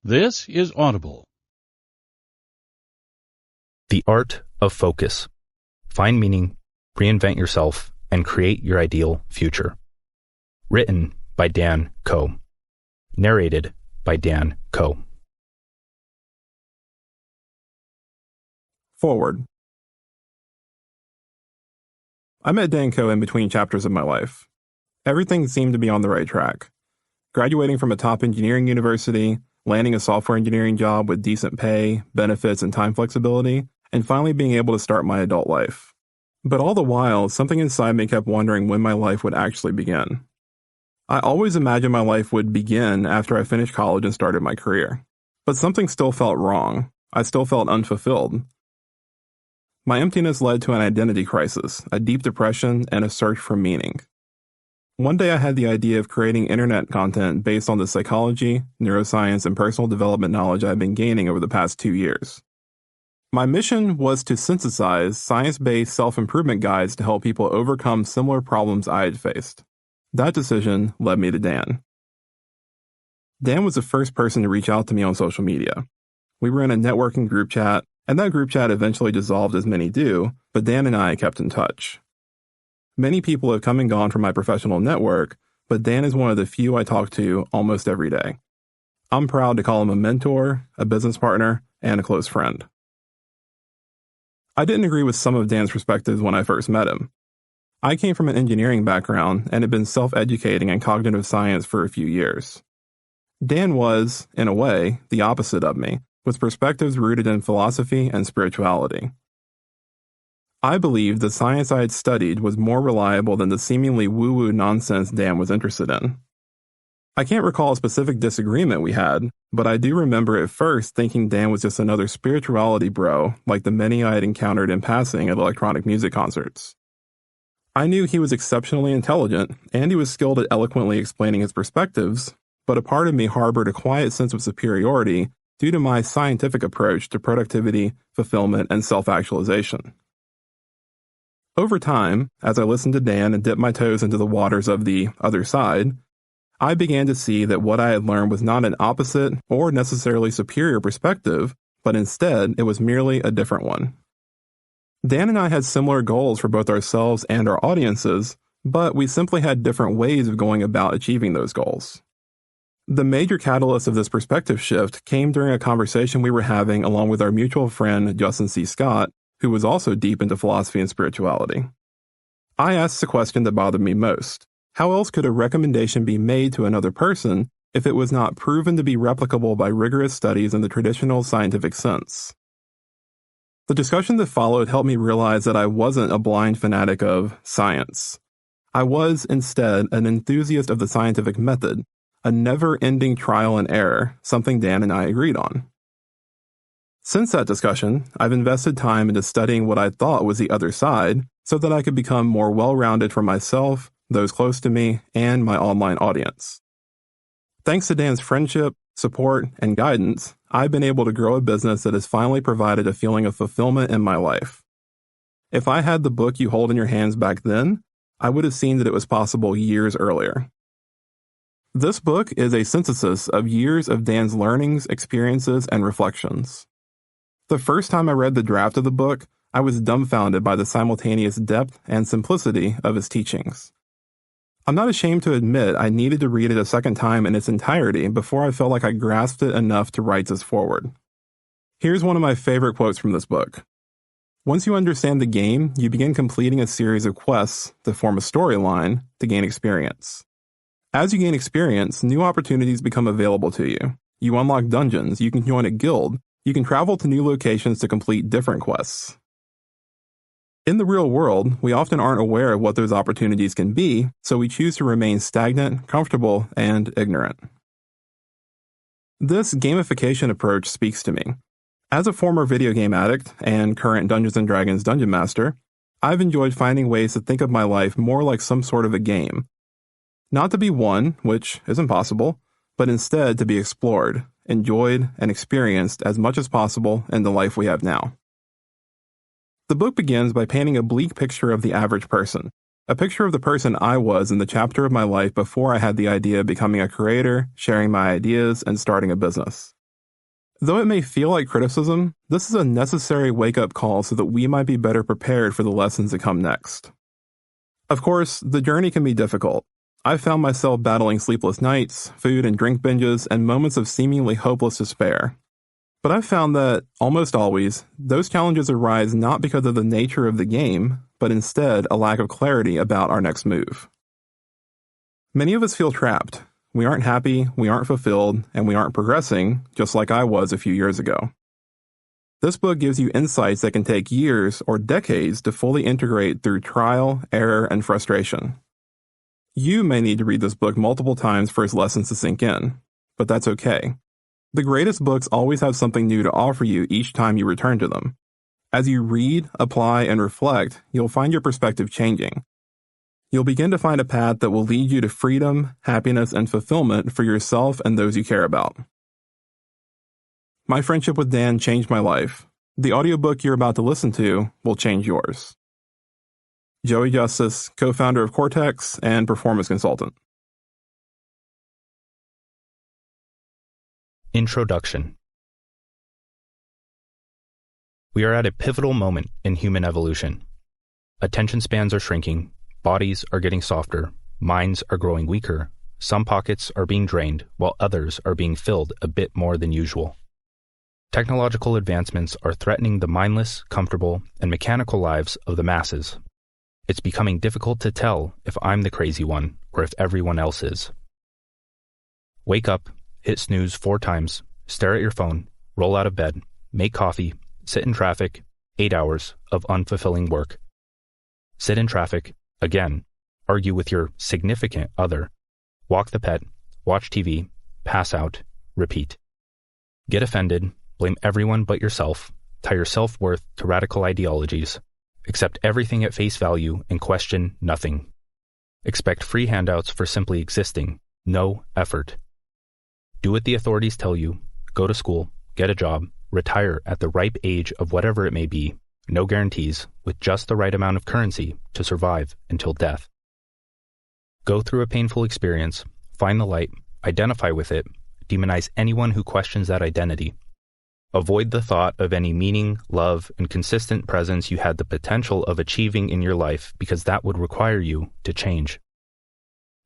This is Audible. The Art of Focus. Find meaning, reinvent yourself, and create your ideal future. Written by Dan Coe. Narrated by Dan Coe. Forward. I met Dan Coe in between chapters of my life. Everything seemed to be on the right track. Graduating from a top engineering university, landing a software engineering job with decent pay, benefits, and time flexibility, and finally being able to start my adult life. But all the while, something inside me kept wondering when my life would actually begin. I always imagined my life would begin after I finished college and started my career. But something still felt wrong. I still felt unfulfilled. My emptiness led to an identity crisis, a deep depression, and a search for meaning. One day I had the idea of creating internet content based on the psychology, neuroscience, and personal development knowledge I've been gaining over the past 2 years. My mission was to synthesize science-based self-improvement guides to help people overcome similar problems I had faced. That decision led me to Dan. Dan was the first person to reach out to me on social media. We were in a networking group chat, and that group chat eventually dissolved as many do, but Dan and I kept in touch. Many people have come and gone from my professional network, but Dan is one of the few I talk to almost every day. I'm proud to call him a mentor, a business partner, and a close friend. I didn't agree with some of Dan's perspectives when I first met him. I came from an engineering background and had been self-educating in cognitive science for a few years. Dan was, in a way, the opposite of me, with perspectives rooted in philosophy and spirituality. I believed the science I had studied was more reliable than the seemingly woo-woo nonsense Dan was interested in. I can't recall a specific disagreement we had, but I do remember at first thinking Dan was just another spirituality bro like the many I had encountered in passing at electronic music concerts. I knew he was exceptionally intelligent, and he was skilled at eloquently explaining his perspectives, but a part of me harbored a quiet sense of superiority due to my scientific approach to productivity, fulfillment, and self-actualization. Over time, as I listened to Dan and dipped my toes into the waters of the other side, I began to see that what I had learned was not an opposite or necessarily superior perspective, but instead it was merely a different one. Dan and I had similar goals for both ourselves and our audiences, but we simply had different ways of going about achieving those goals. The major catalyst of this perspective shift came during a conversation we were having along with our mutual friend Justin C. Scott, who was also deep into philosophy and spirituality. I asked the question that bothered me most. How else could a recommendation be made to another person if it was not proven to be replicable by rigorous studies in the traditional scientific sense? The discussion that followed helped me realize that I wasn't a blind fanatic of science. I was, instead, an enthusiast of the scientific method, a never-ending trial and error, something Dan and I agreed on. Since that discussion, I've invested time into studying what I thought was the other side so that I could become more well-rounded for myself, those close to me, and my online audience. Thanks to Dan's friendship, support, and guidance, I've been able to grow a business that has finally provided a feeling of fulfillment in my life. If I had the book you hold in your hands back then, I would have seen that it was possible years earlier. This book is a synthesis of years of Dan's learnings, experiences, and reflections. The first time I read the draft of the book, I was dumbfounded by the simultaneous depth and simplicity of his teachings. I'm not ashamed to admit I needed to read it a second time in its entirety before I felt like I grasped it enough to write this forward. Here's one of my favorite quotes from this book. Once you understand the game, you begin completing a series of quests that form a storyline to gain experience. As you gain experience, new opportunities become available to you. You unlock dungeons, you can join a guild, you can travel to new locations to complete different quests. In the real world, we often aren't aware of what those opportunities can be, so we choose to remain stagnant, comfortable, and ignorant. This gamification approach speaks to me. As a former video game addict and current Dungeons & Dragons Dungeon Master, I've enjoyed finding ways to think of my life more like some sort of a game. Not to be won, which is impossible, but instead to be explored, enjoyed, and experienced as much as possible in the life we have now. The book begins by painting a bleak picture of the average person, a picture of the person I was in the chapter of my life before I had the idea of becoming a creator, sharing my ideas, and starting a business. Though it may feel like criticism, this is a necessary wake-up call so that we might be better prepared for the lessons that come next. Of course, the journey can be difficult. I've found myself battling sleepless nights, food and drink binges, and moments of seemingly hopeless despair. But I've found that, almost always, those challenges arise not because of the nature of the game, but instead a lack of clarity about our next move. Many of us feel trapped. We aren't happy, we aren't fulfilled, and we aren't progressing, just like I was a few years ago. This book gives you insights that can take years or decades to fully integrate through trial, error, and frustration. You may need to read this book multiple times for its lessons to sink in, but that's okay. The greatest books always have something new to offer you each time you return to them. As you read, apply, and reflect, you'll find your perspective changing. You'll begin to find a path that will lead you to freedom, happiness, and fulfillment for yourself and those you care about. My friendship with Dan changed my life. The audiobook you're about to listen to will change yours. Joey Justice, co-founder of Cortex and performance consultant. Introduction. We are at a pivotal moment in human evolution. Attention spans are shrinking, bodies are getting softer, minds are growing weaker, some pockets are being drained, while others are being filled a bit more than usual. Technological advancements are threatening the mindless, comfortable, and mechanical lives of the masses. It's becoming difficult to tell if I'm the crazy one or if everyone else is. Wake up, hit snooze 4 times, stare at your phone, roll out of bed, make coffee, sit in traffic, 8 hours of unfulfilling work. Sit in traffic, again, argue with your significant other, walk the pet, watch TV, pass out, repeat. Get offended, blame everyone but yourself, tie your self-worth to radical ideologies, accept everything at face value and question nothing. Expect free handouts for simply existing, no effort. Do what the authorities tell you, go to school, get a job, retire at the ripe age of whatever it may be, no guarantees, with just the right amount of currency to survive until death. Go through a painful experience, find the light, identify with it, demonize anyone who questions that identity. Avoid the thought of any meaning, love, and consistent presence you had the potential of achieving in your life because that would require you to change.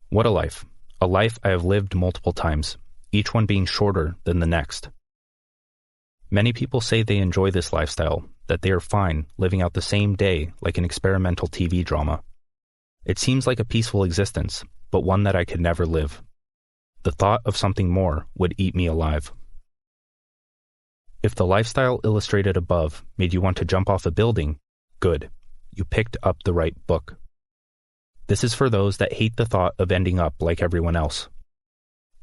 What a life. A life I have lived multiple times, each one being shorter than the next. Many people say they enjoy this lifestyle, that they are fine living out the same day like an experimental TV drama. It seems like a peaceful existence, but one that I could never live. The thought of something more would eat me alive. If the lifestyle illustrated above made you want to jump off a building, good. You picked up the right book. This is for those that hate the thought of ending up like everyone else.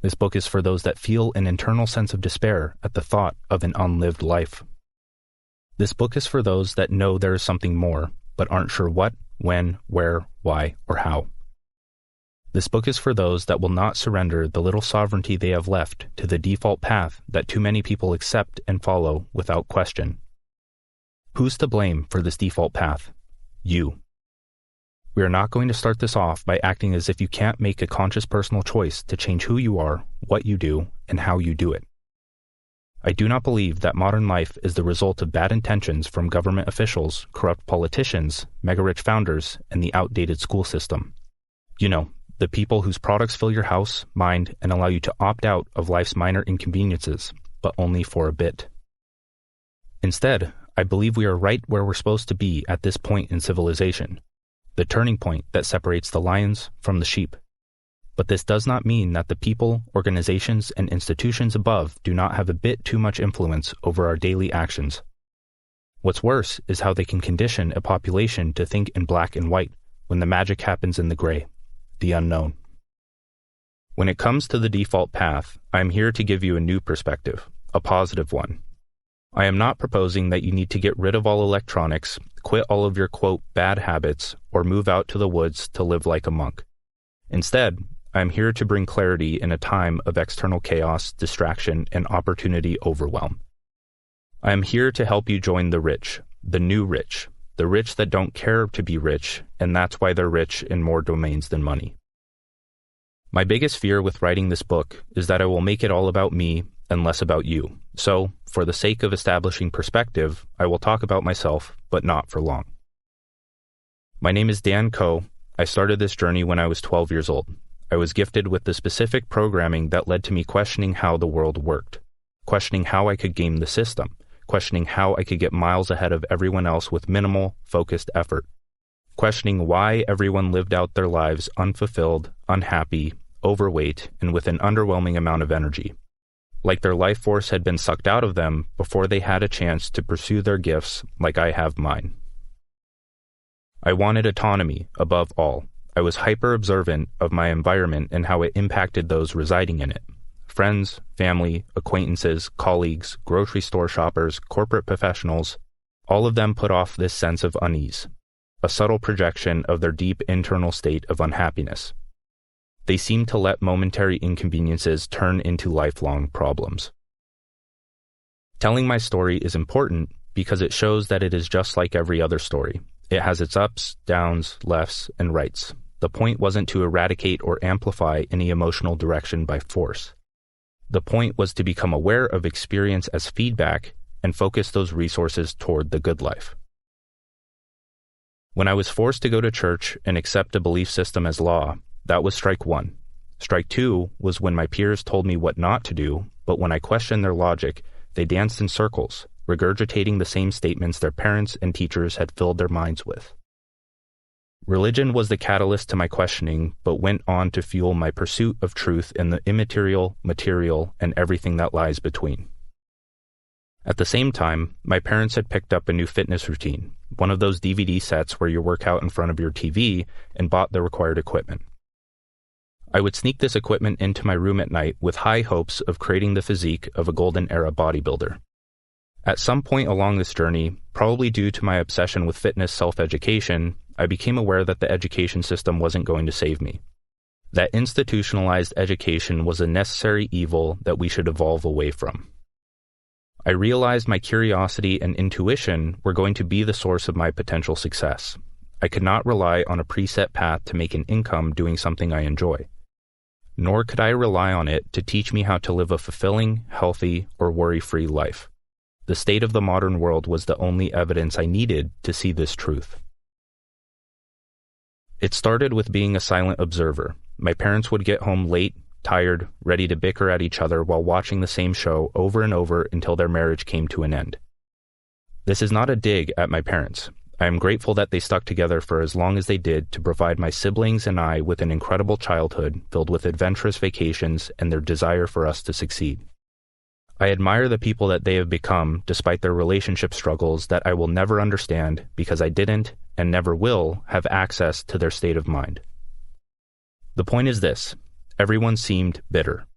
This book is for those that feel an internal sense of despair at the thought of an unlived life. This book is for those that know there is something more, but aren't sure what, when, where, why, or how. This book is for those that will not surrender the little sovereignty they have left to the default path that too many people accept and follow without question. Who's to blame for this default path? You. We are not going to start this off by acting as if you can't make a conscious personal choice to change who you are, what you do, and how you do it. I do not believe that modern life is the result of bad intentions from government officials, corrupt politicians, mega-rich founders, and the outdated school system. You know, the people whose products fill your house, mind, and allow you to opt out of life's minor inconveniences, but only for a bit. Instead, I believe we are right where we're supposed to be at this point in civilization, the turning point that separates the lions from the sheep. But this does not mean that the people, organizations, and institutions above do not have a bit too much influence over our daily actions. What's worse is how they can condition a population to think in black and white when the magic happens in the gray, the unknown. When it comes to the default path, I am here to give you a new perspective, a positive one. I am not proposing that you need to get rid of all electronics, quit all of your, quote, bad habits, or move out to the woods to live like a monk. Instead, I am here to bring clarity in a time of external chaos, distraction, and opportunity overwhelm. I am here to help you join the rich, the new rich, the rich that don't care to be rich, and that's why they're rich in more domains than money. My biggest fear with writing this book is that I will make it all about me and less about you, So, for the sake of establishing perspective, I will talk about myself, but not for long. My name is Dan Coe. I started this journey when I was 12 years old. I was gifted with the specific programming that led to me questioning how the world worked, questioning how I could game the system, questioning how I could get miles ahead of everyone else with minimal, focused effort, questioning why everyone lived out their lives unfulfilled, unhappy, overweight, and with an underwhelming amount of energy, like their life force had been sucked out of them before they had a chance to pursue their gifts like I have mine. I wanted autonomy above all. I was hyper-observant of my environment and how it impacted those residing in it. Friends, family, acquaintances, colleagues, grocery store shoppers, corporate professionals, all of them put off this sense of unease, a subtle projection of their deep internal state of unhappiness. They seem to let momentary inconveniences turn into lifelong problems. Telling my story is important because it shows that it is just like every other story. It has its ups, downs, lefts, and rights. The point wasn't to eradicate or amplify any emotional direction by force. The point was to become aware of experience as feedback and focus those resources toward the good life. When I was forced to go to church and accept a belief system as law, that was strike one. Strike two was when my peers told me what not to do, but when I questioned their logic, they danced in circles, regurgitating the same statements their parents and teachers had filled their minds with. Religion was the catalyst to my questioning, but went on to fuel my pursuit of truth in the immaterial, material, and everything that lies between. At the same time, my parents had picked up a new fitness routine, one of those DVD sets where you work out in front of your TV, and bought the required equipment. I would sneak this equipment into my room at night with high hopes of creating the physique of a golden era bodybuilder. At some point along this journey, probably due to my obsession with fitness self-education, I became aware that the education system wasn't going to save me. That institutionalized education was a necessary evil that we should evolve away from. I realized my curiosity and intuition were going to be the source of my potential success. I could not rely on a preset path to make an income doing something I enjoy. Nor could I rely on it to teach me how to live a fulfilling, healthy, or worry-free life. The state of the modern world was the only evidence I needed to see this truth. It started with being a silent observer. My parents would get home late, tired, ready to bicker at each other while watching the same show over and over until their marriage came to an end. This is not a dig at my parents. I am grateful that they stuck together for as long as they did to provide my siblings and I with an incredible childhood filled with adventurous vacations and their desire for us to succeed. I admire the people that they have become despite their relationship struggles that I will never understand because I didn't and never will have access to their state of mind. The point is this: everyone seemed bitter.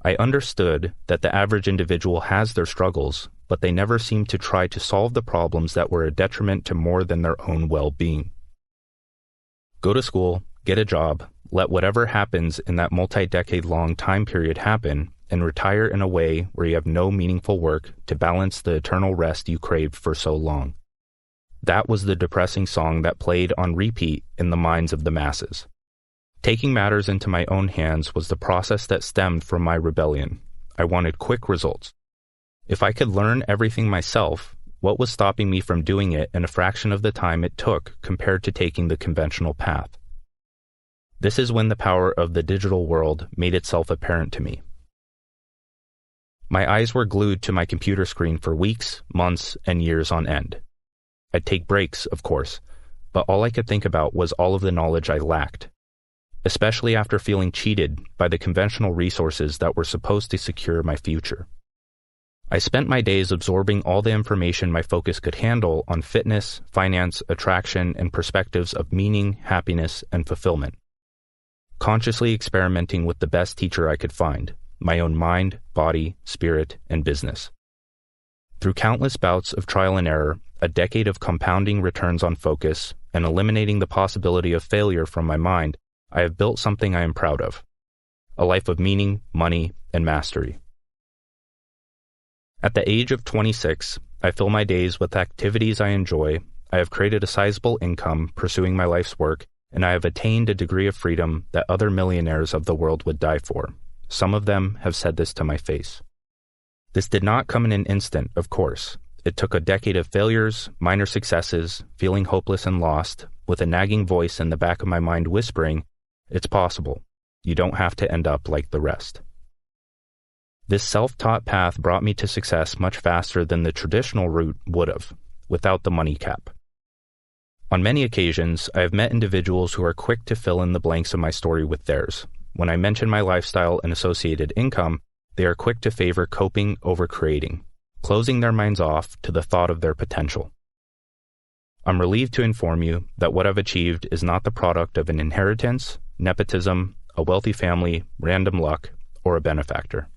I understood that the average individual has their struggles, but they never seemed to try to solve the problems that were a detriment to more than their own well-being. Go to school, get a job, let whatever happens in that multi-decade-long time period happen, and retire in a way where you have no meaningful work to balance the eternal rest you craved for so long. That was the depressing song that played on repeat in the minds of the masses. Taking matters into my own hands was the process that stemmed from my rebellion. I wanted quick results. If I could learn everything myself, what was stopping me from doing it in a fraction of the time it took compared to taking the conventional path? This is when the power of the digital world made itself apparent to me. My eyes were glued to my computer screen for weeks, months, and years on end. I'd take breaks, of course, but all I could think about was all of the knowledge I lacked, especially after feeling cheated by the conventional resources that were supposed to secure my future. I spent my days absorbing all the information my focus could handle on fitness, finance, attraction, and perspectives of meaning, happiness, and fulfillment. Consciously experimenting with the best teacher I could find, my own mind, body, spirit, and business. Through countless bouts of trial and error, a decade of compounding returns on focus, and eliminating the possibility of failure from my mind, I have built something I am proud of. A life of meaning, money, and mastery. At the age of 26, I fill my days with activities I enjoy, I have created a sizable income pursuing my life's work, and I have attained a degree of freedom that other millionaires of the world would die for. Some of them have said this to my face. This did not come in an instant, of course. It took a decade of failures, minor successes, feeling hopeless and lost, with a nagging voice in the back of my mind whispering, "It's possible. You don't have to end up like the rest." This self-taught path brought me to success much faster than the traditional route would have, without the money cap. On many occasions, I have met individuals who are quick to fill in the blanks of my story with theirs. When I mention my lifestyle and associated income, they are quick to favor coping over creating, closing their minds off to the thought of their potential. I'm relieved to inform you that what I've achieved is not the product of an inheritance, nepotism, a wealthy family, random luck, or a benefactor.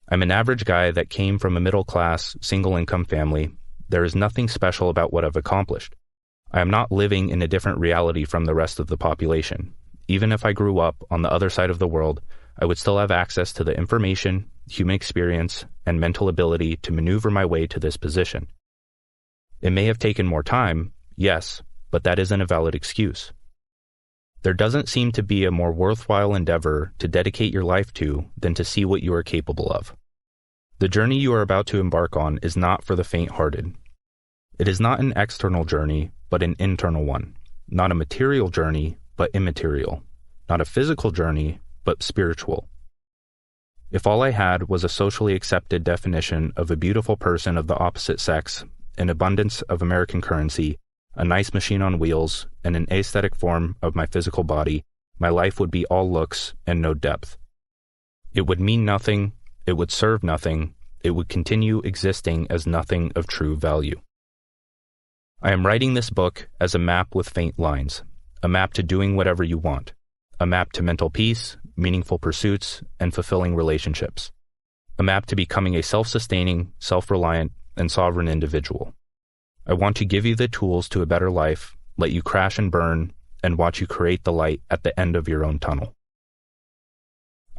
I'm an average guy that came from a middle-class, single-income family. There is nothing special about what I've accomplished. I am not living in a different reality from the rest of the population. Even if I grew up on the other side of the world, I would still have access to the information, human experience, and mental ability to maneuver my way to this position. It may have taken more time, yes, but that isn't a valid excuse. There doesn't seem to be a more worthwhile endeavor to dedicate your life to than to see what you are capable of. The journey you are about to embark on is not for the faint-hearted. It is not an external journey, but an internal one. Not a material journey, but immaterial. Not a physical journey, but spiritual. If all I had was a socially accepted definition of a beautiful person of the opposite sex, an abundance of American currency, a nice machine on wheels, and an aesthetic form of my physical body, my life would be all looks and no depth. It would mean nothing, it would serve nothing, it would continue existing as nothing of true value. I am writing this book as a map with faint lines, a map to doing whatever you want, a map to mental peace, meaningful pursuits, and fulfilling relationships, a map to becoming a self-sustaining, self-reliant, and sovereign individual. I want to give you the tools to a better life, let you crash and burn, and watch you create the light at the end of your own tunnel.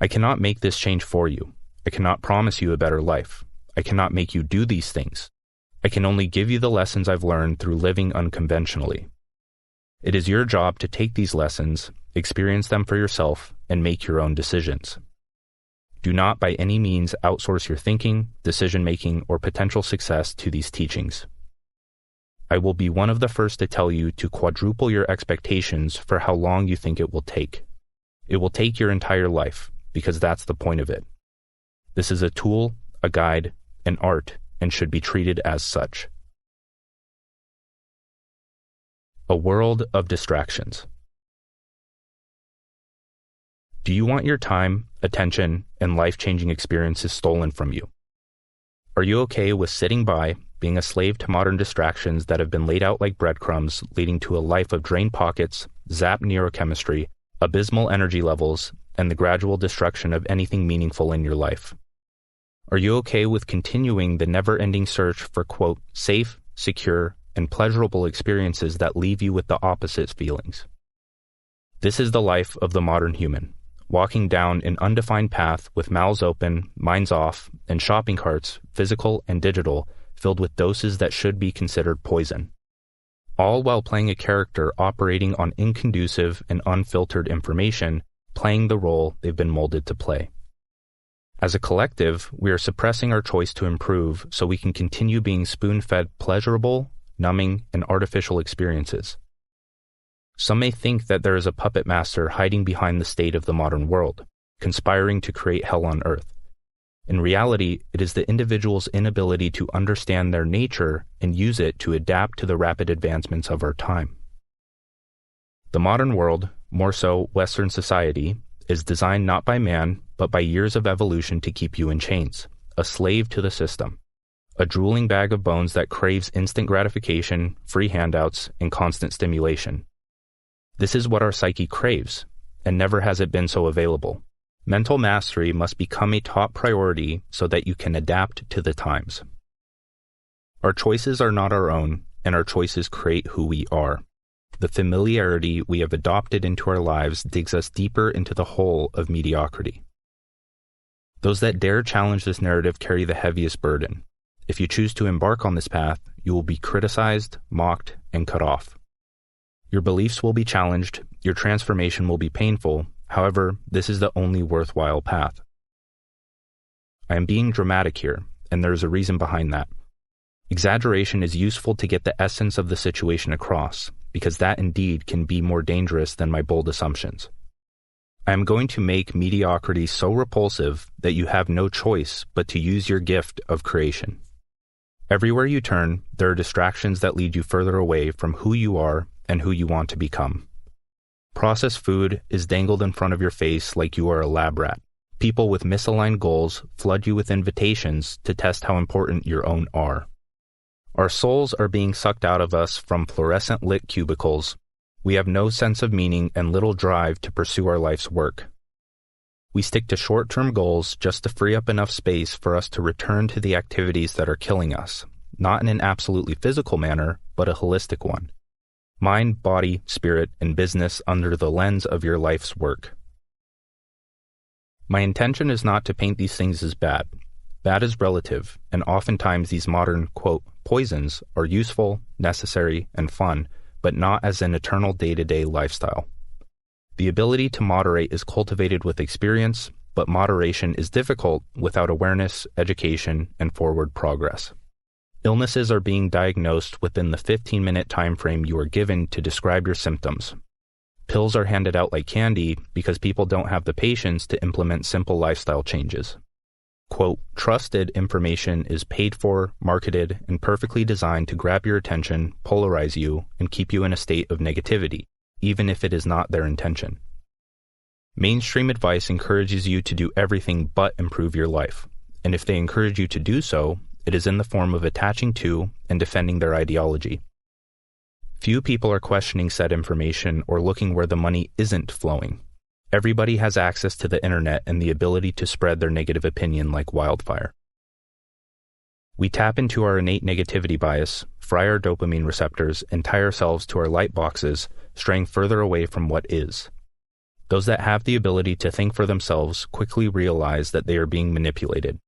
I cannot make this change for you. I cannot promise you a better life. I cannot make you do these things. I can only give you the lessons I've learned through living unconventionally. It is your job to take these lessons, experience them for yourself, and make your own decisions. Do not by any means outsource your thinking, decision-making, or potential success to these teachings. I will be one of the first to tell you to quadruple your expectations for how long you think it will take. It will take your entire life, because that's the point of it. This is a tool, a guide, an art, and should be treated as such. A world of distractions. Do you want your time, attention, and life-changing experiences stolen from you? Are you okay with sitting by, being a slave to modern distractions that have been laid out like breadcrumbs, leading to a life of drained pockets, zapped neurochemistry, abysmal energy levels, and the gradual destruction of anything meaningful in your life? Are you okay with continuing the never-ending search for, quote, safe, secure, and pleasurable experiences that leave you with the opposite feelings? This is the life of the modern human, walking down an undefined path with mouths open, minds off, and shopping carts, physical and digital, filled with doses that should be considered poison. All while playing a character operating on inconducive and unfiltered information, playing the role they've been molded to play. As a collective, we are suppressing our choice to improve so we can continue being spoon-fed pleasurable, numbing, and artificial experiences. Some may think that there is a puppet master hiding behind the state of the modern world, conspiring to create hell on earth. In reality, it is the individual's inability to understand their nature and use it to adapt to the rapid advancements of our time. The modern world, more so Western society, is designed not by man, but by years of evolution to keep you in chains, a slave to the system, a drooling bag of bones that craves instant gratification, free handouts, and constant stimulation. This is what our psyche craves, and never has it been so available. Mental mastery must become a top priority so that you can adapt to the times. Our choices are not our own, and our choices create who we are. The familiarity we have adopted into our lives digs us deeper into the hole of mediocrity. Those that dare challenge this narrative carry the heaviest burden. If you choose to embark on this path, you will be criticized, mocked, and cut off. Your beliefs will be challenged, your transformation will be painful. However, this is the only worthwhile path. I am being dramatic here, and there's a reason behind that. Exaggeration is useful to get the essence of the situation across, because that indeed can be more dangerous than my bold assumptions. I am going to make mediocrity so repulsive that you have no choice but to use your gift of creation. Everywhere you turn, there are distractions that lead you further away from who you are and who you want to become. Processed food is dangled in front of your face like you are a lab rat. People with misaligned goals flood you with invitations to test how important your own are. Our souls are being sucked out of us from fluorescent lit cubicles. We have no sense of meaning and little drive to pursue our life's work. We stick to short-term goals just to free up enough space for us to return to the activities that are killing us, not in an absolutely physical manner, but a holistic one. Mind, body, spirit, and business under the lens of your life's work. My intention is not to paint these things as bad. Bad is relative, and oftentimes these modern, quote, poisons are useful, necessary, and fun, but not as an eternal day-to-day lifestyle. The ability to moderate is cultivated with experience, but moderation is difficult without awareness, education, and forward progress. Illnesses are being diagnosed within the 15-minute time frame you are given to describe your symptoms. Pills are handed out like candy because people don't have the patience to implement simple lifestyle changes. Quote, trusted information is paid for, marketed, and perfectly designed to grab your attention, polarize you, and keep you in a state of negativity, even if it is not their intention. Mainstream advice encourages you to do everything but improve your life, and if they encourage you to do so, it is in the form of attaching to and defending their ideology. Few people are questioning said information or looking where the money isn't flowing. Everybody has access to the internet and the ability to spread their negative opinion like wildfire. We tap into our innate negativity bias, fry our dopamine receptors, and tie ourselves to our light boxes, straying further away from what is. Those that have the ability to think for themselves quickly realize that they are being manipulated.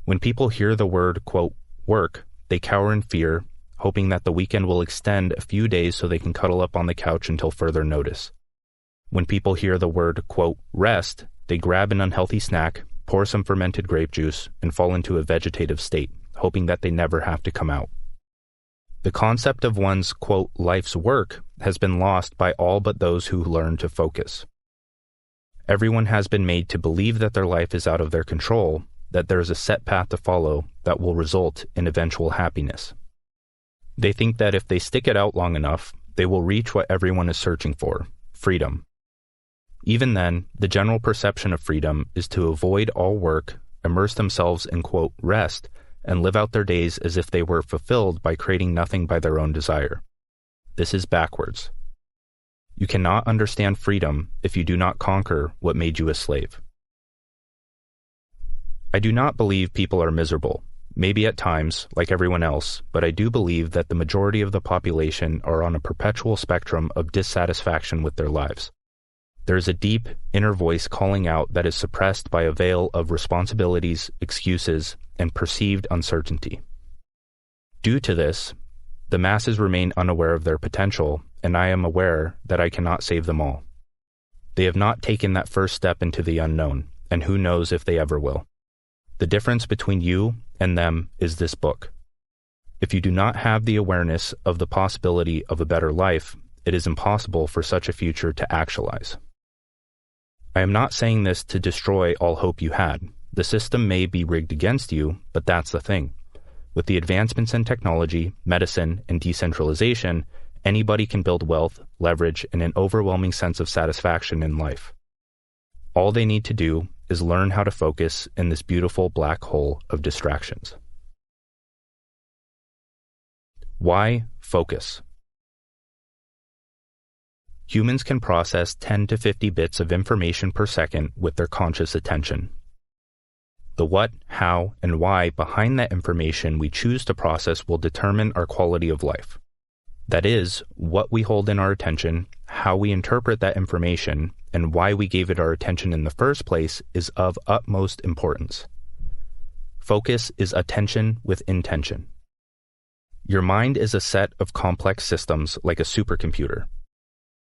When people hear the word, quote, work, they cower in fear, hoping that the weekend will extend a few days so they can cuddle up on the couch until further notice. When people hear the word, quote, rest, they grab an unhealthy snack, pour some fermented grape juice, and fall into a vegetative state, hoping that they never have to come out. The concept of one's, quote, life's work has been lost by all but those who learn to focus. Everyone has been made to believe that their life is out of their control, that there is a set path to follow that will result in eventual happiness. They think that if they stick it out long enough, they will reach what everyone is searching for, freedom. Even then, the general perception of freedom is to avoid all work, immerse themselves in, quote, rest, and live out their days as if they were fulfilled by creating nothing by their own desire. This is backwards. You cannot understand freedom if you do not conquer what made you a slave. I do not believe people are miserable, maybe at times, like everyone else, but I do believe that the majority of the population are on a perpetual spectrum of dissatisfaction with their lives. There is a deep inner voice calling out that is suppressed by a veil of responsibilities, excuses, and perceived uncertainty. Due to this, the masses remain unaware of their potential, and I am aware that I cannot save them all. They have not taken that first step into the unknown, and who knows if they ever will. The difference between you and them is this book. If you do not have the awareness of the possibility of a better life, it is impossible for such a future to actualize. I am not saying this to destroy all hope you had. The system may be rigged against you, but that's the thing. With the advancements in technology, medicine, and decentralization, anybody can build wealth, leverage, and an overwhelming sense of satisfaction in life. All they need to do is learn how to focus in this beautiful black hole of distractions. Why focus? Humans can process 10 to 50 bits of information per second with their conscious attention. The what, how, and why behind that information we choose to process will determine our quality of life. That is, what we hold in our attention, how we interpret that information, and why we gave it our attention in the first place is of utmost importance. Focus is attention with intention. Your mind is a set of complex systems like a supercomputer.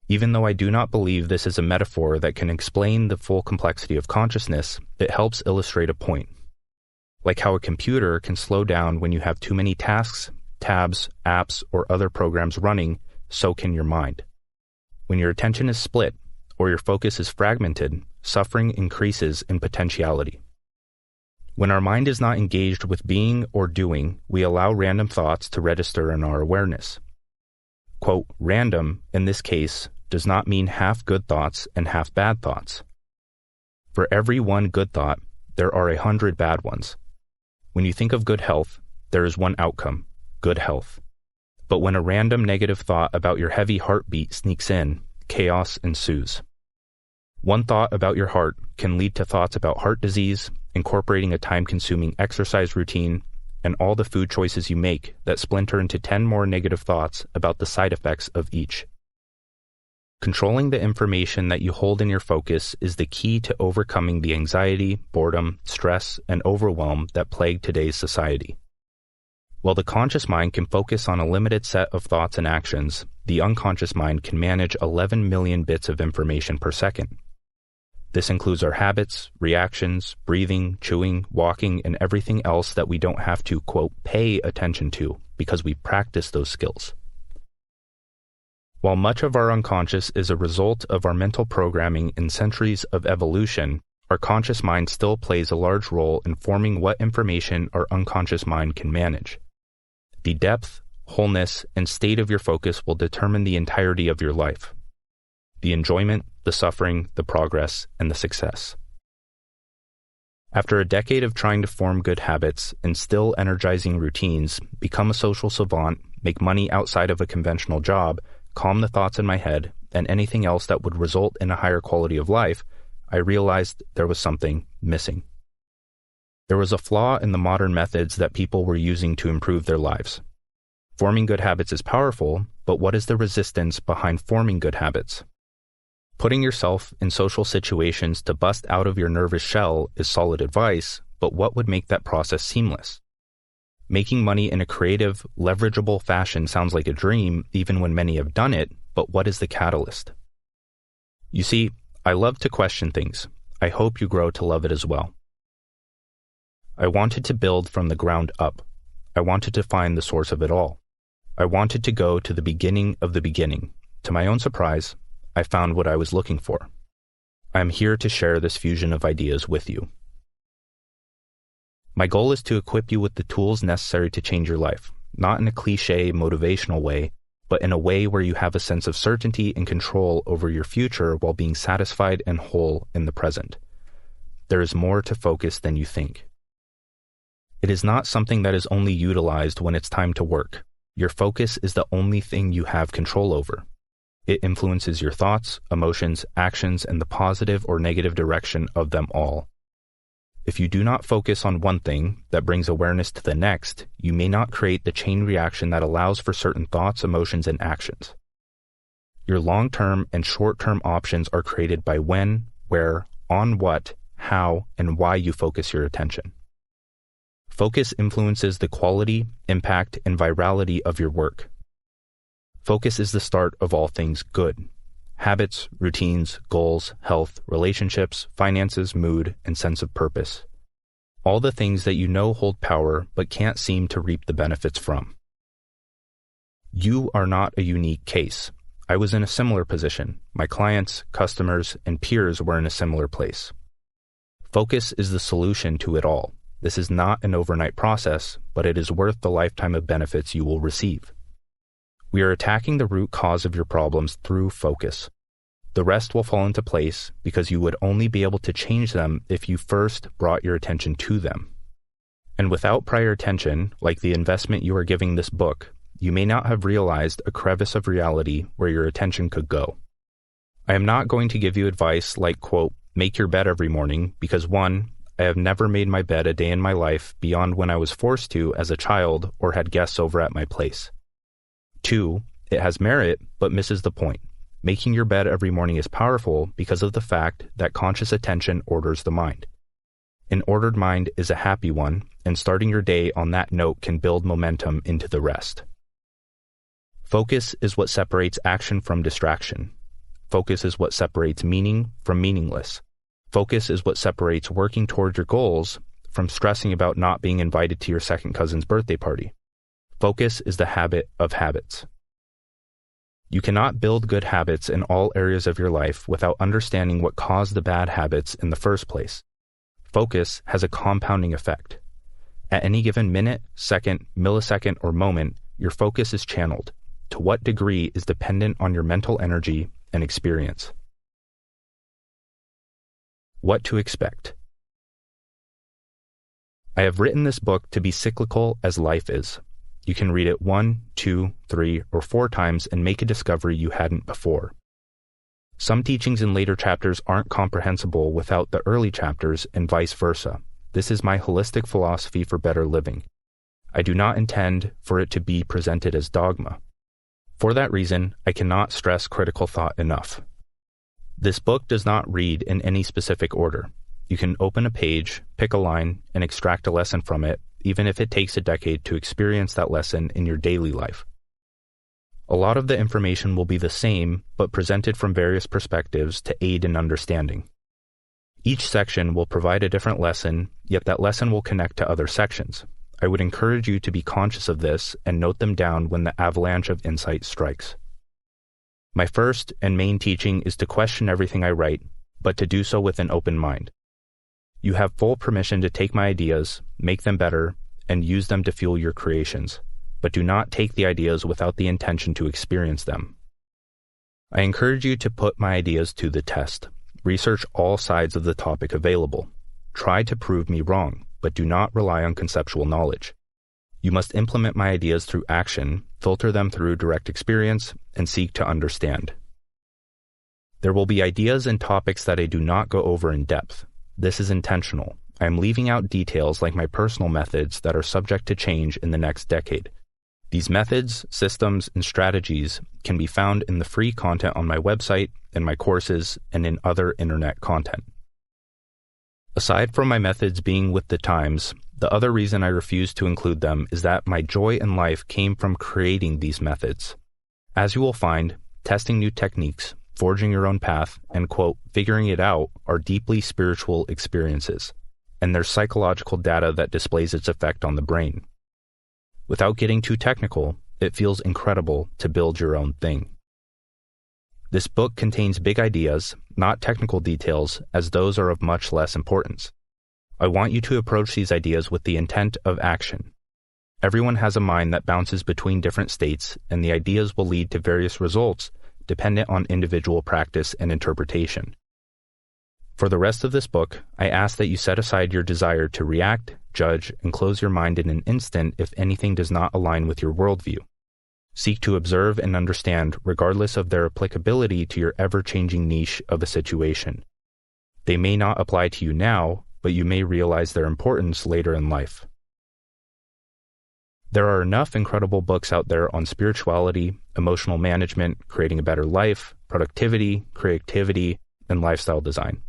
Even though I do not believe this is a metaphor that can explain the full complexity of consciousness, it helps illustrate a point. Like how a computer can slow down when you have too many tasks, tabs, apps, or other programs running, so can your mind. When your attention is split, or your focus is fragmented, suffering increases in potentiality. When our mind is not engaged with being or doing, we allow random thoughts to register in our awareness. Quote, random, in this case, does not mean half good thoughts and half bad thoughts. For every one good thought, there are 100 bad ones. When you think of good health, there is one outcome, good health. But when a random negative thought about your heavy heartbeat sneaks in, chaos ensues. One thought about your heart can lead to thoughts about heart disease, incorporating a time-consuming exercise routine, and all the food choices you make that splinter into 10 more negative thoughts about the side effects of each. Controlling the information that you hold in your focus is the key to overcoming the anxiety, boredom, stress, and overwhelm that plague today's society. While the conscious mind can focus on a limited set of thoughts and actions, the unconscious mind can manage 11 million bits of information per second. This includes our habits, reactions, breathing, chewing, walking, and everything else that we don't have to, quote, pay attention to because we practice those skills. While much of our unconscious is a result of our mental programming in centuries of evolution, our conscious mind still plays a large role in forming what information our unconscious mind can manage. The depth, wholeness, and state of your focus will determine the entirety of your life. The enjoyment, the suffering, the progress, and the success. After a decade of trying to form good habits, instill energizing routines, become a social savant, make money outside of a conventional job, calm the thoughts in my head, and anything else that would result in a higher quality of life, I realized there was something missing. There was a flaw in the modern methods that people were using to improve their lives. Forming good habits is powerful, but what is the resistance behind forming good habits? Putting yourself in social situations to bust out of your nervous shell is solid advice, but what would make that process seamless? Making money in a creative, leverageable fashion sounds like a dream, even when many have done it, but what is the catalyst? You see, I love to question things. I hope you grow to love it as well. I wanted to build from the ground up. I wanted to find the source of it all. I wanted to go to the beginning of the beginning. To my own surprise, I found what I was looking for. I am here to share this fusion of ideas with you. My goal is to equip you with the tools necessary to change your life, not in a cliché motivational way, but in a way where you have a sense of certainty and control over your future while being satisfied and whole in the present. There is more to focus than you think. It is not something that is only utilized when it's time to work. Your focus is the only thing you have control over. It influences your thoughts, emotions, actions, and the positive or negative direction of them all. If you do not focus on one thing that brings awareness to the next, you may not create the chain reaction that allows for certain thoughts, emotions, and actions. Your long-term and short-term options are created by when, where, on what, how, and why you focus your attention. Focus influences the quality, impact, and virality of your work. Focus is the start of all things good. Habits, routines, goals, health, relationships, finances, mood, and sense of purpose. All the things that you know hold power but can't seem to reap the benefits from. You are not a unique case. I was in a similar position. My clients, customers, and peers were in a similar place. Focus is the solution to it all. This is not an overnight process, but it is worth the lifetime of benefits you will receive. We are attacking the root cause of your problems through focus. The rest will fall into place because you would only be able to change them if you first brought your attention to them. And without prior attention, like the investment you are giving this book, you may not have realized a crevice of reality where your attention could go. I am not going to give you advice like, quote, make your bed every morning, because 1, I have never made my bed a day in my life beyond when I was forced to as a child or had guests over at my place. 2, it has merit, but misses the point. Making your bed every morning is powerful because of the fact that conscious attention orders the mind. An ordered mind is a happy one, and starting your day on that note can build momentum into the rest. Focus is what separates action from distraction. Focus is what separates meaning from meaningless. Focus is what separates working toward your goals from stressing about not being invited to your second cousin's birthday party. Focus is the habit of habits. You cannot build good habits in all areas of your life without understanding what caused the bad habits in the first place. Focus has a compounding effect. At any given minute, second, millisecond, or moment, your focus is channeled. To what degree is dependent on your mental energy and experience. What to expect. I have written this book to be cyclical as life is. You can read it 1, 2, 3, or 4 times and make a discovery you hadn't before. Some teachings in later chapters aren't comprehensible without the early chapters and vice versa. This is my holistic philosophy for better living. I do not intend for it to be presented as dogma. For that reason, I cannot stress critical thought enough. This book does not read in any specific order. You can open a page, pick a line, and extract a lesson from it, even if it takes a decade to experience that lesson in your daily life. A lot of the information will be the same, but presented from various perspectives to aid in understanding. Each section will provide a different lesson, yet that lesson will connect to other sections. I would encourage you to be conscious of this and note them down when the avalanche of insight strikes. My first and main teaching is to question everything I write, but to do so with an open mind. You have full permission to take my ideas, make them better, and use them to fuel your creations, but do not take the ideas without the intention to experience them. I encourage you to put my ideas to the test. Research all sides of the topic available. Try to prove me wrong, but do not rely on conceptual knowledge. You must implement my ideas through action, filter them through direct experience, and seek to understand. There will be ideas and topics that I do not go over in depth. This is intentional. I am leaving out details like my personal methods that are subject to change in the next decade. These methods, systems, and strategies can be found in the free content on my website, in my courses, and in other internet content. Aside from my methods being with the times, the other reason I refuse to include them is that my joy in life came from creating these methods. As you will find, testing new techniques, forging your own path, and, quote, figuring it out are deeply spiritual experiences, and there's psychological data that displays its effect on the brain. Without getting too technical, it feels incredible to build your own thing. This book contains big ideas, not technical details, as those are of much less importance. I want you to approach these ideas with the intent of action. Everyone has a mind that bounces between different states, and the ideas will lead to various results dependent on individual practice and interpretation. For the rest of this book, I ask that you set aside your desire to react, judge, and close your mind in an instant if anything does not align with your worldview. Seek to observe and understand regardless of their applicability to your ever-changing niche of a situation. They may not apply to you now, but you may realize their importance later in life. There are enough incredible books out there on spirituality, emotional management, creating a better life, productivity, creativity, and lifestyle design.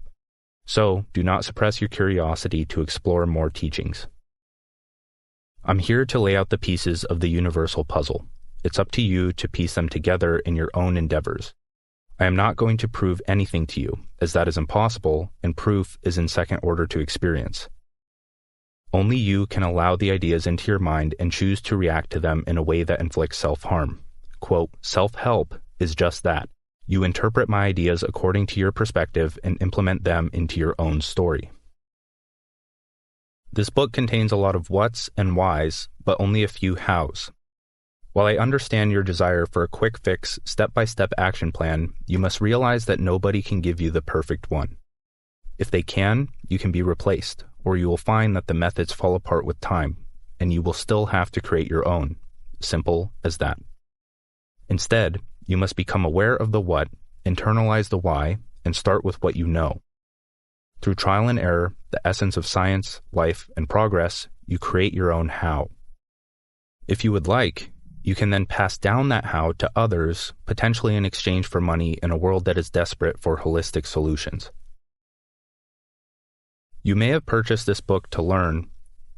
So, do not suppress your curiosity to explore more teachings. I'm here to lay out the pieces of the universal puzzle. It's up to you to piece them together in your own endeavors. I am not going to prove anything to you, as that is impossible, and proof is in second order to experience. Only you can allow the ideas into your mind and choose to react to them in a way that inflicts self-harm. Quote, self-help is just that. You interpret my ideas according to your perspective and implement them into your own story. This book contains a lot of whats and whys, but only a few hows. While I understand your desire for a quick fix, step-by-step action plan, you must realize that nobody can give you the perfect one. If they can, you can be replaced, or you will find that the methods fall apart with time, and you will still have to create your own. Simple as that. Instead, you must become aware of the what, internalize the why, and start with what you know. Through trial and error, the essence of science, life, and progress, you create your own how. If you would like, you can then pass down that how to others, potentially in exchange for money in a world that is desperate for holistic solutions. You may have purchased this book to learn,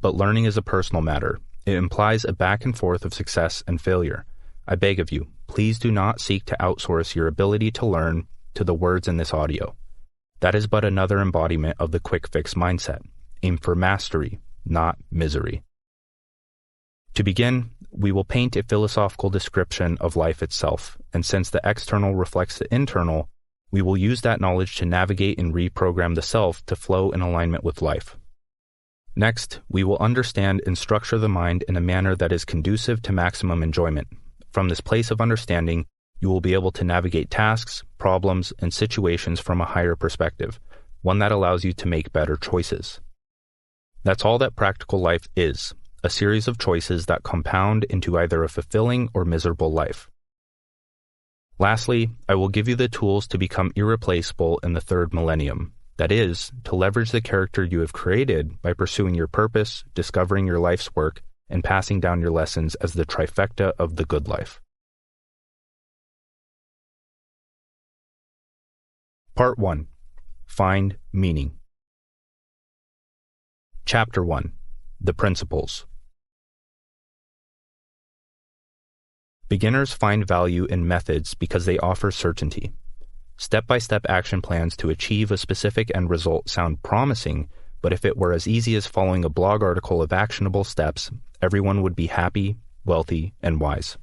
but learning is a personal matter. It implies a back and forth of success and failure. I beg of you, please do not seek to outsource your ability to learn to the words in this audio. That is but another embodiment of the quick fix mindset. aim for mastery, not misery. To begin, we will paint a philosophical description of life itself, and since the external reflects the internal, we will use that knowledge to navigate and reprogram the self to flow in alignment with life. Next, we will understand and structure the mind in a manner that is conducive to maximum enjoyment. From this place of understanding, you will be able to navigate tasks, problems, and situations from a higher perspective, one that allows you to make better choices. That's all that practical life is, a series of choices that compound into either a fulfilling or miserable life. Lastly, I will give you the tools to become irreplaceable in the third millennium. That is, to leverage the character you have created by pursuing your purpose, discovering your life's work, and passing down your lessons as the trifecta of the good life. Part 1. Find Meaning. Chapter 1. The Principles. Beginners find value in methods because they offer certainty. Step-by-step action plans to achieve a specific end result sound promising, but if it were as easy as following a blog article of actionable steps, everyone would be happy, wealthy, and wise.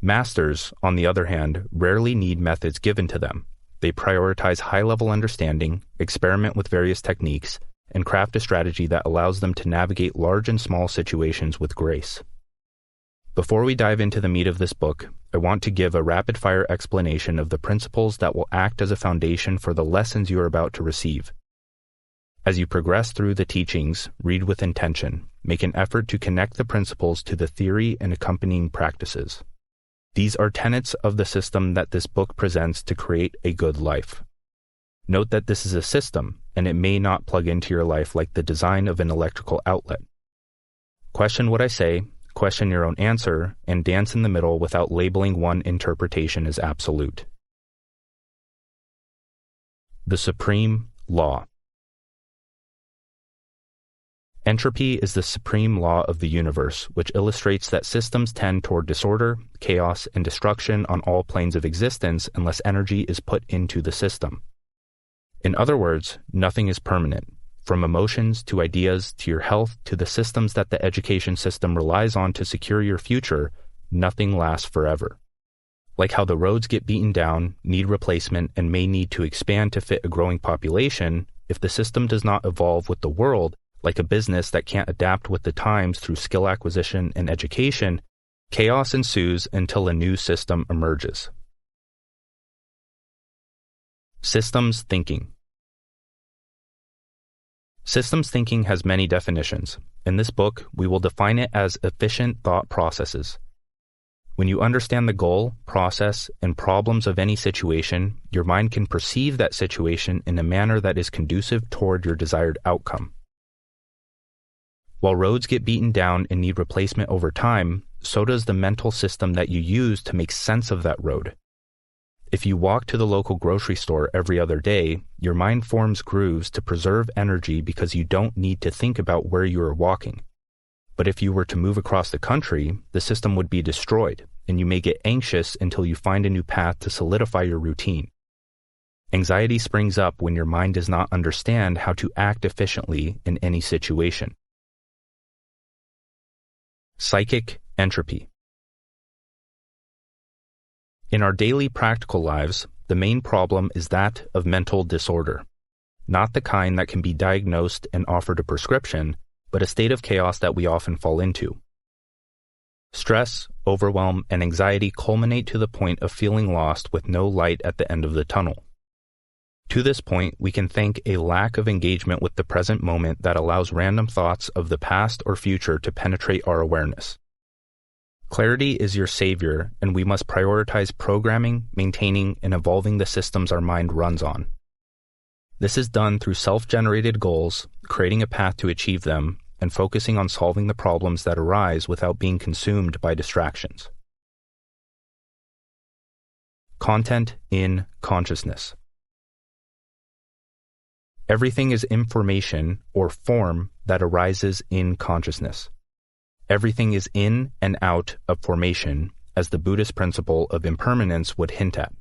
Masters, on the other hand, rarely need methods given to them. They prioritize high-level understanding, experiment with various techniques, and craft a strategy that allows them to navigate large and small situations with grace. Before we dive into the meat of this book, I want to give a rapid-fire explanation of the principles that will act as a foundation for the lessons you are about to receive. As you progress through the teachings, read with intention. Make an effort to connect the principles to the theory and accompanying practices. These are tenets of the system that this book presents to create a good life. Note that this is a system, and it may not plug into your life like the design of an electrical outlet. Question what I say, question your own answer, and dance in the middle without labeling one interpretation as absolute. The Supreme Law. Entropy is the supreme law of the universe, which illustrates that systems tend toward disorder, chaos, and destruction on all planes of existence unless energy is put into the system. In other words, nothing is permanent. From emotions to ideas to your health to the systems that the education system relies on to secure your future, nothing lasts forever. Like how the roads get beaten down, need replacement, and may need to expand to fit a growing population, if the system does not evolve with the world, like a business that can't adapt with the times through skill acquisition and education, chaos ensues until a new system emerges. Systems thinking. Systems thinking has many definitions. In this book, we will define it as efficient thought processes. When you understand the goal, process, and problems of any situation, your mind can perceive that situation in a manner that is conducive toward your desired outcome. While roads get beaten down and need replacement over time, so does the mental system that you use to make sense of that road. If you walk to the local grocery store every other day, your mind forms grooves to preserve energy because you don't need to think about where you are walking. But if you were to move across the country, the system would be destroyed, and you may get anxious until you find a new path to solidify your routine. Anxiety springs up when your mind does not understand how to act efficiently in any situation. Psychic entropy. In our daily practical lives, the main problem is that of mental disorder. Not the kind that can be diagnosed and offered a prescription, but a state of chaos that we often fall into. Stress, overwhelm, and anxiety culminate to the point of feeling lost with no light at the end of the tunnel. To this point, we can thank a lack of engagement with the present moment that allows random thoughts of the past or future to penetrate our awareness. Clarity is your savior, and we must prioritize programming, maintaining, and evolving the systems our mind runs on. This is done through self-generated goals, creating a path to achieve them, and focusing on solving the problems that arise without being consumed by distractions. Content in consciousness. Everything is information or form that arises in consciousness. Everything is in and out of formation, as the Buddhist principle of impermanence would hint at.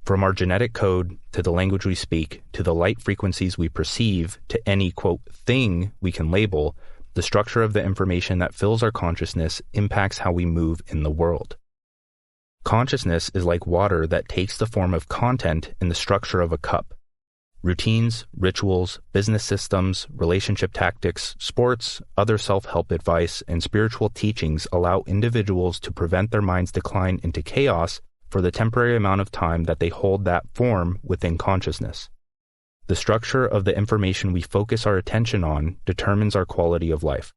From our genetic code, to the language we speak, to the light frequencies we perceive, to any, quote, thing we can label, the structure of the information that fills our consciousness impacts how we move in the world. Consciousness is like water that takes the form of content in the structure of a cup. Routines, rituals, business systems, relationship tactics, sports, other self-help advice, and spiritual teachings allow individuals to prevent their mind's decline into chaos for the temporary amount of time that they hold that form within consciousness. The structure of the information we focus our attention on determines our quality of life.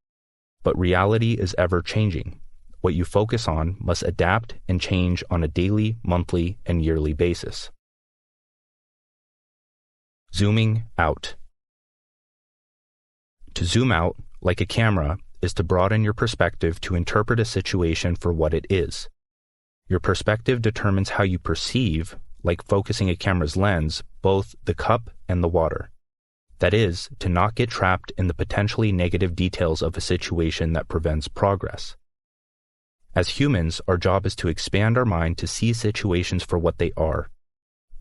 But reality is ever changing. What you focus on must adapt and change on a daily, monthly, and yearly basis. Zooming out. To zoom out, like a camera, is to broaden your perspective to interpret a situation for what it is. Your perspective determines how you perceive, like focusing a camera's lens, both the cup and the water. That is, to not get trapped in the potentially negative details of a situation that prevents progress. As humans, our job is to expand our mind to see situations for what they are.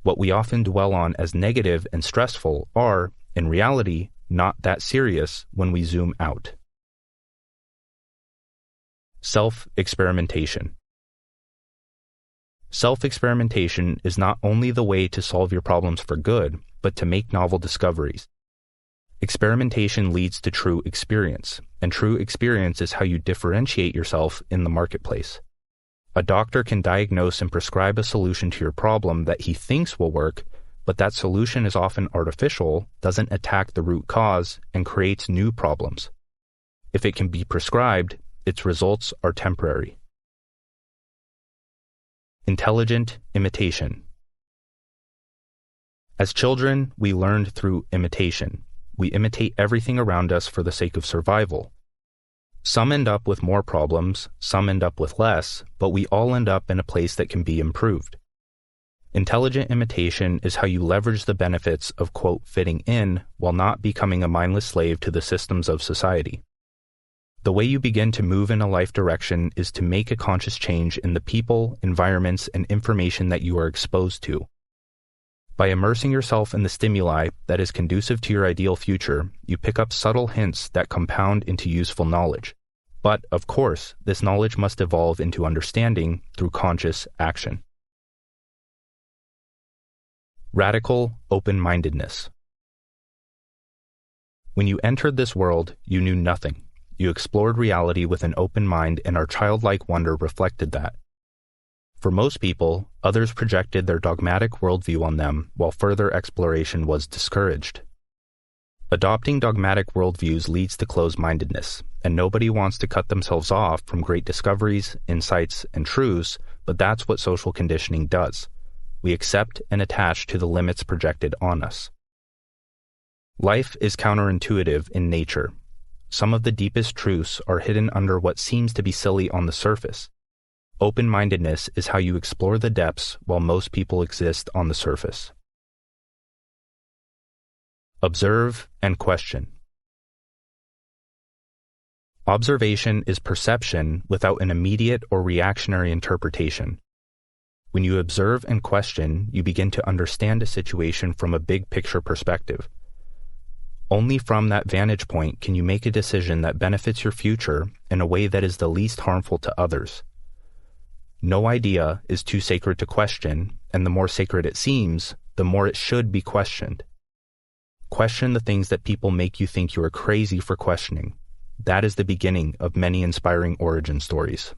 What we often dwell on as negative and stressful are, in reality, not that serious when we zoom out. Self-experimentation. Self-experimentation is not only the way to solve your problems for good, but to make novel discoveries. Experimentation leads to true experience, and true experience is how you differentiate yourself in the marketplace. A doctor can diagnose and prescribe a solution to your problem that he thinks will work, but that solution is often artificial, doesn't attack the root cause, and creates new problems. If it can be prescribed, its results are temporary. Intelligent imitation. As children, we learned through imitation. We imitate everything around us for the sake of survival. Some end up with more problems, some end up with less, but we all end up in a place that can be improved. Intelligent imitation is how you leverage the benefits of, quote, fitting in while not becoming a mindless slave to the systems of society. The way you begin to move in a life direction is to make a conscious change in the people, environments, and information that you are exposed to. By immersing yourself in the stimuli that is conducive to your ideal future, you pick up subtle hints that compound into useful knowledge. But, of course, this knowledge must evolve into understanding through conscious action. Radical open-mindedness. When you entered this world, you knew nothing. You explored reality with an open mind, and our childlike wonder reflected that. For most people, others projected their dogmatic worldview on them, while further exploration was discouraged. Adopting dogmatic worldviews leads to closed-mindedness, and nobody wants to cut themselves off from great discoveries, insights, and truths, but that's what social conditioning does. We accept and attach to the limits projected on us. Life is counterintuitive in nature. Some of the deepest truths are hidden under what seems to be silly on the surface. Open-mindedness is how you explore the depths while most people exist on the surface. Observe and question. Observation is perception without an immediate or reactionary interpretation. When you observe and question, you begin to understand a situation from a big picture perspective. Only from that vantage point can you make a decision that benefits your future in a way that is the least harmful to others. No idea is too sacred to question, and the more sacred it seems, the more it should be questioned. Question the things that people make you think you are crazy for questioning. That is the beginning of many inspiring origin stories.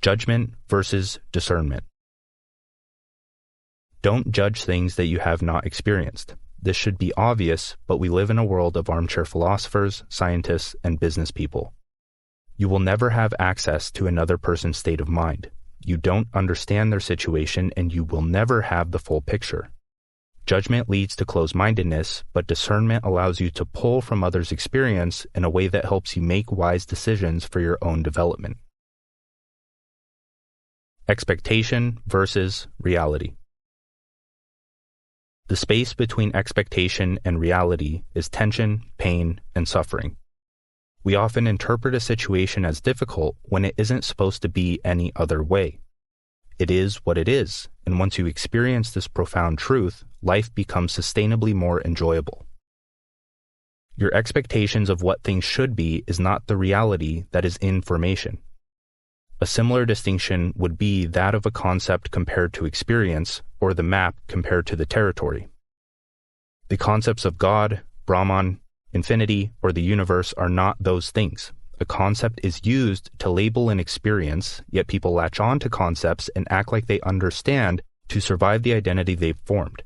Judgment versus discernment. Don't judge things that you have not experienced. This should be obvious, but we live in a world of armchair philosophers, scientists, and business people. You will never have access to another person's state of mind. You don't understand their situation, and you will never have the full picture. Judgment leads to closed-mindedness, but discernment allows you to pull from others' experience in a way that helps you make wise decisions for your own development. Expectation versus reality. The space between expectation and reality is tension, pain, and suffering. We often interpret a situation as difficult when it isn't supposed to be any other way. It is what it is, and once you experience this profound truth, life becomes sustainably more enjoyable. Your expectations of what things should be is not the reality that is in formation. A similar distinction would be that of a concept compared to experience, or the map compared to the territory. The concepts of God, Brahman, infinity, or the universe are not those things. A concept is used to label an experience, yet people latch on to concepts and act like they understand to survive the identity they've formed.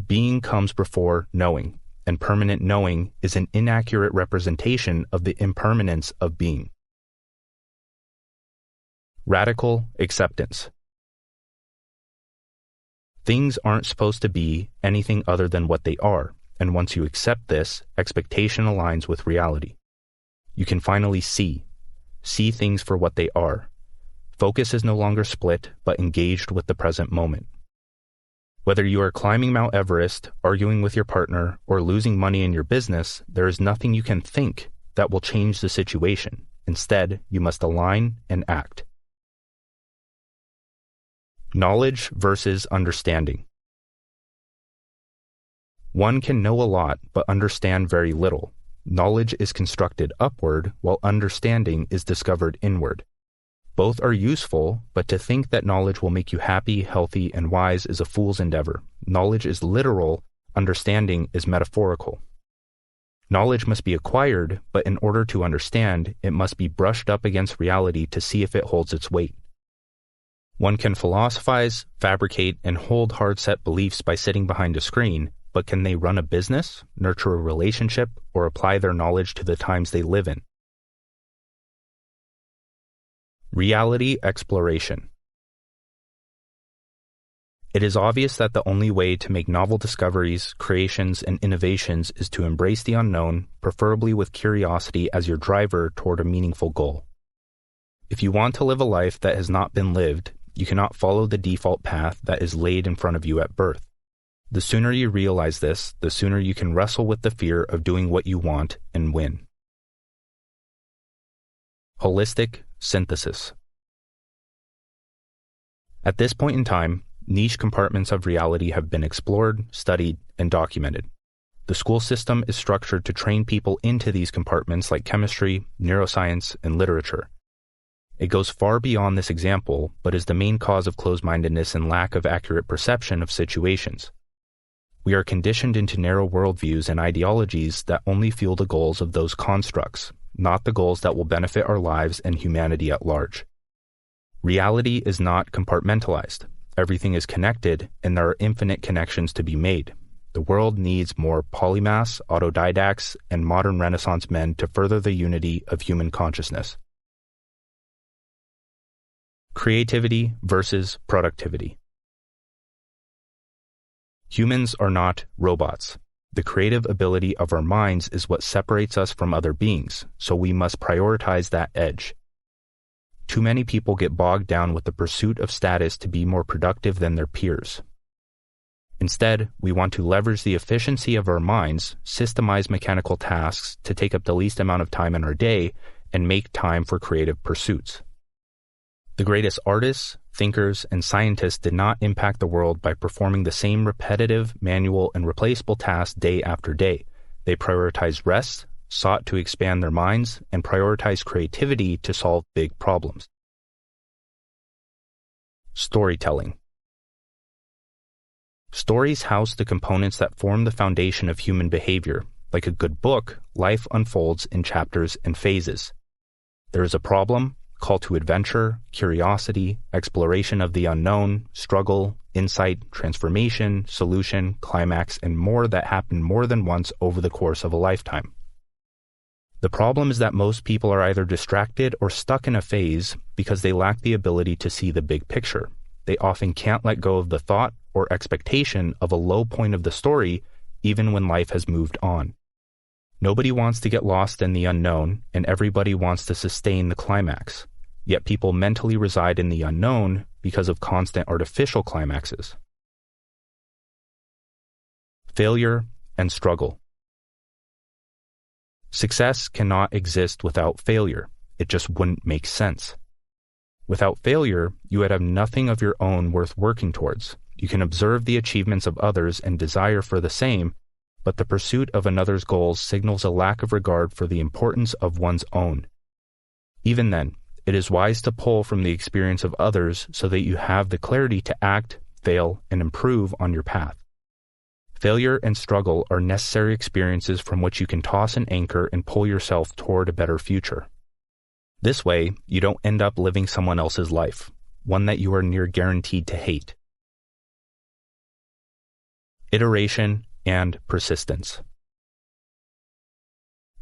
Being comes before knowing, and permanent knowing is an inaccurate representation of the impermanence of being. Radical acceptance. Things aren't supposed to be anything other than what they are, and once you accept this, expectation aligns with reality. You can finally see things for what they are. Focus is no longer split, but engaged with the present moment. Whether you are climbing Mount Everest, arguing with your partner, or losing money in your business, there is nothing you can think that will change the situation. Instead, you must align and act. Knowledge versus understanding. One can know a lot, but understand very little. Knowledge is constructed upward, while understanding is discovered inward. Both are useful, but to think that knowledge will make you happy, healthy, and wise is a fool's endeavor. Knowledge is literal, understanding is metaphorical. Knowledge must be acquired, but in order to understand, it must be brushed up against reality to see if it holds its weight. One can philosophize, fabricate, and hold hard-set beliefs by sitting behind a screen, but can they run a business, nurture a relationship, or apply their knowledge to the times they live in? Reality exploration. It is obvious that the only way to make novel discoveries, creations, and innovations is to embrace the unknown, preferably with curiosity as your driver toward a meaningful goal. If you want to live a life that has not been lived, you cannot follow the default path that is laid in front of you at birth. The sooner you realize this, the sooner you can wrestle with the fear of doing what you want and win. Holistic synthesis. At this point in time, niche compartments of reality have been explored, studied, and documented. The school system is structured to train people into these compartments like chemistry, neuroscience, and literature. It goes far beyond this example, but is the main cause of closed-mindedness and lack of accurate perception of situations. We are conditioned into narrow worldviews and ideologies that only fuel the goals of those constructs, not the goals that will benefit our lives and humanity at large. Reality is not compartmentalized. Everything is connected, and there are infinite connections to be made. The world needs more polymaths, autodidacts, and modern Renaissance men to further the unity of human consciousness. Creativity versus productivity. Humans are not robots. The creative ability of our minds is what separates us from other beings, so we must prioritize that edge. Too many people get bogged down with the pursuit of status to be more productive than their peers. Instead, we want to leverage the efficiency of our minds, systemize mechanical tasks to take up the least amount of time in our day, and make time for creative pursuits. The greatest artists, thinkers, and scientists did not impact the world by performing the same repetitive, manual, and replaceable tasks day after day. They prioritized rest, sought to expand their minds, and prioritized creativity to solve big problems. Storytelling. Stories house the components that form the foundation of human behavior. Like a good book, life unfolds in chapters and phases. There is a problem, call to adventure, curiosity, exploration of the unknown, struggle, insight, transformation, solution, climax, and more that happen more than once over the course of a lifetime. The problem is that most people are either distracted or stuck in a phase because they lack the ability to see the big picture. They often can't let go of the thought or expectation of a low point of the story, even when life has moved on. Nobody wants to get lost in the unknown, and everybody wants to sustain the climax. Yet people mentally reside in the unknown because of constant artificial climaxes. Failure and struggle. Success cannot exist without failure. It just wouldn't make sense. Without failure, you would have nothing of your own worth working towards. You can observe the achievements of others and desire for the same, but the pursuit of another's goals signals a lack of regard for the importance of one's own. Even then, it is wise to pull from the experience of others so that you have the clarity to act, fail, and improve on your path. Failure and struggle are necessary experiences from which you can toss an anchor and pull yourself toward a better future. This way, you don't end up living someone else's life, one that you are near guaranteed to hate. Iteration and persistence.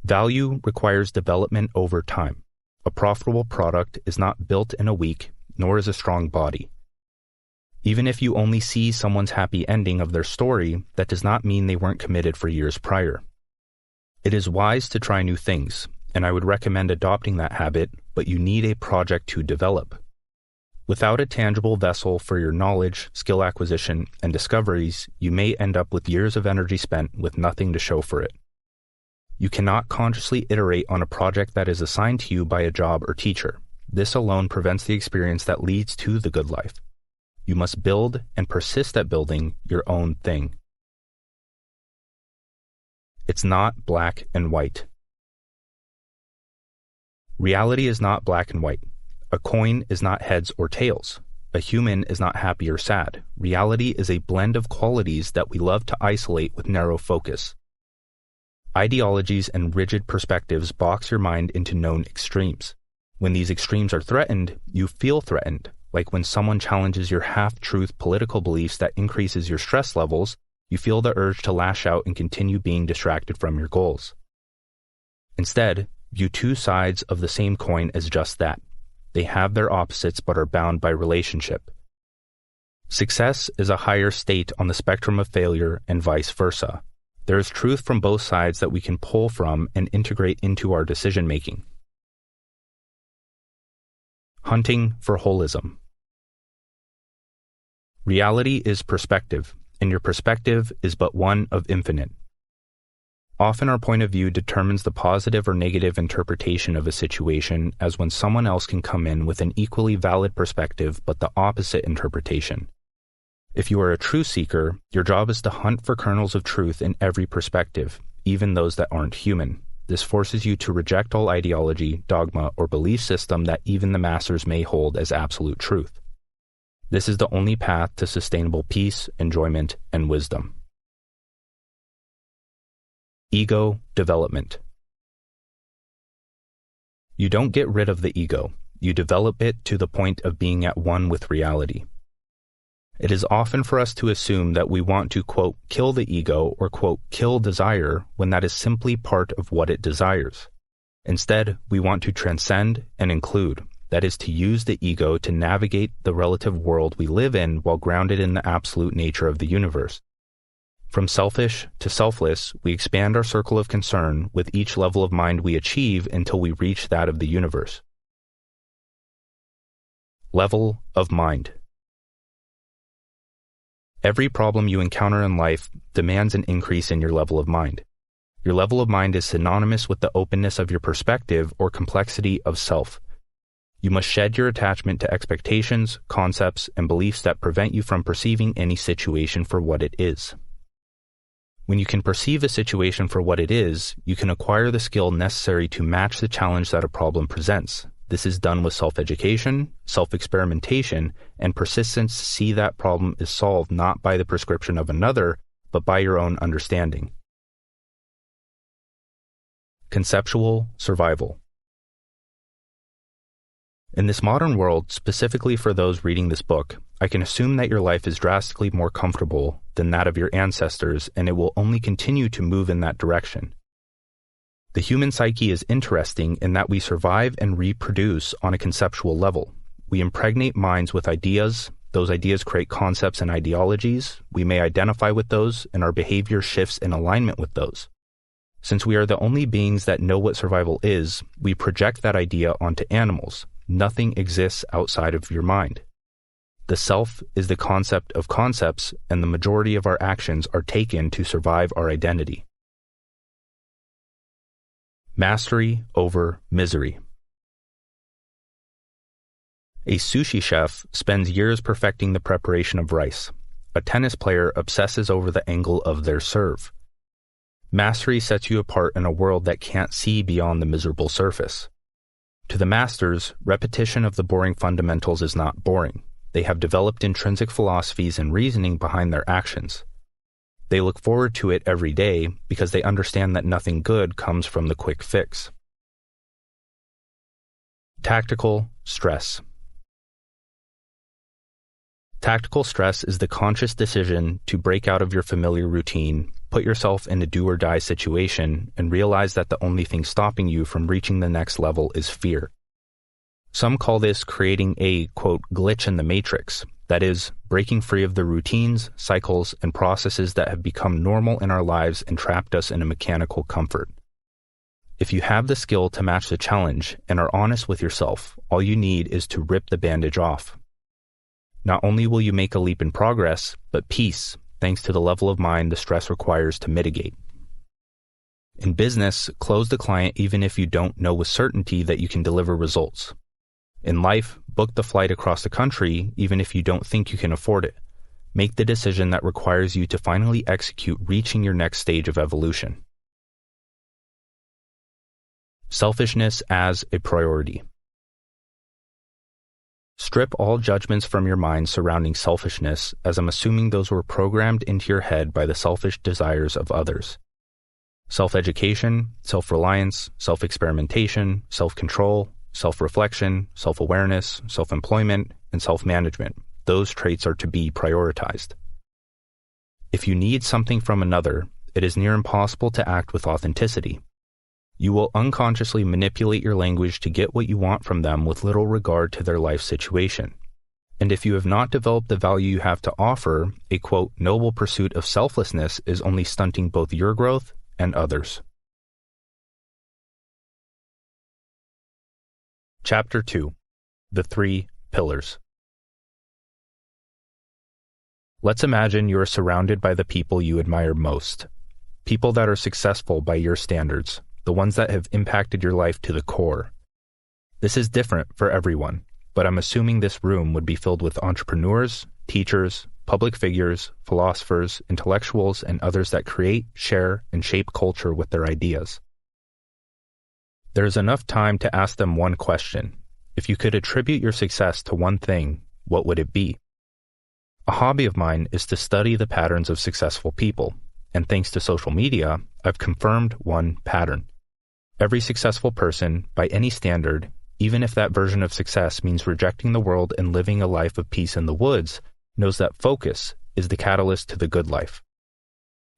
Value requires development over time. A profitable product is not built in a week, nor is a strong body. Even if you only see someone's happy ending of their story, that does not mean they weren't committed for years prior. It is wise to try new things, and I would recommend adopting that habit, but you need a project to develop. Without a tangible vessel for your knowledge, skill acquisition, and discoveries, you may end up with years of energy spent with nothing to show for it. You cannot consciously iterate on a project that is assigned to you by a job or teacher. This alone prevents the experience that leads to the good life. You must build and persist at building your own thing. It's not black and white. Reality is not black and white. A coin is not heads or tails. A human is not happy or sad. Reality is a blend of qualities that we love to isolate with narrow focus. Ideologies and rigid perspectives box your mind into known extremes. When these extremes are threatened, you feel threatened, like when someone challenges your half-truth political beliefs that increases your stress levels, you feel the urge to lash out and continue being distracted from your goals. Instead, view two sides of the same coin as just that. They have their opposites but are bound by relationship. Success is a higher state on the spectrum of failure and vice versa. There is truth from both sides that we can pull from and integrate into our decision-making. Hunting for holism. Reality is perspective, and your perspective is but one of infinite. Often our point of view determines the positive or negative interpretation of a situation, as when someone else can come in with an equally valid perspective but the opposite interpretation. If you are a truth seeker, your job is to hunt for kernels of truth in every perspective, even those that aren't human. This forces you to reject all ideology, dogma, or belief system that even the masters may hold as absolute truth. This is the only path to sustainable peace, enjoyment, and wisdom. Ego development. You don't get rid of the ego. You develop it to the point of being at one with reality. It is often for us to assume that we want to, quote, kill the ego or, quote, kill desire when that is simply part of what it desires. Instead, we want to transcend and include, that is to use the ego to navigate the relative world we live in while grounded in the absolute nature of the universe. From selfish to selfless, we expand our circle of concern with each level of mind we achieve until we reach that of the universe. Level of mind. Every problem you encounter in life demands an increase in your level of mind. Your level of mind is synonymous with the openness of your perspective or complexity of self. You must shed your attachment to expectations, concepts, and beliefs that prevent you from perceiving any situation for what it is. When you can perceive a situation for what it is, you can acquire the skill necessary to match the challenge that a problem presents. This is done with self-education, self-experimentation, and persistence to see that problem is solved not by the prescription of another, but by your own understanding. Conceptual survival. In this modern world, specifically for those reading this book, I can assume that your life is drastically more comfortable than that of your ancestors, and it will only continue to move in that direction. The human psyche is interesting in that we survive and reproduce on a conceptual level. We impregnate minds with ideas. Those ideas create concepts and ideologies. We may identify with those, and our behavior shifts in alignment with those. Since we are the only beings that know what survival is, we project that idea onto animals. Nothing exists outside of your mind. The self is the concept of concepts, and the majority of our actions are taken to survive our identity. Mastery over misery. A sushi chef spends years perfecting the preparation of rice. A tennis player obsesses over the angle of their serve. Mastery sets you apart in a world that can't see beyond the miserable surface. To the masters, repetition of the boring fundamentals is not boring. They have developed intrinsic philosophies and reasoning behind their actions. They look forward to it every day because they understand that nothing good comes from the quick fix. Tactical stress. Tactical stress is the conscious decision to break out of your familiar routine, put yourself in a do-or-die situation, and realize that the only thing stopping you from reaching the next level is fear. Some call this creating a, quote, glitch in the matrix, that is, breaking free of the routines, cycles, and processes that have become normal in our lives and trapped us in a mechanical comfort. If you have the skill to match the challenge and are honest with yourself, all you need is to rip the bandage off. Not only will you make a leap in progress, but peace, thanks to the level of mind the stress requires to mitigate. In business, close the client even if you don't know with certainty that you can deliver results. In life, book the flight across the country even if you don't think you can afford it. Make the decision that requires you to finally execute reaching your next stage of evolution. Selfishness as a priority. Strip all judgments from your mind surrounding selfishness, as I'm assuming those were programmed into your head by the selfish desires of others. Self-education, self-reliance, self-experimentation, self-control, self-reflection, self-awareness, self-employment, and self-management. Those traits are to be prioritized. If you need something from another, it is near impossible to act with authenticity. You will unconsciously manipulate your language to get what you want from them with little regard to their life situation. And if you have not developed the value you have to offer, a, quote, noble pursuit of selflessness is only stunting both your growth and others. Chapter 2. The 3 Pillars. Let's imagine you are surrounded by the people you admire most. People that are successful by your standards. The ones that have impacted your life to the core. This is different for everyone, but I'm assuming this room would be filled with entrepreneurs, teachers, public figures, philosophers, intellectuals, and others that create, share, and shape culture with their ideas. There is enough time to ask them one question. If you could attribute your success to one thing, what would it be? A hobby of mine is to study the patterns of successful people, and thanks to social media, I've confirmed one pattern. Every successful person, by any standard, even if that version of success means rejecting the world and living a life of peace in the woods, knows that focus is the catalyst to the good life.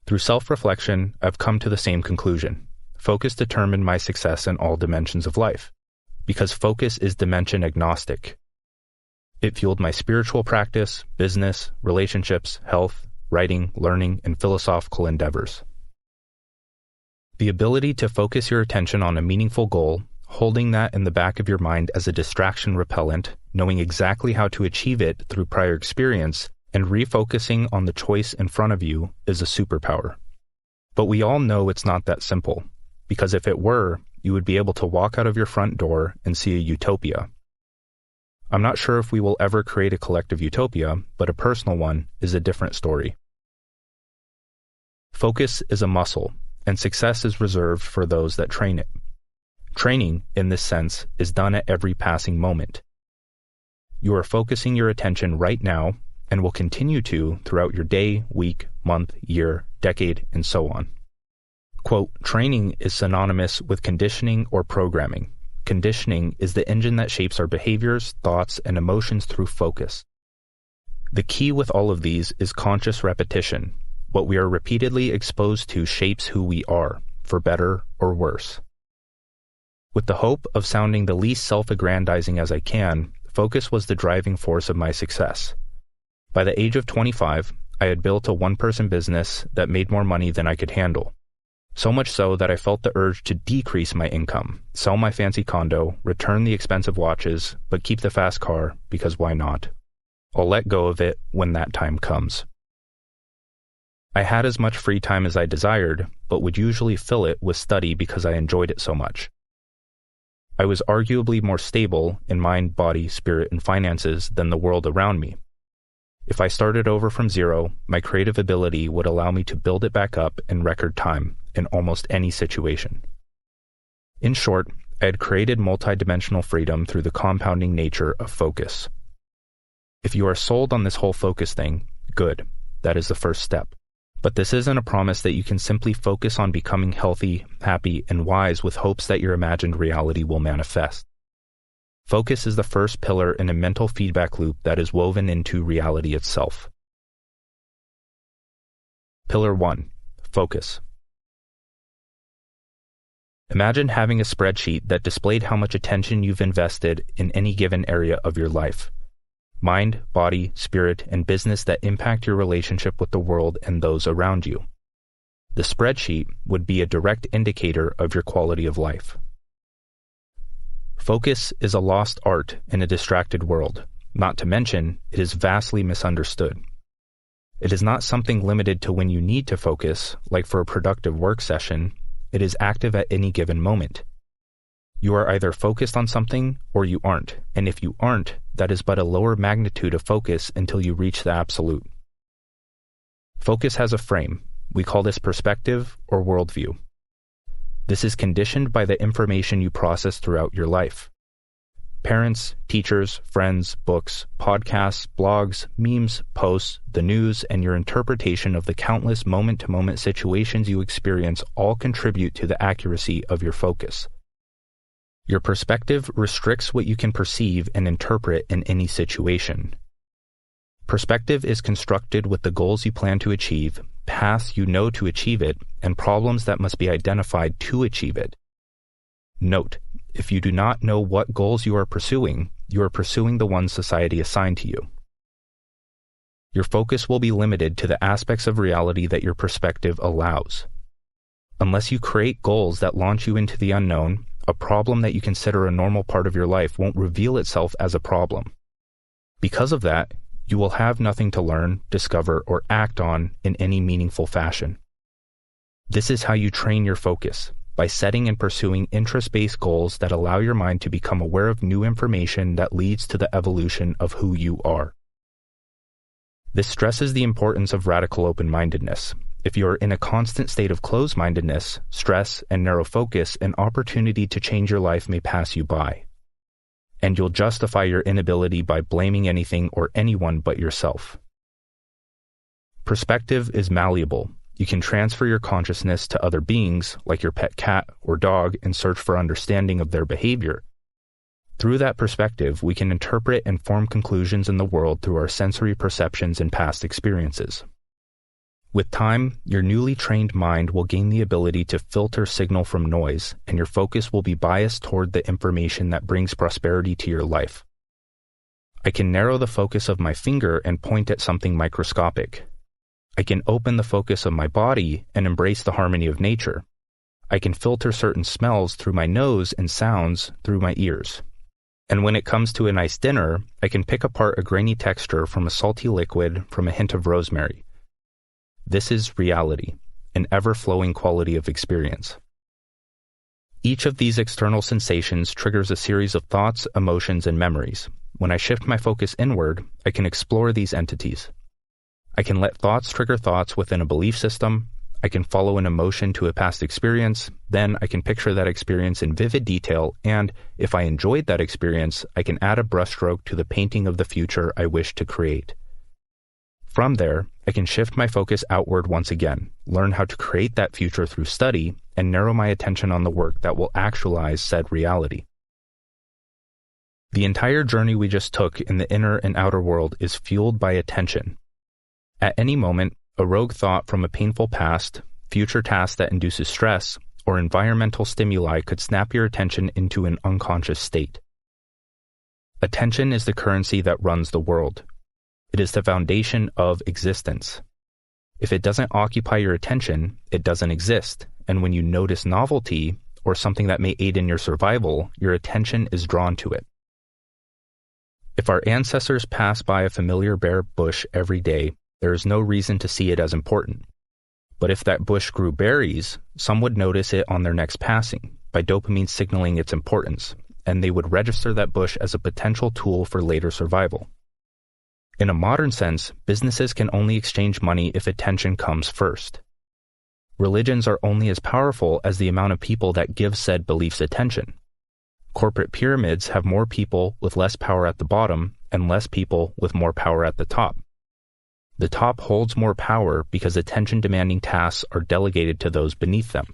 Through self-reflection, I've come to the same conclusion. Focus determined my success in all dimensions of life, because focus is dimension agnostic. It fueled my spiritual practice, business, relationships, health, writing, learning, and philosophical endeavors. The ability to focus your attention on a meaningful goal, holding that in the back of your mind as a distraction repellent, knowing exactly how to achieve it through prior experience, and refocusing on the choice in front of you is a superpower. But we all know it's not that simple, because if it were, you would be able to walk out of your front door and see a utopia. I'm not sure if we will ever create a collective utopia, but a personal one is a different story. Focus is a muscle, and success is reserved for those that train it. Training, in this sense, is done at every passing moment. You are focusing your attention right now and will continue to throughout your day, week, month, year, decade, and so on. Quote, training is synonymous with conditioning or programming. Conditioning is the engine that shapes our behaviors, thoughts, and emotions through focus. The key with all of these is conscious repetition. What we are repeatedly exposed to shapes who we are, for better or worse. With the hope of sounding the least self-aggrandizing as I can, focus was the driving force of my success. By the age of 25, I had built a one-person business that made more money than I could handle. So much so that I felt the urge to decrease my income, sell my fancy condo, return the expensive watches, but keep the fast car, because why not? I'll let go of it when that time comes. I had as much free time as I desired, but would usually fill it with study because I enjoyed it so much. I was arguably more stable in mind, body, spirit, and finances than the world around me. If I started over from zero, my creative ability would allow me to build it back up in record time in almost any situation. In short, I had created multidimensional freedom through the compounding nature of focus. If you are sold on this whole focus thing, good. That is the first step. But this isn't a promise that you can simply focus on becoming healthy, happy, and wise with hopes that your imagined reality will manifest. Focus is the first pillar in a mental feedback loop that is woven into reality itself. Pillar 1. Focus. Imagine having a spreadsheet that displayed how much attention you've invested in any given area of your life. Mind, body, spirit, and business that impact your relationship with the world and those around you. The spreadsheet would be a direct indicator of your quality of life. Focus is a lost art in a distracted world, not to mention it is vastly misunderstood. It is not something limited to when you need to focus, like for a productive work session. It is active at any given moment. You are either focused on something or you aren't, and if you aren't, that is but a lower magnitude of focus until you reach the absolute. Focus has a frame. We call this perspective or worldview. This is conditioned by the information you process throughout your life. Parents, teachers, friends, books, podcasts, blogs, memes, posts, the news, and your interpretation of the countless moment-to-moment situations you experience all contribute to the accuracy of your focus. Your perspective restricts what you can perceive and interpret in any situation. Perspective is constructed with the goals you plan to achieve, paths you know to achieve it, and problems that must be identified to achieve it. Note, if you do not know what goals you are pursuing the ones society assigned to you. Your focus will be limited to the aspects of reality that your perspective allows. Unless you create goals that launch you into the unknown, a problem that you consider a normal part of your life won't reveal itself as a problem. Because of that, you will have nothing to learn, discover, or act on in any meaningful fashion. This is how you train your focus, by setting and pursuing interest-based goals that allow your mind to become aware of new information that leads to the evolution of who you are. This stresses the importance of radical open-mindedness. If you are in a constant state of closed-mindedness, stress, and narrow focus, an opportunity to change your life may pass you by. And you'll justify your inability by blaming anything or anyone but yourself. Perspective is malleable. You can transfer your consciousness to other beings, like your pet cat or dog, and search for understanding of their behavior. Through that perspective, we can interpret and form conclusions in the world through our sensory perceptions and past experiences. With time, your newly trained mind will gain the ability to filter signal from noise, and your focus will be biased toward the information that brings prosperity to your life. I can narrow the focus of my finger and point at something microscopic. I can open the focus of my body and embrace the harmony of nature. I can filter certain smells through my nose and sounds through my ears. And when it comes to a nice dinner, I can pick apart a grainy texture from a salty liquid from a hint of rosemary. This is reality, an ever-flowing quality of experience. Each of these external sensations triggers a series of thoughts, emotions, and memories. When I shift my focus inward, I can explore these entities. I can let thoughts trigger thoughts within a belief system. I can follow an emotion to a past experience. Then I can picture that experience in vivid detail, and if I enjoyed that experience, I can add a brushstroke to the painting of the future I wish to create. From there, I can shift my focus outward once again, learn how to create that future through study, and narrow my attention on the work that will actualize said reality. The entire journey we just took in the inner and outer world is fueled by attention. At any moment, a rogue thought from a painful past, future task that induces stress, or environmental stimuli could snap your attention into an unconscious state. Attention is the currency that runs the world. It is the foundation of existence. If it doesn't occupy your attention, it doesn't exist, and when you notice novelty, or something that may aid in your survival, your attention is drawn to it. If our ancestors passed by a familiar bare bush every day, there is no reason to see it as important. But if that bush grew berries, some would notice it on their next passing, by dopamine signaling its importance, and they would register that bush as a potential tool for later survival. In a modern sense, businesses can only exchange money if attention comes first. Religions are only as powerful as the amount of people that give said beliefs attention. Corporate pyramids have more people with less power at the bottom and less people with more power at the top. The top holds more power because attention-demanding tasks are delegated to those beneath them.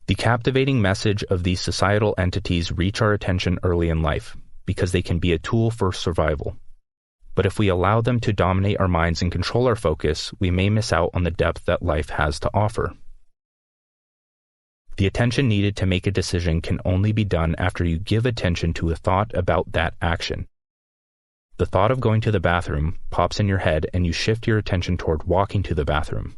The captivating message of these societal entities reach our attention early in life because they can be a tool for survival. But if we allow them to dominate our minds and control our focus, we may miss out on the depth that life has to offer. The attention needed to make a decision can only be done after you give attention to a thought about that action. The thought of going to the bathroom pops in your head and you shift your attention toward walking to the bathroom.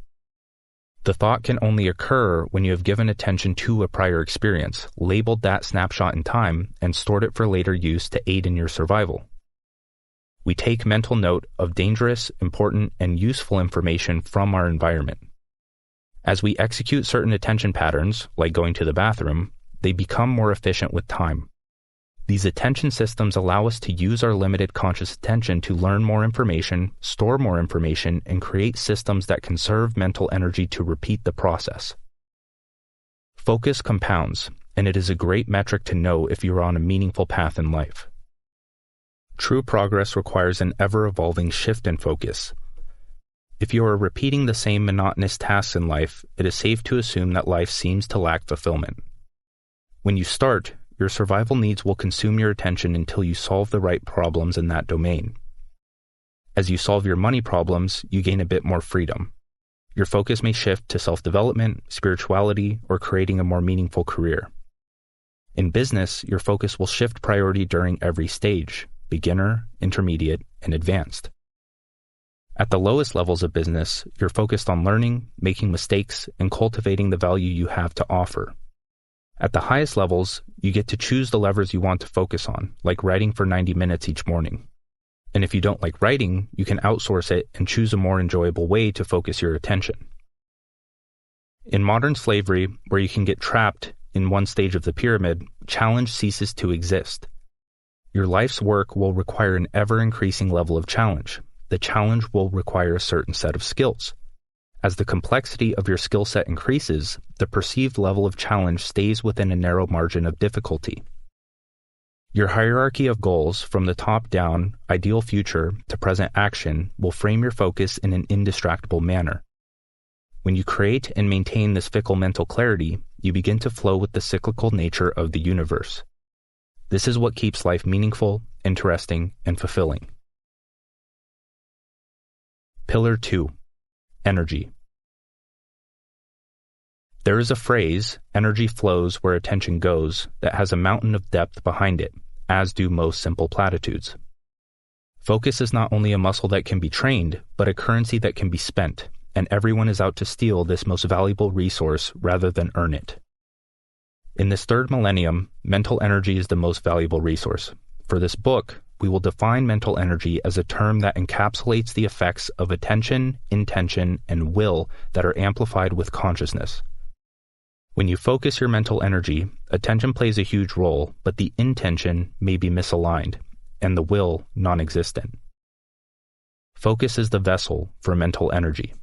The thought can only occur when you have given attention to a prior experience, labeled that snapshot in time, and stored it for later use to aid in your survival. We take mental note of dangerous, important, and useful information from our environment. As we execute certain attention patterns, like going to the bathroom, they become more efficient with time. These attention systems allow us to use our limited conscious attention to learn more information, store more information, and create systems that conserve mental energy to repeat the process. Focus compounds, and it is a great metric to know if you are on a meaningful path in life. True progress requires an ever-evolving shift in focus. If you are repeating the same monotonous tasks in life, it is safe to assume that life seems to lack fulfillment. When you start, your survival needs will consume your attention until you solve the right problems in that domain. As you solve your money problems, you gain a bit more freedom. Your focus may shift to self-development, spirituality, or creating a more meaningful career. In business, your focus will shift priority during every stage: beginner, intermediate, and advanced. At the lowest levels of business, you're focused on learning, making mistakes, and cultivating the value you have to offer. At the highest levels, you get to choose the levers you want to focus on, like writing for 90 minutes each morning. And if you don't like writing, you can outsource it and choose a more enjoyable way to focus your attention. In modern slavery, where you can get trapped in one stage of the pyramid, challenge ceases to exist. Your life's work will require an ever-increasing level of challenge. The challenge will require a certain set of skills. As the complexity of your skill set increases, the perceived level of challenge stays within a narrow margin of difficulty. Your hierarchy of goals, from the top down, ideal future, to present action, will frame your focus in an indistractable manner. When you create and maintain this fickle mental clarity, you begin to flow with the cyclical nature of the universe. This is what keeps life meaningful, interesting, and fulfilling. Pillar 2. Energy. There is a phrase, energy flows where attention goes, that has a mountain of depth behind it, as do most simple platitudes. Focus is not only a muscle that can be trained, but a currency that can be spent, and everyone is out to steal this most valuable resource rather than earn it. In this third millennium, mental energy is the most valuable resource. For this book, we will define mental energy as a term that encapsulates the effects of attention, intention, and will that are amplified with consciousness. When you focus your mental energy, attention plays a huge role, but the intention may be misaligned, and the will non-existent. Focus is the vessel for mental energy.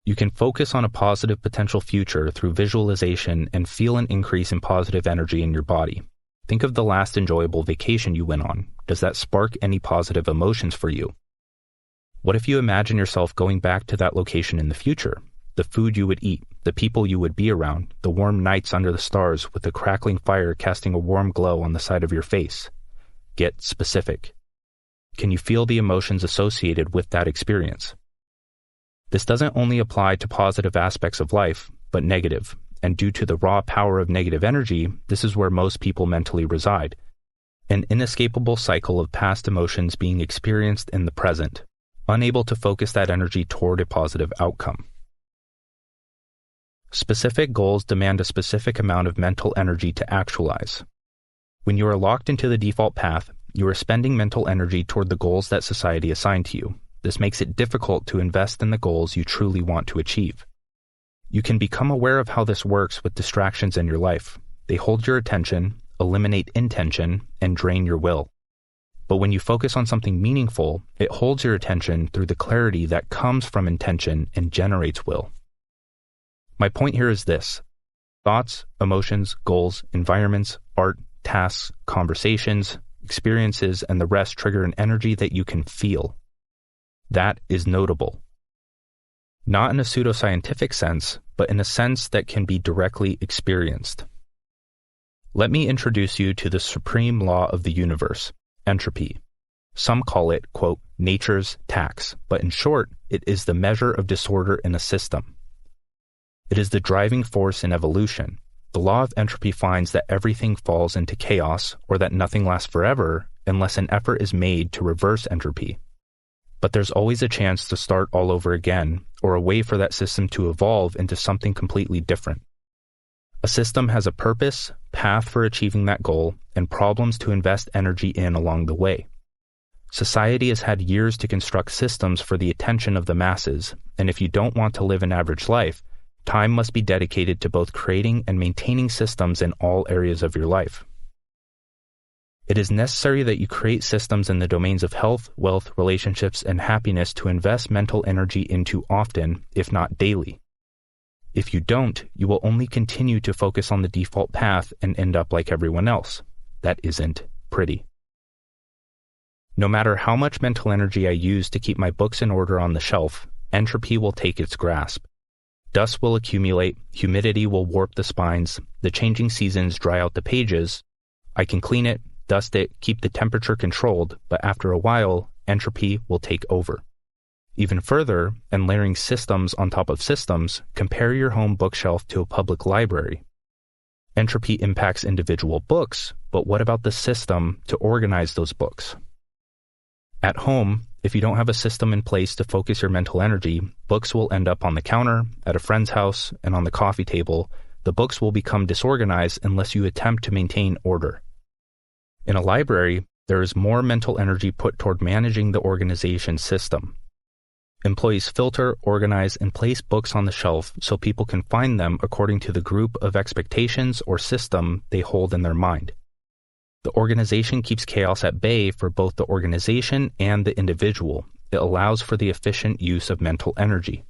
You can focus on a positive potential future through visualization and feel an increase in positive energy in your body. Think of the last enjoyable vacation you went on. Does that spark any positive emotions for you? What if you imagine yourself going back to that location in the future? The food you would eat, the people you would be around, the warm nights under the stars with the crackling fire casting a warm glow on the side of your face. Get specific. Can you feel the emotions associated with that experience? This doesn't only apply to positive aspects of life, but negative. And due to the raw power of negative energy, this is where most people mentally reside. An inescapable cycle of past emotions being experienced in the present, unable to focus that energy toward a positive outcome. Specific goals demand a specific amount of mental energy to actualize. When you are locked into the default path, you are spending mental energy toward the goals that society assigned to you. This makes it difficult to invest in the goals you truly want to achieve. You can become aware of how this works with distractions in your life. They hold your attention, eliminate intention, and drain your will. But when you focus on something meaningful, it holds your attention through the clarity that comes from intention and generates will. My point here is this: thoughts, emotions, goals, environments, art, tasks, conversations, experiences, and the rest trigger an energy that you can feel. That is notable. Not in a pseudoscientific sense, but in a sense that can be directly experienced. Let me introduce you to the supreme law of the universe, entropy. Some call it, quote, nature's tax, but in short, it is the measure of disorder in a system. It is the driving force in evolution. The law of entropy finds that everything falls into chaos, or that nothing lasts forever, unless an effort is made to reverse entropy. But there's always a chance to start all over again, or a way for that system to evolve into something completely different. A system has a purpose, path for achieving that goal, and problems to invest energy in along the way. Society has had years to construct systems for the attention of the masses, and if you don't want to live an average life, time must be dedicated to both creating and maintaining systems in all areas of your life. It is necessary that you create systems in the domains of health, wealth, relationships, and happiness to invest mental energy into often, if not daily. If you don't, you will only continue to focus on the default path and end up like everyone else. That isn't pretty. No matter how much mental energy I use to keep my books in order on the shelf, entropy will take its grasp. Dust will accumulate, humidity will warp the spines, the changing seasons dry out the pages. I can clean it, dust it, keep the temperature controlled, but after a while, entropy will take over. Even further, and layering systems on top of systems, compare your home bookshelf to a public library. Entropy impacts individual books, but what about the system to organize those books? At home, if you don't have a system in place to focus your mental energy, books will end up on the counter, at a friend's house, and on the coffee table. The books will become disorganized unless you attempt to maintain order. In a library, there is more mental energy put toward managing the organization system. Employees filter, organize, and place books on the shelf so people can find them according to the group of expectations or system they hold in their mind. The organization keeps chaos at bay for both the organization and the individual. It allows for the efficient use of mental energy.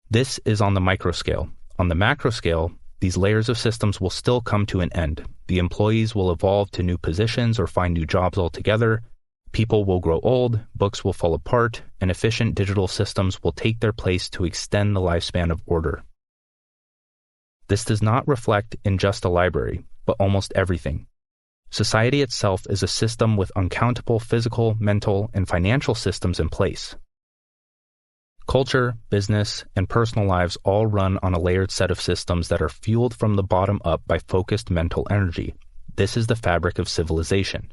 This is on the micro scale. On the macro scale, these layers of systems will still come to an end. The employees will evolve to new positions or find new jobs altogether. People will grow old, books will fall apart, and efficient digital systems will take their place to extend the lifespan of order. This does not reflect in just a library, but almost everything. Society itself is a system with uncountable physical, mental, and financial systems in place. Culture, business, and personal lives all run on a layered set of systems that are fueled from the bottom up by focused mental energy. This is the fabric of civilization.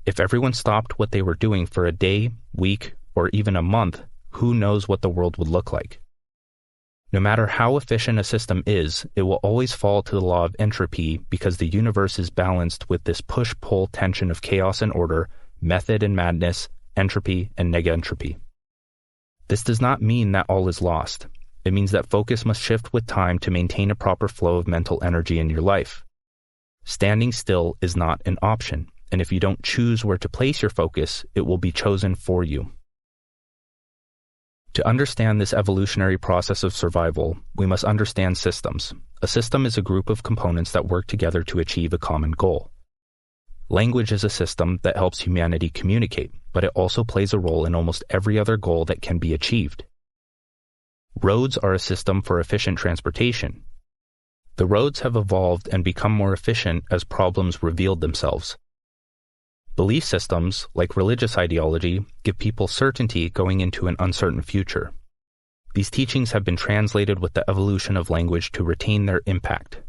If everyone stopped what they were doing for a day, week, or even a month, who knows what the world would look like? No matter how efficient a system is, it will always fall to the law of entropy because the universe is balanced with this push-pull tension of chaos and order, method and madness, entropy and negentropy. This does not mean that all is lost. It means that focus must shift with time to maintain a proper flow of mental energy in your life. Standing still is not an option, and if you don't choose where to place your focus, it will be chosen for you. To understand this evolutionary process of survival, we must understand systems. A system is a group of components that work together to achieve a common goal. Language is a system that helps humanity communicate, but it also plays a role in almost every other goal that can be achieved. Roads are a system for efficient transportation. The roads have evolved and become more efficient as problems revealed themselves. Belief systems, like religious ideology, give people certainty going into an uncertain future. These teachings have been translated with the evolution of language to retain their impact.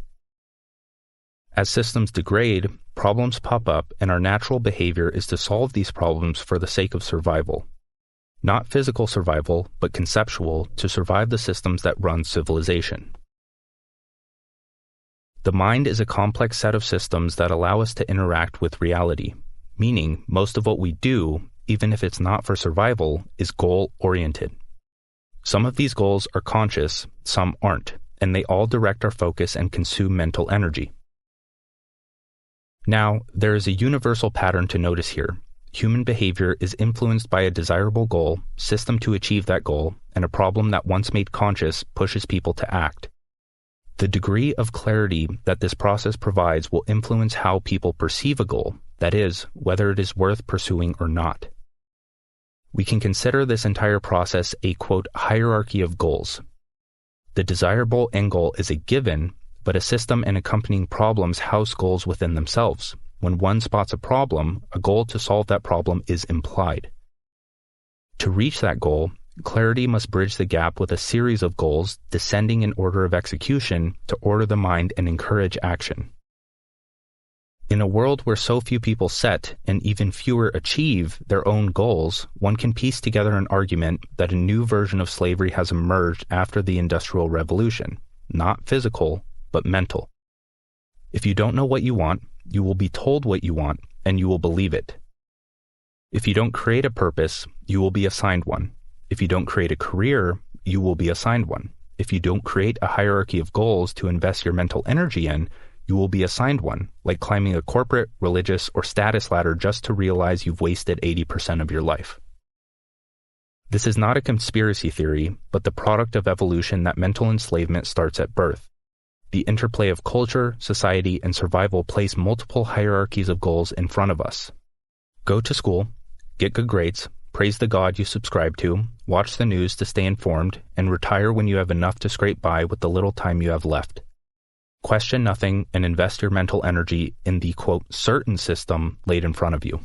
As systems degrade, problems pop up, and our natural behavior is to solve these problems for the sake of survival. Not physical survival, but conceptual, to survive the systems that run civilization. The mind is a complex set of systems that allow us to interact with reality. Meaning, most of what we do, even if it's not for survival, is goal-oriented. Some of these goals are conscious, some aren't, and they all direct our focus and consume mental energy. Now, there is a universal pattern to notice here. Human behavior is influenced by a desirable goal, system to achieve that goal, and a problem that once made conscious pushes people to act. The degree of clarity that this process provides will influence how people perceive a goal, that is, whether it is worth pursuing or not. We can consider this entire process a, quote, hierarchy of goals. The desirable end goal is a given, but a system and accompanying problems house goals within themselves. When one spots a problem, a goal to solve that problem is implied. To reach that goal, clarity must bridge the gap with a series of goals descending in order of execution to order the mind and encourage action. In a world where so few people set and even fewer achieve their own goals, one can piece together an argument that a new version of slavery has emerged after the Industrial Revolution, not physical, but mental. If you don't know what you want, you will be told what you want, and you will believe it. If you don't create a purpose, you will be assigned one. If you don't create a career, you will be assigned one. If you don't create a hierarchy of goals to invest your mental energy in, you will be assigned one, like climbing a corporate, religious, or status ladder just to realize you've wasted 80% of your life. This is not a conspiracy theory, but the product of evolution that mental enslavement starts at birth. The interplay of culture, society, and survival place multiple hierarchies of goals in front of us. Go to school, get good grades, praise the God you subscribe to, watch the news to stay informed, and retire when you have enough to scrape by with the little time you have left. Question nothing and invest your mental energy in the, quote, certain system laid in front of you.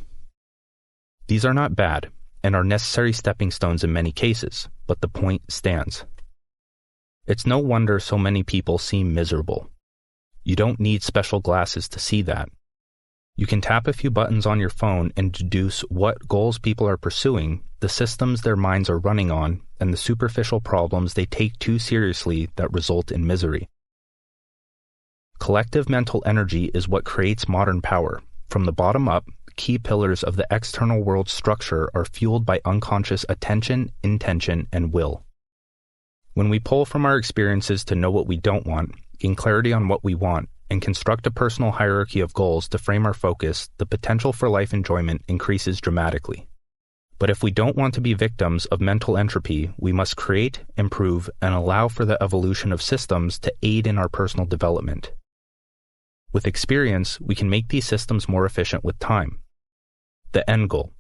These are not bad and are necessary stepping stones in many cases, but the point stands. It's no wonder so many people seem miserable. You don't need special glasses to see that. You can tap a few buttons on your phone and deduce what goals people are pursuing, the systems their minds are running on, and the superficial problems they take too seriously that result in misery. Collective mental energy is what creates modern power. From the bottom up, key pillars of the external world structure are fueled by unconscious attention, intention, and will. When we pull from our experiences to know what we don't want, gain clarity on what we want, and construct a personal hierarchy of goals to frame our focus, the potential for life enjoyment increases dramatically. But if we don't want to be victims of mental entropy, we must create, improve, and allow for the evolution of systems to aid in our personal development. With experience, we can make these systems more efficient with time. The end goal: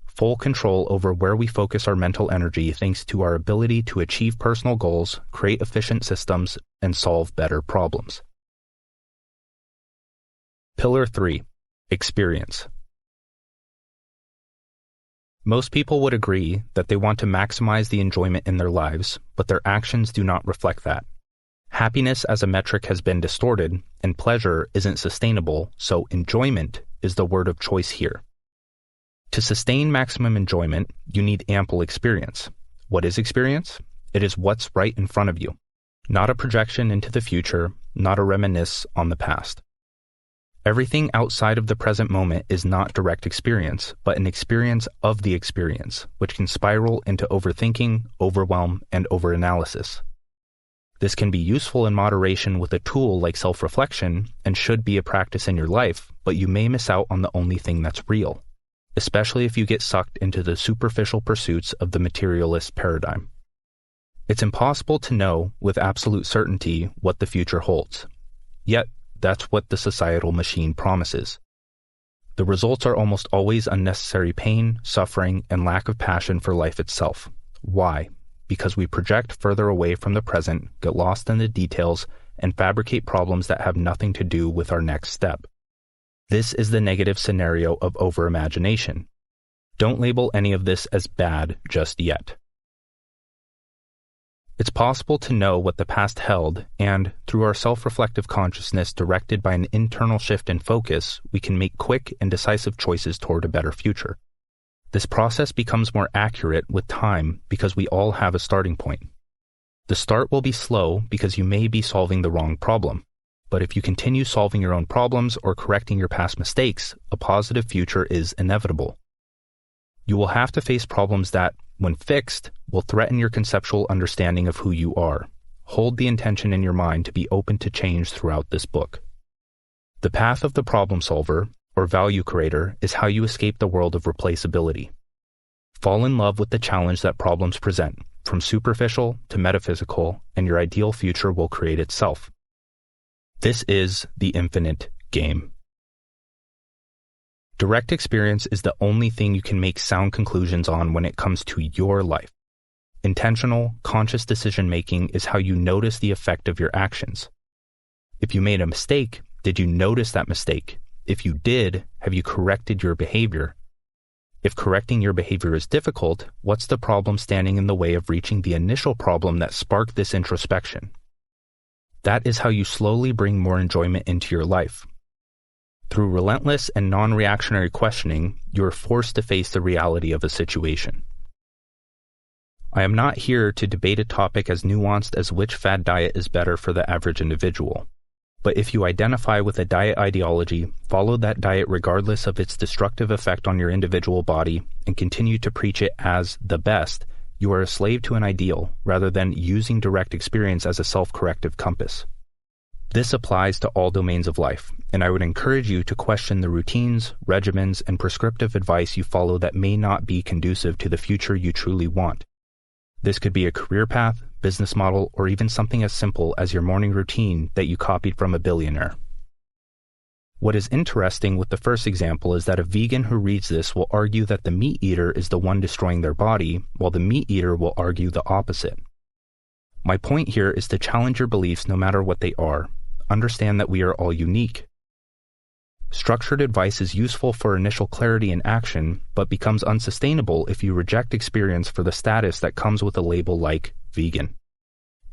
full control over where we focus our mental energy thanks to our ability to achieve personal goals, create efficient systems, and solve better problems. Pillar 3. Experience. Most people would agree that they want to maximize the enjoyment in their lives, but their actions do not reflect that. Happiness as a metric has been distorted, and pleasure isn't sustainable, so enjoyment is the word of choice here. To sustain maximum enjoyment, you need ample experience. What is experience? It is what's right in front of you, not a projection into the future, not a reminisce on the past. Everything outside of the present moment is not direct experience, but an experience of the experience, which can spiral into overthinking, overwhelm, and overanalysis. This can be useful in moderation with a tool like self-reflection and should be a practice in your life, but you may miss out on the only thing that's real, especially if you get sucked into the superficial pursuits of the materialist paradigm. It's impossible to know with absolute certainty what the future holds. Yet, that's what the societal machine promises. The results are almost always unnecessary pain, suffering, and lack of passion for life itself. Why? Because we project further away from the present, get lost in the details, and fabricate problems that have nothing to do with our next step. This is the negative scenario of overimagination. Don't label any of this as bad just yet. It's possible to know what the past held, and, through our self-reflective consciousness directed by an internal shift in focus, we can make quick and decisive choices toward a better future. This process becomes more accurate with time because we all have a starting point. The start will be slow because you may be solving the wrong problem. But if you continue solving your own problems or correcting your past mistakes, a positive future is inevitable. You will have to face problems that, when fixed, will threaten your conceptual understanding of who you are. Hold the intention in your mind to be open to change throughout this book. The path of the problem solver, or value creator, is how you escape the world of replaceability. Fall in love with the challenge that problems present, from superficial to metaphysical, and your ideal future will create itself. This is the infinite game. Direct experience is the only thing you can make sound conclusions on when it comes to your life. Intentional, conscious decision-making is how you notice the effect of your actions. If you made a mistake, did you notice that mistake? If you did, have you corrected your behavior? If correcting your behavior is difficult, what's the problem standing in the way of reaching the initial problem that sparked this introspection? That is how you slowly bring more enjoyment into your life. Through relentless and non-reactionary questioning, you are forced to face the reality of a situation. I am not here to debate a topic as nuanced as which fad diet is better for the average individual. But if you identify with a diet ideology, follow that diet regardless of its destructive effect on your individual body, and continue to preach it as the best, you are a slave to an ideal rather than using direct experience as a self-corrective compass. This applies to all domains of life, and I would encourage you to question the routines, regimens, and prescriptive advice you follow that may not be conducive to the future you truly want. This could be a career path, business model, or even something as simple as your morning routine that you copied from a billionaire. What is interesting with the first example is that a vegan who reads this will argue that the meat eater is the one destroying their body, while the meat eater will argue the opposite. My point here is to challenge your beliefs no matter what they are. Understand that we are all unique. Structured advice is useful for initial clarity in action, but becomes unsustainable if you reject experience for the status that comes with a label like vegan.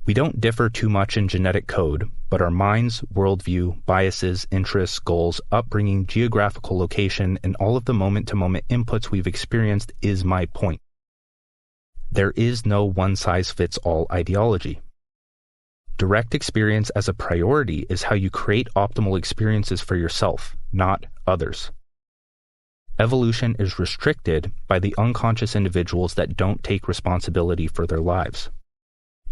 We don't differ too much in genetic code, but our minds, worldview, biases, interests, goals, upbringing, geographical location, and all of the moment-to-moment inputs we've experienced is my point. There is no one-size-fits-all ideology. Direct experience as a priority is how you create optimal experiences for yourself, not others. Evolution is restricted by the unconscious individuals that don't take responsibility for their lives.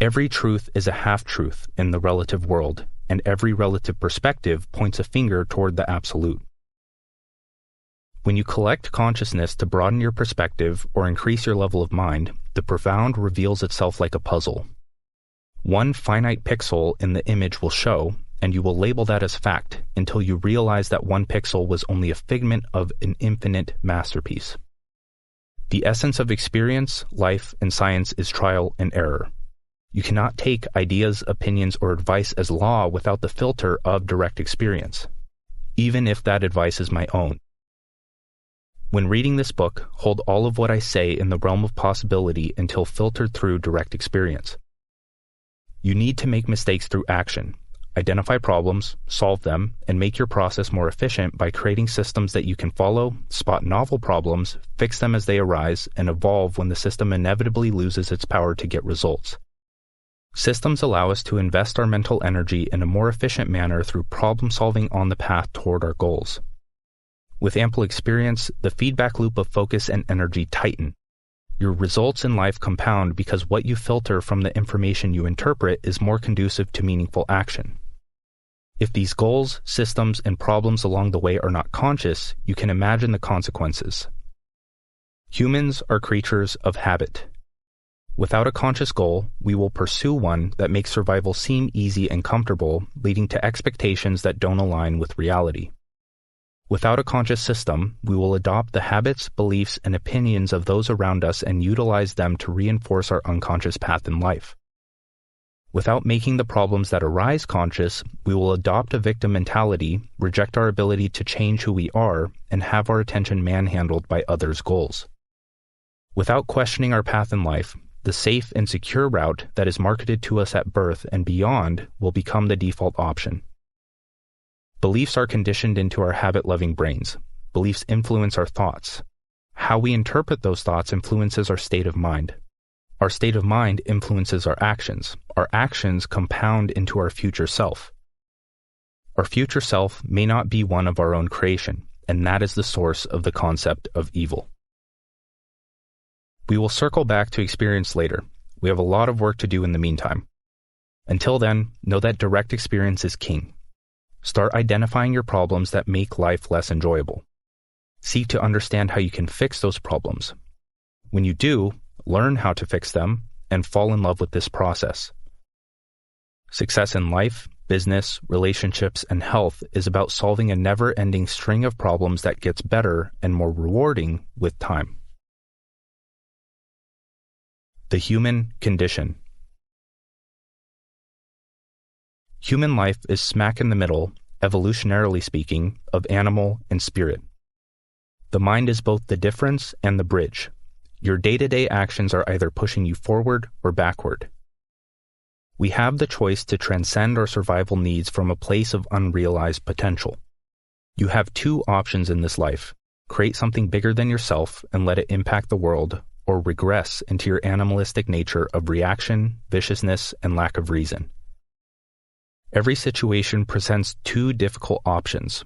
Every truth is a half-truth in the relative world, and every relative perspective points a finger toward the absolute. When you collect consciousness to broaden your perspective or increase your level of mind, the profound reveals itself like a puzzle. One finite pixel in the image will show, and you will label that as fact until you realize that one pixel was only a figment of an infinite masterpiece. The essence of experience, life, and science is trial and error. You cannot take ideas, opinions, or advice as law without the filter of direct experience, even if that advice is my own. When reading this book, hold all of what I say in the realm of possibility until filtered through direct experience. You need to make mistakes through action, identify problems, solve them, and make your process more efficient by creating systems that you can follow, spot novel problems, fix them as they arise, and evolve when the system inevitably loses its power to get results. Systems allow us to invest our mental energy in a more efficient manner through problem-solving on the path toward our goals. With ample experience, the feedback loop of focus and energy tighten. Your results in life compound because what you filter from the information you interpret is more conducive to meaningful action. If these goals, systems, and problems along the way are not conscious, you can imagine the consequences. Humans are creatures of habit. Without a conscious goal, we will pursue one that makes survival seem easy and comfortable, leading to expectations that don't align with reality. Without a conscious system, we will adopt the habits, beliefs, and opinions of those around us and utilize them to reinforce our unconscious path in life. Without making the problems that arise conscious, we will adopt a victim mentality, reject our ability to change who we are, and have our attention manhandled by others' goals. Without questioning our path in life, the safe and secure route that is marketed to us at birth and beyond will become the default option. Beliefs are conditioned into our habit-loving brains. Beliefs influence our thoughts. How we interpret those thoughts influences our state of mind. Our state of mind influences our actions. Our actions compound into our future self. Our future self may not be one of our own creation, and that is the source of the concept of evil. We will circle back to experience later. We have a lot of work to do in the meantime. Until then, know that direct experience is king. Start identifying your problems that make life less enjoyable. Seek to understand how you can fix those problems. When you do, learn how to fix them and fall in love with this process. Success in life, business, relationships, and health is about solving a never-ending string of problems that gets better and more rewarding with time. The human condition. Human life is smack in the middle, evolutionarily speaking, of animal and spirit. The mind is both the difference and the bridge. Your day-to-day actions are either pushing you forward or backward. We have the choice to transcend our survival needs from a place of unrealized potential. You have two options in this life: create something bigger than yourself and let it impact the world, or regress into your animalistic nature of reaction, viciousness, and lack of reason. Every situation presents two difficult options.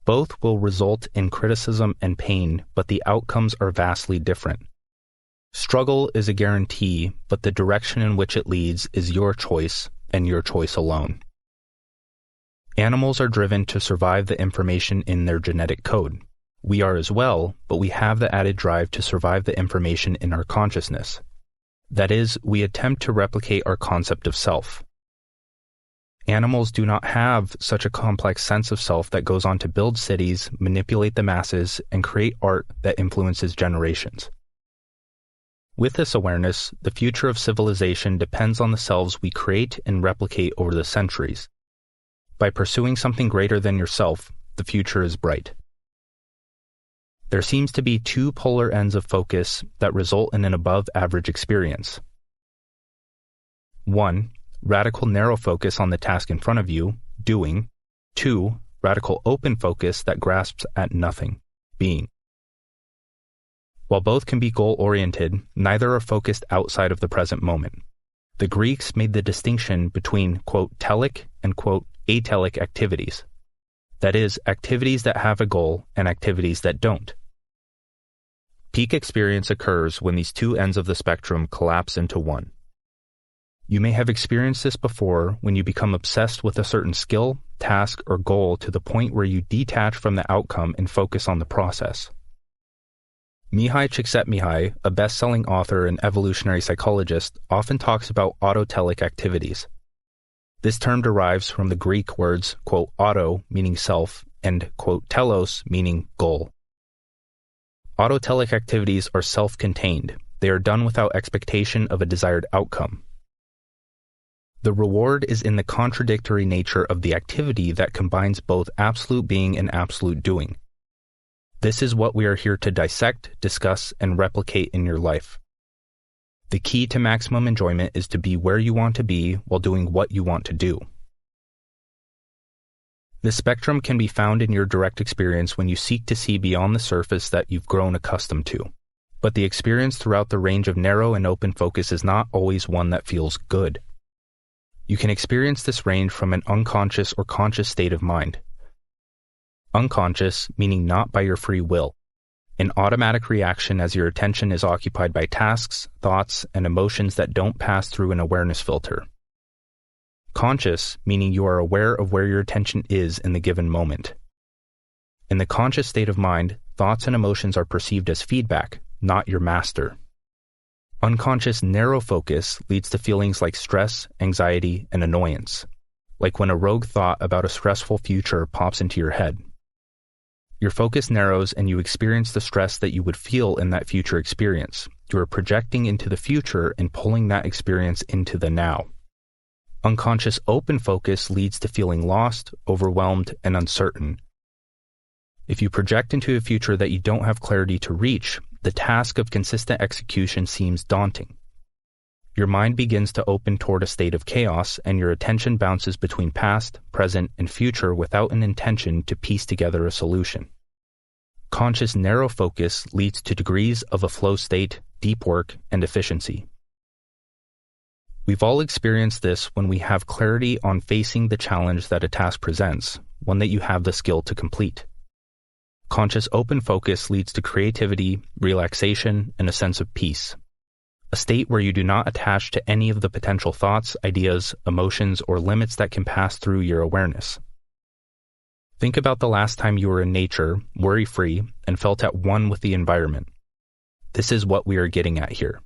Both will result in criticism and pain, but the outcomes are vastly different. Struggle is a guarantee, but the direction in which it leads is your choice and your choice alone. Animals are driven to survive the information in their genetic code. We are as well, but we have the added drive to survive the information in our consciousness. That is, we attempt to replicate our concept of self. Animals do not have such a complex sense of self that goes on to build cities, manipulate the masses, and create art that influences generations. With this awareness, the future of civilization depends on the selves we create and replicate over the centuries. By pursuing something greater than yourself, the future is bright. There seems to be two polar ends of focus that result in an above-average experience. 1. Radical narrow focus on the task in front of you, doing. 2. Radical open focus that grasps at nothing, being. While both can be goal-oriented, neither are focused outside of the present moment. The Greeks made the distinction between, quote, telic and, quote, atelic activities. That is, activities that have a goal and activities that don't. Peak experience occurs when these two ends of the spectrum collapse into one. You may have experienced this before when you become obsessed with a certain skill, task, or goal to the point where you detach from the outcome and focus on the process. Mihai Csikszentmihalyi, a best-selling author and evolutionary psychologist, often talks about autotelic activities. This term derives from the Greek words, quote, auto, meaning self, and, quote, telos, meaning goal. Autotelic activities are self-contained. They are done without expectation of a desired outcome. The reward is in the contradictory nature of the activity that combines both absolute being and absolute doing. This is what we are here to dissect, discuss, and replicate in your life. The key to maximum enjoyment is to be where you want to be while doing what you want to do. This spectrum can be found in your direct experience when you seek to see beyond the surface that you've grown accustomed to. But the experience throughout the range of narrow and open focus is not always one that feels good. You can experience this range from an unconscious or conscious state of mind. Unconscious, meaning not by your free will. An automatic reaction as your attention is occupied by tasks, thoughts, and emotions that don't pass through an awareness filter. Conscious, meaning you are aware of where your attention is in the given moment. In the conscious state of mind, thoughts and emotions are perceived as feedback, not your master. Unconscious narrow focus leads to feelings like stress, anxiety, and annoyance, like when a rogue thought about a stressful future pops into your head. Your focus narrows and you experience the stress that you would feel in that future experience. You are projecting into the future and pulling that experience into the now. Unconscious open focus leads to feeling lost, overwhelmed, and uncertain. If you project into a future that you don't have clarity to reach, the task of consistent execution seems daunting. Your mind begins to open toward a state of chaos, and your attention bounces between past, present, and future without an intention to piece together a solution. Conscious narrow focus leads to degrees of a flow state, deep work, and efficiency. We've all experienced this when we have clarity on facing the challenge that a task presents, one that you have the skill to complete. Conscious open focus leads to creativity, relaxation, and a sense of peace. A state where you do not attach to any of the potential thoughts, ideas, emotions, or limits that can pass through your awareness. Think about the last time you were in nature, worry-free, and felt at one with the environment. This is what we are getting at here.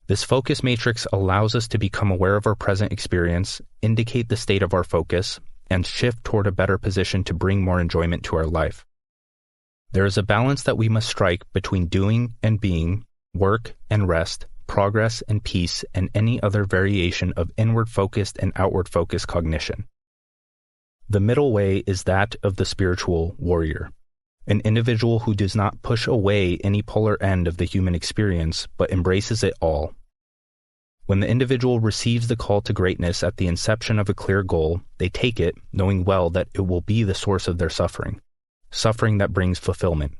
This focus matrix allows us to become aware of our present experience, indicate the state of our focus, and shift toward a better position to bring more enjoyment to our life. There is a balance that we must strike between doing and being, work and rest, progress and peace, and any other variation of inward-focused and outward-focused cognition. The middle way is that of the spiritual warrior, an individual who does not push away any polar end of the human experience, but embraces it all. When the individual receives the call to greatness at the inception of a clear goal, they take it, knowing well that it will be the source of their suffering that brings fulfillment.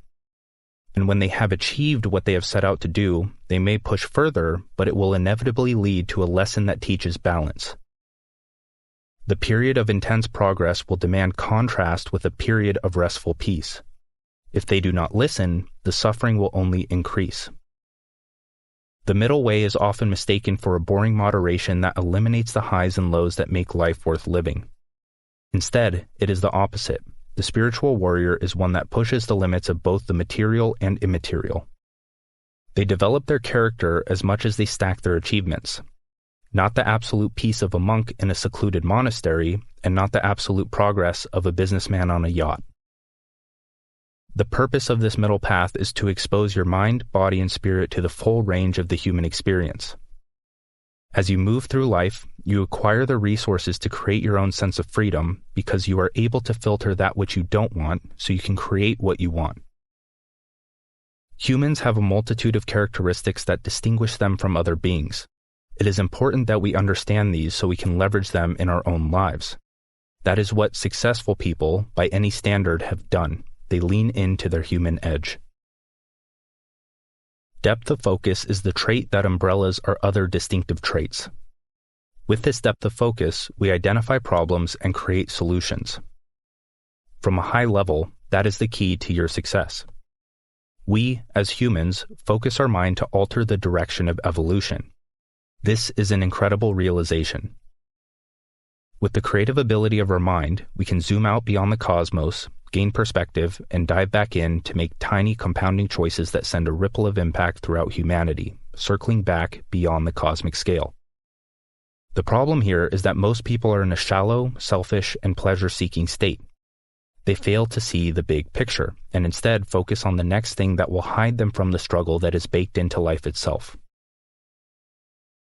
And when they have achieved what they have set out to do, they may push further, but it will inevitably lead to a lesson that teaches balance. The period of intense progress will demand contrast with a period of restful peace. If they do not listen, the suffering will only increase. The middle way is often mistaken for a boring moderation that eliminates the highs and lows that make life worth living. Instead, it is the opposite. The spiritual warrior is one that pushes the limits of both the material and immaterial. They develop their character as much as they stack their achievements. Not the absolute peace of a monk in a secluded monastery, and not the absolute progress of a businessman on a yacht. The purpose of this middle path is to expose your mind, body, and spirit to the full range of the human experience. As you move through life, you acquire the resources to create your own sense of freedom because you are able to filter that which you don't want so you can create what you want. Humans have a multitude of characteristics that distinguish them from other beings. It is important that we understand these so we can leverage them in our own lives. That is what successful people, by any standard, have done. They lean into their human edge. Depth of focus is the trait that umbrellas our other distinctive traits. With this depth of focus, we identify problems and create solutions. From a high level, that is the key to your success. We, as humans, focus our mind to alter the direction of evolution. This is an incredible realization. With the creative ability of our mind, we can zoom out beyond the cosmos, gain perspective, and dive back in to make tiny compounding choices that send a ripple of impact throughout humanity, circling back beyond the cosmic scale. The problem here is that most people are in a shallow, selfish, and pleasure-seeking state. They fail to see the big picture, and instead focus on the next thing that will hide them from the struggle that is baked into life itself.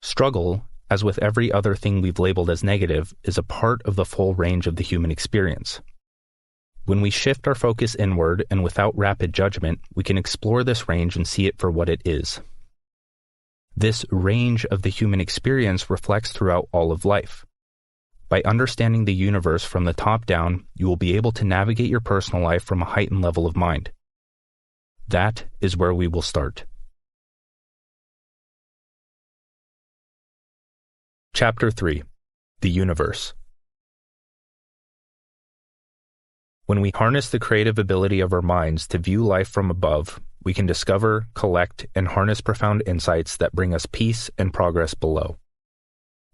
Struggle, as with every other thing we've labeled as negative, is a part of the full range of the human experience. When we shift our focus inward and without rapid judgment, we can explore this range and see it for what it is. This range of the human experience reflects throughout all of life. By understanding the universe from the top down, you will be able to navigate your personal life from a heightened level of mind. That is where we will start. Chapter 3. The Universe. When we harness the creative ability of our minds to view life from above, we can discover, collect, and harness profound insights that bring us peace and progress below.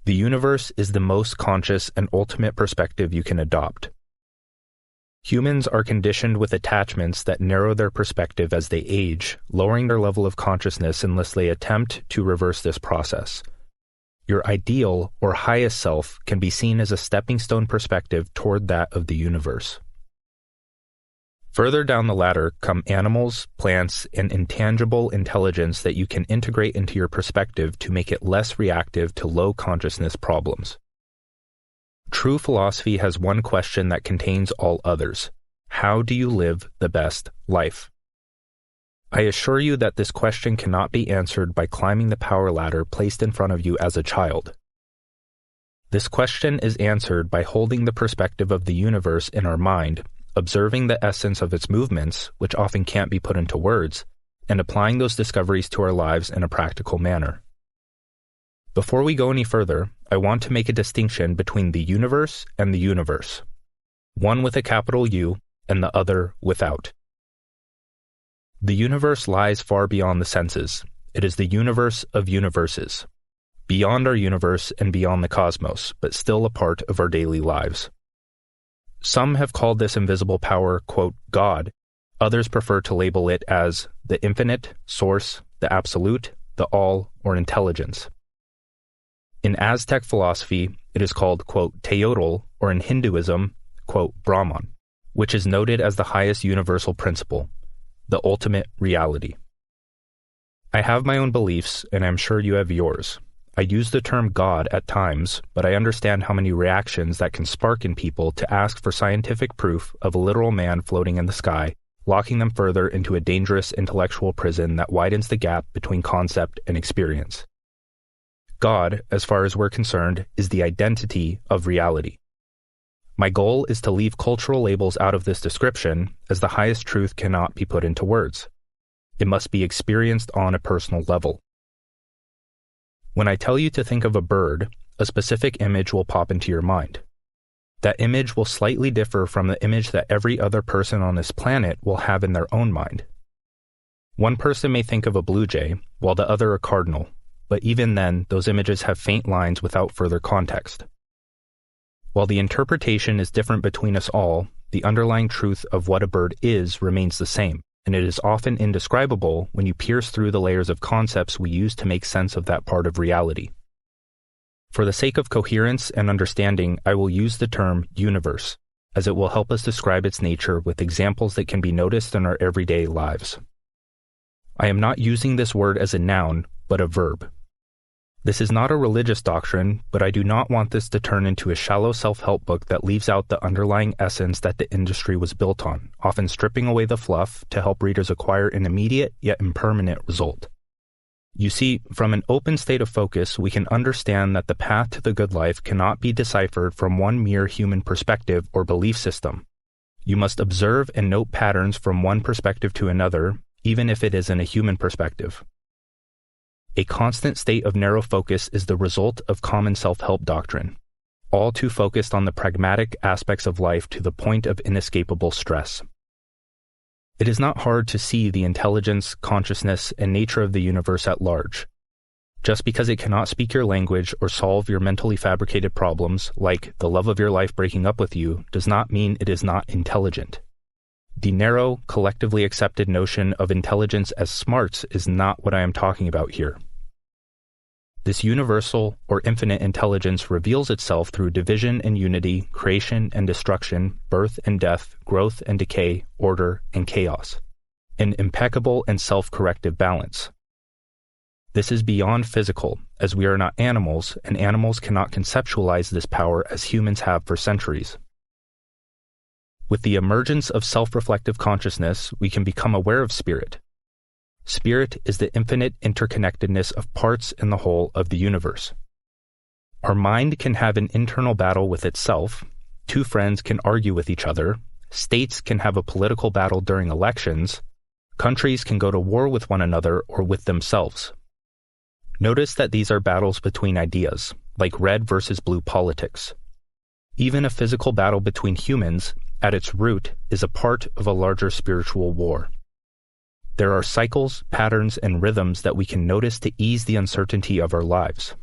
The universe is the most conscious and ultimate perspective you can adopt. Humans are conditioned with attachments that narrow their perspective as they age, lowering their level of consciousness unless they attempt to reverse this process. Your ideal or highest self can be seen as a stepping stone perspective toward that of the universe. Further down the ladder come animals, plants, and intangible intelligence that you can integrate into your perspective to make it less reactive to low consciousness problems. True philosophy has one question that contains all others. How do you live the best life? I assure you that this question cannot be answered by climbing the power ladder placed in front of you as a child. This question is answered by holding the perspective of the universe in our mind, observing the essence of its movements, which often can't be put into words, and applying those discoveries to our lives in a practical manner. Before we go any further, I want to make a distinction between the universe and the universe, one with a capital U and the other without. The universe lies far beyond the senses. It is the universe of universes, beyond our universe and beyond the cosmos, but still a part of our daily lives. Some have called this invisible power, quote, God. Others prefer to label it as the infinite, source, the absolute, the all, or intelligence. In Aztec philosophy, it is called, quote, Teotl, or in Hinduism, quote, Brahman, which is noted as the highest universal principle, the ultimate reality. I have my own beliefs, and I'm sure you have yours. I use the term God at times, but I understand how many reactions that can spark in people to ask for scientific proof of a literal man floating in the sky, locking them further into a dangerous intellectual prison that widens the gap between concept and experience. God, as far as we're concerned, is the identity of reality. My goal is to leave cultural labels out of this description, as the highest truth cannot be put into words. It must be experienced on a personal level. When I tell you to think of a bird, a specific image will pop into your mind. That image will slightly differ from the image that every other person on this planet will have in their own mind. One person may think of a blue jay, while the other a cardinal, but even then, those images have faint lines without further context. While the interpretation is different between us all, the underlying truth of what a bird is remains the same, and it is often indescribable when you pierce through the layers of concepts we use to make sense of that part of reality. For the sake of coherence and understanding, I will use the term universe, as it will help us describe its nature with examples that can be noticed in our everyday lives. I am not using this word as a noun, but a verb. This is not a religious doctrine, but I do not want this to turn into a shallow self-help book that leaves out the underlying essence that the industry was built on, often stripping away the fluff to help readers acquire an immediate yet impermanent result. You see, from an open state of focus, we can understand that the path to the good life cannot be deciphered from one mere human perspective or belief system. You must observe and note patterns from one perspective to another, even if it isn't a human perspective. A constant state of narrow focus is the result of common self-help doctrine, all too focused on the pragmatic aspects of life to the point of inescapable stress. It is not hard to see the intelligence, consciousness, and nature of the universe at large. Just because it cannot speak your language or solve your mentally fabricated problems, like the love of your life breaking up with you, does not mean it is not intelligent. The narrow, collectively accepted notion of intelligence as smarts is not what I am talking about here. This universal or infinite intelligence reveals itself through division and unity, creation and destruction, birth and death, growth and decay, order and chaos, an impeccable and self-corrective balance. This is beyond physical, as we are not animals, and animals cannot conceptualize this power as humans have for centuries. With the emergence of self-reflective consciousness, we can become aware of spirit. Spirit is the infinite interconnectedness of parts in the whole of the universe. Our mind can have an internal battle with itself, two friends can argue with each other, states can have a political battle during elections, countries can go to war with one another or with themselves. Notice that these are battles between ideas, like red versus blue politics. Even a physical battle between humans, at its root, is a part of a larger spiritual war. There are cycles, patterns, and rhythms that we can notice to ease the uncertainty of our lives.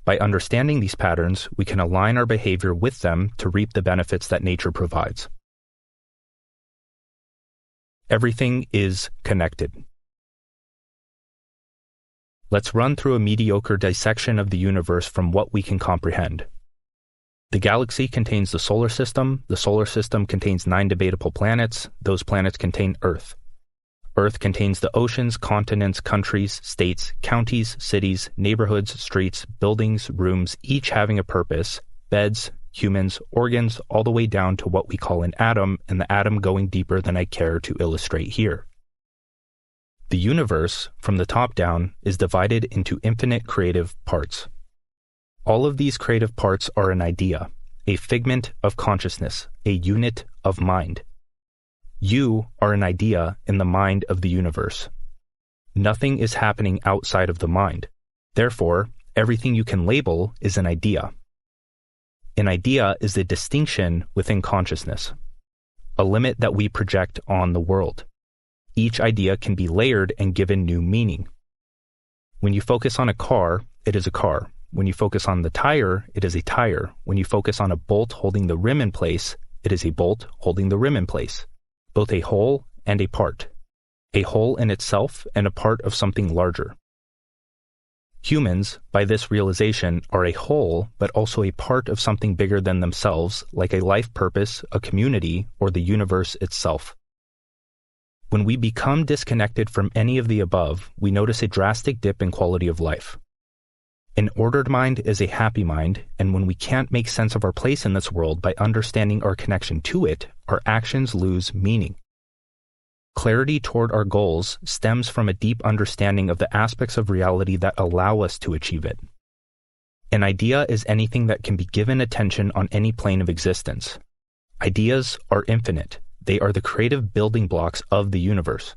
By understanding these patterns, we can align our behavior with them to reap the benefits that nature provides. Everything is connected. Let's run through a mediocre dissection of the universe from what we can comprehend. The galaxy contains the solar system contains 9 debatable planets, those planets contain Earth. Earth contains the oceans, continents, countries, states, counties, cities, neighborhoods, streets, buildings, rooms, each having a purpose, beds, humans, organs, all the way down to what we call an atom, and the atom going deeper than I care to illustrate here. The universe, from the top down, is divided into infinite creative parts. All of these creative parts are an idea, a figment of consciousness, a unit of mind. You are an idea in the mind of the universe. Nothing is happening outside of the mind. Therefore, everything you can label is an idea. An idea is a distinction within consciousness, a limit that we project on the world. Each idea can be layered and given new meaning. When you focus on a car, it is a car. When you focus on the tire, it is a tire. When you focus on a bolt holding the rim in place, it is a bolt holding the rim in place, both a whole and a part, a whole in itself and a part of something larger. Humans, by this realization, are a whole, but also a part of something bigger than themselves, like a life purpose, a community, or the universe itself. When we become disconnected from any of the above, we notice a drastic dip in quality of life. An ordered mind is a happy mind, and when we can't make sense of our place in this world by understanding our connection to it, our actions lose meaning. Clarity toward our goals stems from a deep understanding of the aspects of reality that allow us to achieve it. An idea is anything that can be given attention on any plane of existence. Ideas are infinite. They are the creative building blocks of the universe.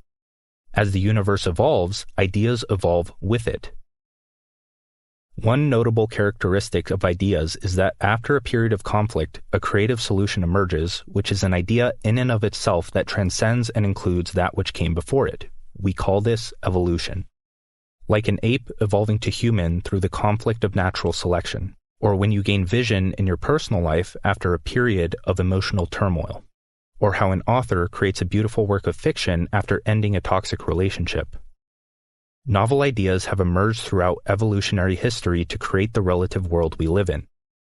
As the universe evolves, ideas evolve with it. One notable characteristic of ideas is that after a period of conflict, a creative solution emerges, which is an idea in and of itself that transcends and includes that which came before it. We call this evolution. Like an ape evolving to human through the conflict of natural selection, or when you gain vision in your personal life after a period of emotional turmoil, or how an author creates a beautiful work of fiction after ending a toxic relationship. Novel ideas have emerged throughout evolutionary history to create the relative world we live in.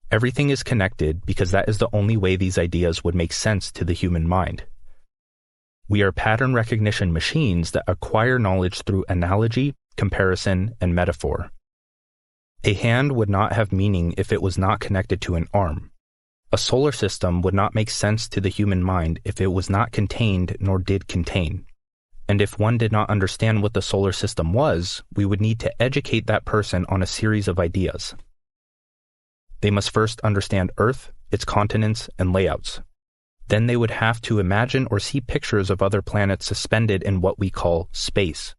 Everything is connected because that is the only way these ideas would make sense to the human mind. We are pattern recognition machines that acquire knowledge through analogy, comparison, and metaphor. A hand would not have meaning if it was not connected to an arm. A solar system would not make sense to the human mind if it was not contained nor did contain. And if one did not understand what the solar system was, we would need to educate that person on a series of ideas. They must first understand Earth, its continents, and layouts. Then they would have to imagine or see pictures of other planets suspended in what we call space.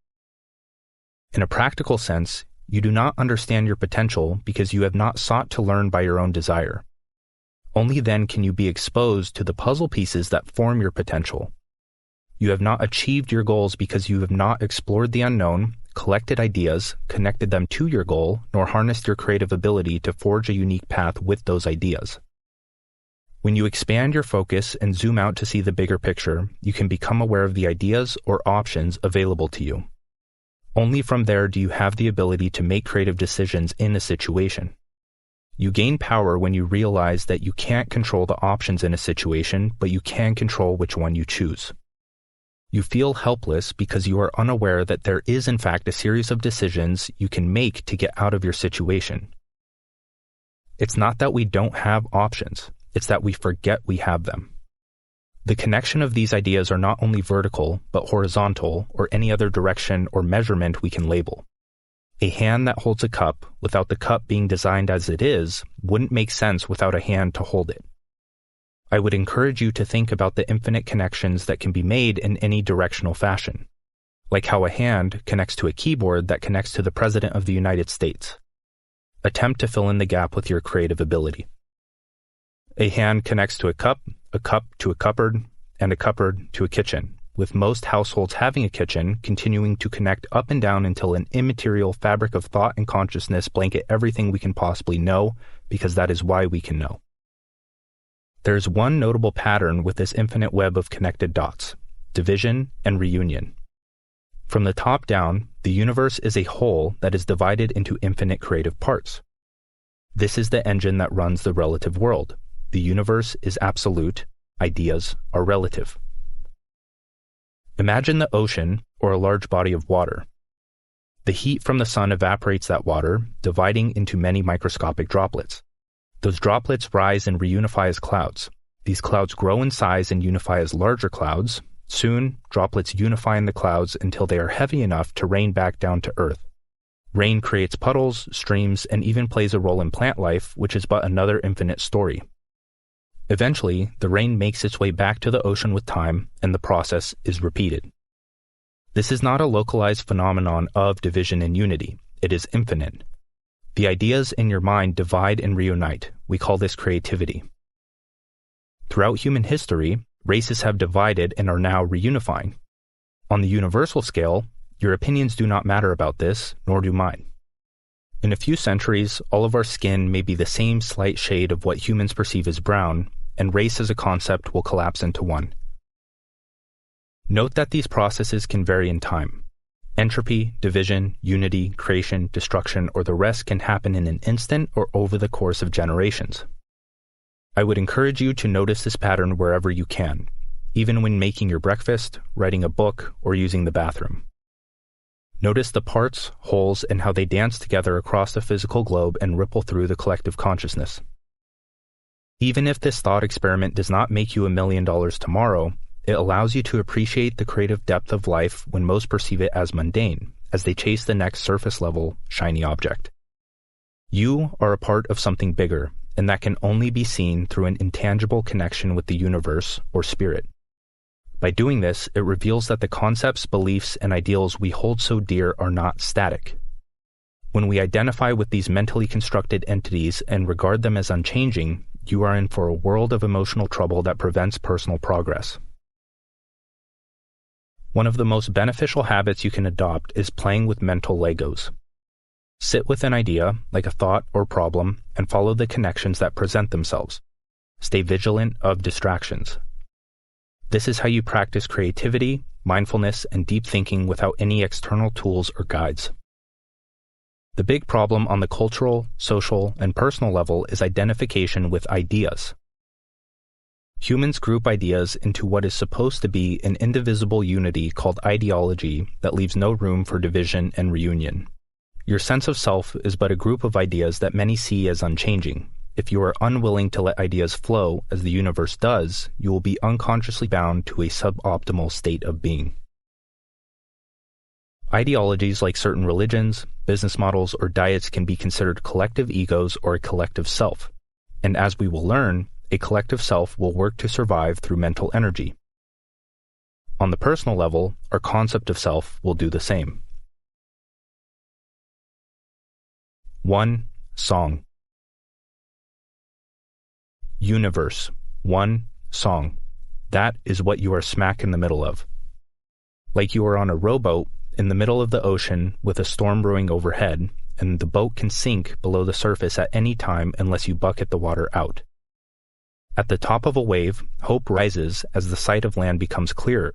In a practical sense, you do not understand your potential because you have not sought to learn by your own desire. Only then can you be exposed to the puzzle pieces that form your potential. You have not achieved your goals because you have not explored the unknown, collected ideas, connected them to your goal, nor harnessed your creative ability to forge a unique path with those ideas. When you expand your focus and zoom out to see the bigger picture, you can become aware of the ideas or options available to you. Only from there do you have the ability to make creative decisions in a situation. You gain power when you realize that you can't control the options in a situation, but you can control which one you choose. You feel helpless because you are unaware that there is in fact a series of decisions you can make to get out of your situation. It's not that we don't have options, it's that we forget we have them. The connection of these ideas are not only vertical, but horizontal, or any other direction or measurement we can label. A hand that holds a cup, without the cup being designed as it is, wouldn't make sense without a hand to hold it. I would encourage you to think about the infinite connections that can be made in any directional fashion, like how a hand connects to a keyboard that connects to the President of the United States. Attempt to fill in the gap with your creative ability. A hand connects to a cup to a cupboard, and a cupboard to a kitchen, with most households having a kitchen continuing to connect up and down until an immaterial fabric of thought and consciousness blanket everything we can possibly know, because that is why we can know. There is one notable pattern with this infinite web of connected dots: division and reunion. From the top down, the universe is a whole that is divided into infinite creative parts. This is the engine that runs the relative world. The universe is absolute, ideas are relative. Imagine the ocean or a large body of water. The heat from the sun evaporates that water, dividing into many microscopic droplets. Those droplets rise and reunify as clouds. These clouds grow in size and unify as larger clouds. Soon, droplets unify in the clouds until they are heavy enough to rain back down to Earth. Rain creates puddles, streams, and even plays a role in plant life, which is but another infinite story. Eventually, the rain makes its way back to the ocean with time, and the process is repeated. This is not a localized phenomenon of division and unity. It is infinite. The ideas in your mind divide and reunite. We call this creativity. Throughout human history, races have divided and are now reunifying. On the universal scale, your opinions do not matter about this, nor do mine. In a few centuries, all of our skin may be the same slight shade of what humans perceive as brown, and race as a concept will collapse into one. Note that these processes can vary in time. Entropy, division, unity, creation, destruction, or the rest can happen in an instant or over the course of generations. I would encourage you to notice this pattern wherever you can, even when making your breakfast, writing a book, or using the bathroom. Notice the parts, wholes, and how they dance together across the physical globe and ripple through the collective consciousness. Even if this thought experiment does not make you $1 million tomorrow, it allows you to appreciate the creative depth of life when most perceive it as mundane, as they chase the next surface-level, shiny object. You are a part of something bigger, and that can only be seen through an intangible connection with the universe or spirit. By doing this, it reveals that the concepts, beliefs, and ideals we hold so dear are not static. When we identify with these mentally constructed entities and regard them as unchanging, you are in for a world of emotional trouble that prevents personal progress. One of the most beneficial habits you can adopt is playing with mental Legos. Sit with an idea, like a thought or problem, and follow the connections that present themselves. Stay vigilant of distractions. This is how you practice creativity, mindfulness, and deep thinking without any external tools or guides. The big problem on the cultural, social, and personal level is identification with ideas. Humans group ideas into what is supposed to be an indivisible unity called ideology that leaves no room for division and reunion. Your sense of self is but a group of ideas that many see as unchanging. If you are unwilling to let ideas flow as the universe does, you will be unconsciously bound to a suboptimal state of being. Ideologies like certain religions, business models, or diets can be considered collective egos or a collective self. And as we will learn, a collective self will work to survive through mental energy. On the personal level, our concept of self will do the same. 1. Song. Universe. 1. Song. That is what you are smack in the middle of. Like you are on a rowboat in the middle of the ocean with a storm brewing overhead, and the boat can sink below the surface at any time unless you bucket the water out. At the top of a wave, hope rises as the sight of land becomes clearer.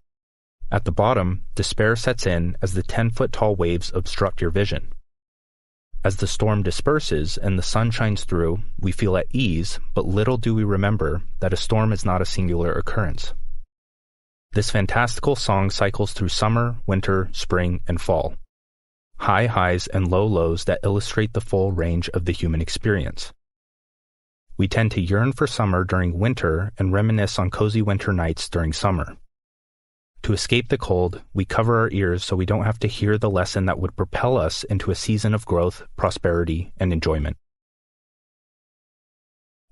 At the bottom, despair sets in as the 10-foot-tall waves obstruct your vision. As the storm disperses and the sun shines through, we feel at ease, but little do we remember that a storm is not a singular occurrence. This fantastical song cycles through summer, winter, spring, and fall. High highs and low lows that illustrate the full range of the human experience. We tend to yearn for summer during winter and reminisce on cozy winter nights during summer. To escape the cold, we cover our ears so we don't have to hear the lesson that would propel us into a season of growth, prosperity, and enjoyment.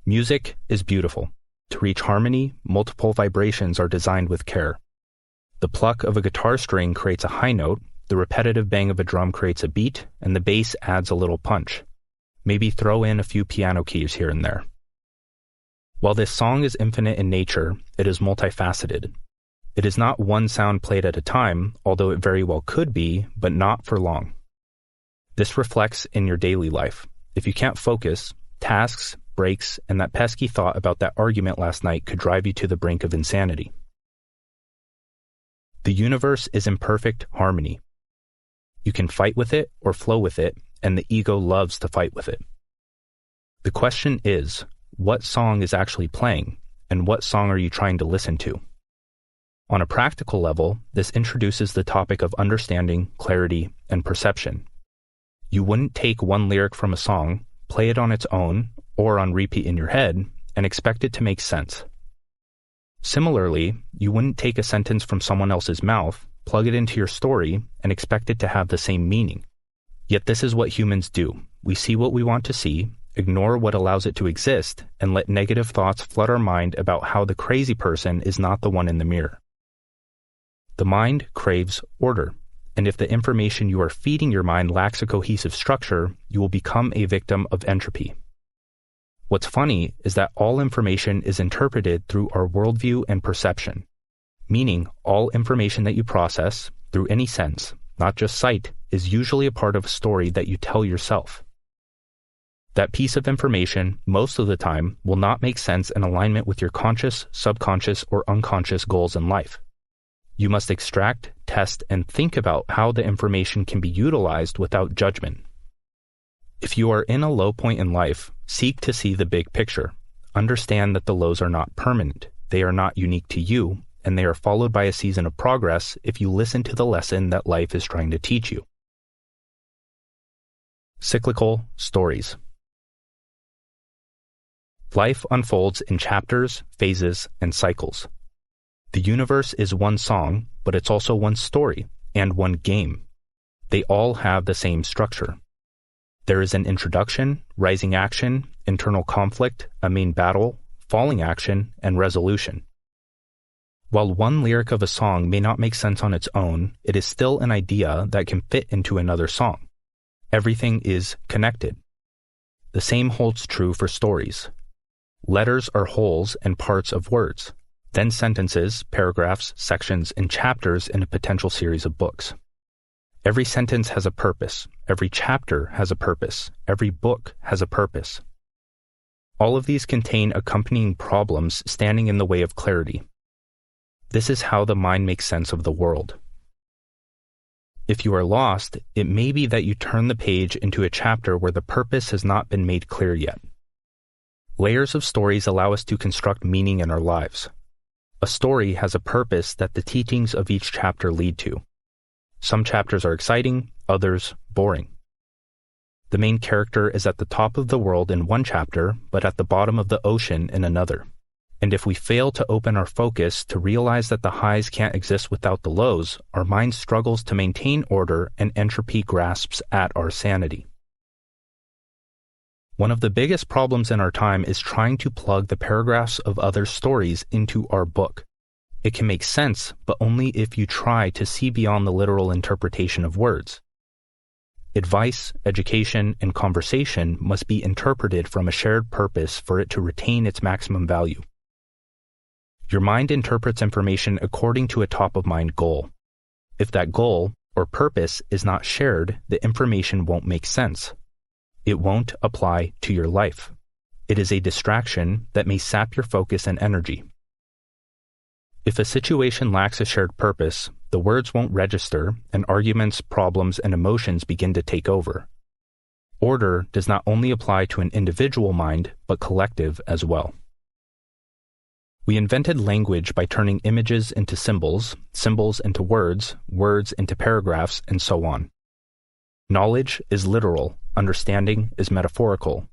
Music is beautiful. To reach harmony, multiple vibrations are designed with care. The pluck of a guitar string creates a high note, the repetitive bang of a drum creates a beat, and the bass adds a little punch. Maybe throw in a few piano keys here and there. While this song is infinite in nature, it is multifaceted. It is not one sound played at a time, although it very well could be, but not for long. This reflects in your daily life. If you can't focus, tasks, breaks, and that pesky thought about that argument last night could drive you to the brink of insanity. The universe is in perfect harmony. You can fight with it or flow with it, and the ego loves to fight with it. The question is, what song is actually playing, and what song are you trying to listen to? On a practical level, this introduces the topic of understanding, clarity, and perception. You wouldn't take one lyric from a song, play it on its own, or on repeat in your head, and expect it to make sense. Similarly, you wouldn't take a sentence from someone else's mouth, plug it into your story, and expect it to have the same meaning. Yet this is what humans do. We see what we want to see, ignore what allows it to exist, and let negative thoughts flood our mind about how the crazy person is not the one in the mirror. The mind craves order, and if the information you are feeding your mind lacks a cohesive structure, you will become a victim of entropy. What's funny is that all information is interpreted through our worldview and perception, meaning all information that you process, through any sense, not just sight, is usually a part of a story that you tell yourself. That piece of information, most of the time, will not make sense in alignment with your conscious, subconscious, or unconscious goals in life. You must extract, test, and think about how the information can be utilized without judgment. If you are in a low point in life, seek to see the big picture. Understand that the lows are not permanent, they are not unique to you, and they are followed by a season of progress if you listen to the lesson that life is trying to teach you. Cyclical stories. Life unfolds in chapters, phases, and cycles. The universe is one song, but it's also one story and one game. They all have the same structure. There is an introduction, rising action, internal conflict, a main battle, falling action, and resolution. While one lyric of a song may not make sense on its own, it is still an idea that can fit into another song. Everything is connected. The same holds true for stories. Letters are wholes and parts of words, then sentences, paragraphs, sections, and chapters in a potential series of books. Every sentence has a purpose. Every chapter has a purpose. Every book has a purpose. All of these contain accompanying problems standing in the way of clarity. This is how the mind makes sense of the world. If you are lost, it may be that you turn the page into a chapter where the purpose has not been made clear yet. Layers of stories allow us to construct meaning in our lives. A story has a purpose that the teachings of each chapter lead to. Some chapters are exciting, others boring. The main character is at the top of the world in one chapter, but at the bottom of the ocean in another. And if we fail to open our focus to realize that the highs can't exist without the lows, our mind struggles to maintain order and entropy grasps at our sanity. One of the biggest problems in our time is trying to plug the paragraphs of other stories into our book. It can make sense, but only if you try to see beyond the literal interpretation of words. Advice, education, and conversation must be interpreted from a shared purpose for it to retain its maximum value. Your mind interprets information according to a top-of-mind goal. If that goal, or purpose, is not shared, the information won't make sense. It won't apply to your life. It is a distraction that may sap your focus and energy. If a situation lacks a shared purpose, the words won't register, and arguments, problems, and emotions begin to take over. Order does not only apply to an individual mind, but collective as well. We invented language by turning images into symbols, symbols into words, words into paragraphs, and so on. Knowledge is literal, understanding is metaphorical.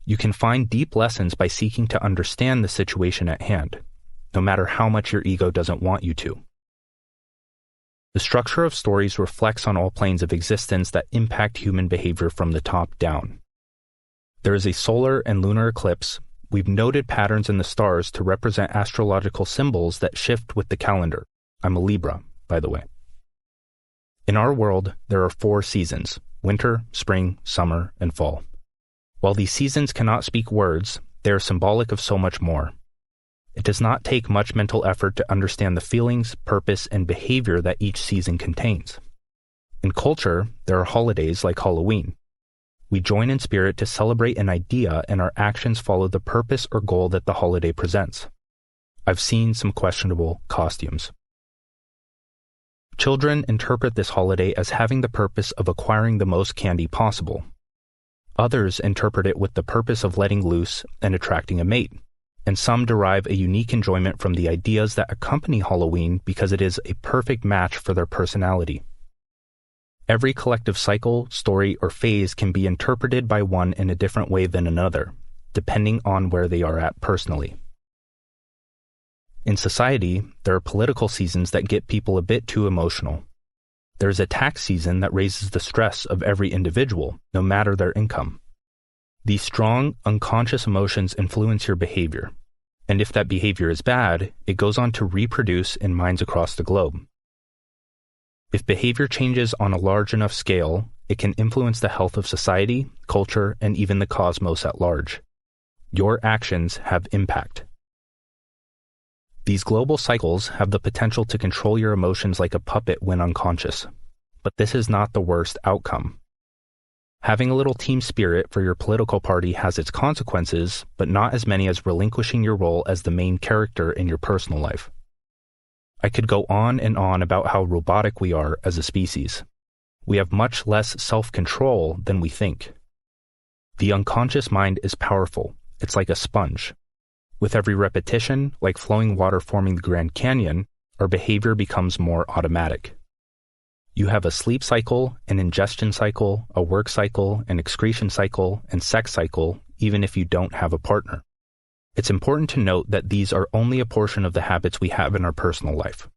You can find deep lessons by seeking to understand the situation at hand, no matter how much your ego doesn't want you to. The structure of stories reflects on all planes of existence that impact human behavior from the top down. There is a solar and lunar eclipse. We've noted patterns in the stars to represent astrological symbols that shift with the calendar. I'm a Libra, by the way. In our world, there are 4 seasons: winter, spring, summer, and fall. While these seasons cannot speak words, they are symbolic of so much more. It does not take much mental effort to understand the feelings, purpose, and behavior that each season contains. In culture, there are holidays like Halloween. We join in spirit to celebrate an idea, and our actions follow the purpose or goal that the holiday presents. I've seen some questionable costumes. Children interpret this holiday as having the purpose of acquiring the most candy possible. Others interpret it with the purpose of letting loose and attracting a mate. And some derive a unique enjoyment from the ideas that accompany Halloween because it is a perfect match for their personality. Every collective cycle, story, or phase can be interpreted by one in a different way than another, depending on where they are at personally. In society, there are political seasons that get people a bit too emotional. There is a tax season that raises the stress of every individual, no matter their income. These strong, unconscious emotions influence your behavior, and if that behavior is bad, it goes on to reproduce in minds across the globe. If behavior changes on a large enough scale, it can influence the health of society, culture, and even the cosmos at large. Your actions have impact. These global cycles have the potential to control your emotions like a puppet when unconscious, but this is not the worst outcome. Having a little team spirit for your political party has its consequences, but not as many as relinquishing your role as the main character in your personal life. I could go on and on about how robotic we are as a species. We have much less self-control than we think. The unconscious mind is powerful. It's like a sponge. With every repetition, like flowing water forming the Grand Canyon, our behavior becomes more automatic. You have a sleep cycle, an ingestion cycle, a work cycle, an excretion cycle, and sex cycle, even if you don't have a partner. It's important to note that these are only a portion of the habits we have in our personal life.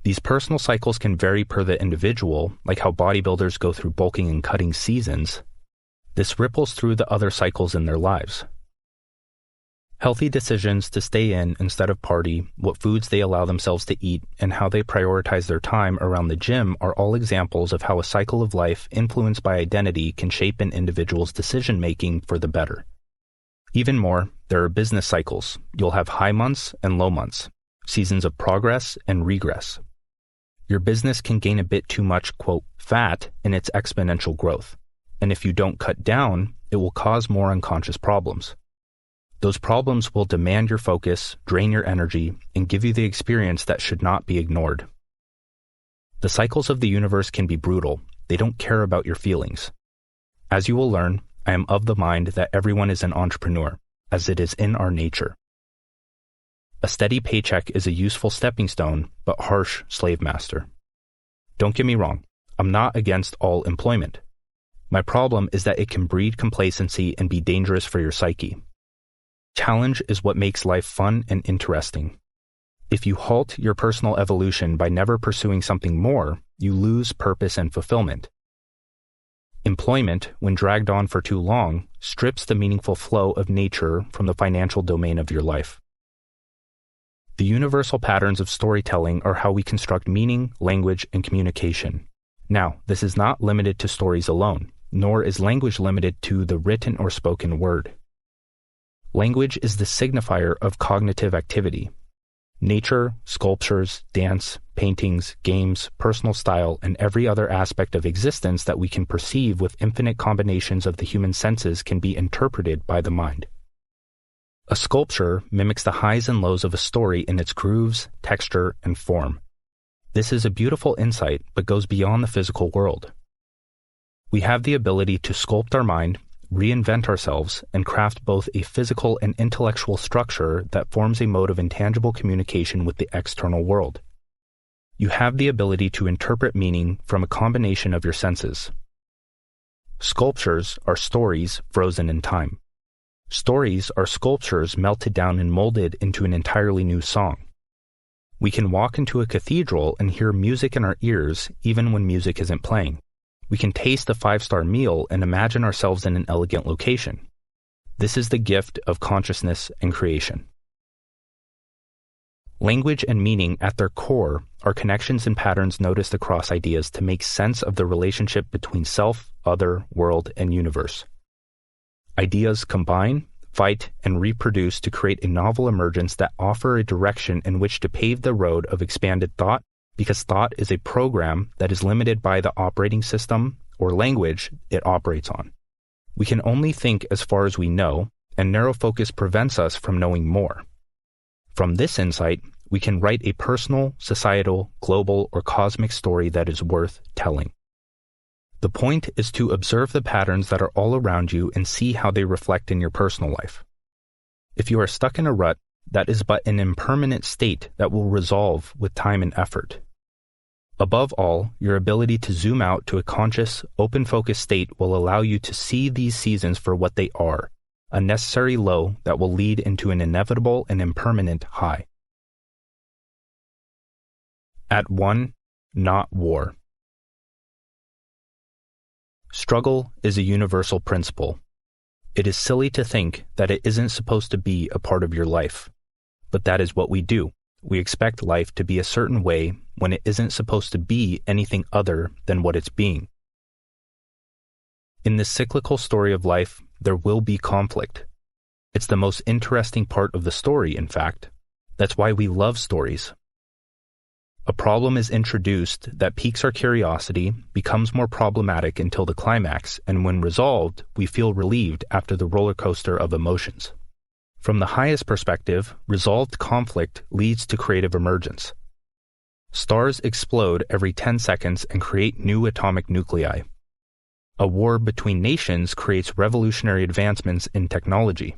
These personal cycles can vary per the individual, like how bodybuilders go through bulking and cutting seasons. This ripples through the other cycles in their lives. Healthy decisions to stay in instead of party, what foods they allow themselves to eat, and how they prioritize their time around the gym are all examples of how a cycle of life influenced by identity can shape an individual's decision-making for the better. Even more, there are business cycles. You'll have high months and low months, seasons of progress and regress. Your business can gain a bit too much, quote, fat in its exponential growth. And if you don't cut down, it will cause more unconscious problems. Those problems will demand your focus, drain your energy, and give you the experience that should not be ignored. The cycles of the universe can be brutal. They don't care about your feelings. As you will learn, I am of the mind that everyone is an entrepreneur, as it is in our nature. A steady paycheck is a useful stepping stone, but harsh slave master. Don't get me wrong, I'm not against all employment. My problem is that it can breed complacency and be dangerous for your psyche. Challenge is what makes life fun and interesting. If you halt your personal evolution by never pursuing something more, you lose purpose and fulfillment. Employment, when dragged on for too long, strips the meaningful flow of nature from the financial domain of your life. The universal patterns of storytelling are how we construct meaning, language, and communication. Now, this is not limited to stories alone, nor is language limited to the written or spoken word. Language is the signifier of cognitive activity. Nature, sculptures, dance, paintings, games, personal style, and every other aspect of existence that we can perceive with infinite combinations of the human senses can be interpreted by the mind. A sculpture mimics the highs and lows of a story in its grooves, texture, and form. This is a beautiful insight, but goes beyond the physical world. We have the ability to sculpt our mind, reinvent ourselves, and craft both a physical and intellectual structure that forms a mode of intangible communication with the external world. You have the ability to interpret meaning from a combination of your senses. Sculptures are stories frozen in time. Stories are sculptures melted down and molded into an entirely new song. We can walk into a cathedral and hear music in our ears even when music isn't playing. We can taste a 5-star meal and imagine ourselves in an elegant location. This is the gift of consciousness and creation. Language and meaning at their core are connections and patterns noticed across ideas to make sense of the relationship between self, other, world, and universe. Ideas combine, fight, and reproduce to create a novel emergence that offer a direction in which to pave the road of expanded thought, because thought is a program that is limited by the operating system or language it operates on. We can only think as far as we know, and narrow focus prevents us from knowing more. From this insight, we can write a personal, societal, global, or cosmic story that is worth telling. The point is to observe the patterns that are all around you and see how they reflect in your personal life. If you are stuck in a rut, that is but an impermanent state that will resolve with time and effort. Above all, your ability to zoom out to a conscious, open-focus state will allow you to see these seasons for what they are, a necessary low that will lead into an inevitable and impermanent high. At one, not war. Struggle is a universal principle. It is silly to think that it isn't supposed to be a part of your life. But that is what we do. We expect life to be a certain way when it isn't supposed to be anything other than what it's being. In this cyclical story of life, there will be conflict. It's the most interesting part of the story, in fact. That's why we love stories. A problem is introduced that piques our curiosity, becomes more problematic until the climax, and when resolved, we feel relieved after the roller coaster of emotions. From the highest perspective, resolved conflict leads to creative emergence. Stars explode every 10 seconds and create new atomic nuclei. A war between nations creates revolutionary advancements in technology.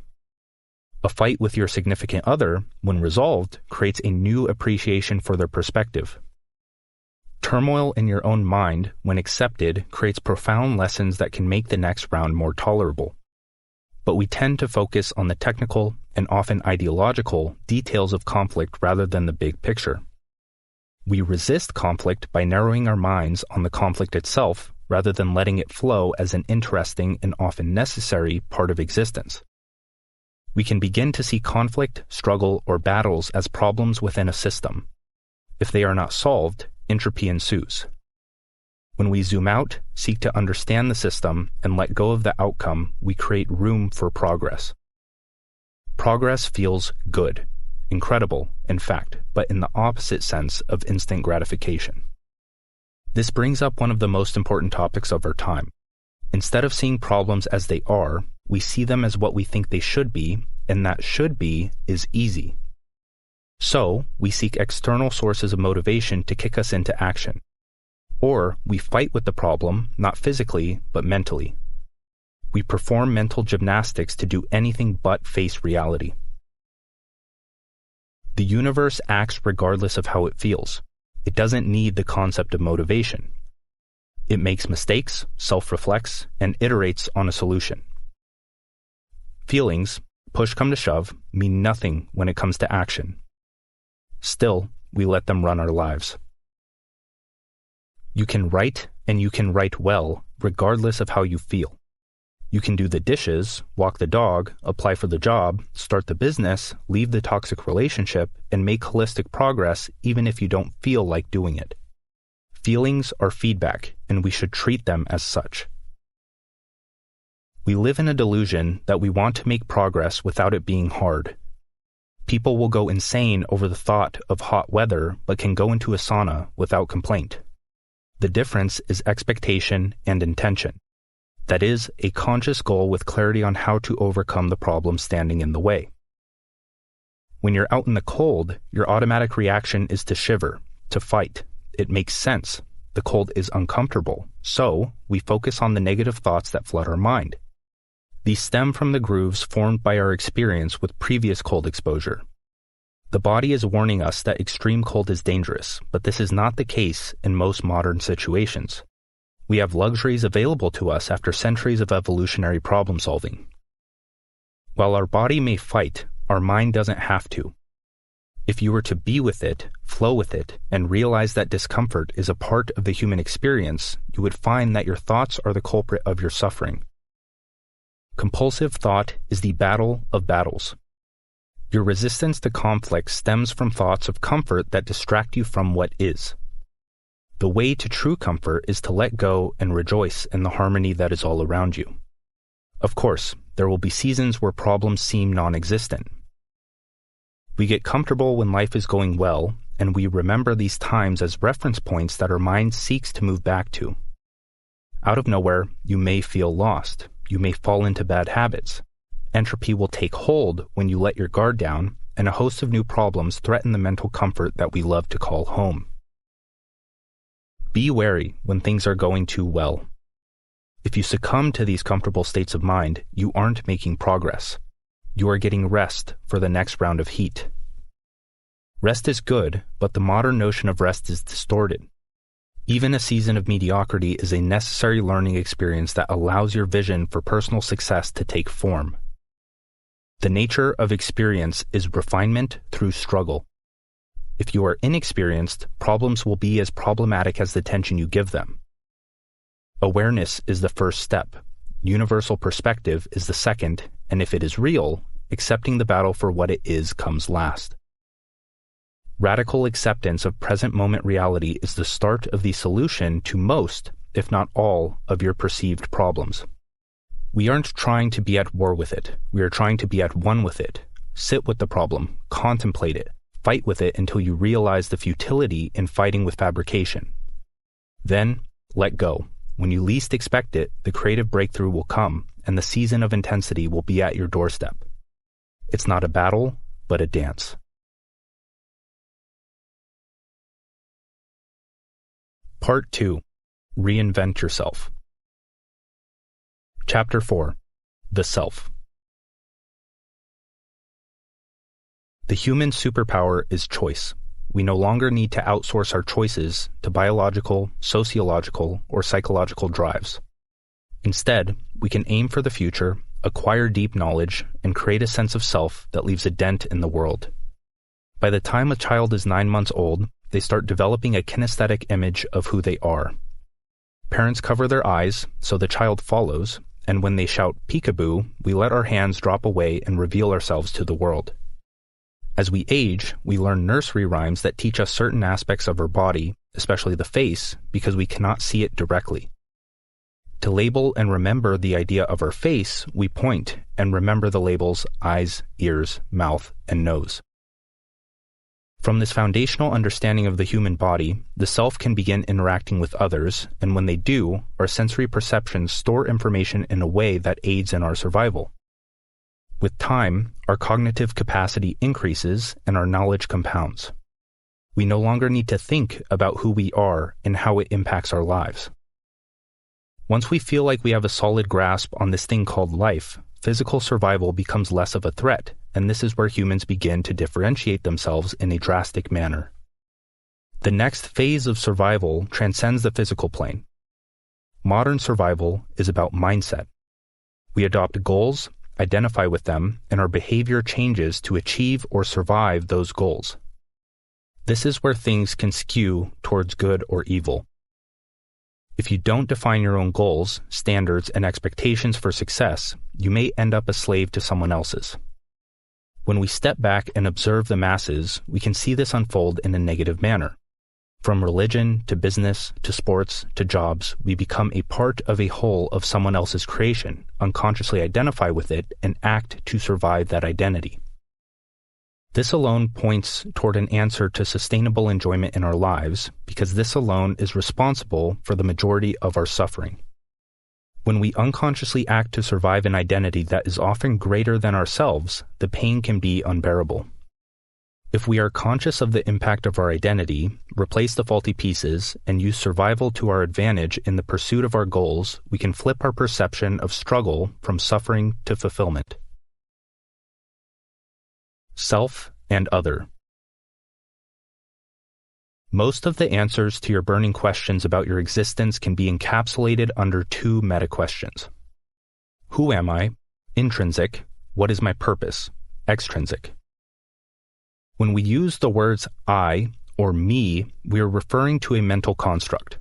A fight with your significant other, when resolved, creates a new appreciation for their perspective. Turmoil in your own mind, when accepted, creates profound lessons that can make the next round more tolerable. But we tend to focus on the technical and often ideological details of conflict rather than the big picture. We resist conflict by narrowing our minds on the conflict itself rather than letting it flow as an interesting and often necessary part of existence. We can begin to see conflict, struggle, or battles as problems within a system. If they are not solved, entropy ensues. When we zoom out, seek to understand the system, and let go of the outcome, we create room for progress. Progress feels good, incredible, in fact, but in the opposite sense of instant gratification. This brings up one of the most important topics of our time. Instead of seeing problems as they are, we see them as what we think they should be, and that should be is easy. So, we seek external sources of motivation to kick us into action. Or, we fight with the problem, not physically, but mentally. We perform mental gymnastics to do anything but face reality. The universe acts regardless of how it feels. It doesn't need the concept of motivation. It makes mistakes, self-reflects, and iterates on a solution. Feelings, push come to shove, mean nothing when it comes to action. Still, we let them run our lives. You can write, and you can write well, regardless of how you feel. You can do the dishes, walk the dog, apply for the job, start the business, leave the toxic relationship, and make holistic progress even if you don't feel like doing it. Feelings are feedback, and we should treat them as such. We live in a delusion that we want to make progress without it being hard. People will go insane over the thought of hot weather but can go into a sauna without complaint. The difference is expectation and intention. That is, a conscious goal with clarity on how to overcome the problem standing in the way. When you're out in the cold, your automatic reaction is to shiver, to fight. It makes sense. The cold is uncomfortable, so we focus on the negative thoughts that flood our mind. These stem from the grooves formed by our experience with previous cold exposure. The body is warning us that extreme cold is dangerous, but this is not the case in most modern situations. We have luxuries available to us after centuries of evolutionary problem solving. While our body may fight, our mind doesn't have to. If you were to be with it, flow with it, and realize that discomfort is a part of the human experience, you would find that your thoughts are the culprit of your suffering. Compulsive thought is the battle of battles. Your resistance to conflict stems from thoughts of comfort that distract you from what is. The way to true comfort is to let go and rejoice in the harmony that is all around you. Of course, there will be seasons where problems seem non-existent. We get comfortable when life is going well, and we remember these times as reference points that our mind seeks to move back to. Out of nowhere, you may feel lost. You may fall into bad habits. Entropy will take hold when you let your guard down, and a host of new problems threaten the mental comfort that we love to call home. Be wary when things are going too well. If you succumb to these comfortable states of mind, you aren't making progress. You are getting rest for the next round of heat. Rest is good, but the modern notion of rest is distorted. Even a season of mediocrity is a necessary learning experience that allows your vision for personal success to take form. The nature of experience is refinement through struggle. If you are inexperienced, problems will be as problematic as the attention you give them. Awareness is the first step. Universal perspective is the second, and if it is real, accepting the battle for what it is comes last. Radical acceptance of present moment reality is the start of the solution to most, if not all, of your perceived problems. We aren't trying to be at war with it. We are trying to be at one with it. Sit with the problem, contemplate it, Fight with it until you realize the futility in fighting with fabrication. Then, let go. When you least expect it, the creative breakthrough will come, and the season of intensity will be at your doorstep. It's not a battle, but a dance. Part 2. Reinvent yourself. Chapter 4. The Self. The human superpower is choice. We no longer need to outsource our choices to biological, sociological, or psychological drives. Instead, we can aim for the future, acquire deep knowledge, and create a sense of self that leaves a dent in the world. By the time a child is 9 months old, they start developing a kinesthetic image of who they are. Parents cover their eyes, so the child follows, and when they shout peekaboo, we let our hands drop away and reveal ourselves to the world. As we age, we learn nursery rhymes that teach us certain aspects of our body, especially the face, because we cannot see it directly. To label and remember the idea of our face, we point and remember the labels eyes, ears, mouth, and nose. From this foundational understanding of the human body, the self can begin interacting with others, and when they do, our sensory perceptions store information in a way that aids in our survival. With time, our cognitive capacity increases and our knowledge compounds. We no longer need to think about who we are and how it impacts our lives. Once we feel like we have a solid grasp on this thing called life, physical survival becomes less of a threat, and this is where humans begin to differentiate themselves in a drastic manner. The next phase of survival transcends the physical plane. Modern survival is about mindset. We adopt goals, identify with them, and our behavior changes to achieve or survive those goals. This is where things can skew towards good or evil. If you don't define your own goals, standards, and expectations for success, you may end up a slave to someone else's. When we step back and observe the masses, we can see this unfold in a negative manner. From religion to business to sports to jobs, we become a part of a whole of someone else's creation, unconsciously identify with it, and act to survive that identity. This alone points toward an answer to sustainable enjoyment in our lives, because this alone is responsible for the majority of our suffering. When we unconsciously act to survive an identity that is often greater than ourselves, the pain can be unbearable. If we are conscious of the impact of our identity, replace the faulty pieces, and use survival to our advantage in the pursuit of our goals, we can flip our perception of struggle from suffering to fulfillment. Self and other. Most of the answers to your burning questions about your existence can be encapsulated under 2 meta-questions. Who am I? Intrinsic. What is my purpose? Extrinsic. When we use the words I or me, we are referring to a mental construct.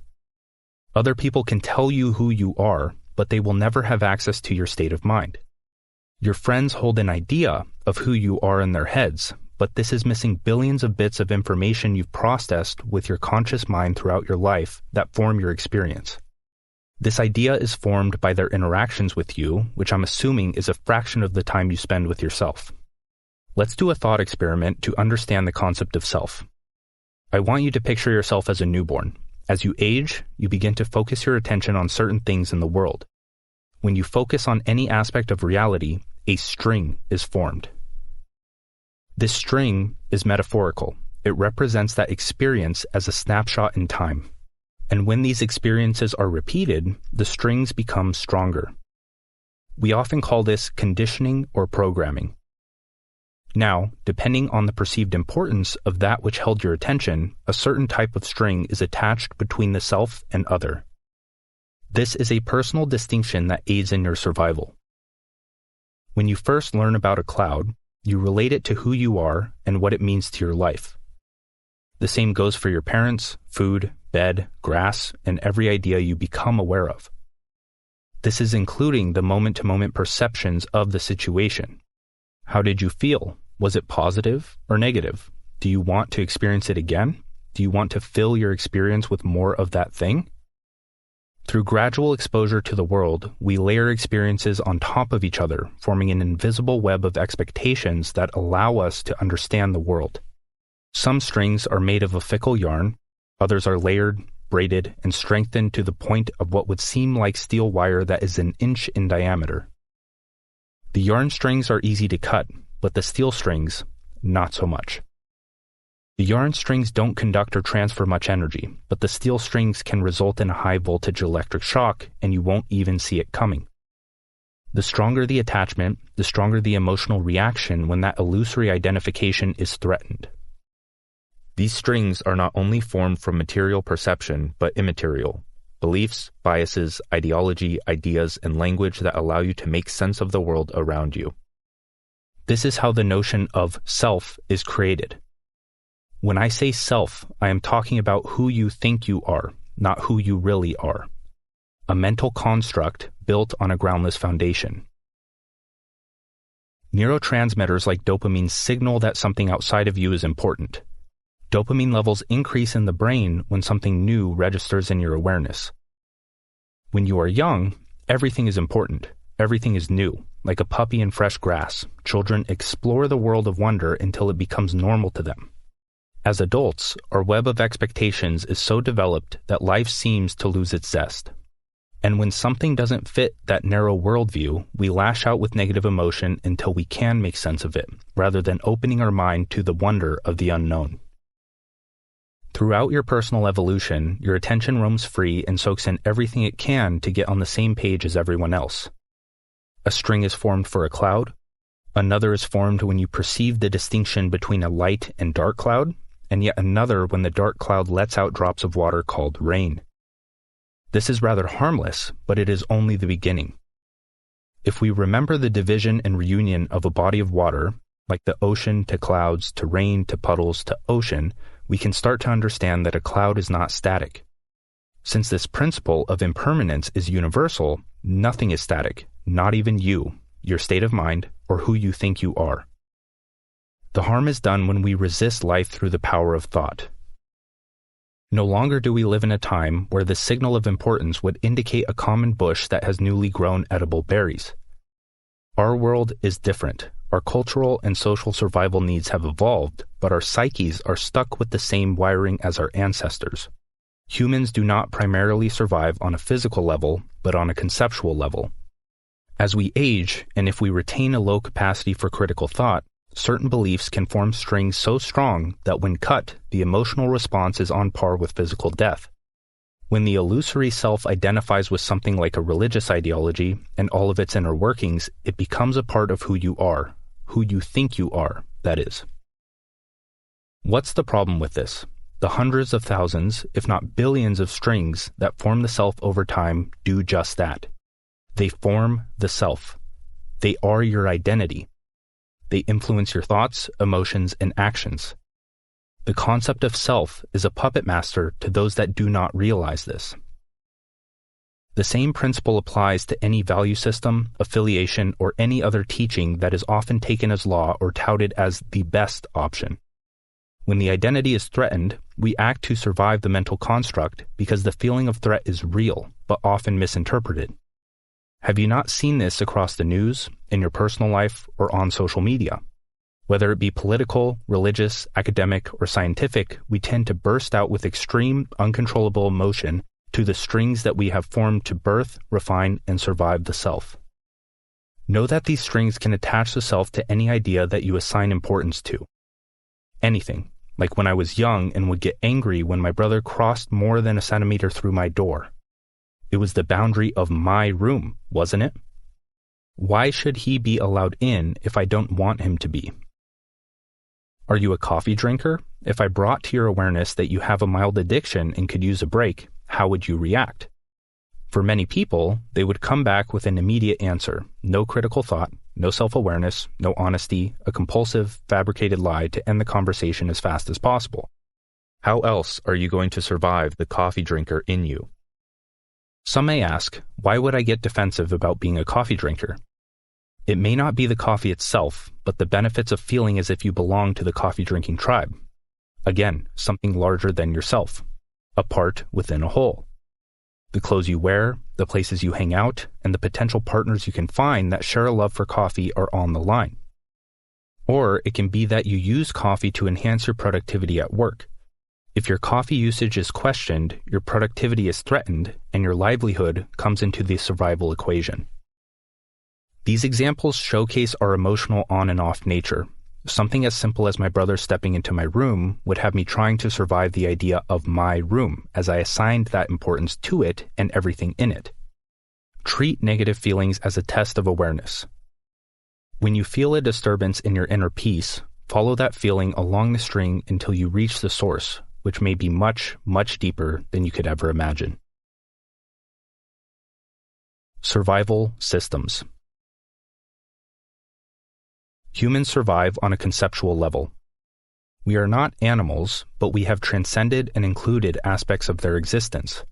Other people can tell you who you are, but they will never have access to your state of mind. Your friends hold an idea of who you are in their heads, but this is missing billions of bits of information you've processed with your conscious mind throughout your life that form your experience. This idea is formed by their interactions with you, which I'm assuming is a fraction of the time you spend with yourself. Let's do a thought experiment to understand the concept of self. I want you to picture yourself as a newborn. As you age, you begin to focus your attention on certain things in the world. When you focus on any aspect of reality, a string is formed. This string is metaphorical. It represents that experience as a snapshot in time. And when these experiences are repeated, the strings become stronger. We often call this conditioning or programming. Now, depending on the perceived importance of that which held your attention, a certain type of string is attached between the self and other. This is a personal distinction that aids in your survival. When you first learn about a cloud, you relate it to who you are and what it means to your life. The same goes for your parents, food, bed, grass, and every idea you become aware of. This is including the moment-to-moment perceptions of the situation. How did you feel? Was it positive or negative? Do you want to experience it again? Do you want to fill your experience with more of that thing? Through gradual exposure to the world, we layer experiences on top of each other, forming an invisible web of expectations that allow us to understand the world. Some strings are made of a fickle yarn, others are layered, braided, and strengthened to the point of what would seem like steel wire that is an inch in diameter. The yarn strings are easy to cut, but the steel strings, not so much. The yarn strings don't conduct or transfer much energy, but the steel strings can result in a high voltage electric shock, and you won't even see it coming. The stronger the attachment, the stronger the emotional reaction when that illusory identification is threatened. These strings are not only formed from material perception, but immaterial. Beliefs, biases, ideology, ideas, and language that allow you to make sense of the world around you. This is how the notion of self is created. When I say self, I am talking about who you think you are, not who you really are. A mental construct built on a groundless foundation. Neurotransmitters like dopamine signal that something outside of you is important. Dopamine levels increase in the brain when something new registers in your awareness. When you are young, everything is important. Everything is new. Like a puppy in fresh grass, children explore the world of wonder until it becomes normal to them. As adults, our web of expectations is so developed that life seems to lose its zest. And when something doesn't fit that narrow worldview, we lash out with negative emotion until we can make sense of it, rather than opening our mind to the wonder of the unknown. Throughout your personal evolution, your attention roams free and soaks in everything it can to get on the same page as everyone else. A string is formed for a cloud. Another is formed when you perceive the distinction between a light and dark cloud, and yet another when the dark cloud lets out drops of water called rain. This is rather harmless, but it is only the beginning. If we remember the division and reunion of a body of water, like the ocean to clouds to rain to puddles to ocean, we can start to understand that a cloud is not static. Since this principle of impermanence is universal, nothing is static, not even you, your state of mind, or who you think you are. The harm is done when we resist life through the power of thought. No longer do we live in a time where the signal of importance would indicate a common bush that has newly grown edible berries. Our world is different. Our cultural and social survival needs have evolved, but our psyches are stuck with the same wiring as our ancestors. Humans do not primarily survive on a physical level, but on a conceptual level. As we age, and if we retain a low capacity for critical thought, certain beliefs can form strings so strong that when cut, the emotional response is on par with physical death. When the illusory self identifies with something like a religious ideology and all of its inner workings, it becomes a part of who you are, who you think you are, that is. What's the problem with this? The hundreds of thousands, if not billions of strings that form the self over time do just that. They form the self. They are your identity. They influence your thoughts, emotions, and actions. The concept of self is a puppet master to those that do not realize this. The same principle applies to any value system, affiliation, or any other teaching that is often taken as law or touted as the best option. When the identity is threatened, we act to survive the mental construct because the feeling of threat is real, but often misinterpreted. Have you not seen this across the news, in your personal life, or on social media? Whether it be political, religious, academic, or scientific, we tend to burst out with extreme, uncontrollable emotion to the strings that we have formed to birth, refine, and survive the self. Know that these strings can attach the self to any idea that you assign importance to. Anything, like when I was young and would get angry when my brother crossed more than a centimeter through my door. It was the boundary of my room, wasn't it? Why should he be allowed in if I don't want him to be? Are you a coffee drinker? If I brought to your awareness that you have a mild addiction and could use a break, how would you react? For many people, they would come back with an immediate answer, no critical thought, no self-awareness, no honesty, a compulsive, fabricated lie to end the conversation as fast as possible. How else are you going to survive the coffee drinker in you? Some may ask, why would I get defensive about being a coffee drinker? It may not be the coffee itself, but the benefits of feeling as if you belong to the coffee drinking tribe. Again, something larger than yourself, a part within a whole. The clothes you wear, the places you hang out, and the potential partners you can find that share a love for coffee are on the line. Or it can be that you use coffee to enhance your productivity at work. If your coffee usage is questioned, your productivity is threatened, and your livelihood comes into the survival equation. These examples showcase our emotional on and off nature. Something as simple as my brother stepping into my room would have me trying to survive the idea of my room, as I assigned that importance to it and everything in it. Treat negative feelings as a test of awareness. When you feel a disturbance in your inner peace, follow that feeling along the string until you reach the source, which may be much, much deeper than you could ever imagine. Survival systems. Humans survive on a conceptual level. We are not animals, but we have transcended and included aspects of their existence.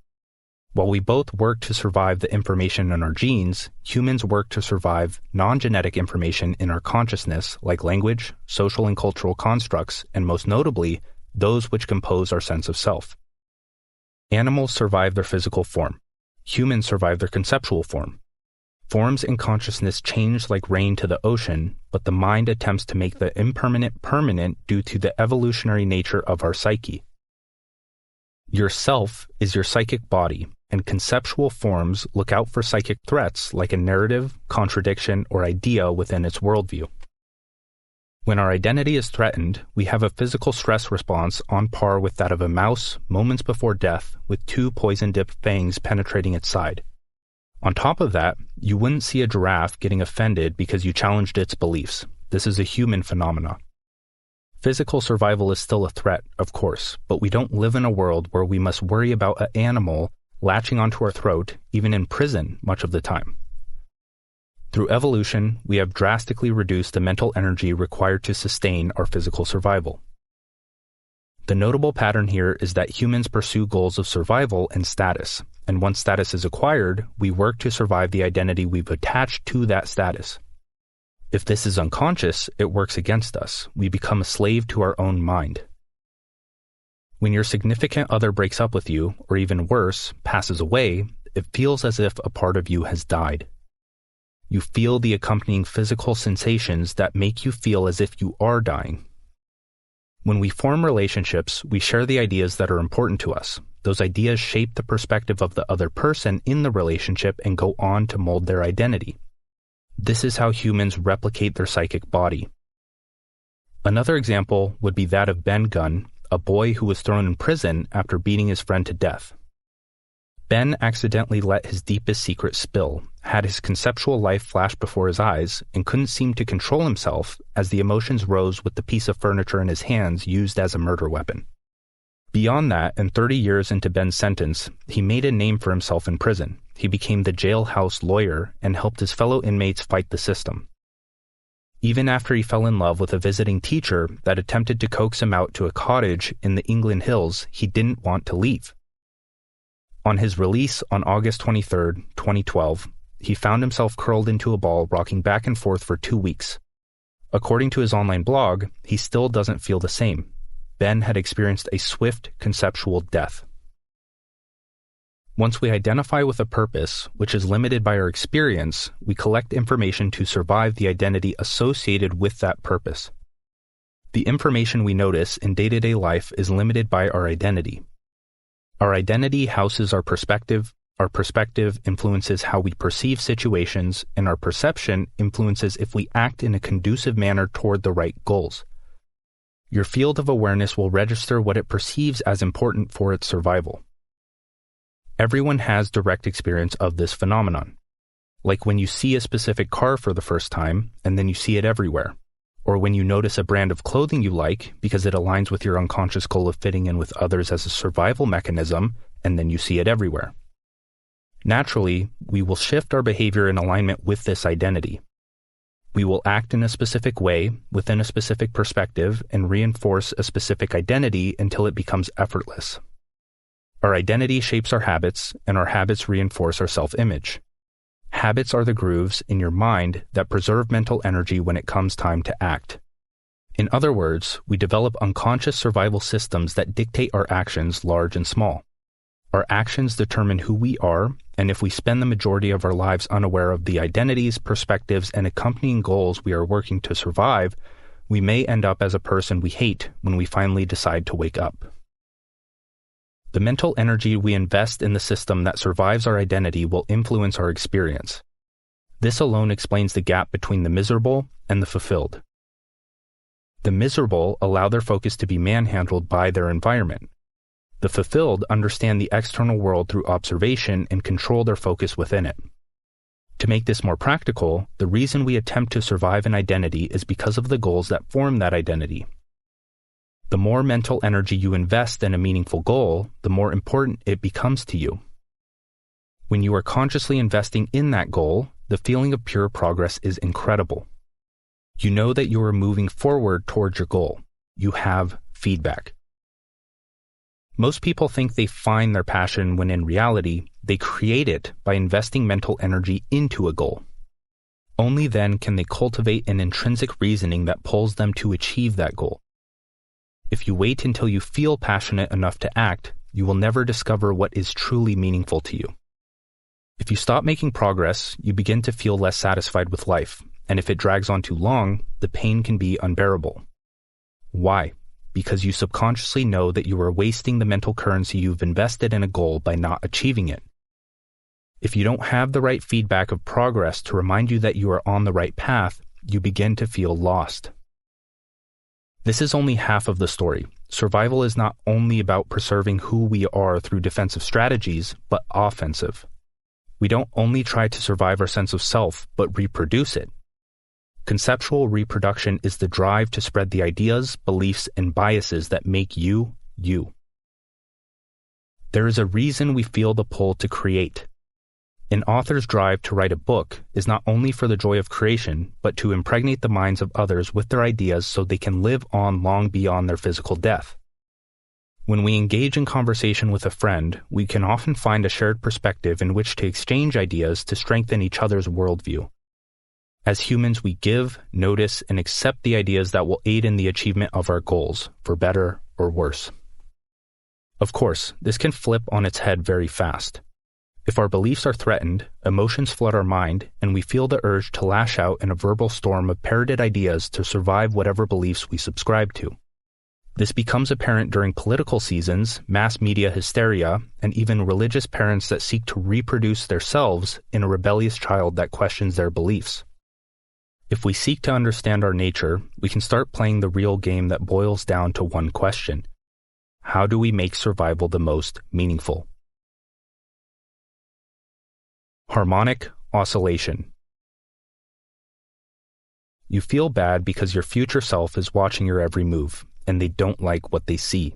While we both work to survive the information in our genes, humans work to survive non-genetic information in our consciousness like language, social and cultural constructs, and most notably, those which compose our sense of self. Animals survive their physical form. Humans survive their conceptual form. Forms and consciousness change like rain to the ocean, but the mind attempts to make the impermanent permanent due to the evolutionary nature of our psyche. Your self is your psychic body, and conceptual forms look out for psychic threats like a narrative, contradiction, or idea within its worldview. When our identity is threatened, we have a physical stress response on par with that of a mouse moments before death with 2 poison-dipped fangs penetrating its side. On top of that, you wouldn't see a giraffe getting offended because you challenged its beliefs. This is a human phenomena. Physical survival is still a threat, of course, but we don't live in a world where we must worry about an animal latching onto our throat, even in prison, much of the time. Through evolution, we have drastically reduced the mental energy required to sustain our physical survival. The notable pattern here is that humans pursue goals of survival and status, and once status is acquired, we work to survive the identity we've attached to that status. If this is unconscious, it works against us. We become a slave to our own mind. When your significant other breaks up with you, or even worse, passes away, it feels as if a part of you has died. You feel the accompanying physical sensations that make you feel as if you are dying. When we form relationships, we share the ideas that are important to us. Those ideas shape the perspective of the other person in the relationship and go on to mold their identity. This is how humans replicate their psychic body. Another example would be that of Ben Gunn, a boy who was thrown in prison after beating his friend to death. Ben accidentally let his deepest secret spill, had his conceptual life flash before his eyes, and couldn't seem to control himself as the emotions rose with the piece of furniture in his hands used as a murder weapon. Beyond that, and 30 years into Ben's sentence, he made a name for himself in prison. He became the jailhouse lawyer and helped his fellow inmates fight the system. Even after he fell in love with a visiting teacher that attempted to coax him out to a cottage in the England Hills, he didn't want to leave. On his release on August 23, 2012, he found himself curled into a ball rocking back and forth for 2 weeks. According to his online blog, he still doesn't feel the same. Ben had experienced a swift conceptual death. Once we identify with a purpose, which is limited by our experience, we collect information to survive the identity associated with that purpose. The information we notice in day-to-day life is limited by our identity. Our identity houses our perspective influences how we perceive situations, and our perception influences if we act in a conducive manner toward the right goals. Your field of awareness will register what it perceives as important for its survival. Everyone has direct experience of this phenomenon. Like when you see a specific car for the first time, and then you see it everywhere. Or when you notice a brand of clothing you like because it aligns with your unconscious goal of fitting in with others as a survival mechanism, and then you see it everywhere. Naturally, we will shift our behavior in alignment with this identity. We will act in a specific way, within a specific perspective, and reinforce a specific identity until it becomes effortless. Our identity shapes our habits, and our habits reinforce our self-image. Habits are the grooves in your mind that preserve mental energy when it comes time to act. In other words, we develop unconscious survival systems that dictate our actions, large and small. Our actions determine who we are, and if we spend the majority of our lives unaware of the identities, perspectives, and accompanying goals we are working to survive, we may end up as a person we hate when we finally decide to wake up. The mental energy we invest in the system that survives our identity will influence our experience. This alone explains the gap between the miserable and the fulfilled. The miserable allow their focus to be manhandled by their environment. The fulfilled understand the external world through observation and control their focus within it. To make this more practical, the reason we attempt to survive an identity is because of the goals that form that identity. The more mental energy you invest in a meaningful goal, the more important it becomes to you. When you are consciously investing in that goal, the feeling of pure progress is incredible. You know that you are moving forward towards your goal. You have feedback. Most people think they find their passion when in reality, they create it by investing mental energy into a goal. Only then can they cultivate an intrinsic reasoning that pulls them to achieve that goal. If you wait until you feel passionate enough to act, you will never discover what is truly meaningful to you. If you stop making progress, you begin to feel less satisfied with life, and if it drags on too long, the pain can be unbearable. Why? Because you subconsciously know that you are wasting the mental currency you've invested in a goal by not achieving it. If you don't have the right feedback of progress to remind you that you are on the right path, you begin to feel lost. This is only half of the story. Survival is not only about preserving who we are through defensive strategies, but offensive. We don't only try to survive our sense of self, but reproduce it. Conceptual reproduction is the drive to spread the ideas, beliefs, and biases that make you, you. There is a reason we feel the pull to create. An author's drive to write a book is not only for the joy of creation, but to impregnate the minds of others with their ideas so they can live on long beyond their physical death. When we engage in conversation with a friend, we can often find a shared perspective in which to exchange ideas to strengthen each other's worldview. As humans, we give, notice, and accept the ideas that will aid in the achievement of our goals, for better or worse. Of course, this can flip on its head very fast. If our beliefs are threatened, emotions flood our mind, and we feel the urge to lash out in a verbal storm of parroted ideas to survive whatever beliefs we subscribe to. This becomes apparent during political seasons, mass media hysteria, and even religious parents that seek to reproduce themselves in a rebellious child that questions their beliefs. If we seek to understand our nature, we can start playing the real game that boils down to one question. How do we make survival the most meaningful? Harmonic oscillation. You feel bad because your future self is watching your every move, and they don't like what they see.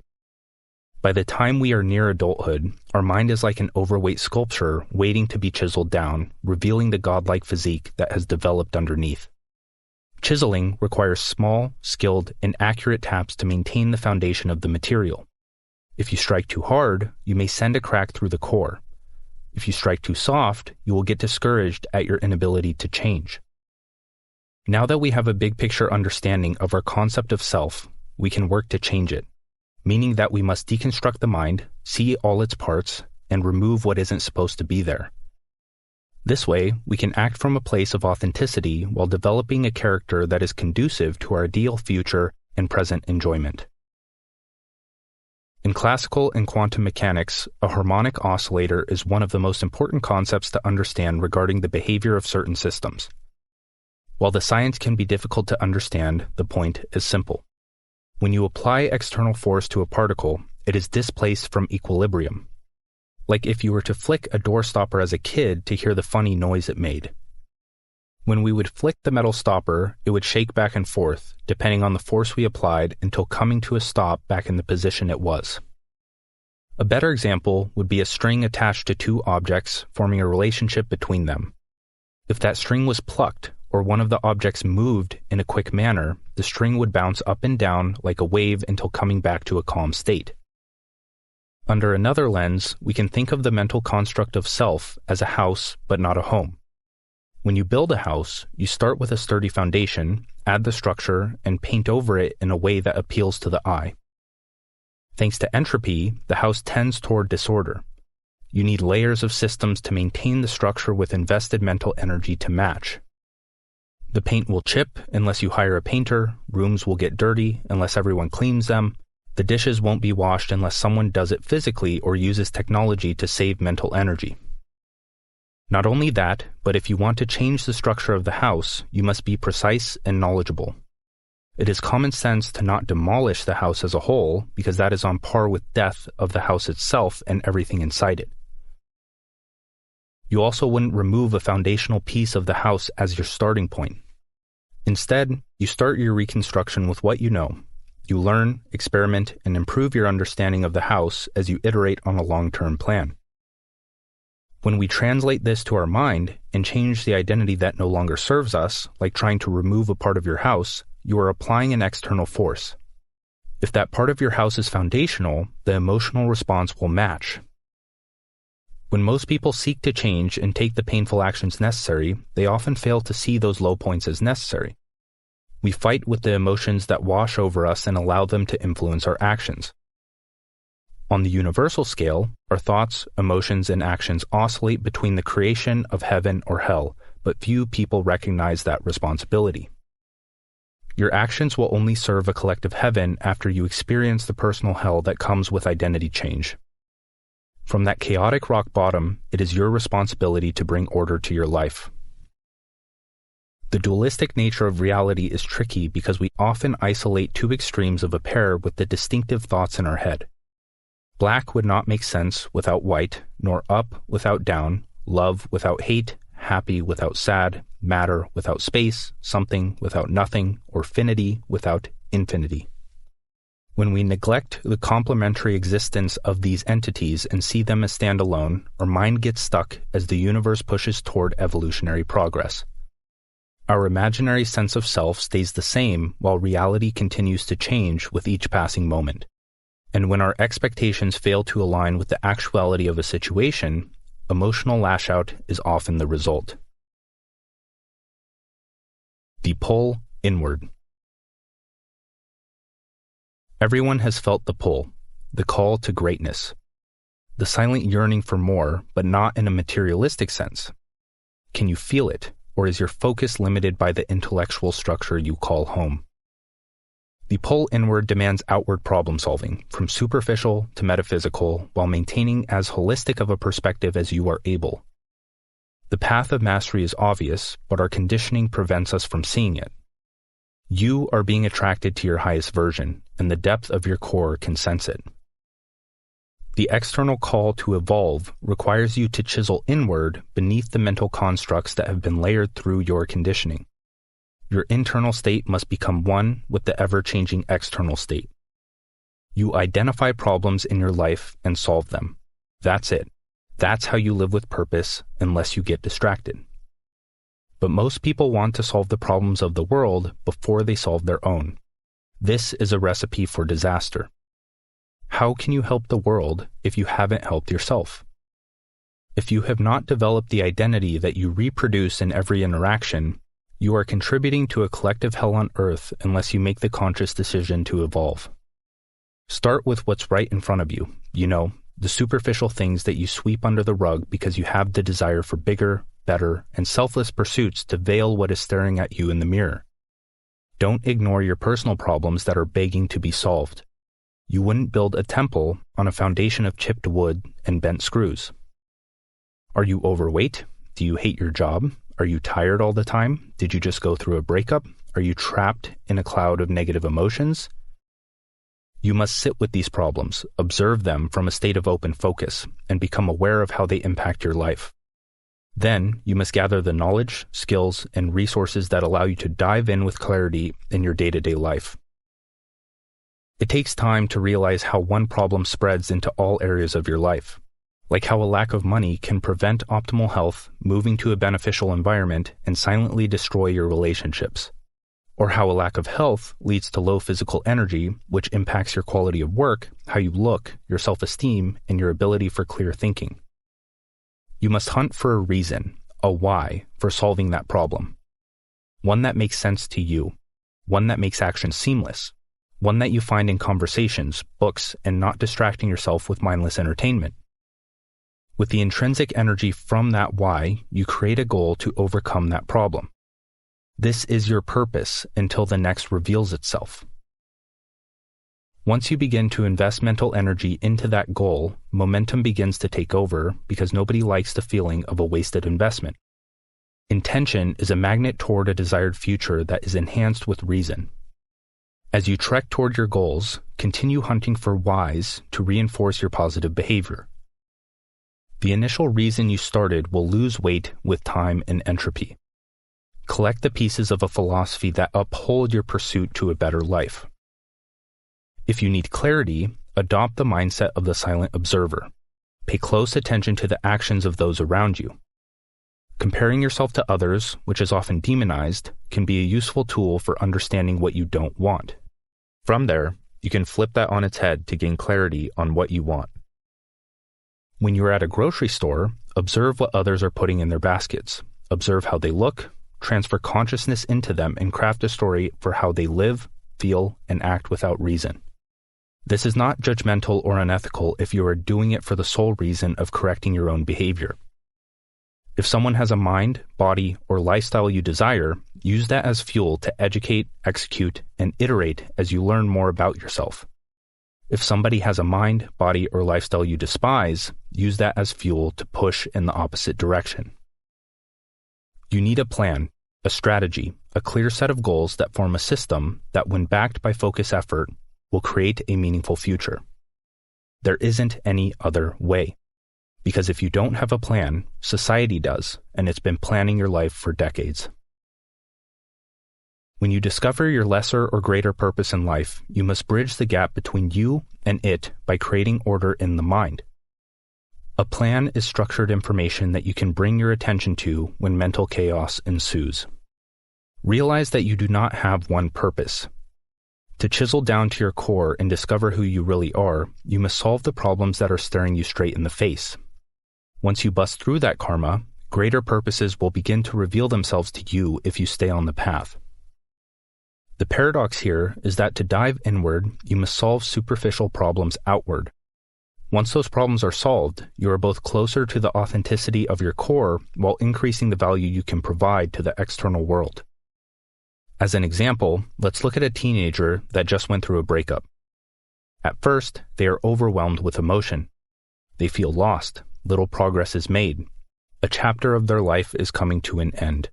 By the time we are near adulthood, our mind is like an overweight sculpture waiting to be chiseled down, revealing the godlike physique that has developed underneath. Chiseling requires small, skilled, and accurate taps to maintain the foundation of the material. If you strike too hard, you may send a crack through the core. If you strike too soft, you will get discouraged at your inability to change. Now that we have a big picture understanding of our concept of self, we can work to change it, meaning that we must deconstruct the mind, see all its parts, and remove what isn't supposed to be there. This way, we can act from a place of authenticity while developing a character that is conducive to our ideal future and present enjoyment. In classical and quantum mechanics, a harmonic oscillator is one of the most important concepts to understand regarding the behavior of certain systems. While the science can be difficult to understand, the point is simple. When you apply external force to a particle, it is displaced from equilibrium. Like if you were to flick a door stopper as a kid to hear the funny noise it made. When we would flick the metal stopper, it would shake back and forth, depending on the force we applied until coming to a stop back in the position it was. A better example would be a string attached to two objects, forming a relationship between them. If that string was plucked, or one of the objects moved in a quick manner, the string would bounce up and down like a wave until coming back to a calm state. Under another lens, we can think of the mental construct of self as a house, but not a home. When you build a house, you start with a sturdy foundation, add the structure, and paint over it in a way that appeals to the eye. Thanks to entropy, the house tends toward disorder. You need layers of systems to maintain the structure with invested mental energy to match. The paint will chip unless you hire a painter, rooms will get dirty unless everyone cleans them, the dishes won't be washed unless someone does it physically or uses technology to save mental energy. Not only that, but if you want to change the structure of the house, you must be precise and knowledgeable. It is common sense to not demolish the house as a whole, because that is on par with death of the house itself and everything inside it. You also wouldn't remove a foundational piece of the house as your starting point. Instead, you start your reconstruction with what you know. You learn, experiment, and improve your understanding of the house as you iterate on a long-term plan. When we translate this to our mind and change the identity that no longer serves us, like trying to remove a part of your house, you are applying an external force. If that part of your house is foundational, the emotional response will match. When most people seek to change and take the painful actions necessary, they often fail to see those low points as necessary. We fight with the emotions that wash over us and allow them to influence our actions. On the universal scale, our thoughts, emotions, and actions oscillate between the creation of heaven or hell, but few people recognize that responsibility. Your actions will only serve a collective heaven after you experience the personal hell that comes with identity change. From that chaotic rock bottom, it is your responsibility to bring order to your life. The dualistic nature of reality is tricky because we often isolate two extremes of a pair with the distinctive thoughts in our head. Black would not make sense without white, nor up without down, love without hate, happy without sad, matter without space, something without nothing, or finity without infinity. When we neglect the complementary existence of these entities and see them as standalone, our mind gets stuck as the universe pushes toward evolutionary progress. Our imaginary sense of self stays the same while reality continues to change with each passing moment. And when our expectations fail to align with the actuality of a situation, emotional lash-out is often the result. The pull inward. Everyone has felt the pull, the call to greatness, the silent yearning for more, but not in a materialistic sense. Can you feel it, or is your focus limited by the intellectual structure you call home? The pull inward demands outward problem solving, from superficial to metaphysical, while maintaining as holistic of a perspective as you are able. The path of mastery is obvious, but our conditioning prevents us from seeing it. You are being attracted to your highest version, and the depth of your core can sense it. The external call to evolve requires you to chisel inward beneath the mental constructs that have been layered through your conditioning. Your internal state must become one with the ever-changing external state. You identify problems in your life and solve them. That's it. That's how you live with purpose, unless you get distracted. But most people want to solve the problems of the world before they solve their own. This is a recipe for disaster. How can you help the world if you haven't helped yourself? If you have not developed the identity that you reproduce in every interaction, you are contributing to a collective hell on earth unless you make the conscious decision to evolve. Start with what's right in front of you, the superficial things that you sweep under the rug because you have the desire for bigger, better, and selfless pursuits to veil what is staring at you in the mirror. Don't ignore your personal problems that are begging to be solved. You wouldn't build a temple on a foundation of chipped wood and bent screws. Are you overweight? Do you hate your job? Are you tired all the time? Did you just go through a breakup? Are you trapped in a cloud of negative emotions? You must sit with these problems, observe them from a state of open focus, and become aware of how they impact your life. Then, you must gather the knowledge, skills, and resources that allow you to dive in with clarity in your day-to-day life. It takes time to realize how one problem spreads into all areas of your life. Like how a lack of money can prevent optimal health, moving to a beneficial environment, and silently destroy your relationships. Or how a lack of health leads to low physical energy, which impacts your quality of work, how you look, your self-esteem, and your ability for clear thinking. You must hunt for a reason, a why, for solving that problem. One that makes sense to you. One that makes action seamless. One that you find in conversations, books, and not distracting yourself with mindless entertainment. With the intrinsic energy from that why, you create a goal to overcome that problem. This is your purpose until the next reveals itself. Once you begin to invest mental energy into that goal, momentum begins to take over because nobody likes the feeling of a wasted investment. Intention is a magnet toward a desired future that is enhanced with reason. As you trek toward your goals, continue hunting for whys to reinforce your positive behavior. The initial reason you started will lose weight with time and entropy. Collect the pieces of a philosophy that uphold your pursuit to a better life. If you need clarity, adopt the mindset of the silent observer. Pay close attention to the actions of those around you. Comparing yourself to others, which is often demonized, can be a useful tool for understanding what you don't want. From there, you can flip that on its head to gain clarity on what you want. When you're at a grocery store, observe what others are putting in their baskets. Observe how they look, transfer consciousness into them, and craft a story for how they live, feel, and act without reason. This is not judgmental or unethical if you are doing it for the sole reason of correcting your own behavior. If someone has a mind, body, or lifestyle you desire, use that as fuel to educate, execute, and iterate as you learn more about yourself. If somebody has a mind, body, or lifestyle you despise, use that as fuel to push in the opposite direction. You need a plan, a strategy, a clear set of goals that form a system that, when backed by focused effort, will create a meaningful future. There isn't any other way. Because if you don't have a plan, society does, and it's been planning your life for decades. When you discover your lesser or greater purpose in life, you must bridge the gap between you and it by creating order in the mind. A plan is structured information that you can bring your attention to when mental chaos ensues. Realize that you do not have one purpose. To chisel down to your core and discover who you really are, you must solve the problems that are staring you straight in the face. Once you bust through that karma, greater purposes will begin to reveal themselves to you if you stay on the path. The paradox here is that to dive inward, you must solve superficial problems outward. Once those problems are solved, you are both closer to the authenticity of your core while increasing the value you can provide to the external world. As an example, let's look at a teenager that just went through a breakup. At first, they are overwhelmed with emotion. They feel lost, little progress is made. A chapter of their life is coming to an end.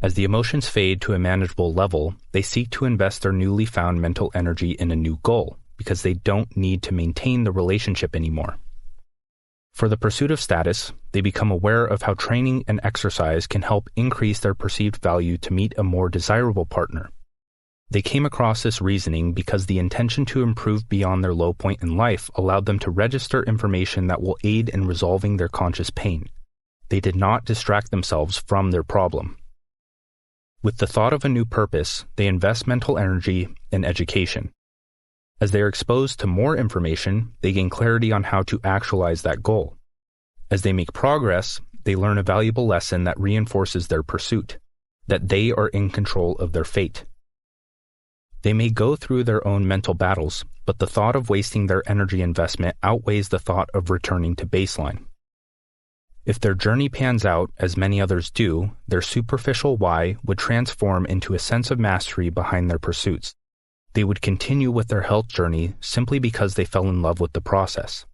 As the emotions fade to a manageable level, they seek to invest their newly found mental energy in a new goal because they don't need to maintain the relationship anymore. For the pursuit of status, they become aware of how training and exercise can help increase their perceived value to meet a more desirable partner. They came across this reasoning because the intention to improve beyond their low point in life allowed them to register information that will aid in resolving their conscious pain. They did not distract themselves from their problem. With the thought of a new purpose, they invest mental energy in education. As they are exposed to more information, they gain clarity on how to actualize that goal. As they make progress, they learn a valuable lesson that reinforces their pursuit, that they are in control of their fate. They may go through their own mental battles, but the thought of wasting their energy investment outweighs the thought of returning to baseline. If their journey pans out, as many others do, their superficial why would transform into a sense of mastery behind their pursuits. They would continue with their health journey simply because they fell in love with the process.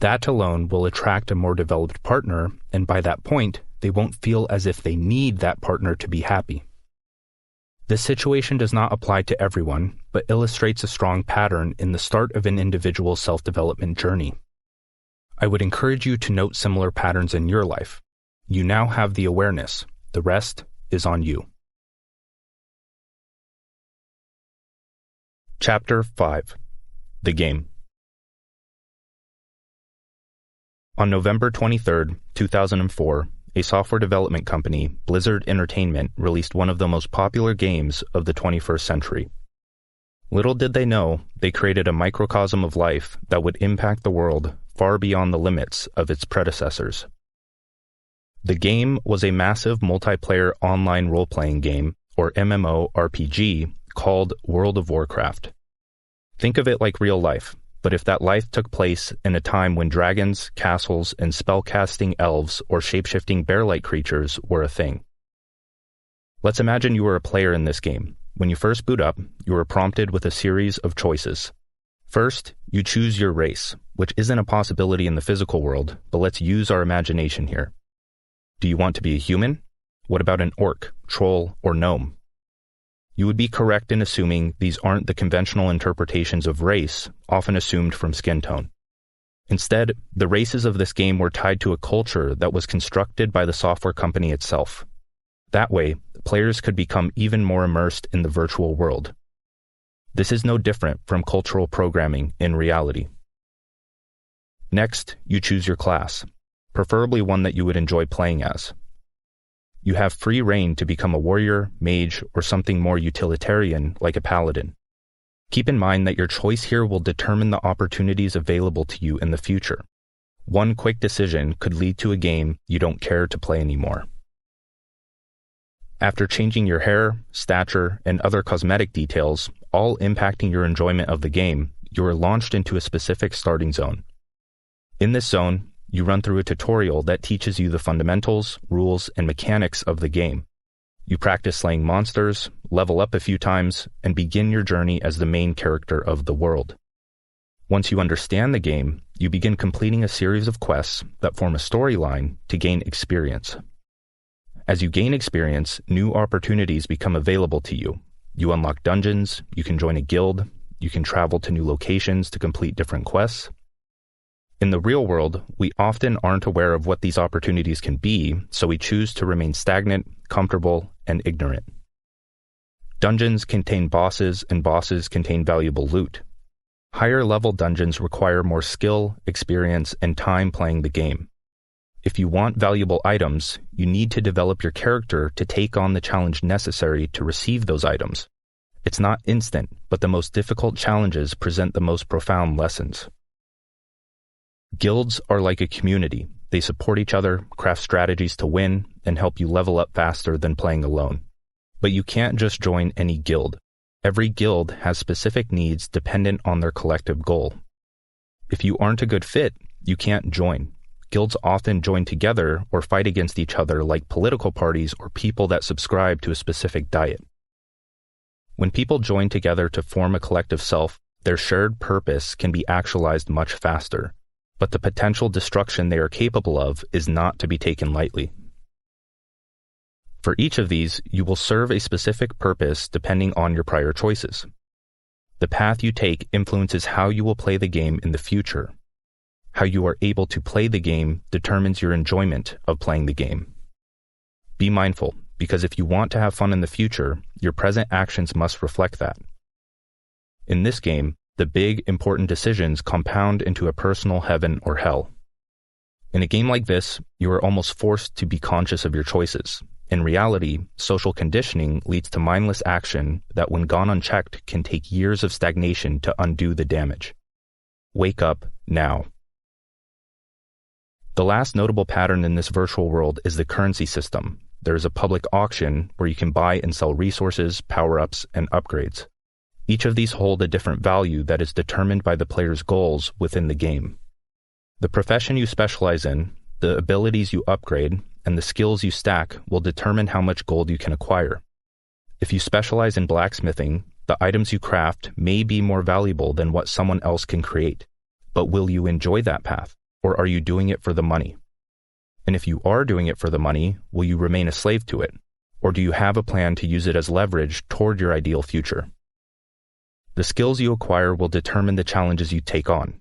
That alone will attract a more developed partner, and by that point, they won't feel as if they need that partner to be happy. This situation does not apply to everyone, but illustrates a strong pattern in the start of an individual's self-development journey. I would encourage you to note similar patterns in your life. You now have the awareness. The rest is on you. Chapter 5. The Game. On November 23, 2004, a software development company, Blizzard Entertainment, released one of the most popular games of the 21st century. Little did they know, they created a microcosm of life that would impact the world far beyond the limits of its predecessors. The game was a massive multiplayer online role-playing game, or MMORPG, called World of Warcraft. Think of it like real life, but if that life took place in a time when dragons, castles, and spellcasting elves or shapeshifting bear-like creatures were a thing. Let's imagine you were a player in this game. When you first boot up, you are prompted with a series of choices. First, you choose your race, which isn't a possibility in the physical world, but let's use our imagination here. Do you want to be a human? What about an orc, troll, or gnome? You would be correct in assuming these aren't the conventional interpretations of race, often assumed from skin tone. Instead, the races of this game were tied to a culture that was constructed by the software company itself. That way, players could become even more immersed in the virtual world. This is no different from cultural programming in reality. Next, you choose your class, preferably one that you would enjoy playing as. You have free reign to become a warrior, mage, or something more utilitarian like a paladin. Keep in mind that your choice here will determine the opportunities available to you in the future. One quick decision could lead to a game you don't care to play anymore. After changing your hair, stature, and other cosmetic details, all impacting your enjoyment of the game, you are launched into a specific starting zone. In this zone, you run through a tutorial that teaches you the fundamentals, rules, and mechanics of the game. You practice slaying monsters, level up a few times, and begin your journey as the main character of the world. Once you understand the game, you begin completing a series of quests that form a storyline to gain experience. As you gain experience, new opportunities become available to you. You unlock dungeons, you can join a guild, you can travel to new locations to complete different quests. In the real world, we often aren't aware of what these opportunities can be, so we choose to remain stagnant, comfortable, and ignorant. Dungeons contain bosses, and bosses contain valuable loot. Higher-level dungeons require more skill, experience, and time playing the game. If you want valuable items, you need to develop your character to take on the challenge necessary to receive those items. It's not instant, but the most difficult challenges present the most profound lessons. Guilds are like a community. They support each other, craft strategies to win, and help you level up faster than playing alone. But you can't just join any guild. Every guild has specific needs dependent on their collective goal. If you aren't a good fit, you can't join. Guilds often join together or fight against each other like political parties or people that subscribe to a specific diet. When people join together to form a collective self, their shared purpose can be actualized much faster. But the potential destruction they are capable of is not to be taken lightly. For each of these, you will serve a specific purpose depending on your prior choices. The path you take influences how you will play the game in the future. How you are able to play the game determines your enjoyment of playing the game. Be mindful, because if you want to have fun in the future, your present actions must reflect that. In this game, the big, important decisions compound into a personal heaven or hell. In a game like this, you are almost forced to be conscious of your choices. In reality, social conditioning leads to mindless action that, when gone unchecked, can take years of stagnation to undo the damage. Wake up now. The last notable pattern in this virtual world is the currency system. There is a public auction where you can buy and sell resources, power-ups, and upgrades. Each of these hold a different value that is determined by the player's goals within the game. The profession you specialize in, the abilities you upgrade, and the skills you stack will determine how much gold you can acquire. If you specialize in blacksmithing, the items you craft may be more valuable than what someone else can create. But will you enjoy that path, or are you doing it for the money? And if you are doing it for the money, will you remain a slave to it? Or do you have a plan to use it as leverage toward your ideal future? The skills you acquire will determine the challenges you take on.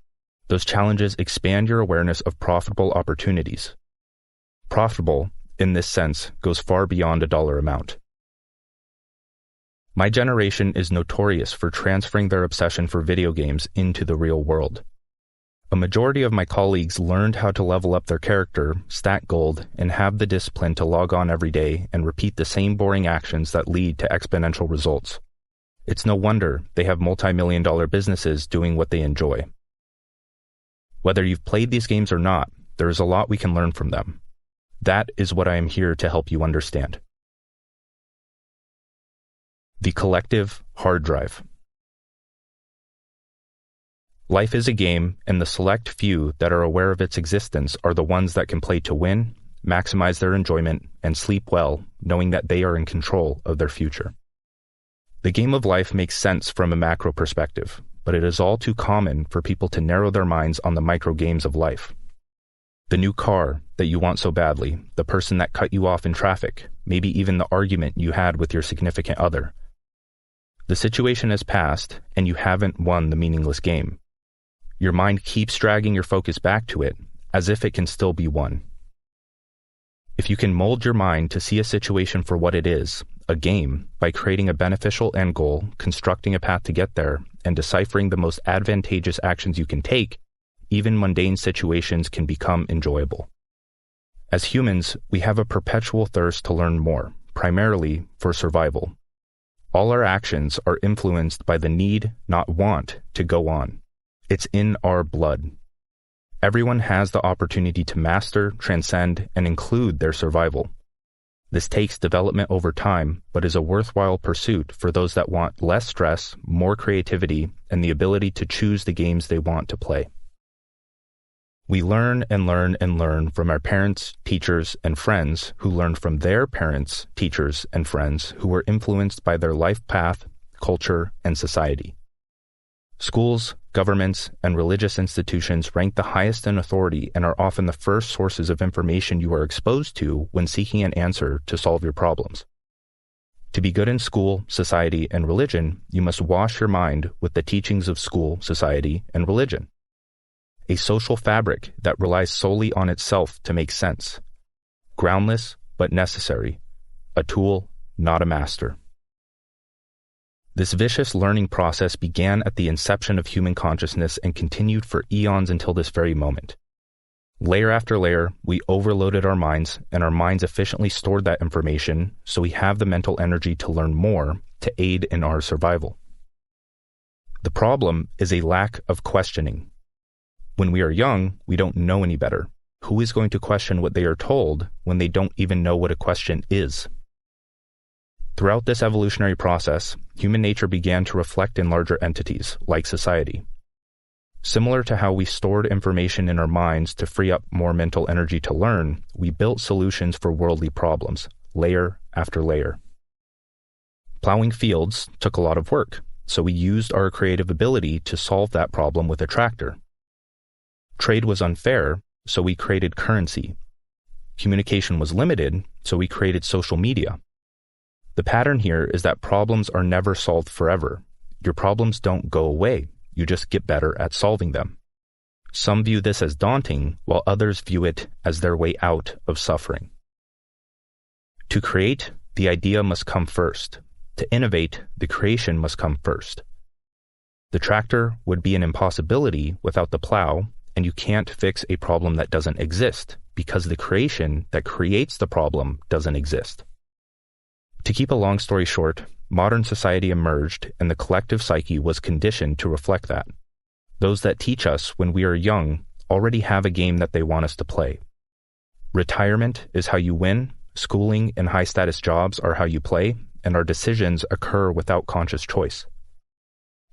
Those challenges expand your awareness of profitable opportunities. Profitable, in this sense, goes far beyond a dollar amount. My generation is notorious for transferring their obsession for video games into the real world. A majority of my colleagues learned how to level up their character, stack gold, and have the discipline to log on every day and repeat the same boring actions that lead to exponential results. It's no wonder they have multi-million-dollar businesses doing what they enjoy. Whether you've played these games or not, there is a lot we can learn from them. That is what I am here to help you understand. The collective hard drive. Life is a game, and the select few that are aware of its existence are the ones that can play to win, maximize their enjoyment, and sleep well, knowing that they are in control of their future. The game of life makes sense from a macro perspective, but it is all too common for people to narrow their minds on the micro games of life. The new car that you want so badly, the person that cut you off in traffic, maybe even the argument you had with your significant other. The situation has passed, and you haven't won the meaningless game. Your mind keeps dragging your focus back to it, as if it can still be won. If you can mold your mind to see a situation for what it is, a game, by creating a beneficial end goal, constructing a path to get there, and deciphering the most advantageous actions you can take, even mundane situations can become enjoyable. As humans, we have a perpetual thirst to learn more, primarily for survival. All our actions are influenced by the need, not want, to go on. It's in our blood. Everyone has the opportunity to master, transcend, and include their survival. This takes development over time, but is a worthwhile pursuit for those that want less stress, more creativity, and the ability to choose the games they want to play. We learn and learn and learn from our parents, teachers, and friends who learned from their parents, teachers, and friends who were influenced by their life path, culture, and society. Schools, governments, and religious institutions rank the highest in authority and are often the first sources of information you are exposed to when seeking an answer to solve your problems. To be good in school, society, and religion, you must wash your mind with the teachings of school, society, and religion. A social fabric that relies solely on itself to make sense. Groundless, but necessary. A tool, not a master. This vicious learning process began at the inception of human consciousness and continued for eons until this very moment. Layer after layer, we overloaded our minds, and our minds efficiently stored that information, so we have the mental energy to learn more to aid in our survival. The problem is a lack of questioning. When we are young, we don't know any better. Who is going to question what they are told when they don't even know what a question is? Throughout this evolutionary process, human nature began to reflect in larger entities, like society. Similar to how we stored information in our minds to free up more mental energy to learn, we built solutions for worldly problems, layer after layer. Plowing fields took a lot of work, so we used our creative ability to solve that problem with a tractor. Trade was unfair, so we created currency. Communication was limited, so we created social media. The pattern here is that problems are never solved forever. Your problems don't go away, you just get better at solving them. Some view this as daunting, while others view it as their way out of suffering. To create, the idea must come first. To innovate, the creation must come first. The tractor would be an impossibility without the plow, and you can't fix a problem that doesn't exist, because the creation that creates the problem doesn't exist. To keep a long story short, modern society emerged and the collective psyche was conditioned to reflect that. Those that teach us when we are young already have a game that they want us to play. Retirement is how you win, schooling and high-status jobs are how you play, and our decisions occur without conscious choice.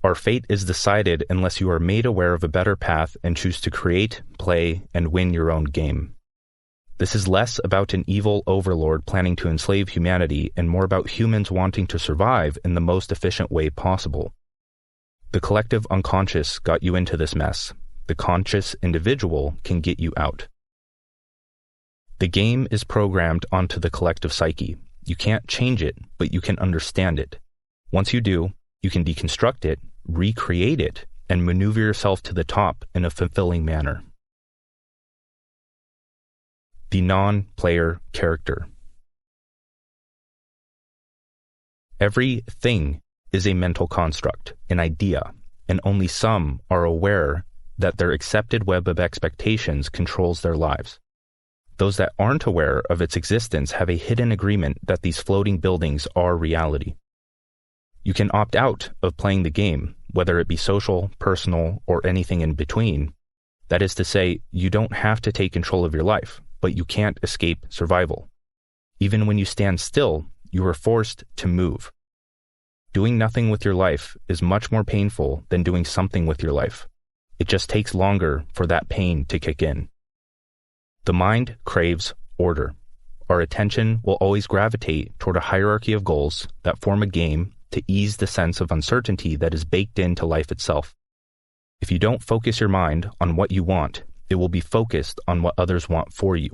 Our fate is decided unless you are made aware of a better path and choose to create, play, and win your own game. This is less about an evil overlord planning to enslave humanity and more about humans wanting to survive in the most efficient way possible. The collective unconscious got you into this mess. The conscious individual can get you out. The game is programmed onto the collective psyche. You can't change it, but you can understand it. Once you do, you can deconstruct it, recreate it, and maneuver yourself to the top in a fulfilling manner. The non-player character. Every thing is a mental construct, an idea, and only some are aware that their accepted web of expectations controls their lives. Those that aren't aware of its existence have a hidden agreement that these floating buildings are reality. You can opt out of playing the game, whether it be social, personal, or anything in between. That is to say, you don't have to take control of your life, but you can't escape survival. Even when you stand still, you are forced to move. Doing nothing with your life is much more painful than doing something with your life. It just takes longer for that pain to kick in. The mind craves order. Our attention will always gravitate toward a hierarchy of goals that form a game to ease the sense of uncertainty that is baked into life itself. If you don't focus your mind on what you want, it will be focused on what others want for you.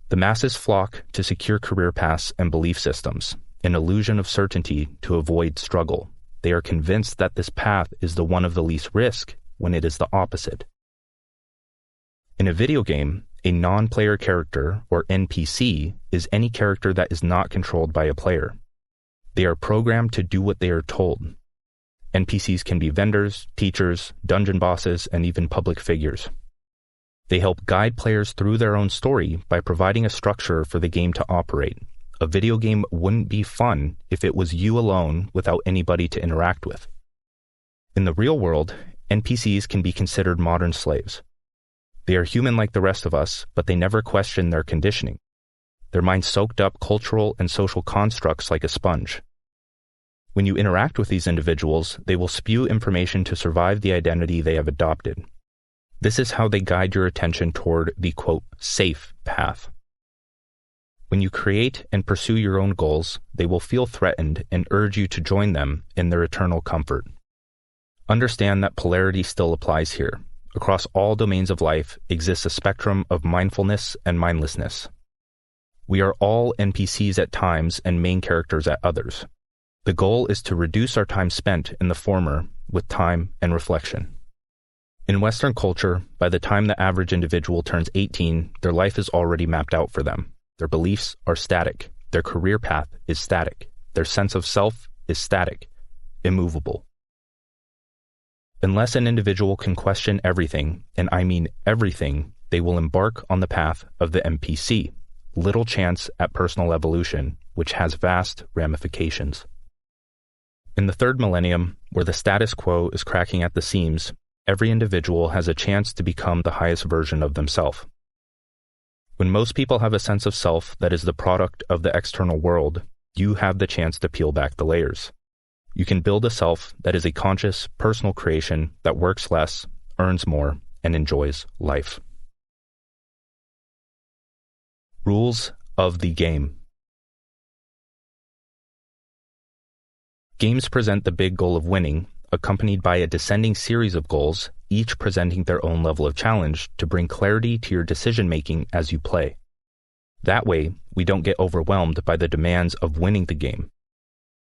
The masses flock to secure career paths and belief systems, an illusion of certainty to avoid struggle. They are convinced that this path is the one of the least risk when it is the opposite. In a video game, a non-player character, or NPC, is any character that is not controlled by a player. They are programmed to do what they are told. NPCs can be vendors, teachers, dungeon bosses, and even public figures. They help guide players through their own story by providing a structure for the game to operate. A video game wouldn't be fun if it was you alone without anybody to interact with. In the real world, NPCs can be considered modern slaves. They are human like the rest of us, but they never question their conditioning. Their minds soaked up cultural and social constructs like a sponge. When you interact with these individuals, they will spew information to survive the identity they have adopted. This is how they guide your attention toward the, quote, safe path. When you create and pursue your own goals, they will feel threatened and urge you to join them in their eternal comfort. Understand that polarity still applies here. Across all domains of life exists a spectrum of mindfulness and mindlessness. We are all NPCs at times and main characters at others. The goal is to reduce our time spent in the former with time and reflection. In Western culture, by the time the average individual turns 18, their life is already mapped out for them. Their beliefs are static. Their career path is static. Their sense of self is static, immovable. Unless an individual can question everything, and I mean everything, they will embark on the path of the NPC. Little chance at personal evolution, which has vast ramifications. In the third millennium, where the status quo is cracking at the seams, every individual has a chance to become the highest version of themselves. When most people have a sense of self that is the product of the external world, you have the chance to peel back the layers. You can build a self that is a conscious, personal creation that works less, earns more, and enjoys life. Rules of the game. Games present the big goal of winning, accompanied by a descending series of goals, each presenting their own level of challenge to bring clarity to your decision-making as you play. That way, we don't get overwhelmed by the demands of winning the game.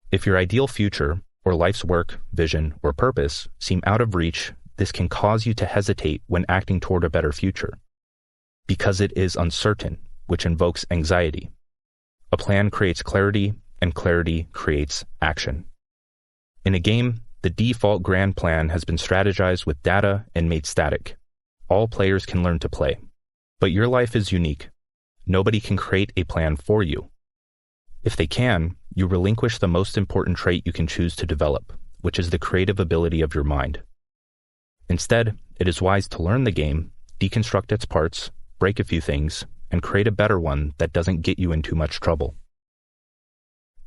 If your ideal future, or life's work, vision, or purpose seem out of reach, this can cause you to hesitate when acting toward a better future. Because it is uncertain, which invokes anxiety. A plan creates clarity, and clarity creates action. In a game, the default grand plan has been strategized with data and made static. All players can learn to play. But your life is unique. Nobody can create a plan for you. If they can, you relinquish the most important trait you can choose to develop, which is the creative ability of your mind. Instead, it is wise to learn the game, deconstruct its parts, break a few things, and create a better one that doesn't get you in too much trouble.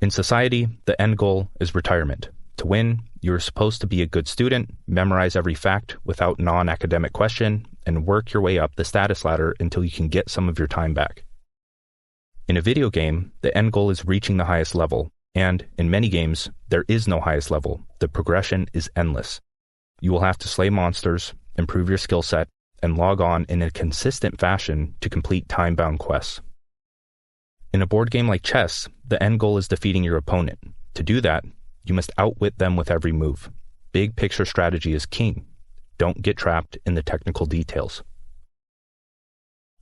In society, the end goal is retirement. To win, you are supposed to be a good student, memorize every fact without non-academic question, and work your way up the status ladder until you can get some of your time back. In a video game, the end goal is reaching the highest level, and in many games, there is no highest level. The progression is endless. You will have to slay monsters, improve your skill set, and log on in a consistent fashion to complete time-bound quests. In a board game like chess, the end goal is defeating your opponent. To do that, you must outwit them with every move. Big picture strategy is king. Don't get trapped in the technical details.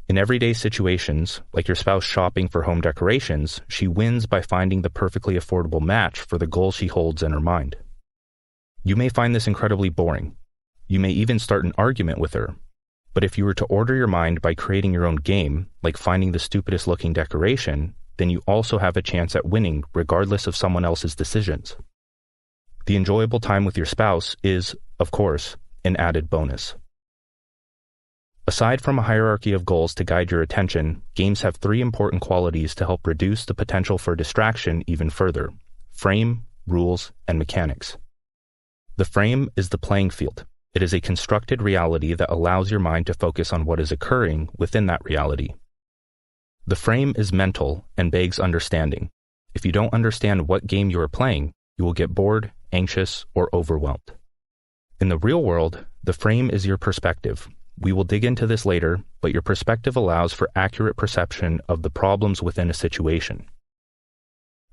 In everyday situations, like your spouse shopping for home decorations, she wins by finding the perfectly affordable match for the goal she holds in her mind. You may find this incredibly boring. You may even start an argument with her. But if you were to order your mind by creating your own game, like finding the stupidest looking decoration, then you also have a chance at winning regardless of someone else's decisions. The enjoyable time with your spouse is, of course, an added bonus. Aside from a hierarchy of goals to guide your attention, games have three important qualities to help reduce the potential for distraction even further: frame, rules, and mechanics. The frame is the playing field. It is a constructed reality that allows your mind to focus on what is occurring within that reality. The frame is mental and begs understanding. If you don't understand what game you are playing, you will get bored, anxious, or overwhelmed. In the real world, the frame is your perspective. We will dig into this later, but your perspective allows for accurate perception of the problems within a situation.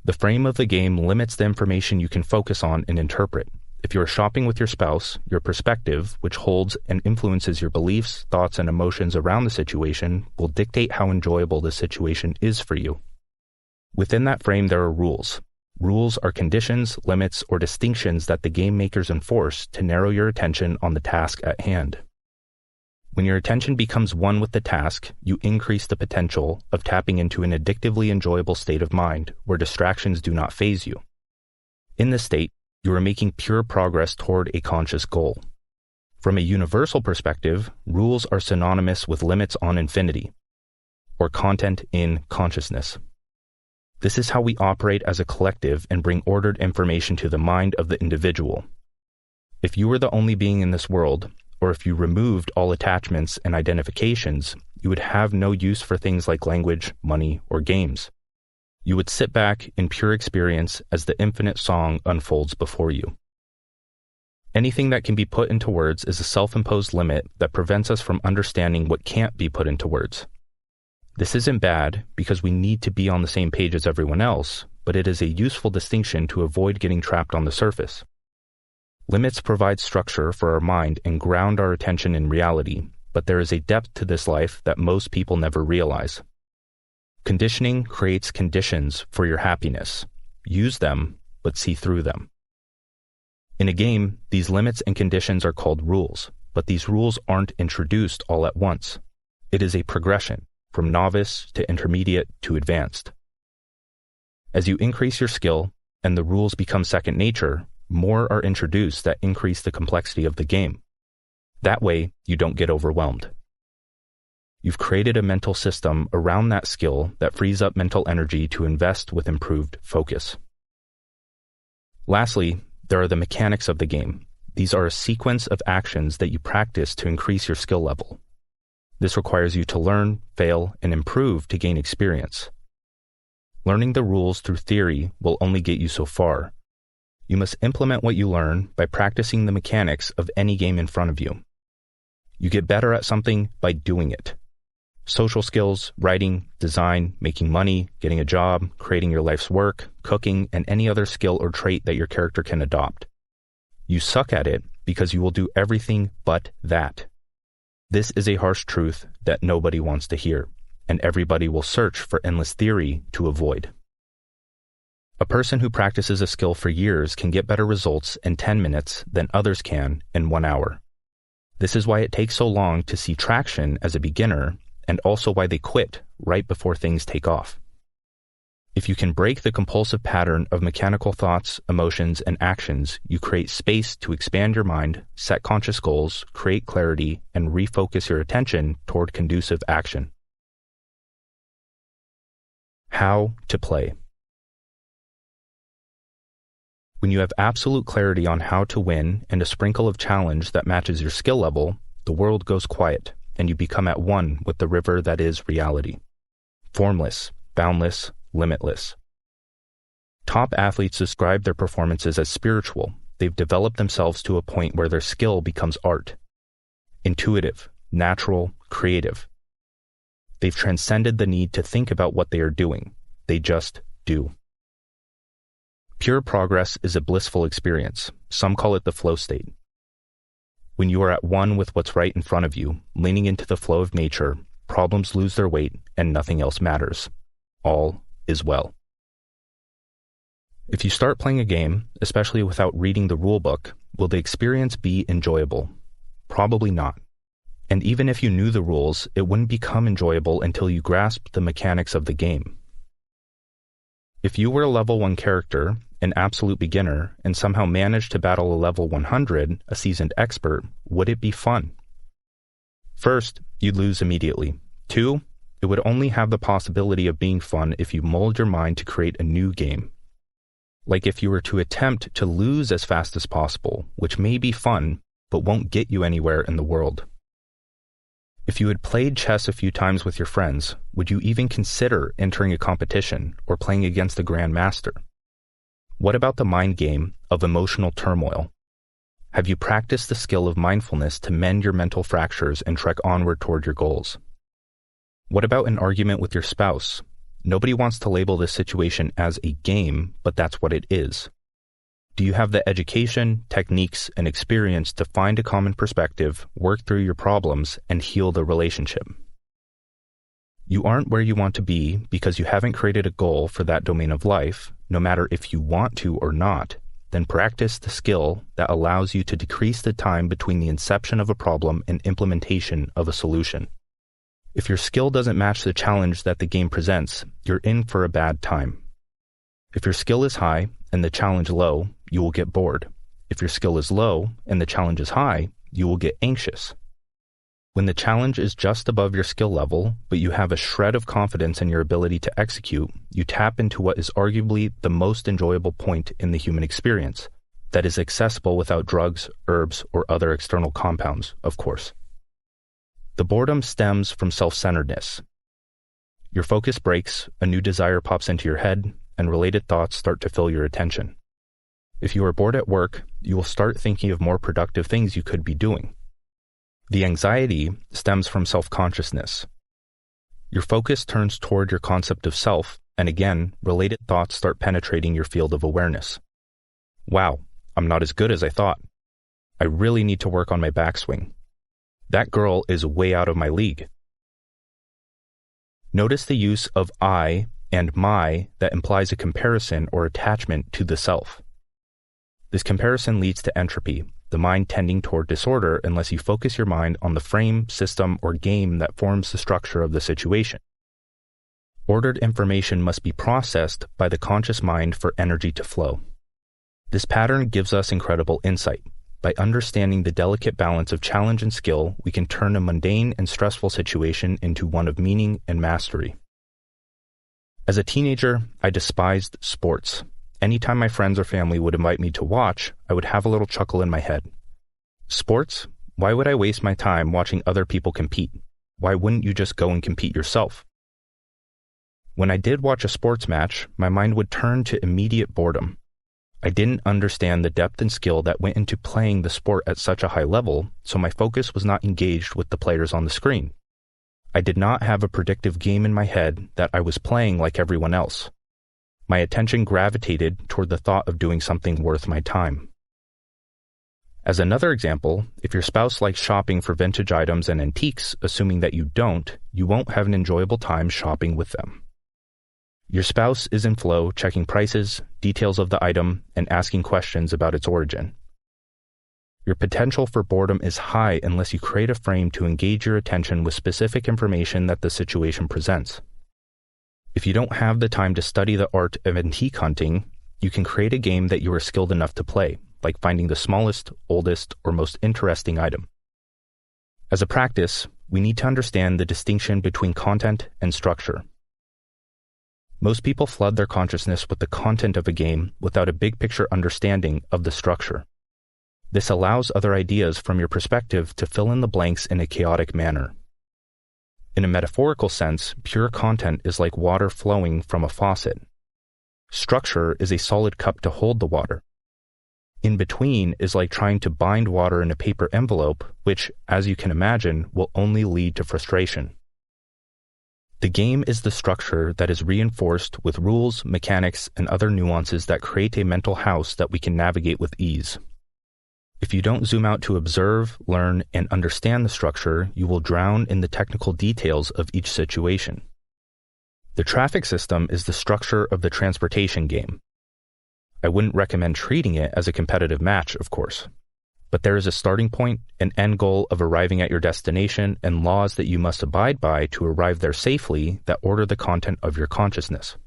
The frame of the game limits the information you can focus on and interpret. If you are shopping with your spouse, your perspective, which holds and influences your beliefs, thoughts, and emotions around the situation, will dictate how enjoyable the situation is for you. Within that frame, there are rules. Rules are conditions, limits, or distinctions that the game makers enforce to narrow your attention on the task at hand. When your attention becomes one with the task, you increase the potential of tapping into an addictively enjoyable state of mind where distractions do not faze you. In this state, you are making pure progress toward a conscious goal. From a universal perspective, rules are synonymous with limits on infinity, or content in consciousness. This is how we operate as a collective and bring ordered information to the mind of the individual. If you were the only being in this world, or if you removed all attachments and identifications, you would have no use for things like language, money, or games. You would sit back in pure experience as the infinite song unfolds before you. Anything that can be put into words is a self-imposed limit that prevents us from understanding what can't be put into words. This isn't bad because we need to be on the same page as everyone else, but it is a useful distinction to avoid getting trapped on the surface. Limits provide structure for our mind and ground our attention in reality, but there is a depth to this life that most people never realize. Conditioning creates conditions for your happiness. Use them, but see through them. In a game, these limits and conditions are called rules, but these rules aren't introduced all at once. It is a progression, from novice to intermediate to advanced. As you increase your skill and the rules become second nature, more are introduced that increase the complexity of the game. That way, you don't get overwhelmed. You've created a mental system around that skill that frees up mental energy to invest with improved focus. Lastly, there are the mechanics of the game. These are a sequence of actions that you practice to increase your skill level. This requires you to learn, fail, and improve to gain experience. Learning the rules through theory will only get you so far. You must implement what you learn by practicing the mechanics of any game in front of you. You get better at something by doing it. Social skills, writing, design, making money, getting a job, creating your life's work, cooking, and any other skill or trait that your character can adopt. You suck at it because you will do everything but that. This is a harsh truth that nobody wants to hear, and everybody will search for endless theory to avoid. A person who practices a skill for years can get better results in 10 minutes than others can in 1 hour. This is why it takes so long to see traction as a beginner, and also why they quit right before things take off. If you can break the compulsive pattern of mechanical thoughts, emotions, and actions, you create space to expand your mind, set conscious goals, create clarity, and refocus your attention toward conducive action. How to play. When you have absolute clarity on how to win and a sprinkle of challenge that matches your skill level, the world goes quiet, and you become at one with the river that is reality. Formless, boundless, limitless. Top athletes describe their performances as spiritual. They've developed themselves to a point where their skill becomes art. Intuitive, natural, creative. They've transcended the need to think about what they are doing. They just do. Pure progress is a blissful experience. Some call it the flow state. When you are at one with what's right in front of you, leaning into the flow of nature, problems lose their weight and nothing else matters. All is well. If you start playing a game, especially without reading the rulebook, will the experience be enjoyable? Probably not. And even if you knew the rules, it wouldn't become enjoyable until you grasped the mechanics of the game. If you were a level 1 character, an absolute beginner, and somehow managed to battle a level 100, a seasoned expert, would it be fun? First, you'd lose immediately. 2, it would only have the possibility of being fun if you mold your mind to create a new game. Like if you were to attempt to lose as fast as possible, which may be fun, but won't get you anywhere in the world. If you had played chess a few times with your friends, would you even consider entering a competition or playing against the grandmaster? What about the mind game of emotional turmoil? Have you practiced the skill of mindfulness to mend your mental fractures and trek onward toward your goals? What about an argument with your spouse? Nobody wants to label this situation as a game, but that's what it is. Do you have the education, techniques, and experience to find a common perspective, work through your problems, and heal the relationship? You aren't where you want to be because you haven't created a goal for that domain of life, no matter if you want to or not. Then practice the skill that allows you to decrease the time between the inception of a problem and implementation of a solution. If your skill doesn't match the challenge that the game presents, you're in for a bad time. If your skill is high and the challenge low, you will get bored. If your skill is low and the challenge is high, you will get anxious. When the challenge is just above your skill level, but you have a shred of confidence in your ability to execute, you tap into what is arguably the most enjoyable point in the human experience, that is accessible without drugs, herbs, or other external compounds, of course. The boredom stems from self-centeredness. Your focus breaks, a new desire pops into your head, and related thoughts start to fill your attention. If you are bored at work, you will start thinking of more productive things you could be doing. The anxiety stems from self-consciousness. Your focus turns toward your concept of self, and again, related thoughts start penetrating your field of awareness. Wow, I'm not as good as I thought. I really need to work on my backswing. That girl is way out of my league. Notice the use of I and my that implies a comparison or attachment to the self. This comparison leads to entropy, the mind tending toward disorder unless you focus your mind on the frame, system, or game that forms the structure of the situation. Ordered information must be processed by the conscious mind for energy to flow. This pattern gives us incredible insight. By understanding the delicate balance of challenge and skill, we can turn a mundane and stressful situation into one of meaning and mastery. As a teenager, I despised sports. Anytime my friends or family would invite me to watch, I would have a little chuckle in my head. Sports? Why would I waste my time watching other people compete? Why wouldn't you just go and compete yourself? When I did watch a sports match, my mind would turn to immediate boredom. I didn't understand the depth and skill that went into playing the sport at such a high level, so my focus was not engaged with the players on the screen. I did not have a predictive game in my head that I was playing like everyone else. My attention gravitated toward the thought of doing something worth my time. As another example, if your spouse likes shopping for vintage items and antiques, assuming that you don't, you won't have an enjoyable time shopping with them. Your spouse is in flow, checking prices, details of the item, and asking questions about its origin. Your potential for boredom is high unless you create a frame to engage your attention with specific information that the situation presents. If you don't have the time to study the art of antique hunting, you can create a game that you are skilled enough to play, like finding the smallest, oldest, or most interesting item. As a practice, we need to understand the distinction between content and structure. Most people flood their consciousness with the content of a game without a big picture understanding of the structure. This allows other ideas from your perspective to fill in the blanks in a chaotic manner. In a metaphorical sense, pure content is like water flowing from a faucet. Structure is a solid cup to hold the water. In between is like trying to bind water in a paper envelope, which, as you can imagine, will only lead to frustration. The game is the structure that is reinforced with rules, mechanics, and other nuances that create a mental house that we can navigate with ease. If you don't zoom out to observe, learn, and understand the structure, you will drown in the technical details of each situation. The traffic system is the structure of the transportation game. I wouldn't recommend treating it as a competitive match, of course. But there is a starting point, an end goal of arriving at your destination, and laws that you must abide by to arrive there safely that order the content of your consciousness.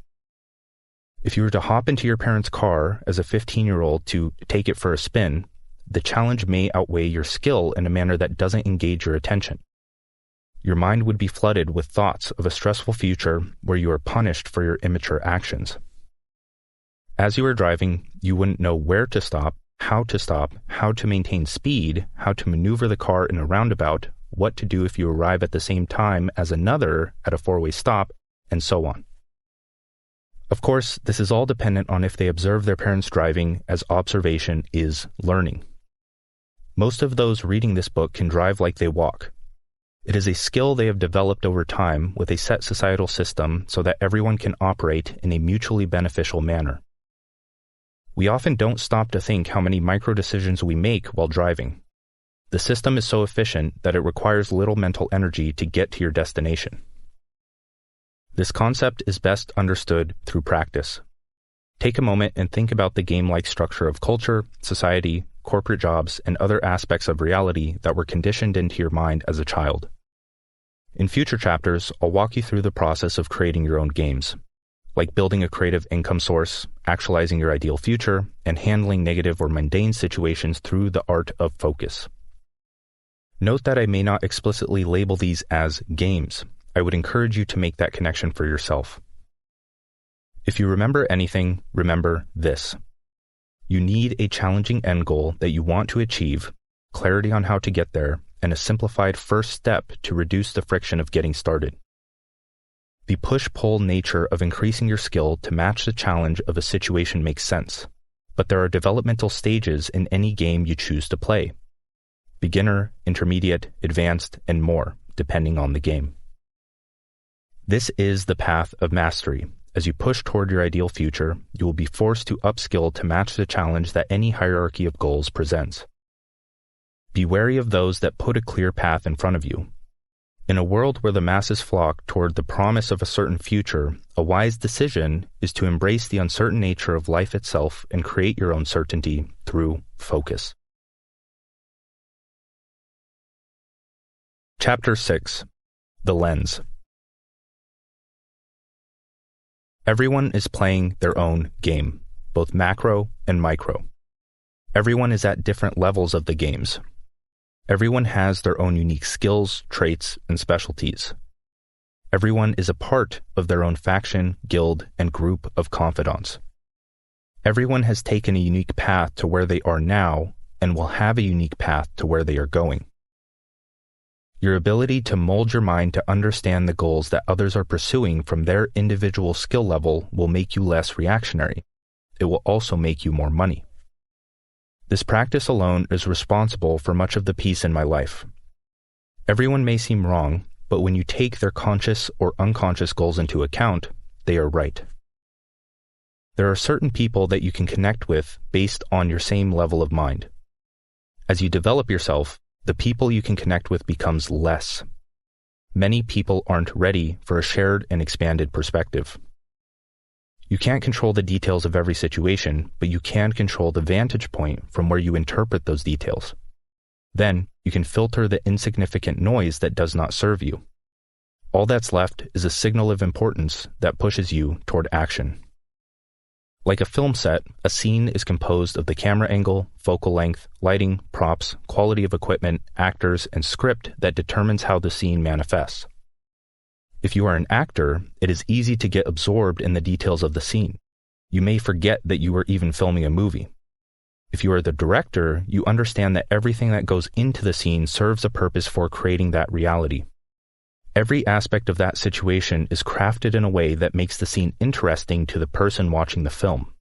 If you were to hop into your parents' car as a 15-year-old to take it for a spin, the challenge may outweigh your skill in a manner that doesn't engage your attention. Your mind would be flooded with thoughts of a stressful future where you are punished for your immature actions. As you are driving, you wouldn't know where to stop, how to maintain speed, how to maneuver the car in a roundabout, what to do if you arrive at the same time as another at a four-way stop, and so on. Of course, this is all dependent on if they observe their parents driving, as observation is learning. Most of those reading this book can drive like they walk. It is a skill they have developed over time with a set societal system so that everyone can operate in a mutually beneficial manner. We often don't stop to think how many micro-decisions we make while driving. The system is so efficient that it requires little mental energy to get to your destination. This concept is best understood through practice. Take a moment and think about the game-like structure of culture, society, corporate jobs, and other aspects of reality that were conditioned into your mind as a child. In future chapters, I'll walk you through the process of creating your own games, like building a creative income source, actualizing your ideal future, and handling negative or mundane situations through the art of focus. Note that I may not explicitly label these as games. I would encourage you to make that connection for yourself. If you remember anything, remember this. You need a challenging end goal that you want to achieve, clarity on how to get there, and a simplified first step to reduce the friction of getting started. The push-pull nature of increasing your skill to match the challenge of a situation makes sense, but there are developmental stages in any game you choose to play. Beginner, intermediate, advanced, and more, depending on the game. This is the path of mastery. As you push toward your ideal future, you will be forced to upskill to match the challenge that any hierarchy of goals presents. Be wary of those that put a clear path in front of you. In a world where the masses flock toward the promise of a certain future, a wise decision is to embrace the uncertain nature of life itself and create your own certainty through focus. Chapter 6. The Lens. Everyone is playing their own game, both macro and micro. Everyone is at different levels of the games. Everyone has their own unique skills, traits, and specialties. Everyone is a part of their own faction, guild, and group of confidants. Everyone has taken a unique path to where they are now and will have a unique path to where they are going. Your ability to mold your mind to understand the goals that others are pursuing from their individual skill level will make you less reactionary. It will also make you more money. This practice alone is responsible for much of the peace in my life. Everyone may seem wrong, but when you take their conscious or unconscious goals into account, they are right. There are certain people that you can connect with based on your same level of mind. As you develop yourself, the people you can connect with becomes less. Many people aren't ready for a shared and expanded perspective. You can't control the details of every situation, but you can control the vantage point from where you interpret those details. Then, you can filter the insignificant noise that does not serve you. All that's left is a signal of importance that pushes you toward action. Like a film set, a scene is composed of the camera angle, focal length, lighting, props, quality of equipment, actors, and script that determines how the scene manifests. If you are an actor, it is easy to get absorbed in the details of the scene. You may forget that you were even filming a movie. If you are the director, you understand that everything that goes into the scene serves a purpose for creating that reality. Every aspect of that situation is crafted in a way that makes the scene interesting to the person watching the film,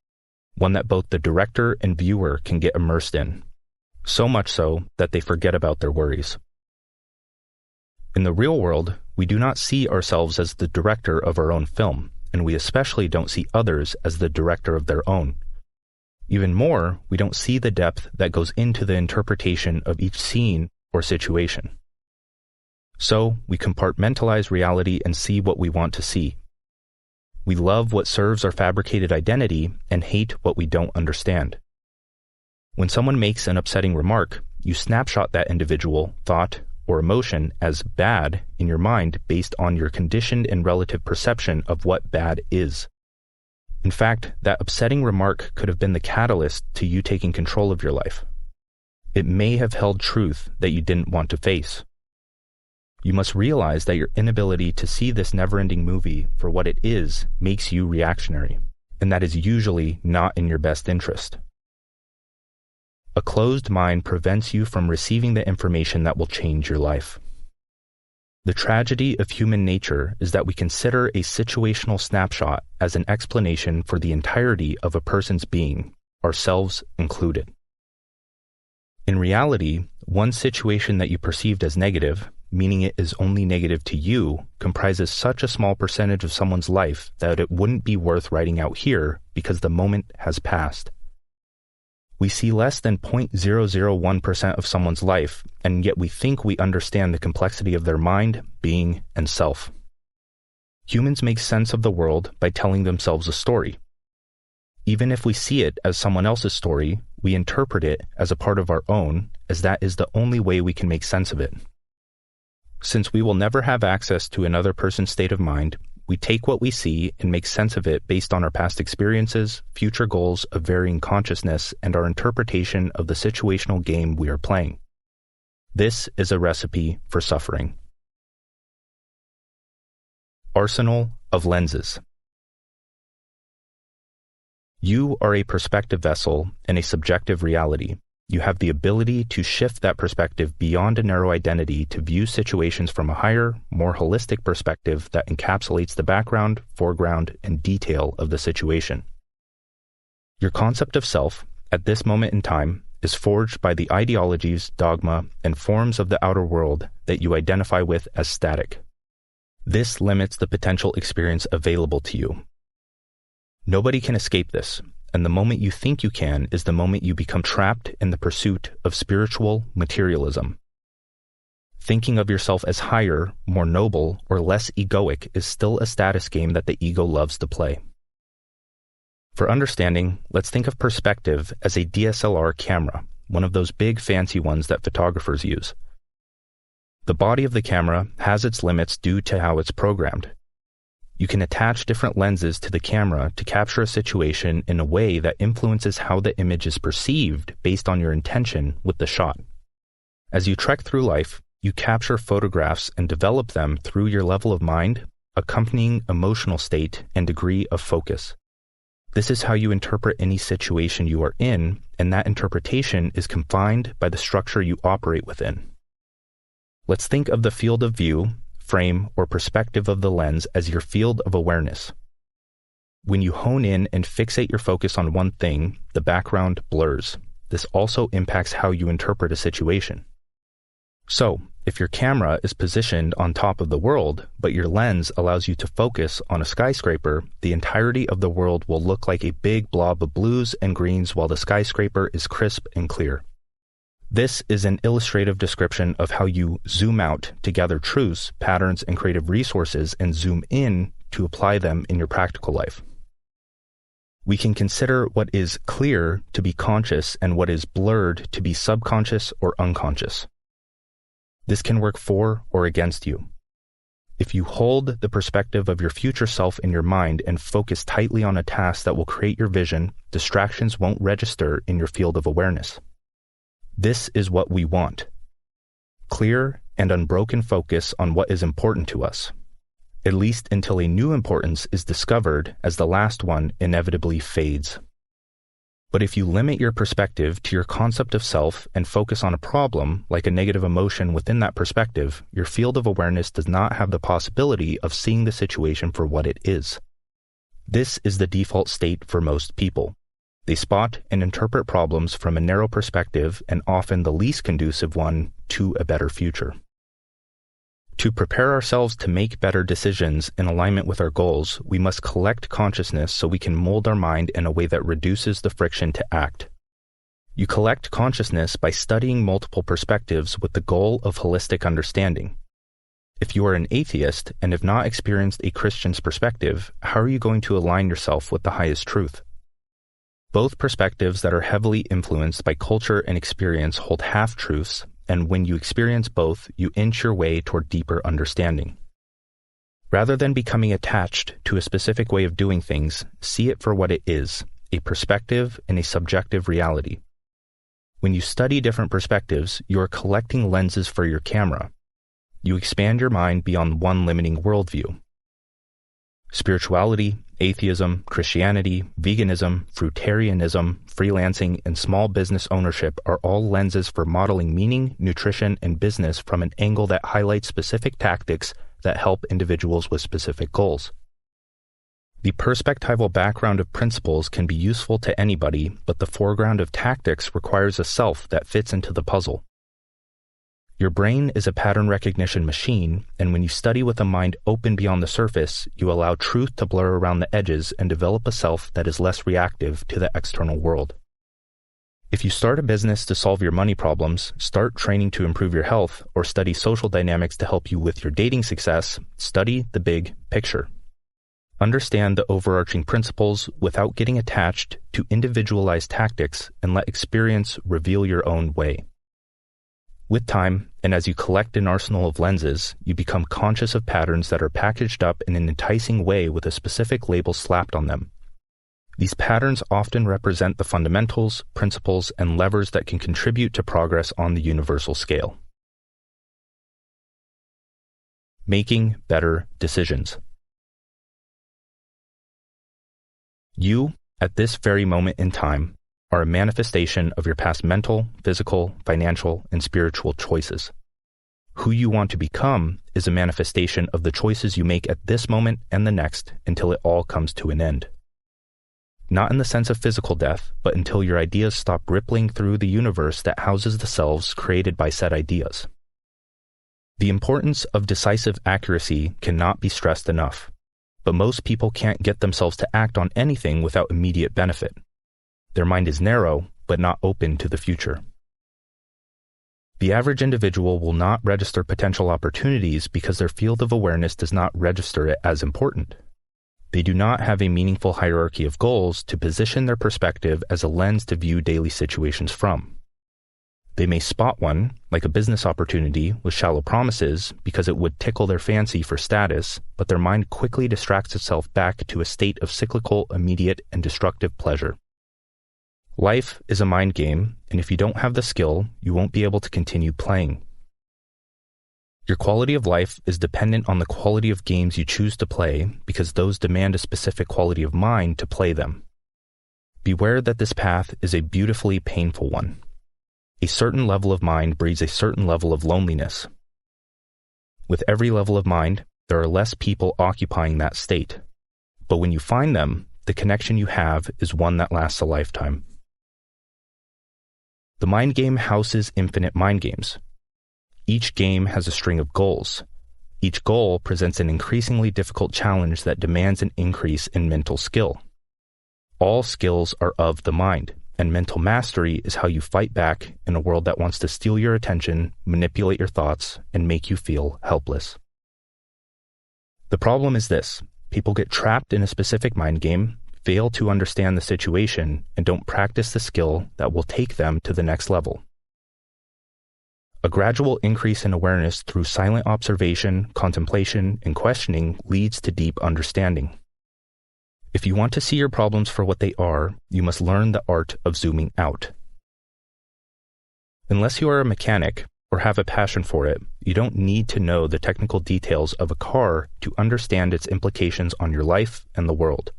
one that both the director and viewer can get immersed in, so much so that they forget about their worries. In the real world, we do not see ourselves as the director of our own film, and we especially don't see others as the director of their own. Even more, we don't see the depth that goes into the interpretation of each scene or situation. So, we compartmentalize reality and see what we want to see. We love what serves our fabricated identity and hate what we don't understand. When someone makes an upsetting remark, you snapshot that individual, thought, or emotion as bad in your mind based on your conditioned and relative perception of what bad is. In fact, that upsetting remark could have been the catalyst to you taking control of your life. It may have held truth that you didn't want to face. You must realize that your inability to see this never-ending movie for what it is makes you reactionary, and that is usually not in your best interest. A closed mind prevents you from receiving the information that will change your life. The tragedy of human nature is that we consider a situational snapshot as an explanation for the entirety of a person's being, ourselves included. In reality, one situation that you perceived as negative, meaning it is only negative to you, comprises such a small percentage of someone's life that it wouldn't be worth writing out here because the moment has passed. We see less than 0.001% of someone's life, and yet we think we understand the complexity of their mind, being, and self. Humans make sense of the world by telling themselves a story. Even if we see it as someone else's story, we interpret it as a part of our own, as that is the only way we can make sense of it. Since we will never have access to another person's state of mind, we take what we see and make sense of it based on our past experiences, future goals of varying consciousness, and our interpretation of the situational game we are playing. This is a recipe for suffering. Arsenal of lenses. You are a perspective vessel in a subjective reality. You have the ability to shift that perspective beyond a narrow identity to view situations from a higher, more holistic perspective that encapsulates the background, foreground, and detail of the situation. Your concept of self, at this moment in time, is forged by the ideologies, dogma, and forms of the outer world that you identify with as static. This limits the potential experience available to you. Nobody can escape this, and the moment you think you can is the moment you become trapped in the pursuit of spiritual materialism. Thinking of yourself as higher, more noble, or less egoic is still a status game that the ego loves to play. For understanding, let's think of perspective as a DSLR camera, one of those big fancy ones that photographers use. The body of the camera has its limits due to how it's programmed. You can attach different lenses to the camera to capture a situation in a way that influences how the image is perceived based on your intention with the shot. As you trek through life, you capture photographs and develop them through your level of mind, accompanying emotional state, and degree of focus. This is how you interpret any situation you are in, and that interpretation is confined by the structure you operate within. Let's think of the field of view, frame, or perspective of the lens as your field of awareness. When you hone in and fixate your focus on one thing, the background blurs. This also impacts how you interpret a situation. So, if your camera is positioned on top of the world, but your lens allows you to focus on a skyscraper, the entirety of the world will look like a big blob of blues and greens while the skyscraper is crisp and clear. This is an illustrative description of how you zoom out to gather truths, patterns, and creative resources and zoom in to apply them in your practical life. We can consider what is clear to be conscious and what is blurred to be subconscious or unconscious. This can work for or against you. If you hold the perspective of your future self in your mind and focus tightly on a task that will create your vision, distractions won't register in your field of awareness. This is what we want. Clear and unbroken focus on what is important to us, at least until a new importance is discovered as the last one inevitably fades. But if you limit your perspective to your concept of self and focus on a problem, like a negative emotion within that perspective, your field of awareness does not have the possibility of seeing the situation for what it is. This is the default state for most people. They spot and interpret problems from a narrow perspective and often the least conducive one to a better future. To prepare ourselves to make better decisions in alignment with our goals, we must collect consciousness so we can mold our mind in a way that reduces the friction to act. You collect consciousness by studying multiple perspectives with the goal of holistic understanding. If you are an atheist and have not experienced a Christian's perspective, how are you going to align yourself with the highest truth? Both perspectives that are heavily influenced by culture and experience hold half-truths, and when you experience both, you inch your way toward deeper understanding. Rather than becoming attached to a specific way of doing things, see it for what it is, a perspective and a subjective reality. When you study different perspectives, you are collecting lenses for your camera. You expand your mind beyond one limiting worldview. Spirituality, atheism, Christianity, veganism, fruitarianism, freelancing, and small business ownership are all lenses for modeling meaning, nutrition, and business from an angle that highlights specific tactics that help individuals with specific goals. The perspectival background of principles can be useful to anybody, but the foreground of tactics requires a self that fits into the puzzle. Your brain is a pattern recognition machine, and when you study with a mind open beyond the surface, you allow truth to blur around the edges and develop a self that is less reactive to the external world. If you start a business to solve your money problems, start training to improve your health, or study social dynamics to help you with your dating success, study the big picture. Understand the overarching principles without getting attached to individualized tactics, and let experience reveal your own way. With time, and as you collect an arsenal of lenses, you become conscious of patterns that are packaged up in an enticing way with a specific label slapped on them. These patterns often represent the fundamentals, principles, and levers that can contribute to progress on the universal scale. Making better decisions. You, at this very moment in time, are a manifestation of your past mental, physical, financial, and spiritual choices. Who you want to become is a manifestation of the choices you make at this moment and the next until it all comes to an end. Not in the sense of physical death, but until your ideas stop rippling through the universe that houses the selves created by said ideas. The importance of decisive accuracy cannot be stressed enough, but most people can't get themselves to act on anything without immediate benefit. Their mind is narrow, but not open to the future. The average individual will not register potential opportunities because their field of awareness does not register it as important. They do not have a meaningful hierarchy of goals to position their perspective as a lens to view daily situations from. They may spot one, like a business opportunity, with shallow promises because it would tickle their fancy for status, but their mind quickly distracts itself back to a state of cyclical, immediate, and destructive pleasure. Life is a mind game, and if you don't have the skill, you won't be able to continue playing. Your quality of life is dependent on the quality of games you choose to play because those demand a specific quality of mind to play them. Beware that this path is a beautifully painful one. A certain level of mind breeds a certain level of loneliness. With every level of mind, there are less people occupying that state. But when you find them, the connection you have is one that lasts a lifetime. The mind game houses infinite mind games. Each game has a string of goals. Each goal presents an increasingly difficult challenge that demands an increase in mental skill. All skills are of the mind, and mental mastery is how you fight back in a world that wants to steal your attention, manipulate your thoughts, and make you feel helpless. The problem is this: people get trapped in a specific mind game, fail to understand the situation, and don't practice the skill that will take them to the next level. A gradual increase in awareness through silent observation, contemplation, and questioning leads to deep understanding. If you want to see your problems for what they are, you must learn the art of zooming out. Unless you are a mechanic or have a passion for it, you don't need to know the technical details of a car to understand its implications on your life and the world.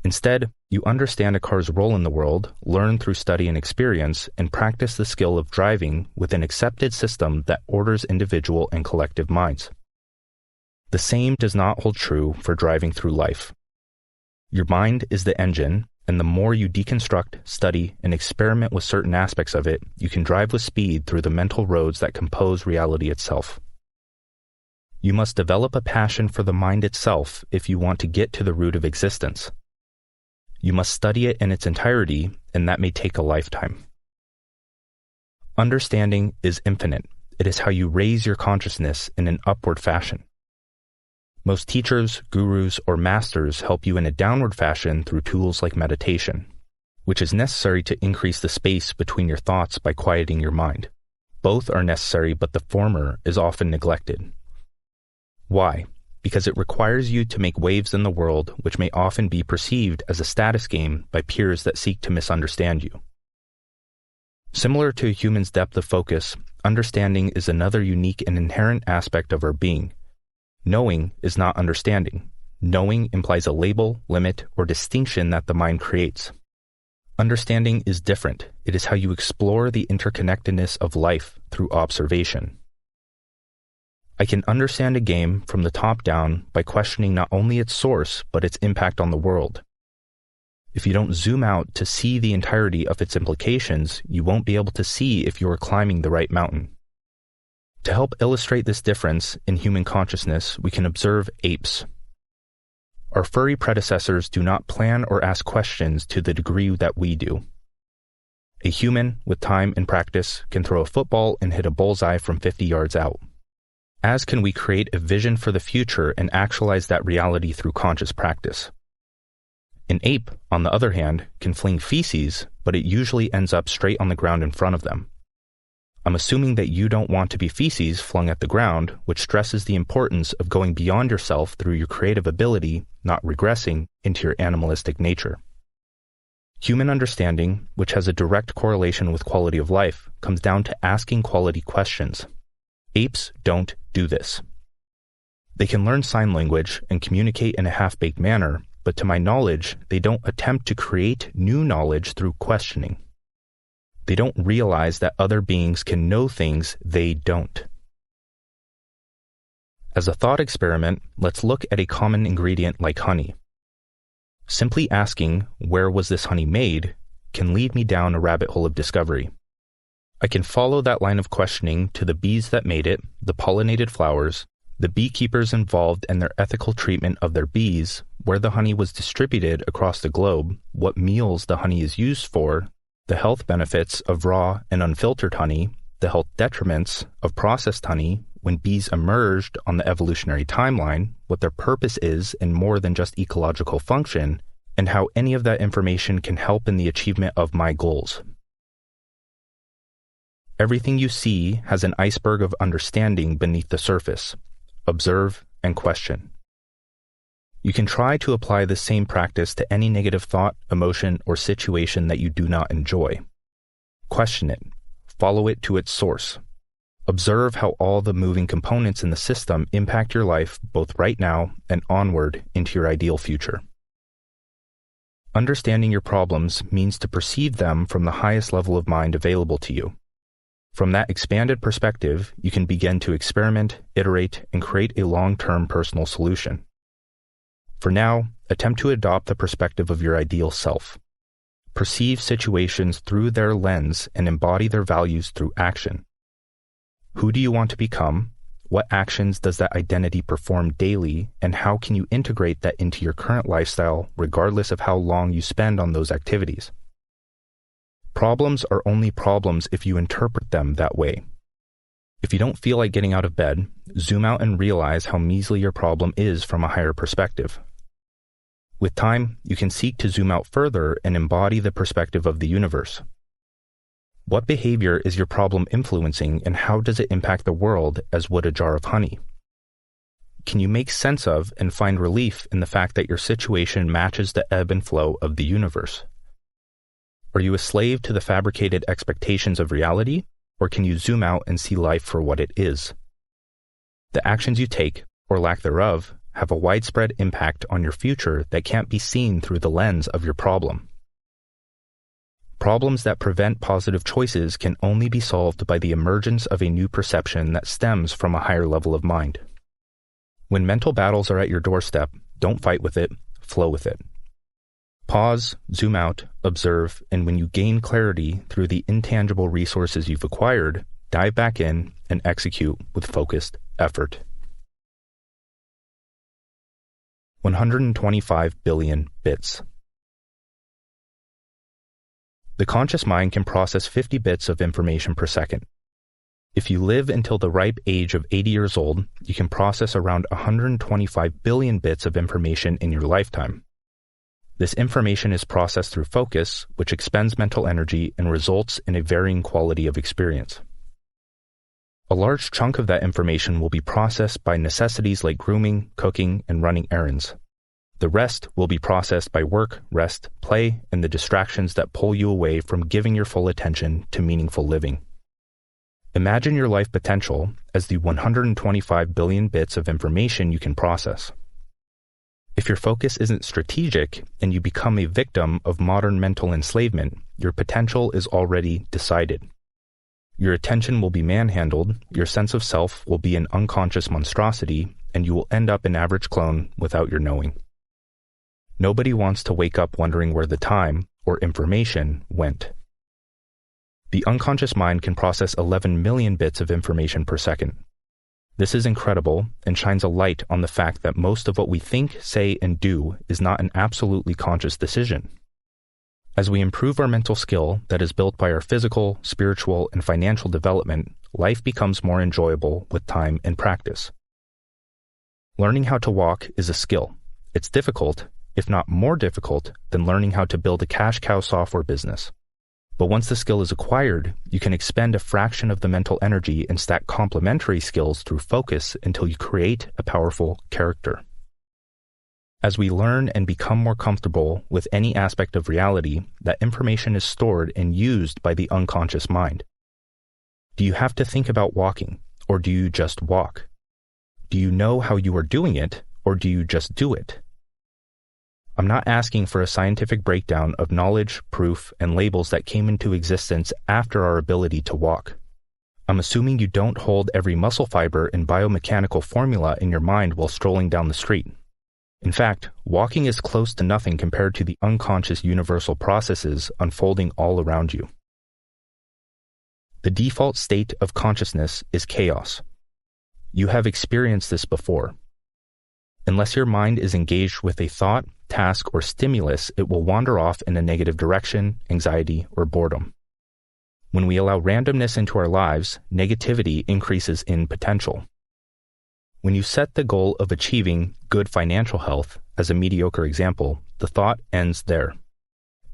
Instead, you understand a car's role in the world, learn through study and experience, and practice the skill of driving with an accepted system that orders individual and collective minds. The same does not hold true for driving through life. Your mind is the engine, and the more you deconstruct, study, and experiment with certain aspects of it, you can drive with speed through the mental roads that compose reality itself. You must develop a passion for the mind itself if you want to get to the root of existence. You must study it in its entirety, and that may take a lifetime. Understanding is infinite. It is how you raise your consciousness in an upward fashion. Most teachers, gurus, or masters help you in a downward fashion through tools like meditation, which is necessary to increase the space between your thoughts by quieting your mind. Both are necessary, but the former is often neglected. Why? Because it requires you to make waves in the world, which may often be perceived as a status game by peers that seek to misunderstand you. Similar to a human's depth of focus, understanding is another unique and inherent aspect of our being. Knowing is not understanding. Knowing implies a label, limit, or distinction that the mind creates. Understanding is different. It is how you explore the interconnectedness of life through observation. I can understand a game from the top down by questioning not only its source, but its impact on the world. If you don't zoom out to see the entirety of its implications, you won't be able to see if you are climbing the right mountain. To help illustrate this difference in human consciousness, we can observe apes. Our furry predecessors do not plan or ask questions to the degree that we do. A human, with time and practice, can throw a football and hit a bullseye from 50 yards out. As can we create a vision for the future and actualize that reality through conscious practice. An ape, on the other hand, can fling feces, but it usually ends up straight on the ground in front of them. I'm assuming that you don't want to be feces flung at the ground, which stresses the importance of going beyond yourself through your creative ability, not regressing into your animalistic nature. Human understanding, which has a direct correlation with quality of life, comes down to asking quality questions. Apes don't do this. They can learn sign language and communicate in a half-baked manner, but to my knowledge, they don't attempt to create new knowledge through questioning. They don't realize that other beings can know things they don't. As a thought experiment, let's look at a common ingredient like honey. Simply asking, "Where was this honey made?" can lead me down a rabbit hole of discovery. I can follow that line of questioning to the bees that made it, the pollinated flowers, the beekeepers involved and their ethical treatment of their bees, where the honey was distributed across the globe, what meals the honey is used for, the health benefits of raw and unfiltered honey, the health detriments of processed honey when bees emerged on the evolutionary timeline, what their purpose is in more than just ecological function, and how any of that information can help in the achievement of my goals. Everything you see has an iceberg of understanding beneath the surface. Observe and question. You can try to apply the same practice to any negative thought, emotion, or situation that you do not enjoy. Question it. Follow it to its source. Observe how all the moving components in the system impact your life both right now and onward into your ideal future. Understanding your problems means to perceive them from the highest level of mind available to you. From that expanded perspective, you can begin to experiment, iterate, and create a long-term personal solution. For now, attempt to adopt the perspective of your ideal self. Perceive situations through their lens and embody their values through action. Who do you want to become? What actions does that identity perform daily, and how can you integrate that into your current lifestyle regardless of how long you spend on those activities? Problems are only problems if you interpret them that way. If you don't feel like getting out of bed, zoom out and realize how measly your problem is from a higher perspective. With time, you can seek to zoom out further and embody the perspective of the universe. What behavior is your problem influencing, and how does it impact the world as would a jar of honey? Can you make sense of and find relief in the fact that your situation matches the ebb and flow of the universe? Are you a slave to the fabricated expectations of reality, or can you zoom out and see life for what it is? The actions you take, or lack thereof, have a widespread impact on your future that can't be seen through the lens of your problem. Problems that prevent positive choices can only be solved by the emergence of a new perception that stems from a higher level of mind. When mental battles are at your doorstep, don't fight with it, flow with it. Pause, zoom out, observe, and when you gain clarity through the intangible resources you've acquired, dive back in and execute with focused effort. 125 billion bits. The conscious mind can process 50 bits of information per second. If you live until the ripe age of 80 years old, you can process around 125 billion bits of information in your lifetime. This information is processed through focus, which expends mental energy and results in a varying quality of experience. A large chunk of that information will be processed by necessities like grooming, cooking, and running errands. The rest will be processed by work, rest, play, and the distractions that pull you away from giving your full attention to meaningful living. Imagine your life potential as the 125 billion bits of information you can process. If your focus isn't strategic and you become a victim of modern mental enslavement, your potential is already decided. Your attention will be manhandled, your sense of self will be an unconscious monstrosity, and you will end up an average clone without your knowing. Nobody wants to wake up wondering where the time or information went. The unconscious mind can process 11 million bits of information per second. This is incredible and shines a light on the fact that most of what we think, say, and do is not an absolutely conscious decision. As we improve our mental skill that is built by our physical, spiritual, and financial development, life becomes more enjoyable with time and practice. Learning how to walk is a skill. It's difficult, if not more difficult, than learning how to build a cash cow software business. But once the skill is acquired, you can expend a fraction of the mental energy and stack complementary skills through focus until you create a powerful character. As we learn and become more comfortable with any aspect of reality, that information is stored and used by the unconscious mind. Do you have to think about walking, or do you just walk? Do you know how you are doing it, or do you just do it? I'm not asking for a scientific breakdown of knowledge, proof, and labels that came into existence after our ability to walk. I'm assuming you don't hold every muscle fiber and biomechanical formula in your mind while strolling down the street. In fact, walking is close to nothing compared to the unconscious universal processes unfolding all around you. The default state of consciousness is chaos. You have experienced this before. Unless your mind is engaged with a thought, task, or stimulus, it will wander off in a negative direction, anxiety, or boredom. When we allow randomness into our lives, negativity increases in potential. When you set the goal of achieving good financial health as a mediocre example, the thought ends there.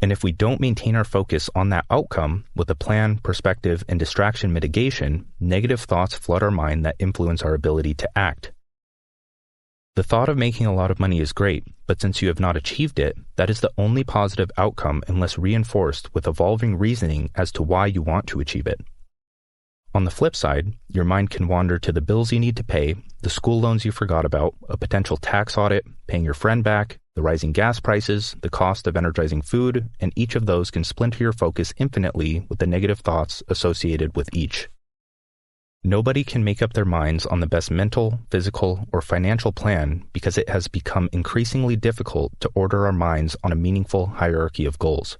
And if we don't maintain our focus on that outcome with a plan, perspective, and distraction mitigation, negative thoughts flood our mind that influence our ability to act. The thought of making a lot of money is great, but since you have not achieved it, that is the only positive outcome unless reinforced with evolving reasoning as to why you want to achieve it. On the flip side, your mind can wander to the bills you need to pay, the school loans you forgot about, a potential tax audit, paying your friend back, the rising gas prices, the cost of energizing food, and each of those can splinter your focus infinitely with the negative thoughts associated with each. Nobody can make up their minds on the best mental, physical, or financial plan because it has become increasingly difficult to order our minds on a meaningful hierarchy of goals.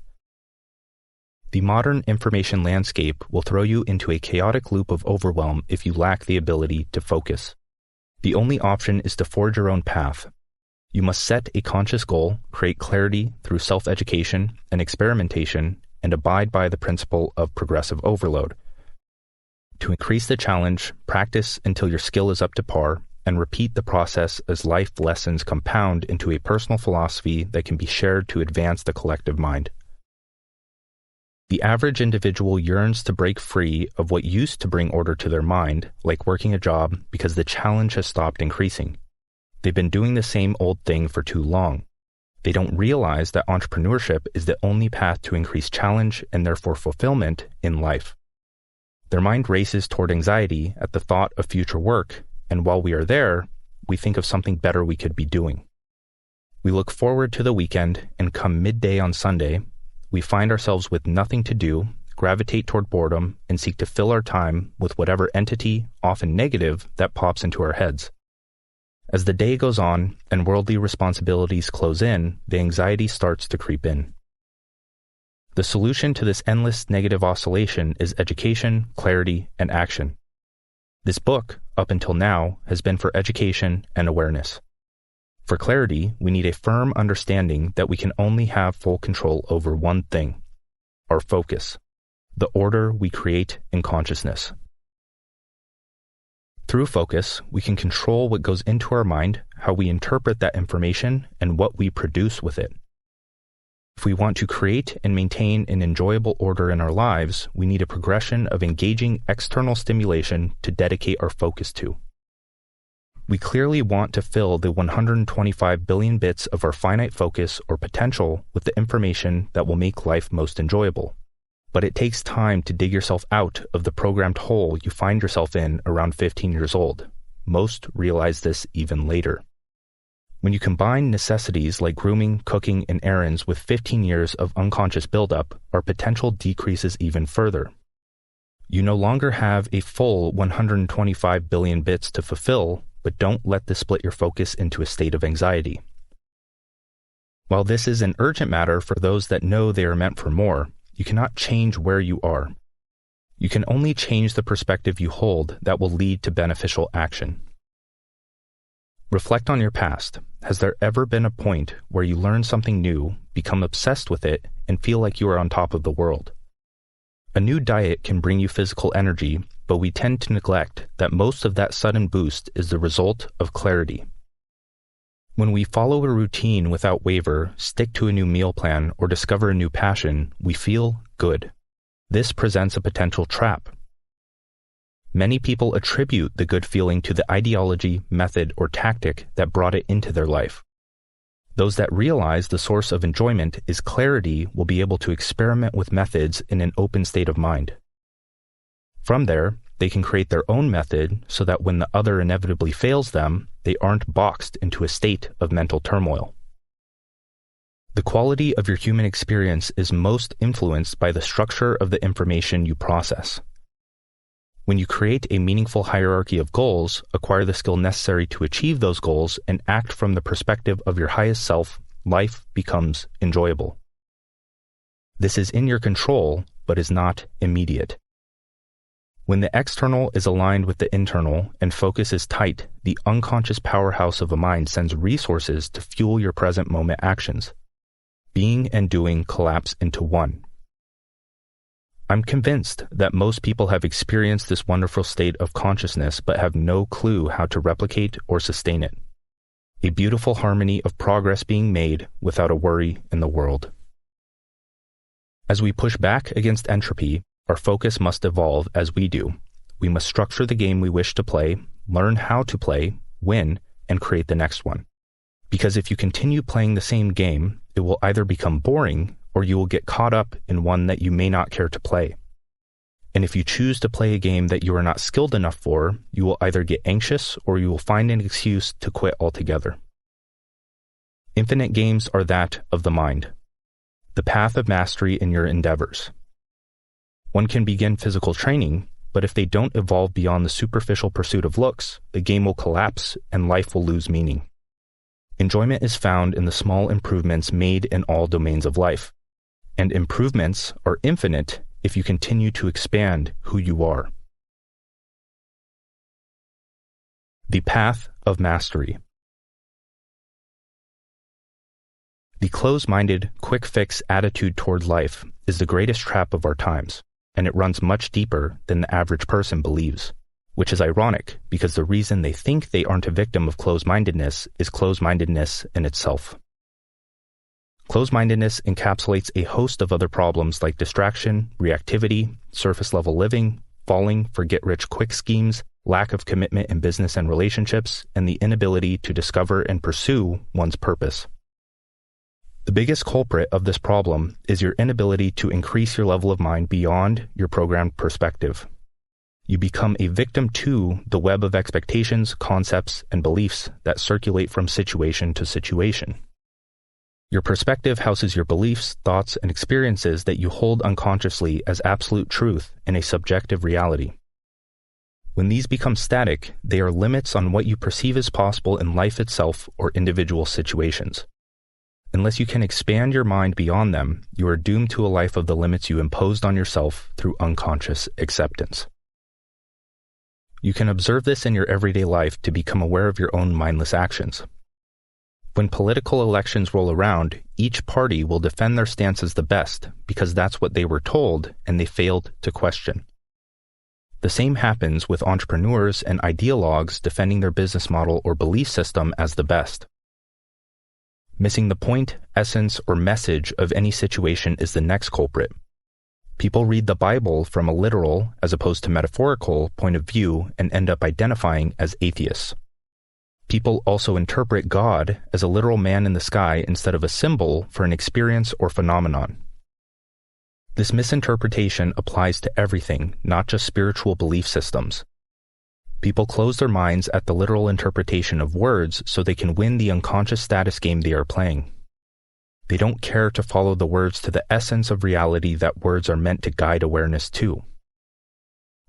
The modern information landscape will throw you into a chaotic loop of overwhelm if you lack the ability to focus. The only option is to forge your own path. You must set a conscious goal, create clarity through self-education and experimentation, and abide by the principle of progressive overload. To increase the challenge, practice until your skill is up to par, and repeat the process as life lessons compound into a personal philosophy that can be shared to advance the collective mind. The average individual yearns to break free of what used to bring order to their mind, like working a job, because the challenge has stopped increasing. They've been doing the same old thing for too long. They don't realize that entrepreneurship is the only path to increase challenge and therefore fulfillment in life. Their mind races toward anxiety at the thought of future work, and while we are there, we think of something better we could be doing. We look forward to the weekend, and come midday on Sunday, we find ourselves with nothing to do, gravitate toward boredom, and seek to fill our time with whatever entity, often negative, that pops into our heads. As the day goes on and worldly responsibilities close in, the anxiety starts to creep in. The solution to this endless negative oscillation is education, clarity, and action. This book, up until now, has been for education and awareness. For clarity, we need a firm understanding that we can only have full control over one thing: our focus, the order we create in consciousness. Through focus, we can control what goes into our mind, how we interpret that information, and what we produce with it. If we want to create and maintain an enjoyable order in our lives, we need a progression of engaging external stimulation to dedicate our focus to. We clearly want to fill the 125 billion bits of our finite focus or potential with the information that will make life most enjoyable. But it takes time to dig yourself out of the programmed hole you find yourself in around 15 years old. Most realize this even later. When you combine necessities like grooming, cooking, and errands with 15 years of unconscious buildup, our potential decreases even further. You no longer have a full 125 billion bits to fulfill, but don't let this split your focus into a state of anxiety. While this is an urgent matter for those that know they are meant for more, you cannot change where you are. You can only change the perspective you hold that will lead to beneficial action. Reflect on your past. Has there ever been a point where you learn something new, become obsessed with it, and feel like you are on top of the world? A new diet can bring you physical energy, but we tend to neglect that most of that sudden boost is the result of clarity. When we follow a routine without waver, stick to a new meal plan, or discover a new passion, we feel good. This presents a potential trap. Many people attribute the good feeling to the ideology, method, or tactic that brought it into their life. Those that realize the source of enjoyment is clarity will be able to experiment with methods in an open state of mind. From there, they can create their own method so that when the other inevitably fails them, they aren't boxed into a state of mental turmoil. The quality of your human experience is most influenced by the structure of the information you process. When you create a meaningful hierarchy of goals, acquire the skill necessary to achieve those goals, and act from the perspective of your highest self, life becomes enjoyable. This is in your control, but is not immediate. When the external is aligned with the internal and focus is tight, the unconscious powerhouse of a mind sends resources to fuel your present moment actions. Being and doing collapse into one. I'm convinced that most people have experienced this wonderful state of consciousness but have no clue how to replicate or sustain it. A beautiful harmony of progress being made without a worry in the world. As we push back against entropy, our focus must evolve as we do. We must structure the game we wish to play, learn how to play, win, and create the next one. Because if you continue playing the same game, it will either become boring or you will get caught up in one that you may not care to play. And if you choose to play a game that you are not skilled enough for, you will either get anxious or you will find an excuse to quit altogether. Infinite games are that of the mind, the path of mastery in your endeavors. One can begin physical training, but if they don't evolve beyond the superficial pursuit of looks, the game will collapse and life will lose meaning. Enjoyment is found in the small improvements made in all domains of life. And improvements are infinite if you continue to expand who you are. The path of mastery. The close-minded, quick-fix attitude toward life is the greatest trap of our times, and it runs much deeper than the average person believes, which is ironic because the reason they think they aren't a victim of close-mindedness is close-mindedness in itself. Close-mindedness encapsulates a host of other problems like distraction, reactivity, surface-level living, falling for get-rich-quick schemes, lack of commitment in business and relationships, and the inability to discover and pursue one's purpose. The biggest culprit of this problem is your inability to increase your level of mind beyond your programmed perspective. You become a victim to the web of expectations, concepts, and beliefs that circulate from situation to situation. Your perspective houses your beliefs, thoughts, and experiences that you hold unconsciously as absolute truth in a subjective reality. When these become static, they are limits on what you perceive as possible in life itself or individual situations. Unless you can expand your mind beyond them, you are doomed to a life of the limits you imposed on yourself through unconscious acceptance. You can observe this in your everyday life to become aware of your own mindless actions. When political elections roll around, each party will defend their stance as the best because that's what they were told and they failed to question. The same happens with entrepreneurs and ideologues defending their business model or belief system as the best. Missing the point, essence, or message of any situation is the next culprit. People read the Bible from a literal, as opposed to metaphorical, point of view and end up identifying as atheists. People also interpret God as a literal man in the sky instead of a symbol for an experience or phenomenon. This misinterpretation applies to everything, not just spiritual belief systems. People close their minds at the literal interpretation of words so they can win the unconscious status game they are playing. They don't care to follow the words to the essence of reality that words are meant to guide awareness to.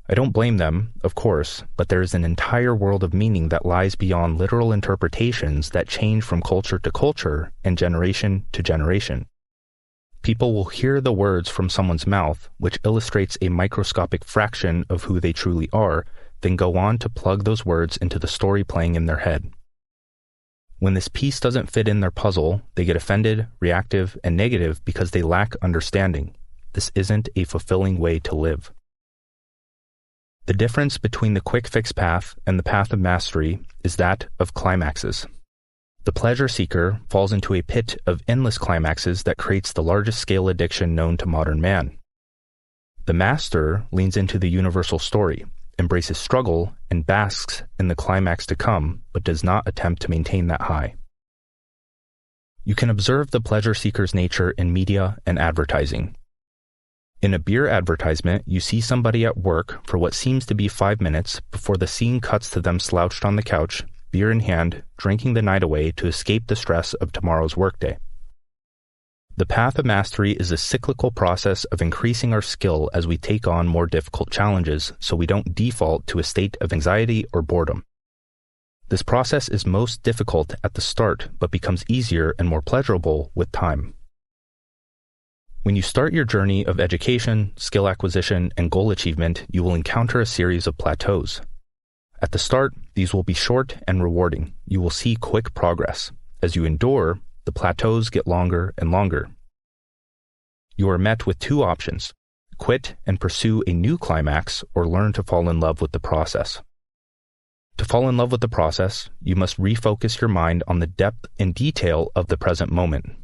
I don't blame them, of course, but there is an entire world of meaning that lies beyond literal interpretations that change from culture to culture and generation to generation. People will hear the words from someone's mouth, which illustrates a microscopic fraction of who they truly are, then go on to plug those words into the story playing in their head. When this piece doesn't fit in their puzzle, they get offended, reactive, and negative because they lack understanding. This isn't a fulfilling way to live. The difference between the quick fix path and the path of mastery is that of climaxes. The pleasure seeker falls into a pit of endless climaxes that creates the largest scale addiction known to modern man. The master leans into the universal story, embraces struggle, and basks in the climax to come, but does not attempt to maintain that high. You can observe the pleasure seeker's nature in media and advertising. In a beer advertisement, you see somebody at work for what seems to be 5 minutes before the scene cuts to them slouched on the couch, beer in hand, drinking the night away to escape the stress of tomorrow's workday. The path of mastery is a cyclical process of increasing our skill as we take on more difficult challenges so we don't default to a state of anxiety or boredom. This process is most difficult at the start but becomes easier and more pleasurable with time. When you start your journey of education, skill acquisition, and goal achievement, you will encounter a series of plateaus. At the start, these will be short and rewarding. You will see quick progress. As you endure, the plateaus get longer and longer. You are met with 2 options: quit and pursue a new climax, or learn to fall in love with the process. To fall in love with the process, you must refocus your mind on the depth and detail of the present moment.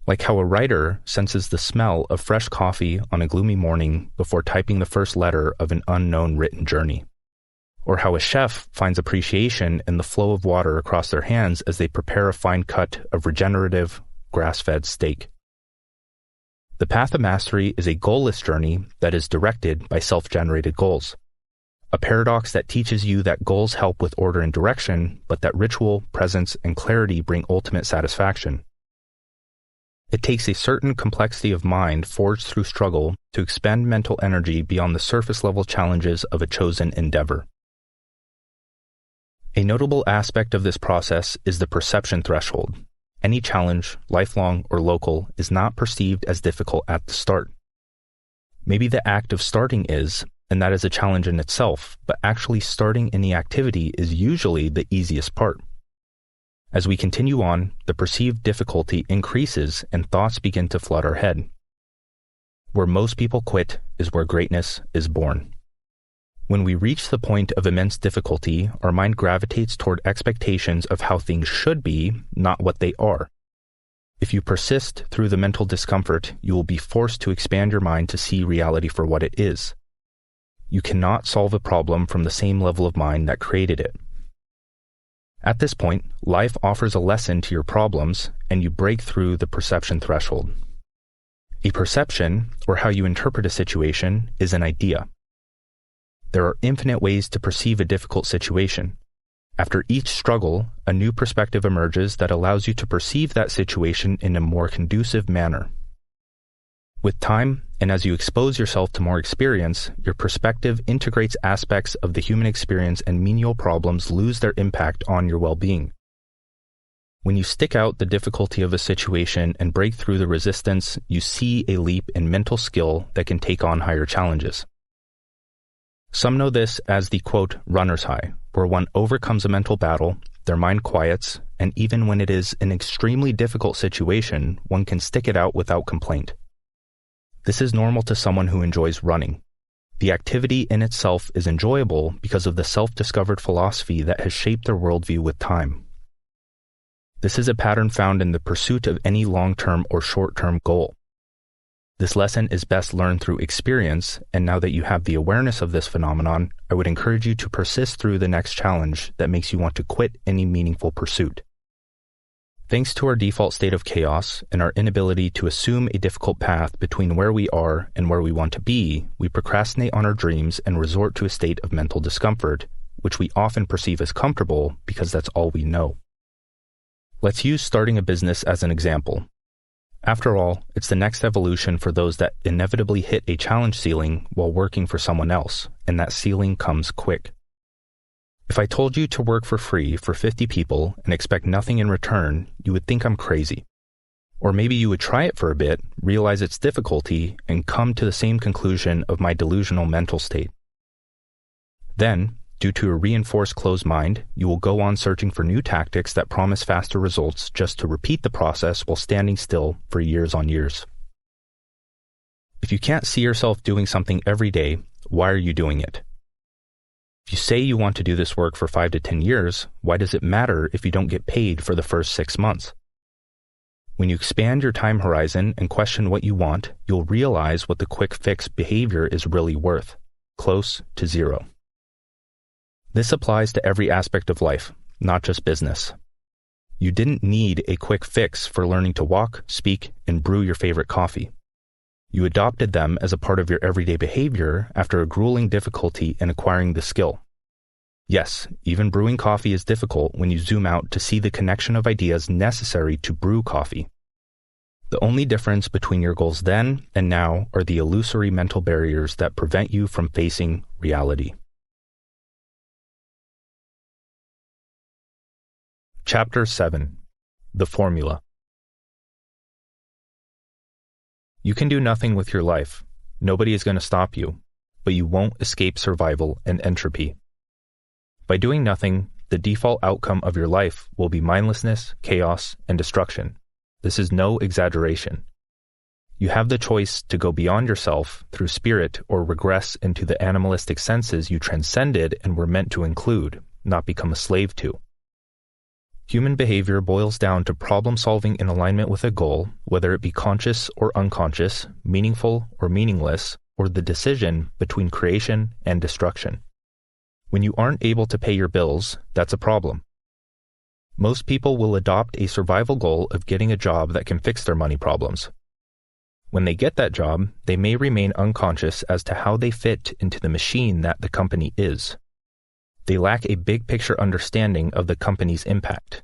Like how a writer senses the smell of fresh coffee on a gloomy morning before typing the first letter of an unknown written journey. Or how a chef finds appreciation in the flow of water across their hands as they prepare a fine cut of regenerative, grass-fed steak. The path of mastery is a goalless journey that is directed by self-generated goals. A paradox that teaches you that goals help with order and direction, but that ritual, presence, and clarity bring ultimate satisfaction. It takes a certain complexity of mind forged through struggle to expend mental energy beyond the surface-level challenges of a chosen endeavor. A notable aspect of this process is the perception threshold. Any challenge, lifelong or local, is not perceived as difficult at the start. Maybe the act of starting is, and that is a challenge in itself, but actually starting any activity is usually the easiest part. As we continue on, the perceived difficulty increases and thoughts begin to flood our head. Where most people quit is where greatness is born. When we reach the point of immense difficulty, our mind gravitates toward expectations of how things should be, not what they are. If you persist through the mental discomfort, you will be forced to expand your mind to see reality for what it is. You cannot solve a problem from the same level of mind that created it. At this point, life offers a lesson to your problems, and you break through the perception threshold. A perception, or how you interpret a situation, is an idea. There are infinite ways to perceive a difficult situation. After each struggle, a new perspective emerges that allows you to perceive that situation in a more conducive manner. With time, and as you expose yourself to more experience, your perspective integrates aspects of the human experience and menial problems lose their impact on your well-being. When you stick out the difficulty of a situation and break through the resistance, you see a leap in mental skill that can take on higher challenges. Some know this as the, quote, runner's high, where one overcomes a mental battle, their mind quiets, and even when it is an extremely difficult situation, one can stick it out without complaint. This is normal to someone who enjoys running. The activity in itself is enjoyable because of the self-discovered philosophy that has shaped their worldview with time. This is a pattern found in the pursuit of any long-term or short-term goal. This lesson is best learned through experience, and now that you have the awareness of this phenomenon, I would encourage you to persist through the next challenge that makes you want to quit any meaningful pursuit. Thanks to our default state of chaos and our inability to assume a difficult path between where we are and where we want to be, we procrastinate on our dreams and resort to a state of mental discomfort, which we often perceive as comfortable because that's all we know. Let's use starting a business as an example. After all, it's the next evolution for those that inevitably hit a challenge ceiling while working for someone else, and that ceiling comes quick. If I told you to work for free for 50 people and expect nothing in return, you would think I'm crazy. Or maybe you would try it for a bit, realize its difficulty, and come to the same conclusion of my delusional mental state. Then, due to a reinforced closed mind, you will go on searching for new tactics that promise faster results just to repeat the process while standing still for years on years. If you can't see yourself doing something every day, why are you doing it? If you say you want to do this work for 5 to 10 years, why does it matter if you don't get paid for the first 6 months? When you expand your time horizon and question what you want, you'll realize what the quick fix behavior is really worth, close to zero. This applies to every aspect of life, not just business. You didn't need a quick fix for learning to walk, speak, and brew your favorite coffee. You adopted them as a part of your everyday behavior after a grueling difficulty in acquiring the skill. Yes, even brewing coffee is difficult when you zoom out to see the connection of ideas necessary to brew coffee. The only difference between your goals then and now are the illusory mental barriers that prevent you from facing reality. Chapter 7. The Formula. You can do nothing with your life. Nobody is going to stop you, but you won't escape survival and entropy. By doing nothing, the default outcome of your life will be mindlessness, chaos, and destruction. This is no exaggeration. You have the choice to go beyond yourself through spirit or regress into the animalistic senses you transcended and were meant to include, not become a slave to. Human behavior boils down to problem-solving in alignment with a goal, whether it be conscious or unconscious, meaningful or meaningless, or the decision between creation and destruction. When you aren't able to pay your bills, that's a problem. Most people will adopt a survival goal of getting a job that can fix their money problems. When they get that job, they may remain unconscious as to how they fit into the machine that the company is. They lack a big-picture understanding of the company's impact.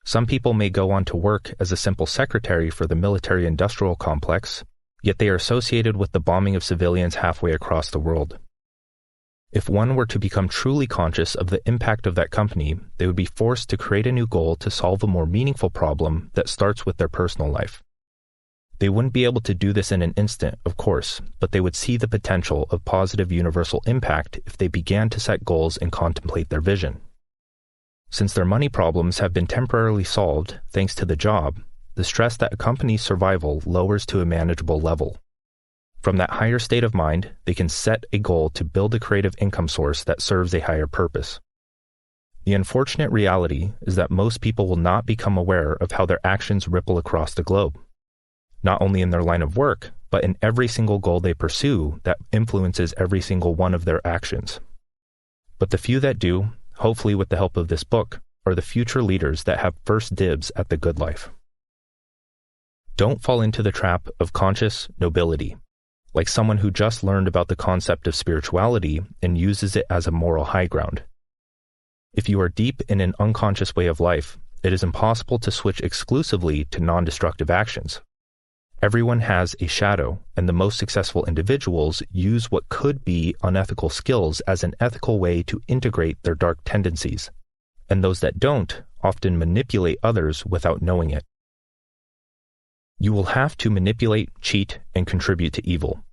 Some people may go on to work as a simple secretary for the military-industrial complex, yet they are associated with the bombing of civilians halfway across the world. If one were to become truly conscious of the impact of that company, they would be forced to create a new goal to solve a more meaningful problem that starts with their personal life. They wouldn't be able to do this in an instant, of course, but they would see the potential of positive universal impact if they began to set goals and contemplate their vision. Since their money problems have been temporarily solved thanks to the job, the stress that accompanies survival lowers to a manageable level. From that higher state of mind, they can set a goal to build a creative income source that serves a higher purpose. The unfortunate reality is that most people will not become aware of how their actions ripple across the globe. Not only in their line of work, but in every single goal they pursue that influences every single one of their actions. But the few that do, hopefully with the help of this book, are the future leaders that have first dibs at the good life. Don't fall into the trap of conscious nobility, like someone who just learned about the concept of spirituality and uses it as a moral high ground. If you are deep in an unconscious way of life, it is impossible to switch exclusively to non-destructive actions. Everyone has a shadow, and the most successful individuals use what could be unethical skills as an ethical way to integrate their dark tendencies, and those that don't often manipulate others without knowing it. You will have to manipulate, cheat, and contribute to evil.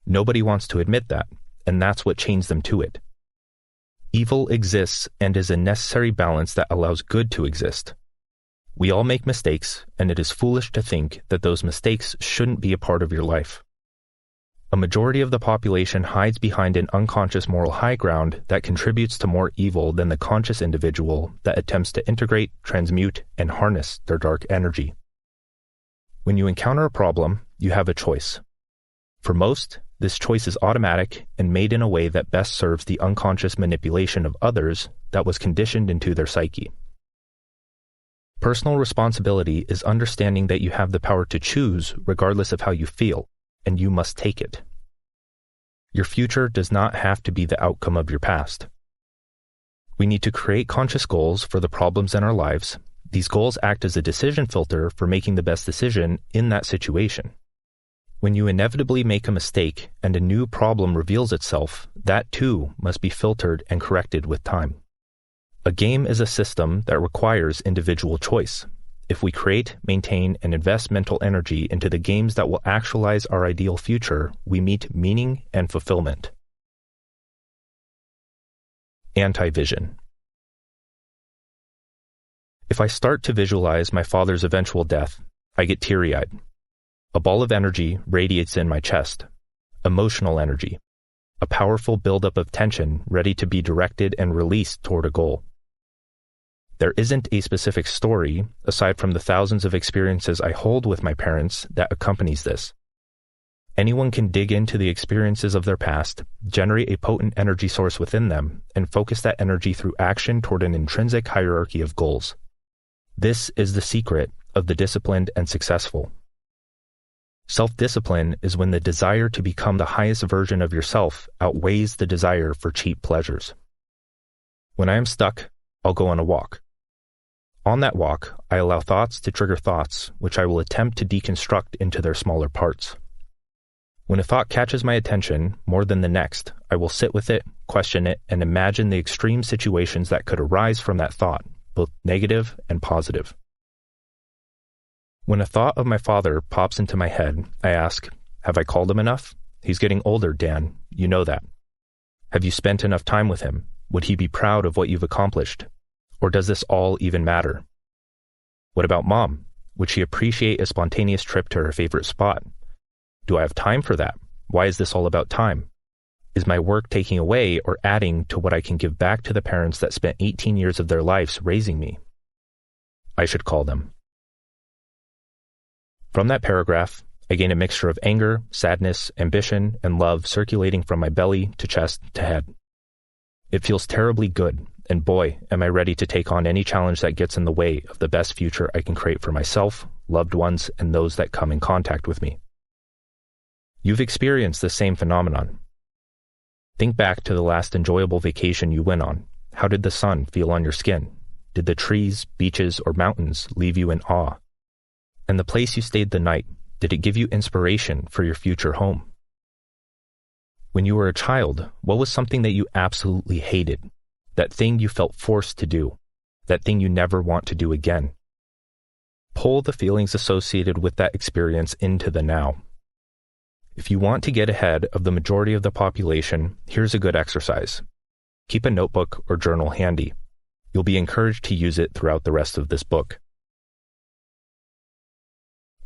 Nobody wants to admit that, and that's what chains them to it. Evil exists and is a necessary balance that allows good to exist. We all make mistakes, and it is foolish to think that those mistakes shouldn't be a part of your life. A majority of the population hides behind an unconscious moral high ground that contributes to more evil than the conscious individual that attempts to integrate, transmute, and harness their dark energy. When you encounter a problem, you have a choice. For most, this choice is automatic and made in a way that best serves the unconscious manipulation of others that was conditioned into their psyche. Personal responsibility is understanding that you have the power to choose regardless of how you feel, and you must take it. Your future does not have to be the outcome of your past. We need to create conscious goals for the problems in our lives. These goals act as a decision filter for making the best decision in that situation. When you inevitably make a mistake and a new problem reveals itself, that too must be filtered and corrected with time. A game is a system that requires individual choice. If we create, maintain, and invest mental energy into the games that will actualize our ideal future, we meet meaning and fulfillment. Anti-vision. If I start to visualize my father's eventual death, I get teary-eyed. A ball of energy radiates in my chest. Emotional energy. A powerful buildup of tension ready to be directed and released toward a goal. There isn't a specific story, aside from the thousands of experiences I hold with my parents, that accompanies this. Anyone can dig into the experiences of their past, generate a potent energy source within them, and focus that energy through action toward an intrinsic hierarchy of goals. This is the secret of the disciplined and successful. Self-discipline is when the desire to become the highest version of yourself outweighs the desire for cheap pleasures. When I am stuck, I'll go on a walk. On that walk, I allow thoughts to trigger thoughts, which I will attempt to deconstruct into their smaller parts. When a thought catches my attention more than the next, I will sit with it, question it, and imagine the extreme situations that could arise from that thought, both negative and positive. When a thought of my father pops into my head, I ask, have I called him enough? He's getting older, Dan. You know that. Have you spent enough time with him? Would he be proud of what you've accomplished? Or does this all even matter? What about Mom? Would she appreciate a spontaneous trip to her favorite spot? Do I have time for that? Why is this all about time? Is my work taking away or adding to what I can give back to the parents that spent 18 years of their lives raising me? I should call them. From that paragraph, I gain a mixture of anger, sadness, ambition, and love circulating from my belly to chest to head. It feels terribly good, and boy, am I ready to take on any challenge that gets in the way of the best future I can create for myself, loved ones, and those that come in contact with me. You've experienced the same phenomenon. Think back to the last enjoyable vacation you went on. How did the sun feel on your skin? Did the trees, beaches, or mountains leave you in awe? And the place you stayed the night, did it give you inspiration for your future home? When you were a child, what was something that you absolutely hated? That thing you felt forced to do? That thing you never want to do again? Pull the feelings associated with that experience into the now. If you want to get ahead of the majority of the population, here's a good exercise. Keep a notebook or journal handy. You'll be encouraged to use it throughout the rest of this book.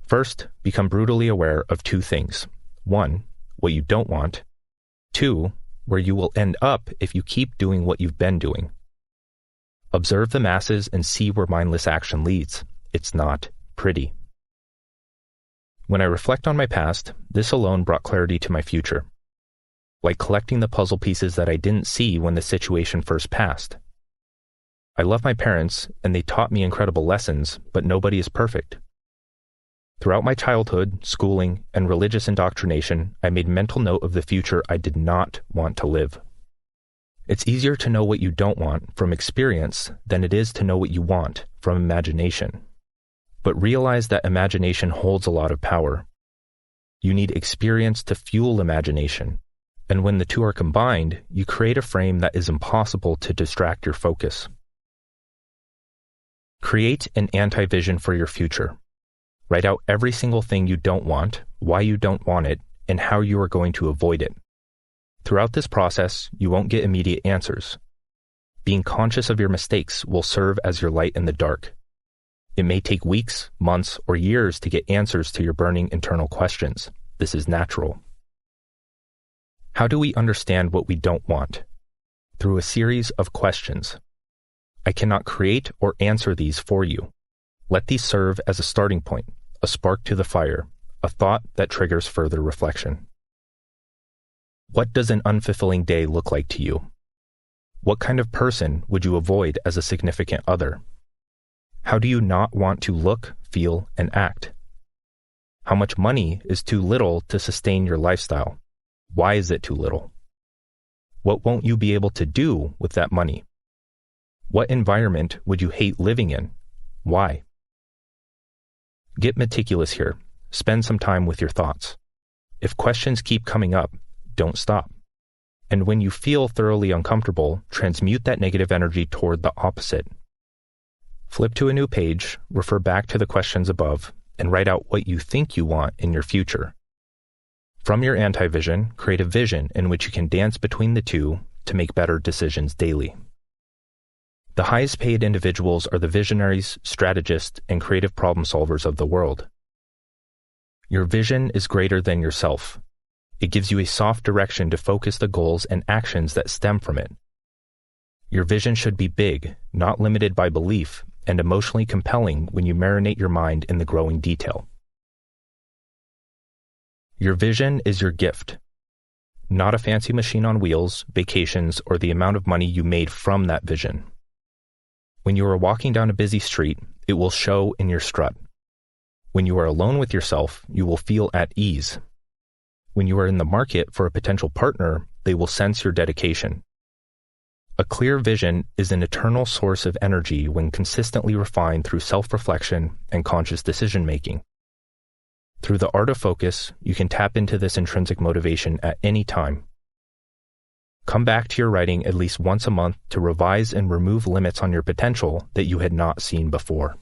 First, become brutally aware of two things. 1, what you don't want. 2, where you will end up if you keep doing what you've been doing. Observe the masses and see where mindless action leads. It's not pretty. When I reflect on my past, this alone brought clarity to my future. Like collecting the puzzle pieces that I didn't see when the situation first passed. I love my parents, and they taught me incredible lessons, but nobody is perfect. Throughout my childhood, schooling, and religious indoctrination, I made mental note of the future I did not want to live. It's easier to know what you don't want from experience than it is to know what you want from imagination. But realize that imagination holds a lot of power. You need experience to fuel imagination, and when the two are combined, you create a frame that is impossible to distract your focus. Create an anti-vision for your future. Write out every single thing you don't want, why you don't want it, and how you are going to avoid it. Throughout this process, you won't get immediate answers. Being conscious of your mistakes will serve as your light in the dark. It may take weeks, months, or years to get answers to your burning internal questions. This is natural. How do we understand what we don't want? Through a series of questions. I cannot create or answer these for you. Let these serve as a starting point, a spark to the fire, a thought that triggers further reflection. What does an unfulfilling day look like to you? What kind of person would you avoid as a significant other? How do you not want to look, feel, and act? How much money is too little to sustain your lifestyle? Why is it too little? What won't you be able to do with that money? What environment would you hate living in? Why? Get meticulous here. Spend some time with your thoughts. If questions keep coming up, don't stop. And when you feel thoroughly uncomfortable, transmute that negative energy toward the opposite. Flip to a new page, refer back to the questions above, and write out what you think you want in your future. From your anti-vision, create a vision in which you can dance between the two to make better decisions daily. The highest paid individuals are the visionaries, strategists, and creative problem solvers of the world. Your vision is greater than yourself. It gives you a soft direction to focus the goals and actions that stem from it. Your vision should be big, not limited by belief, and emotionally compelling when you marinate your mind in the growing detail. Your vision is your gift, not a fancy machine on wheels, vacations, or the amount of money you made from that vision. When you are walking down a busy street, it will show in your strut. When you are alone with yourself, you will feel at ease. When you are in the market for a potential partner, they will sense your dedication. A clear vision is an eternal source of energy when consistently refined through self-reflection and conscious decision-making. Through the art of focus, you can tap into this intrinsic motivation at any time. Come back to your writing at least once a month to revise and remove limits on your potential that you had not seen before.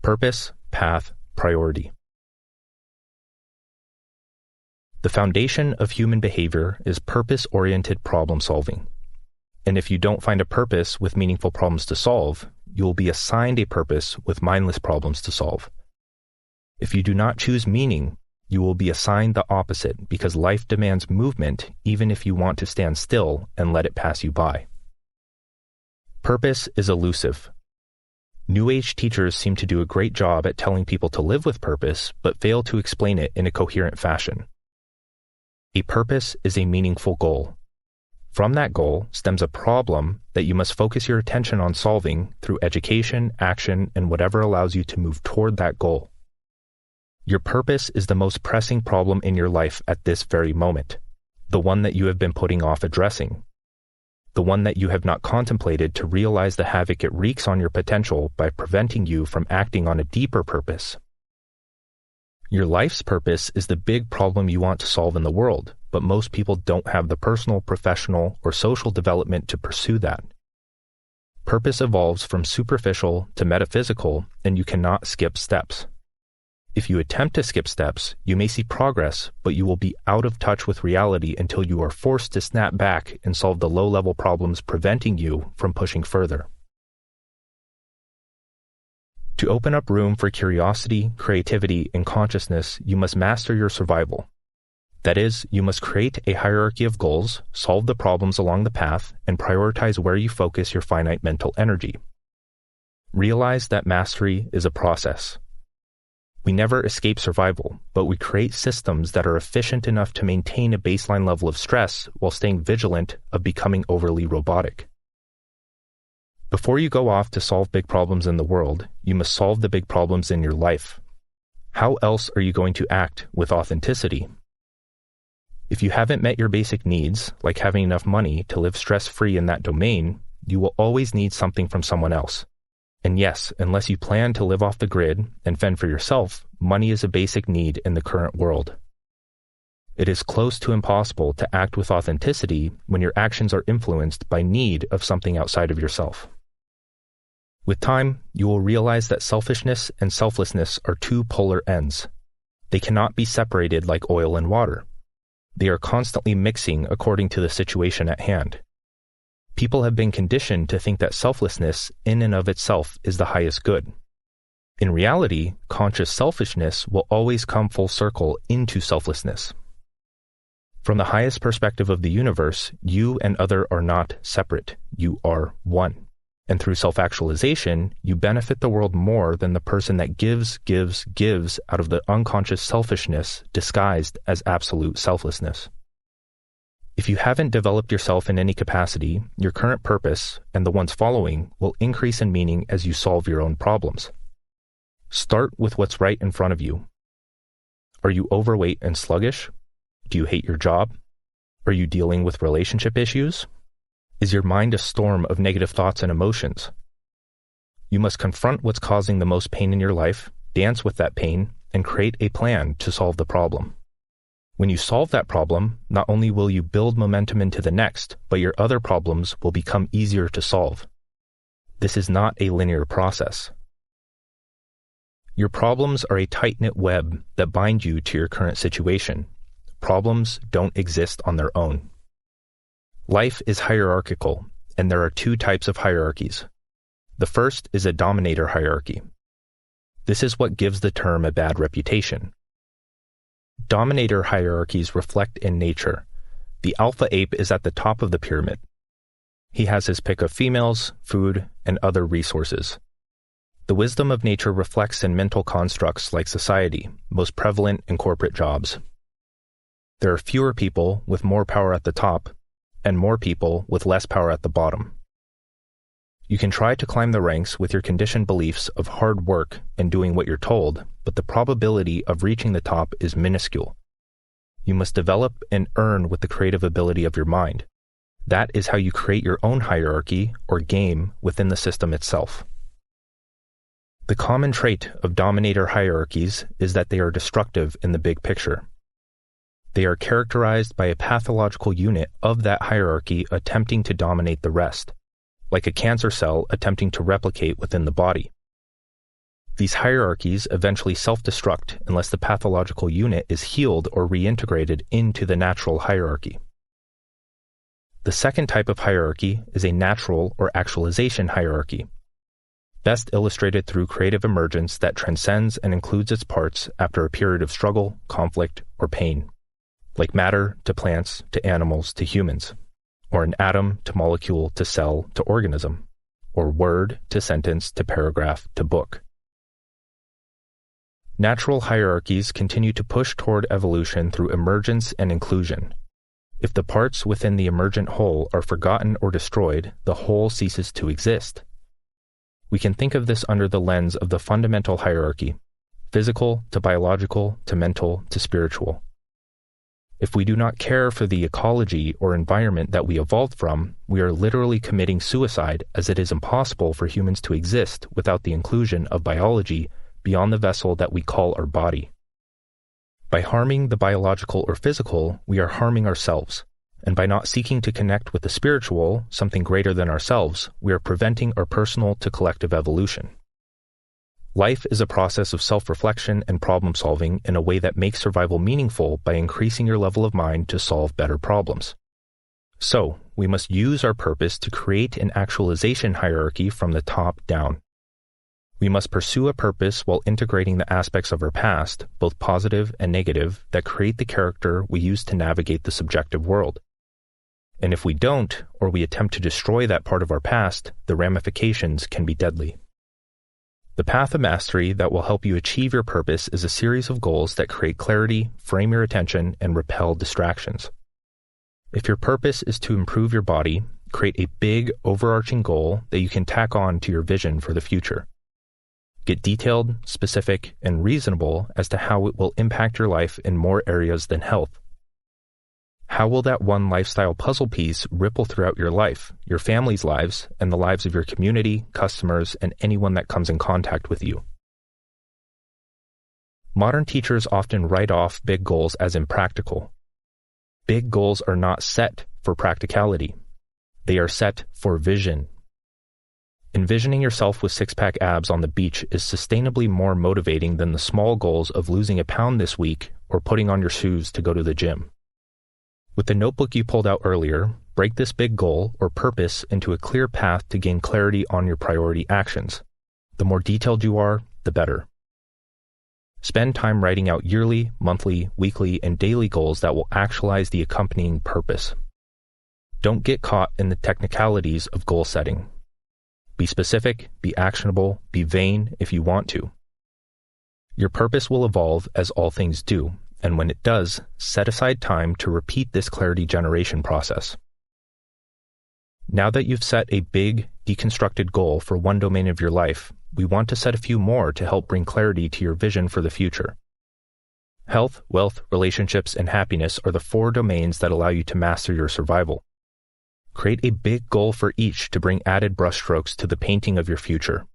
Purpose, path, priority. The foundation of human behavior is purpose-oriented problem solving. And if you don't find a purpose with meaningful problems to solve, you will be assigned a purpose with mindless problems to solve. If you do not choose meaning, you will be assigned the opposite because life demands movement even if you want to stand still and let it pass you by. Purpose is elusive. New Age teachers seem to do a great job at telling people to live with purpose, but fail to explain it in a coherent fashion. A purpose is a meaningful goal. From that goal stems a problem that you must focus your attention on solving through education, action, and whatever allows you to move toward that goal. Your purpose is the most pressing problem in your life at this very moment, the one that you have been putting off addressing, the one that you have not contemplated to realize the havoc it wreaks on your potential by preventing you from acting on a deeper purpose. Your life's purpose is the big problem you want to solve in the world, but most people don't have the personal, professional, or social development to pursue that. Purpose evolves from superficial to metaphysical, and you cannot skip steps. If you attempt to skip steps, you may see progress, but you will be out of touch with reality until you are forced to snap back and solve the low-level problems preventing you from pushing further. To open up room for curiosity, creativity, and consciousness, you must master your survival. That is, you must create a hierarchy of goals, solve the problems along the path, and prioritize where you focus your finite mental energy. Realize that mastery is a process. We never escape survival, but we create systems that are efficient enough to maintain a baseline level of stress while staying vigilant of becoming overly robotic. Before you go off to solve big problems in the world, you must solve the big problems in your life. How else are you going to act with authenticity? If you haven't met your basic needs, like having enough money to live stress-free in that domain, you will always need something from someone else. And yes, unless you plan to live off the grid and fend for yourself, money is a basic need in the current world. It is close to impossible to act with authenticity when your actions are influenced by need of something outside of yourself. With time, you will realize that selfishness and selflessness are two polar ends. They cannot be separated like oil and water. They are constantly mixing according to the situation at hand. People have been conditioned to think that selflessness in and of itself is the highest good. In reality, conscious selfishness will always come full circle into selflessness. From the highest perspective of the universe, you and other are not separate. You are one. And through self-actualization, you benefit the world more than the person that gives out of the unconscious selfishness disguised as absolute selflessness. If you haven't developed yourself in any capacity, your current purpose and the ones following will increase in meaning as you solve your own problems. Start with what's right in front of you. Are you overweight and sluggish? Do you hate your job? Are you dealing with relationship issues? Is your mind a storm of negative thoughts and emotions? You must confront what's causing the most pain in your life, dance with that pain, and create a plan to solve the problem. When you solve that problem, not only will you build momentum into the next, but your other problems will become easier to solve. This is not a linear process. Your problems are a tight-knit web that bind you to your current situation. Problems don't exist on their own. Life is hierarchical, and there are two types of hierarchies. The first is a dominator hierarchy. This is what gives the term a bad reputation. Dominator hierarchies reflect in nature. The alpha ape is at the top of the pyramid. He has his pick of females, food, and other resources. The wisdom of nature reflects in mental constructs like society, most prevalent in corporate jobs. There are fewer people with more power at the top, and more people with less power at the bottom. You can try to climb the ranks with your conditioned beliefs of hard work and doing what you're told, but the probability of reaching the top is minuscule. You must develop and earn with the creative ability of your mind. That is how you create your own hierarchy or game within the system itself. The common trait of dominator hierarchies is that they are destructive in the big picture. They are characterized by a pathological unit of that hierarchy attempting to dominate the rest, like a cancer cell attempting to replicate within the body. These hierarchies eventually self-destruct unless the pathological unit is healed or reintegrated into the natural hierarchy. The second type of hierarchy is a natural or actualization hierarchy, best illustrated through creative emergence that transcends and includes its parts after a period of struggle, conflict, or pain, like matter to plants to animals to humans, or an atom to molecule to cell to organism, or word to sentence to paragraph to book. Natural hierarchies continue to push toward evolution through emergence and inclusion. If the parts within the emergent whole are forgotten or destroyed, the whole ceases to exist. We can think of this under the lens of the fundamental hierarchy, physical to biological to mental to spiritual. If we do not care for the ecology or environment that we evolved from, we are literally committing suicide, as it is impossible for humans to exist without the inclusion of biology beyond the vessel that we call our body. By harming the biological or physical, we are harming ourselves, and by not seeking to connect with the spiritual, something greater than ourselves, we are preventing our personal to collective evolution. Life is a process of self-reflection and problem-solving in a way that makes survival meaningful by increasing your level of mind to solve better problems. So, we must use our purpose to create an actualization hierarchy from the top down. We must pursue a purpose while integrating the aspects of our past, both positive and negative, that create the character we use to navigate the subjective world. And if we don't, or we attempt to destroy that part of our past, the ramifications can be deadly. The path of mastery that will help you achieve your purpose is a series of goals that create clarity, frame your attention, and repel distractions. If your purpose is to improve your body, create a big, overarching goal that you can tack on to your vision for the future. Get detailed, specific, and reasonable as to how it will impact your life in more areas than health. How will that one lifestyle puzzle piece ripple throughout your life, your family's lives, and the lives of your community, customers, and anyone that comes in contact with you? Modern teachers often write off big goals as impractical. Big goals are not set for practicality. They are set for vision. Envisioning yourself with six-pack abs on the beach is sustainably more motivating than the small goals of losing a pound this week or putting on your shoes to go to the gym. With the notebook you pulled out earlier, break this big goal or purpose into a clear path to gain clarity on your priority actions. The more detailed you are, the better. Spend time writing out yearly, monthly, weekly, and daily goals that will actualize the accompanying purpose. Don't get caught in the technicalities of goal setting. Be specific, be actionable, be vain if you want to. Your purpose will evolve as all things do, and when it does, set aside time to repeat this clarity generation process. Now that you've set a big, deconstructed goal for one domain of your life, we want to set a few more to help bring clarity to your vision for the future. Health, wealth, relationships, and happiness are the 4 domains that allow you to master your survival. Create a big goal for each to bring added brushstrokes to the painting of your future.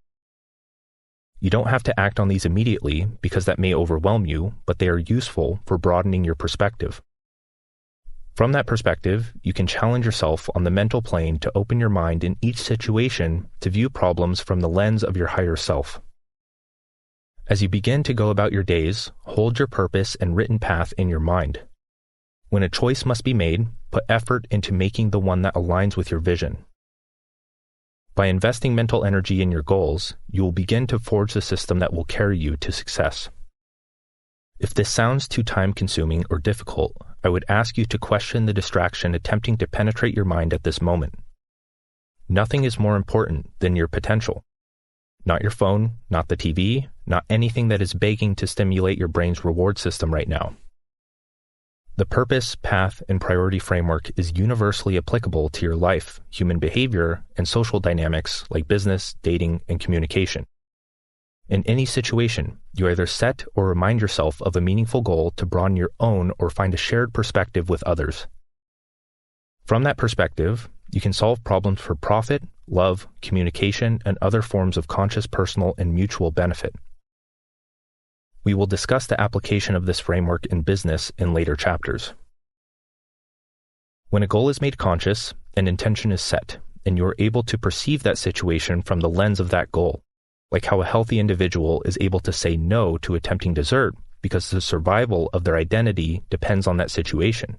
You don't have to act on these immediately because that may overwhelm you, but they are useful for broadening your perspective. From that perspective, you can challenge yourself on the mental plane to open your mind in each situation to view problems from the lens of your higher self. As you begin to go about your days, hold your purpose and written path in your mind. When a choice must be made, put effort into making the one that aligns with your vision. By investing mental energy in your goals, you will begin to forge the system that will carry you to success. If this sounds too time-consuming or difficult, I would ask you to question the distraction attempting to penetrate your mind at this moment. Nothing is more important than your potential. Not your phone, not the TV, not anything that is begging to stimulate your brain's reward system right now. The purpose, path, and priority framework is universally applicable to your life, human behavior, and social dynamics like business, dating, and communication. In any situation, you either set or remind yourself of a meaningful goal to broaden your own or find a shared perspective with others. From that perspective, you can solve problems for profit, love, communication, and other forms of conscious personal and mutual benefit. We will discuss the application of this framework in business in later chapters. When a goal is made conscious, an intention is set, and you are able to perceive that situation from the lens of that goal, like how a healthy individual is able to say no to a tempting dessert because the survival of their identity depends on that situation.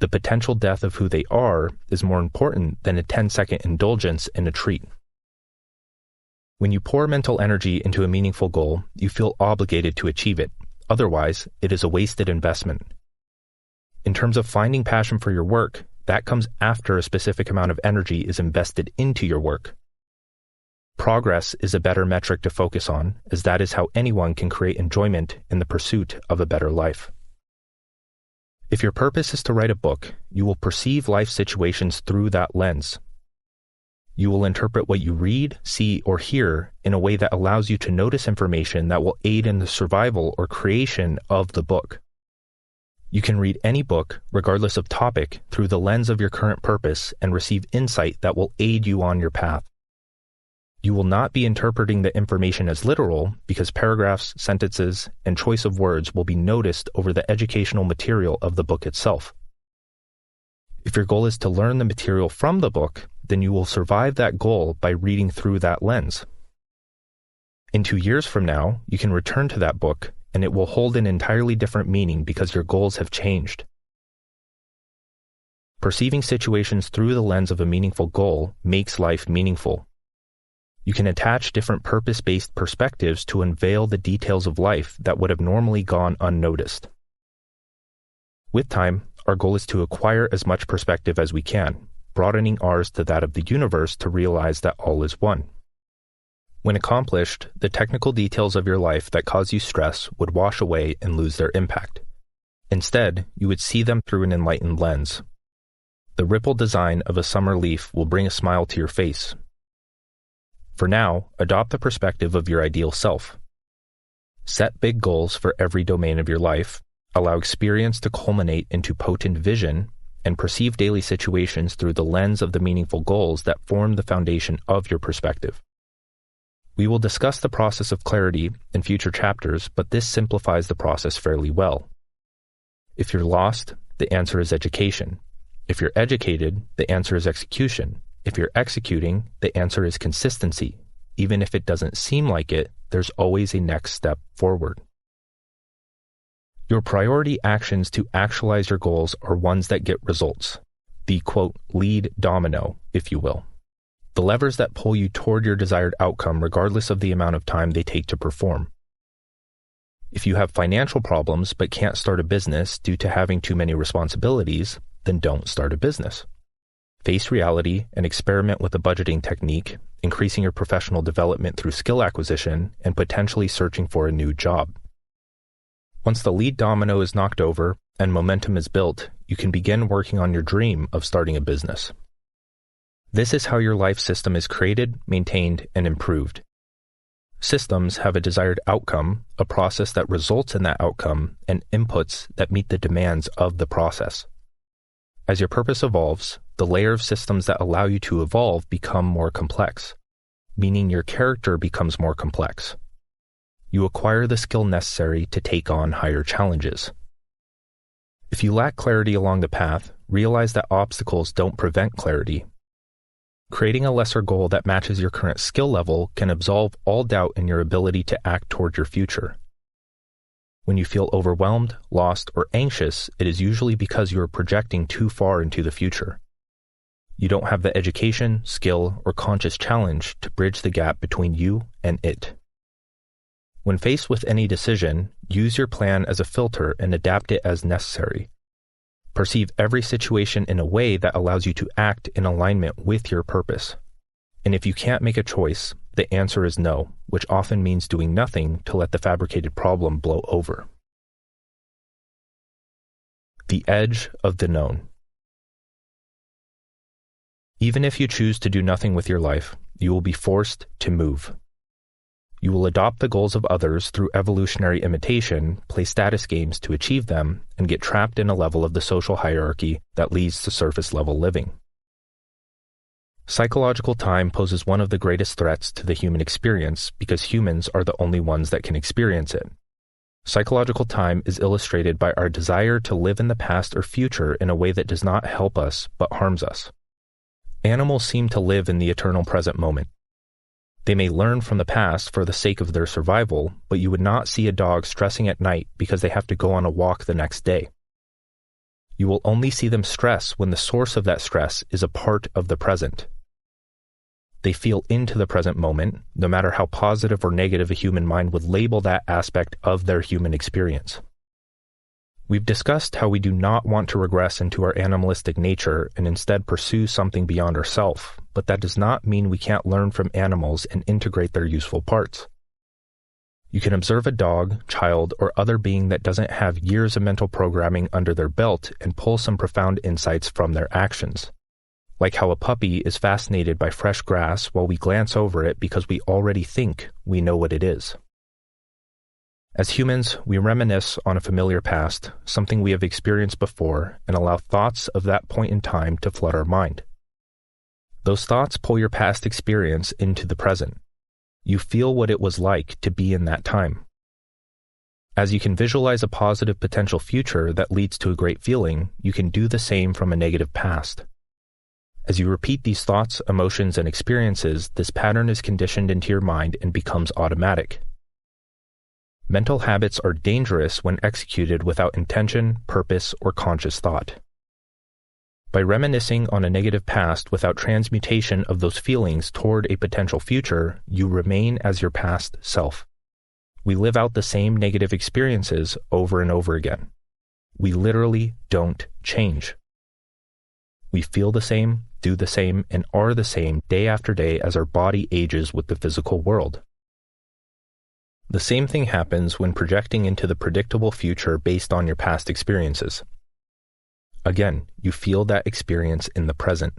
The potential death of who they are is more important than a 10-second indulgence in a treat. When you pour mental energy into a meaningful goal, you feel obligated to achieve it. Otherwise, it is a wasted investment. In terms of finding passion for your work, that comes after a specific amount of energy is invested into your work. Progress is a better metric to focus on, as that is how anyone can create enjoyment in the pursuit of a better life. If your purpose is to write a book, you will perceive life situations through that lens. You will interpret what you read, see, or hear in a way that allows you to notice information that will aid in the survival or creation of the book. You can read any book, regardless of topic, through the lens of your current purpose and receive insight that will aid you on your path. You will not be interpreting the information as literal because paragraphs, sentences, and choice of words will be noticed over the educational material of the book itself. If your goal is to learn the material from the book, then you will survive that goal by reading through that lens. In 2 years from now, you can return to that book, and it will hold an entirely different meaning because your goals have changed. Perceiving situations through the lens of a meaningful goal makes life meaningful. You can attach different purpose-based perspectives to unveil the details of life that would have normally gone unnoticed. With time, our goal is to acquire as much perspective as we can, broadening ours to that of the universe to realize that all is one. When accomplished, the technical details of your life that cause you stress would wash away and lose their impact. Instead, you would see them through an enlightened lens. The ripple design of a summer leaf will bring a smile to your face. For now, adopt the perspective of your ideal self. Set big goals for every domain of your life, allow experience to culminate into potent vision, and perceive daily situations through the lens of the meaningful goals that form the foundation of your perspective. We will discuss the process of clarity in future chapters, but this simplifies the process fairly well. If you're lost, the answer is education. If you're educated, the answer is execution. If you're executing, the answer is consistency. Even if it doesn't seem like it, there's always a next step forward. Your priority actions to actualize your goals are ones that get results. The, quote, lead domino, if you will. The levers that pull you toward your desired outcome regardless of the amount of time they take to perform. If you have financial problems but can't start a business due to having too many responsibilities, then don't start a business. Face reality and experiment with a budgeting technique, increasing your professional development through skill acquisition, and potentially searching for a new job. Once the lead domino is knocked over and momentum is built, you can begin working on your dream of starting a business. This is how your life system is created, maintained, and improved. Systems have a desired outcome, a process that results in that outcome, and inputs that meet the demands of the process. As your purpose evolves, the layer of systems that allow you to evolve become more complex, meaning your character becomes more complex. You acquire the skill necessary to take on higher challenges. If you lack clarity along the path, realize that obstacles don't prevent clarity. Creating a lesser goal that matches your current skill level can absolve all doubt in your ability to act toward your future. When you feel overwhelmed, lost, or anxious, it is usually because you are projecting too far into the future. You don't have the education, skill, or conscious challenge to bridge the gap between you and it. When faced with any decision, use your plan as a filter and adapt it as necessary. Perceive every situation in a way that allows you to act in alignment with your purpose. And if you can't make a choice, the answer is no, which often means doing nothing to let the fabricated problem blow over. The edge of the known. Even if you choose to do nothing with your life, you will be forced to move. You will adopt the goals of others through evolutionary imitation, play status games to achieve them, and get trapped in a level of the social hierarchy that leads to surface-level living. Psychological time poses one of the greatest threats to the human experience because humans are the only ones that can experience it. Psychological time is illustrated by our desire to live in the past or future in a way that does not help us but harms us. Animals seem to live in the eternal present moment. They may learn from the past for the sake of their survival, but you would not see a dog stressing at night because they have to go on a walk the next day. You will only see them stress when the source of that stress is a part of the present. They feel into the present moment, no matter how positive or negative a human mind would label that aspect of their human experience. We've discussed how we do not want to regress into our animalistic nature and instead pursue something beyond ourself, but that does not mean we can't learn from animals and integrate their useful parts. You can observe a dog, child, or other being that doesn't have years of mental programming under their belt and pull some profound insights from their actions. Like how a puppy is fascinated by fresh grass while we glance over it because we already think we know what it is. As humans, we reminisce on a familiar past, something we have experienced before, and allow thoughts of that point in time to flood our mind. Those thoughts pull your past experience into the present. You feel what it was like to be in that time. As you can visualize a positive potential future that leads to a great feeling, you can do the same from a negative past. As you repeat these thoughts, emotions, and experiences, this pattern is conditioned into your mind and becomes automatic. Mental habits are dangerous when executed without intention, purpose, or conscious thought. By reminiscing on a negative past without transmutation of those feelings toward a potential future, you remain as your past self. We live out the same negative experiences over and over again. We literally don't change. We feel the same, do the same, and are the same day after day as our body ages with the physical world. The same thing happens when projecting into the predictable future based on your past experiences. Again, you feel that experience in the present.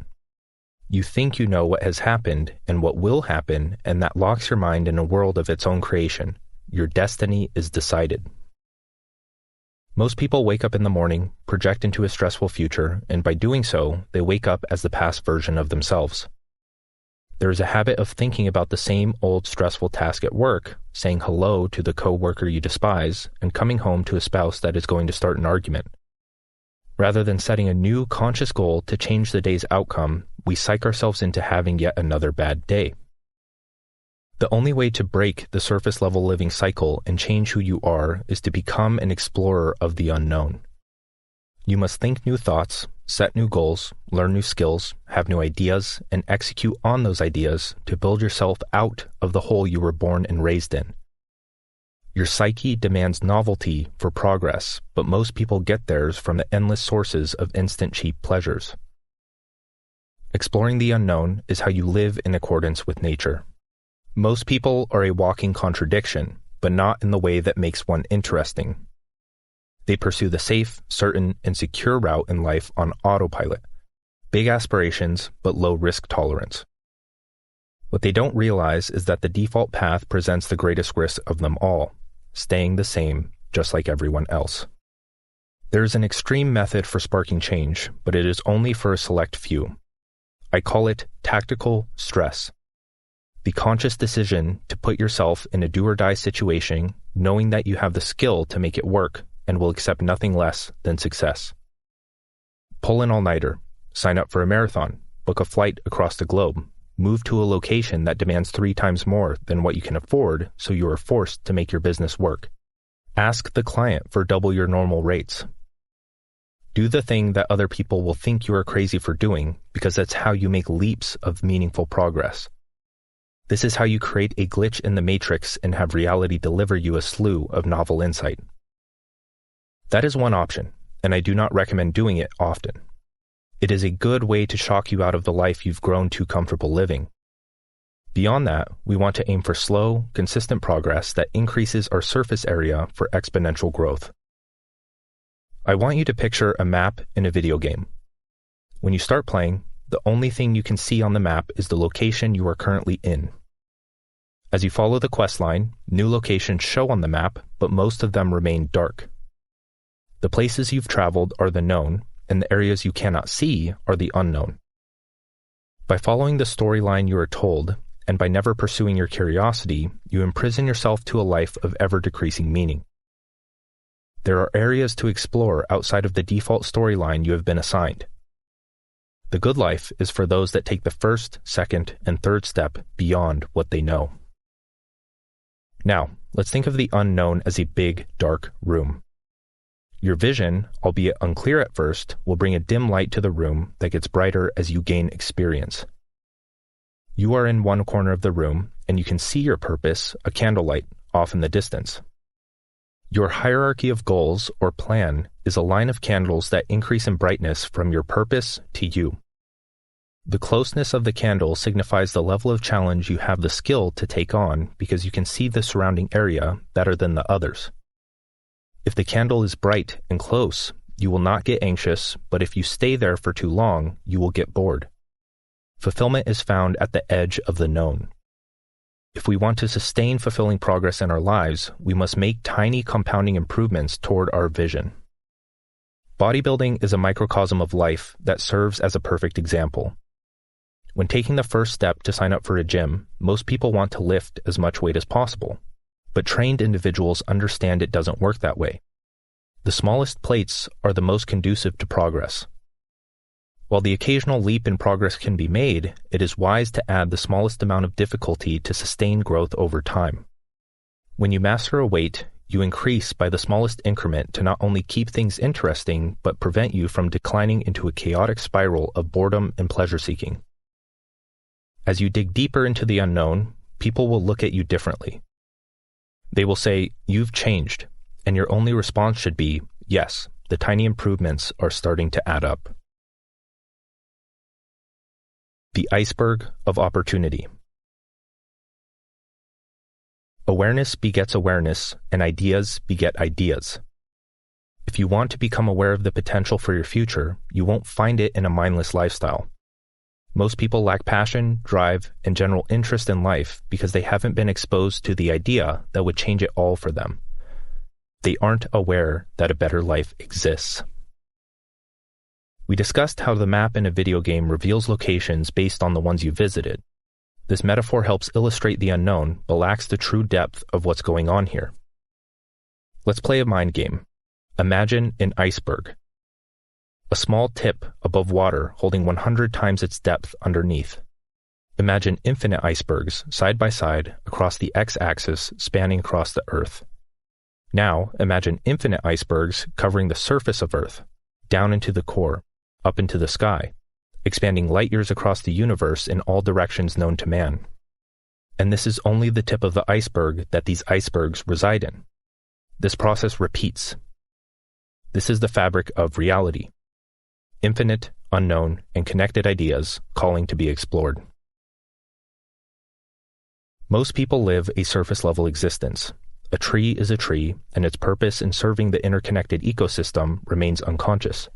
You think you know what has happened and what will happen, and that locks your mind in a world of its own creation. Your destiny is decided. Most people wake up in the morning, project into a stressful future, and by doing so, they wake up as the past version of themselves. There is a habit of thinking about the same old stressful task at work, saying hello to the coworker you despise, and coming home to a spouse that is going to start an argument. Rather than setting a new conscious goal to change the day's outcome, we psych ourselves into having yet another bad day. The only way to break the surface-level living cycle and change who you are is to become an explorer of the unknown. You must think new thoughts, set new goals, learn new skills, have new ideas, and execute on those ideas to build yourself out of the hole you were born and raised in. Your psyche demands novelty for progress, but most people get theirs from the endless sources of instant cheap pleasures. Exploring the unknown is how you live in accordance with nature. Most people are a walking contradiction, but not in the way that makes one interesting. They pursue the safe, certain, and secure route in life on autopilot. Big aspirations, but low risk tolerance. What they don't realize is that the default path presents the greatest risk of them all, staying the same, just like everyone else. There is an extreme method for sparking change, but it is only for a select few. I call it tactical stress. The conscious decision to put yourself in a do-or-die situation, knowing that you have the skill to make it work and will accept nothing less than success. Pull an all-nighter, sign up for a marathon, book a flight across the globe, move to a location that demands 3 times more than what you can afford, so you are forced to make your business work. Ask the client for double your normal rates. Do the thing that other people will think you are crazy for doing, because that's how you make leaps of meaningful progress. This is how you create a glitch in the matrix and have reality deliver you a slew of novel insight. That is one option, and I do not recommend doing it often. It is a good way to shock you out of the life you've grown too comfortable living. Beyond that, we want to aim for slow, consistent progress that increases our surface area for exponential growth. I want you to picture a map in a video game. When you start playing, the only thing you can see on the map is the location you are currently in. As you follow the quest line, new locations show on the map, but most of them remain dark. The places you've traveled are the known, and the areas you cannot see are the unknown. By following the storyline you are told, and by never pursuing your curiosity, you imprison yourself to a life of ever-decreasing meaning. There are areas to explore outside of the default storyline you have been assigned. The good life is for those that take the first, second, and third step beyond what they know. Now, let's think of the unknown as a big, dark room. Your vision, albeit unclear at first, will bring a dim light to the room that gets brighter as you gain experience. You are in one corner of the room, and you can see your purpose, a candlelight, off in the distance. Your hierarchy of goals, or plan, is a line of candles that increase in brightness from your purpose to you. The closeness of the candle signifies the level of challenge you have the skill to take on because you can see the surrounding area better than the others. If the candle is bright and close, you will not get anxious, but if you stay there for too long, you will get bored. Fulfillment is found at the edge of the known. If we want to sustain fulfilling progress in our lives, we must make tiny compounding improvements toward our vision. Bodybuilding is a microcosm of life that serves as a perfect example. When taking the first step to sign up for a gym, most people want to lift as much weight as possible. But trained individuals understand it doesn't work that way. The smallest plates are the most conducive to progress. While the occasional leap in progress can be made, it is wise to add the smallest amount of difficulty to sustain growth over time. When you master a weight, you increase by the smallest increment to not only keep things interesting, but prevent you from declining into a chaotic spiral of boredom and pleasure-seeking. As you dig deeper into the unknown, people will look at you differently. They will say, "You've changed," and your only response should be, "Yes, the tiny improvements are starting to add up." The iceberg of opportunity. Awareness begets awareness, and ideas beget ideas. If you want to become aware of the potential for your future, you won't find it in a mindless lifestyle. Most people lack passion, drive, and general interest in life because they haven't been exposed to the idea that would change it all for them. They aren't aware that a better life exists. We discussed how the map in a video game reveals locations based on the ones you visited. This metaphor helps illustrate the unknown, but lacks the true depth of what's going on here. Let's play a mind game. Imagine an iceberg. A small tip above water holding 100 times its depth underneath. Imagine infinite icebergs side by side across the x-axis spanning across the Earth. Now imagine infinite icebergs covering the surface of Earth, down into the core, up into the sky, expanding light years across the universe in all directions known to man. And this is only the tip of the iceberg that these icebergs reside in. This process repeats. This is the fabric of reality. Infinite, unknown, and connected ideas calling to be explored. Most people live a surface-level existence, a tree is a tree, and its purpose in serving the interconnected ecosystem remains unconscious.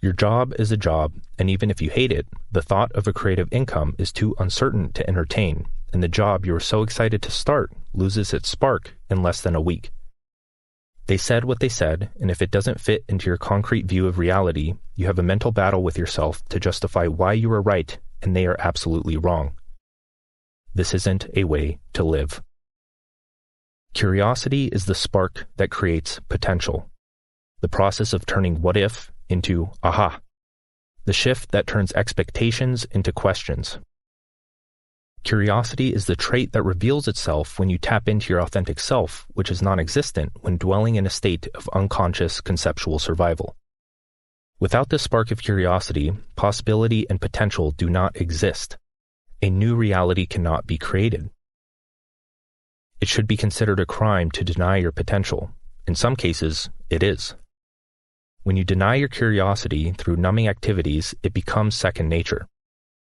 Your job is a job, and even if you hate it, the thought of a creative income is too uncertain to entertain, and the job you were so excited to start loses its spark in less than a week. They said what they said, and if it doesn't fit into your concrete view of reality, you have a mental battle with yourself to justify why you are right and they are absolutely wrong. This isn't a way to live. Curiosity is the spark that creates potential. The process of turning what if into aha. The shift that turns expectations into questions. Curiosity is the trait that reveals itself when you tap into your authentic self, which is non-existent when dwelling in a state of unconscious conceptual survival. Without this spark of curiosity, possibility and potential do not exist. A new reality cannot be created. It should be considered a crime to deny your potential. In some cases, it is. When you deny your curiosity through numbing activities, it becomes second nature.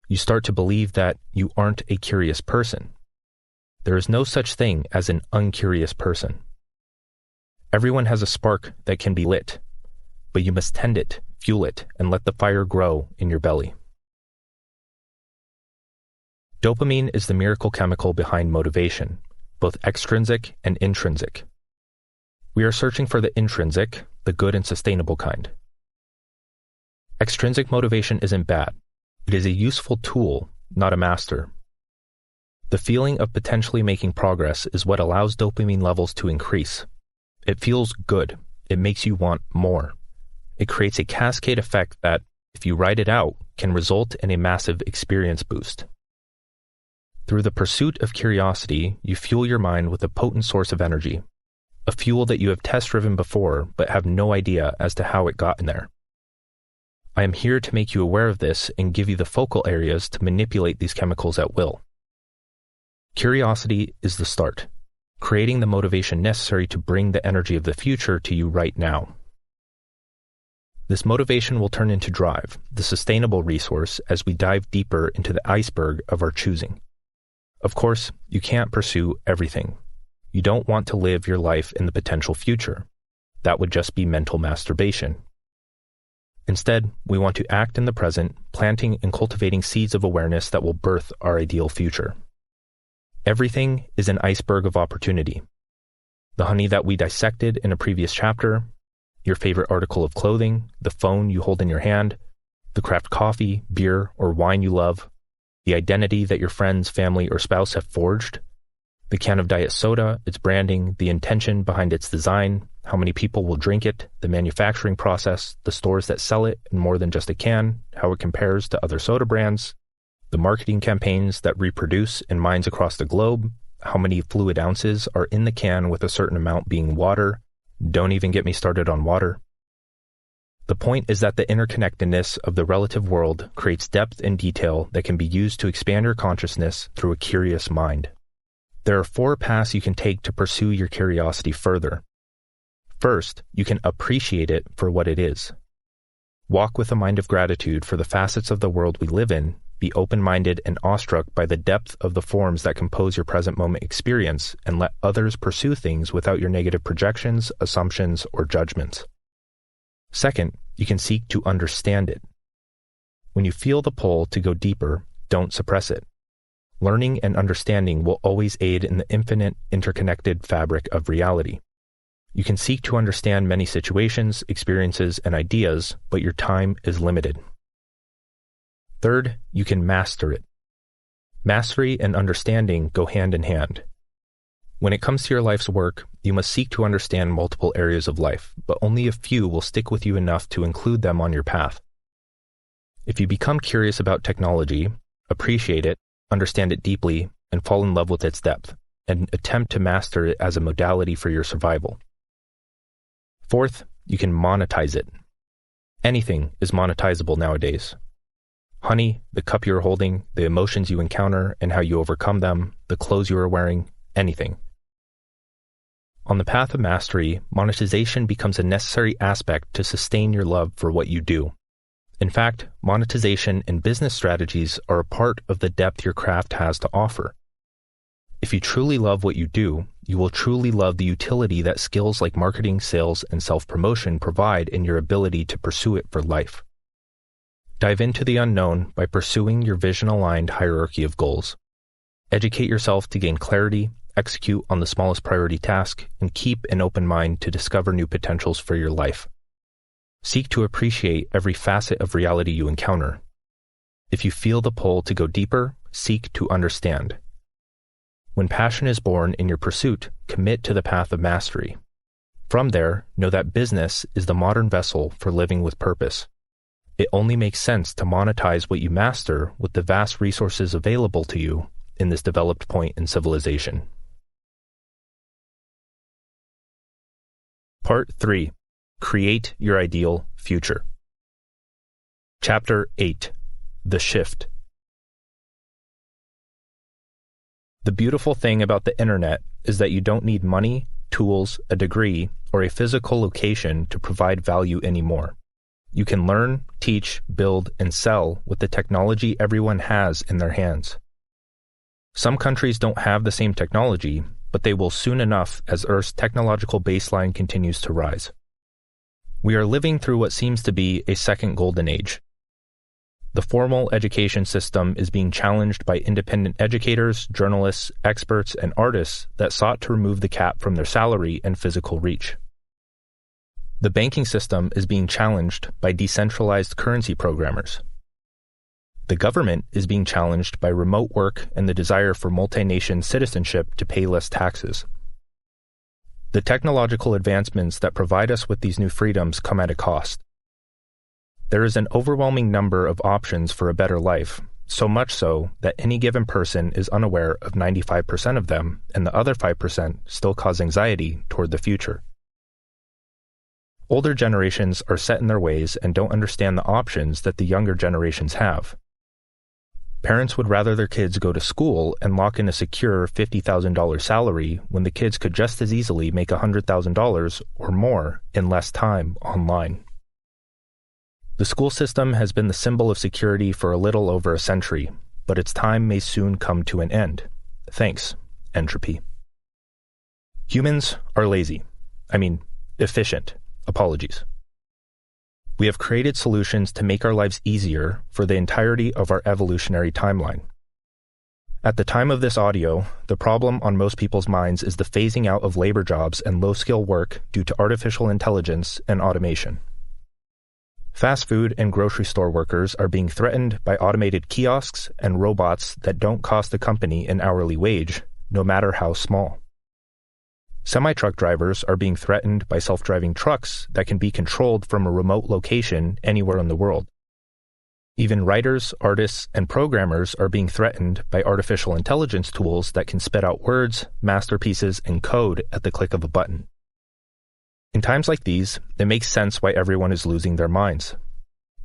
You start to believe that you aren't a curious person. There is no such thing as an uncurious person. Everyone has a spark that can be lit, but you must tend it, fuel it, and let the fire grow in your belly. Dopamine is the miracle chemical behind motivation, both extrinsic and intrinsic. We are searching for the intrinsic, the good and sustainable kind. Extrinsic motivation isn't bad. It is a useful tool, not a master. The feeling of potentially making progress is what allows dopamine levels to increase. It feels good. It makes you want more. It creates a cascade effect that, if you ride it out, can result in a massive experience boost. Through the pursuit of curiosity, you fuel your mind with a potent source of energy, a fuel that you have test-driven before but have no idea as to how it got in there. I am here to make you aware of this and give you the focal areas to manipulate these chemicals at will. Curiosity is the start, creating the motivation necessary to bring the energy of the future to you right now. This motivation will turn into drive, the sustainable resource, as we dive deeper into the iceberg of our choosing. Of course, you can't pursue everything. You don't want to live your life in the potential future. That would just be mental masturbation. Instead, we want to act in the present, planting and cultivating seeds of awareness that will birth our ideal future. Everything is an iceberg of opportunity. The honey that we dissected in a previous chapter, your favorite article of clothing, the phone you hold in your hand, the craft coffee, beer, or wine you love, the identity that your friends, family, or spouse have forged, the can of diet soda, its branding, the intention behind its design, how many people will drink it, the manufacturing process, the stores that sell it in more than just a can, how it compares to other soda brands, the marketing campaigns that reproduce in mines across the globe, how many fluid ounces are in the can with a certain amount being water. Don't even get me started on water. The point is that the interconnectedness of the relative world creates depth and detail that can be used to expand your consciousness through a curious mind. There are 4 paths you can take to pursue your curiosity further. First, you can appreciate it for what it is. Walk with a mind of gratitude for the facets of the world we live in, be open-minded and awestruck by the depth of the forms that compose your present moment experience, and let others pursue things without your negative projections, assumptions, or judgments. Second, you can seek to understand it. When you feel the pull to go deeper, don't suppress it. Learning and understanding will always aid in the infinite, interconnected fabric of reality. You can seek to understand many situations, experiences, and ideas, but your time is limited. Third, you can master it. Mastery and understanding go hand in hand. When it comes to your life's work, you must seek to understand multiple areas of life, but only a few will stick with you enough to include them on your path. If you become curious about technology, appreciate it, understand it deeply, and fall in love with its depth, and attempt to master it as a modality for your survival. Fourth, you can monetize it. Anything is monetizable nowadays. Honey, the cup you're holding, the emotions you encounter and how you overcome them, the clothes you are wearing, anything. On the path of mastery, monetization becomes a necessary aspect to sustain your love for what you do. In fact, monetization and business strategies are a part of the depth your craft has to offer. If If you truly love what you do, you will truly love the utility that skills like marketing, sales, and self-promotion provide in your ability to pursue it for life. Dive into the unknown by pursuing your vision-aligned hierarchy of goals. Educate yourself to gain clarity, execute on the smallest priority task, and keep an open mind to discover new potentials for your life. Seek to appreciate every facet of reality you encounter. If you feel the pull to go deeper, seek to understand. When passion is born in your pursuit, commit to the path of mastery. From there, know that business is the modern vessel for living with purpose. It only makes sense to monetize what you master with the vast resources available to you in this developed point in civilization. Part 3. Create your ideal future. Chapter 8. The Shift. The beautiful thing about the internet is that you don't need money, tools, a degree, or a physical location to provide value anymore. You can learn, teach, build, and sell with the technology everyone has in their hands. Some countries don't have the same technology, but they will soon enough as Earth's technological baseline continues to rise. We are living through what seems to be a second golden age. The formal education system is being challenged by independent educators, journalists, experts, and artists that sought to remove the cap from their salary and physical reach. The banking system is being challenged by decentralized currency programmers. The government is being challenged by remote work and the desire for multi-nation citizenship to pay less taxes. The technological advancements that provide us with these new freedoms come at a cost. There is an overwhelming number of options for a better life, so much so that any given person is unaware of 95% of them, and the other 5% still cause anxiety toward the future. Older generations are set in their ways and don't understand the options that the younger generations have. Parents would rather their kids go to school and lock in a secure $50,000 salary when the kids could just as easily make $100,000 or more in less time online. The school system has been the symbol of security for a little over a century, but its time may soon come to an end. Thanks, entropy. Humans are lazy. Efficient. Apologies. We have created solutions to make our lives easier for the entirety of our evolutionary timeline. At the time of this audio, the problem on most people's minds is the phasing out of labor jobs and low-skill work due to artificial intelligence and automation. Fast food and grocery store workers are being threatened by automated kiosks and robots that don't cost the company an hourly wage, no matter how small. Semi-truck drivers are being threatened by self-driving trucks that can be controlled from a remote location anywhere in the world. Even writers, artists, and programmers are being threatened by artificial intelligence tools that can spit out words, masterpieces, and code at the click of a button. In times like these, it makes sense why everyone is losing their minds.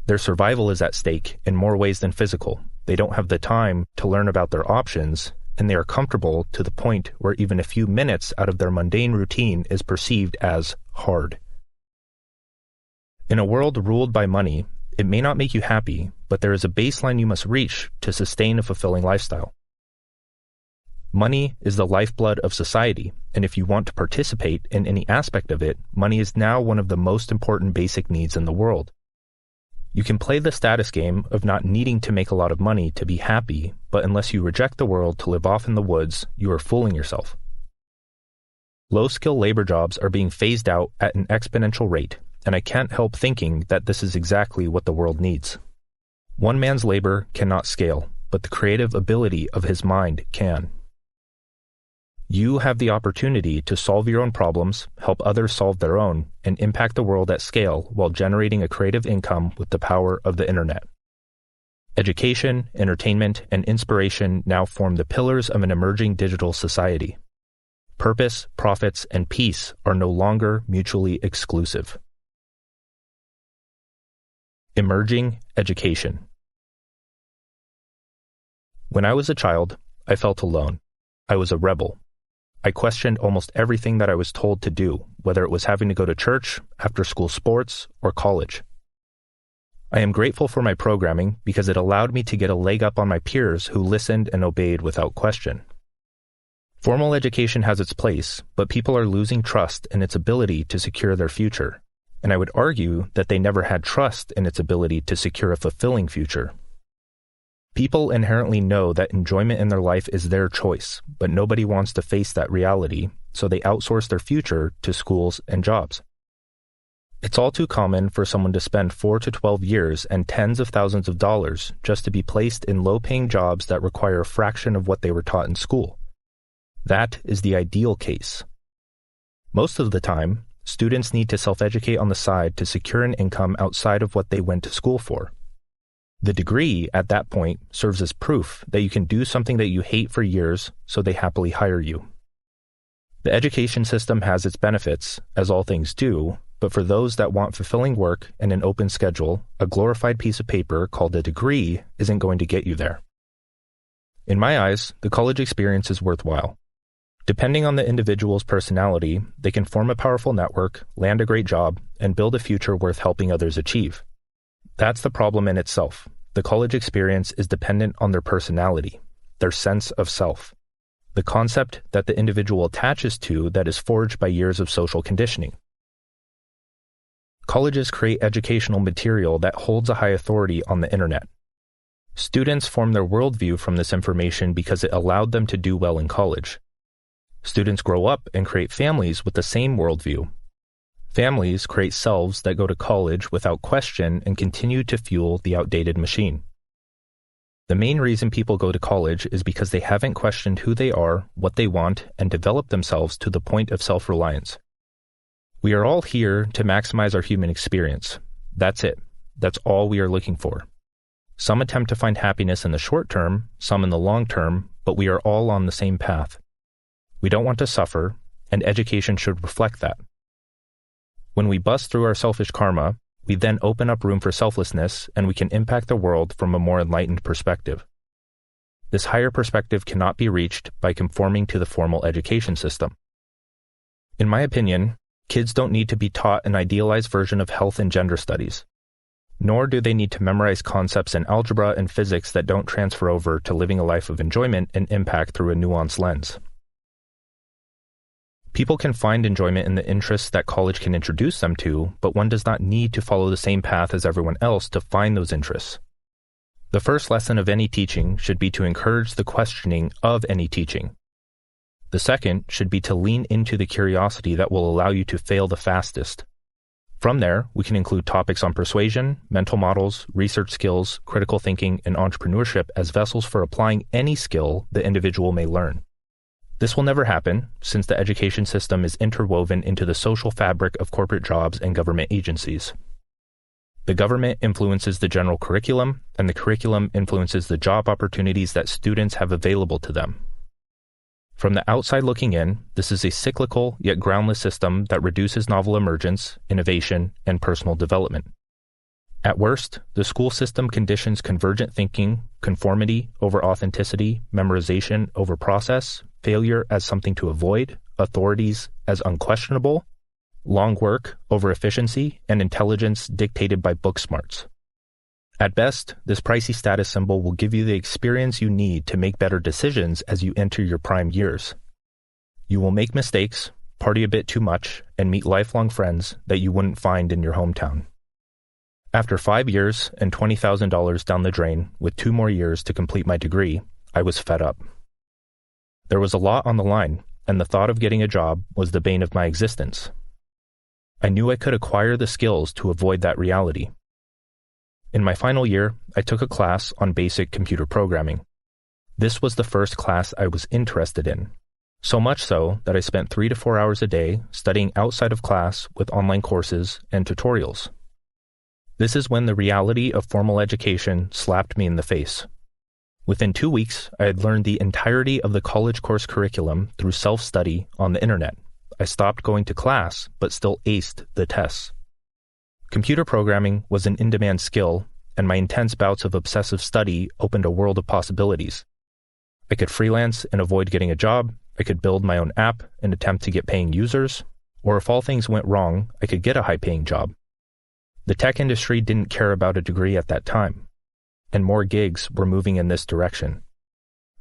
Their survival is at stake in more ways than physical. They don't have the time to learn about their options, and they are comfortable to the point where even a few minutes out of their mundane routine is perceived as hard. In a world ruled by money, it may not make you happy, but there is a baseline you must reach to sustain a fulfilling lifestyle. Money is the lifeblood of society, and if you want to participate in any aspect of it, money is now one of the most important basic needs in the world. You can play the status game of not needing to make a lot of money to be happy, but unless you reject the world to live off in the woods, you are fooling yourself. Low-skill labor jobs are being phased out at an exponential rate, and I can't help thinking that this is exactly what the world needs. One man's labor cannot scale, but the creative ability of his mind can. You have the opportunity to solve your own problems, help others solve their own, and impact the world at scale while generating a creative income with the power of the internet. Education, entertainment, and inspiration now form the pillars of an emerging digital society. Purpose, profits, and peace are no longer mutually exclusive. Emerging education. When I was a child, I felt alone. I was a rebel. I questioned almost everything that I was told to do, whether it was having to go to church, after-school sports, or college. I am grateful for my programming because it allowed me to get a leg up on my peers who listened and obeyed without question. Formal education has its place, but people are losing trust in its ability to secure their future. And I would argue that they never had trust in its ability to secure a fulfilling future. People inherently know that enjoyment in their life is their choice, but nobody wants to face that reality, so they outsource their future to schools and jobs. It's all too common for someone to spend 4 to 12 years and tens of thousands of dollars just to be placed in low-paying jobs that require a fraction of what they were taught in school. That is the ideal case. Most of the time, students need to self-educate on the side to secure an income outside of what they went to school for. The degree, at that point, serves as proof that you can do something that you hate for years, so they happily hire you. The education system has its benefits, as all things do, but for those that want fulfilling work and an open schedule, a glorified piece of paper called a degree isn't going to get you there. In my eyes, the college experience is worthwhile. Depending on the individual's personality, they can form a powerful network, land a great job, and build a future worth helping others achieve. That's the problem in itself. The college experience is dependent on their personality, their sense of self, the concept that the individual attaches to that is forged by years of social conditioning. Colleges create educational material that holds a high authority on the internet. Students form their worldview from this information because it allowed them to do well in college. Students grow up and create families with the same worldview. Families create selves that go to college without question and continue to fuel the outdated machine. The main reason people go to college is because they haven't questioned who they are, what they want, and developed themselves to the point of self-reliance. We are all here to maximize our human experience. That's it. That's all we are looking for. Some attempt to find happiness in the short term, some in the long term, but we are all on the same path. We don't want to suffer, and education should reflect that. When we bust through our selfish karma, we then open up room for selflessness, and we can impact the world from a more enlightened perspective. This higher perspective cannot be reached by conforming to the formal education system. In my opinion, kids don't need to be taught an idealized version of health and gender studies, nor do they need to memorize concepts in algebra and physics that don't transfer over to living a life of enjoyment and impact through a nuanced lens. People can find enjoyment in the interests that college can introduce them to, but one does not need to follow the same path as everyone else to find those interests. The first lesson of any teaching should be to encourage the questioning of any teaching. The second should be to lean into the curiosity that will allow you to fail the fastest. From there, we can include topics on persuasion, mental models, research skills, critical thinking, and entrepreneurship as vessels for applying any skill the individual may learn. This will never happen, since the education system is interwoven into the social fabric of corporate jobs and government agencies. The government influences the general curriculum, and the curriculum influences the job opportunities that students have available to them. From the outside looking in, this is a cyclical yet groundless system that reduces novel emergence, innovation, and personal development. At worst, the school system conditions convergent thinking, conformity over authenticity, memorization over process, failure as something to avoid, authorities as unquestionable, long work over efficiency, and intelligence dictated by book smarts. At best, this pricey status symbol will give you the experience you need to make better decisions as you enter your prime years. You will make mistakes, party a bit too much, and meet lifelong friends that you wouldn't find in your hometown. After 5 years and $20,000 down the drain, with 2 more years to complete my degree, I was fed up. There was a lot on the line, and the thought of getting a job was the bane of my existence. I knew I could acquire the skills to avoid that reality. In my final year, I took a class on basic computer programming. This was the first class I was interested in, so much so that I spent 3 to 4 hours a day studying outside of class with online courses and tutorials. This is when the reality of formal education slapped me in the face. Within 2 weeks, I had learned the entirety of the college course curriculum through self-study on the internet. I stopped going to class, but still aced the tests. Computer programming was an in-demand skill, and my intense bouts of obsessive study opened a world of possibilities. I could freelance and avoid getting a job, I could build my own app and attempt to get paying users, or if all things went wrong, I could get a high-paying job. The tech industry didn't care about a degree at that time, and more gigs were moving in this direction.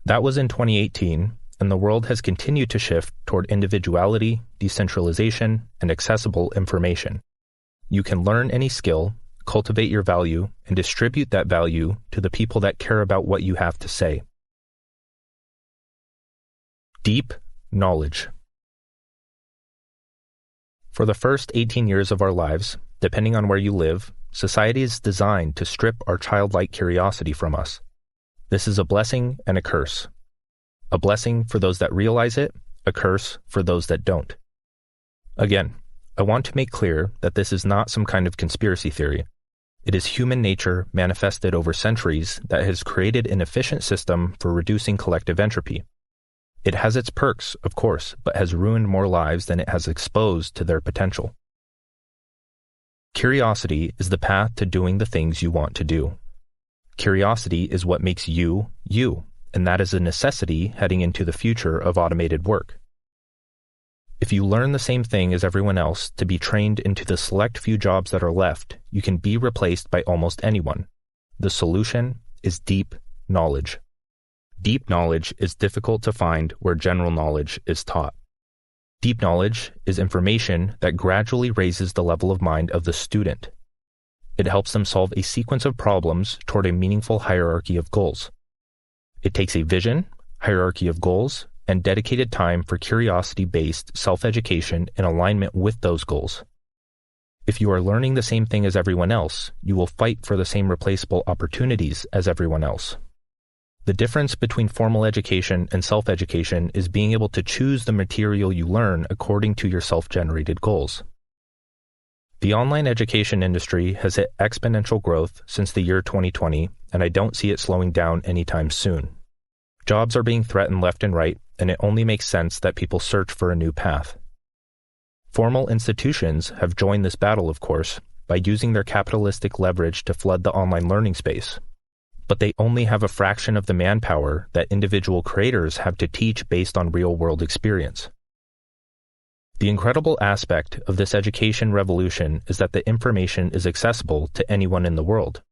That was in 2018, and the world has continued to shift toward individuality, decentralization, and accessible information. You can learn any skill, cultivate your value, and distribute that value to the people that care about what you have to say. Deep knowledge. For the first 18 years of our lives, depending on where you live, society is designed to strip our childlike curiosity from us. This is a blessing and a curse. A blessing for those that realize it, a curse for those that don't. Again, I want to make clear that this is not some kind of conspiracy theory. It is human nature manifested over centuries that has created an efficient system for reducing collective entropy. It has its perks, of course, but has ruined more lives than it has exposed to their potential. Curiosity is the path to doing the things you want to do. Curiosity is what makes you, you, and that is a necessity heading into the future of automated work. If you learn the same thing as everyone else to be trained into the select few jobs that are left, you can be replaced by almost anyone. The solution is deep knowledge. Deep knowledge is difficult to find where general knowledge is taught. Deep knowledge is information that gradually raises the level of mind of the student. It helps them solve a sequence of problems toward a meaningful hierarchy of goals. It takes a vision, hierarchy of goals, and dedicated time for curiosity-based self-education in alignment with those goals. If you are learning the same thing as everyone else, you will fight for the same replaceable opportunities as everyone else. The difference between formal education and self-education is being able to choose the material you learn according to your self-generated goals. The online education industry has hit exponential growth since the year 2020, and I don't see it slowing down anytime soon. Jobs are being threatened left and right, and it only makes sense that people search for a new path. Formal institutions have joined this battle, of course, by using their capitalistic leverage to flood the online learning space. But they only have a fraction of the manpower that individual creators have to teach based on real-world experience. The incredible aspect of this education revolution is that the information is accessible to anyone in the world.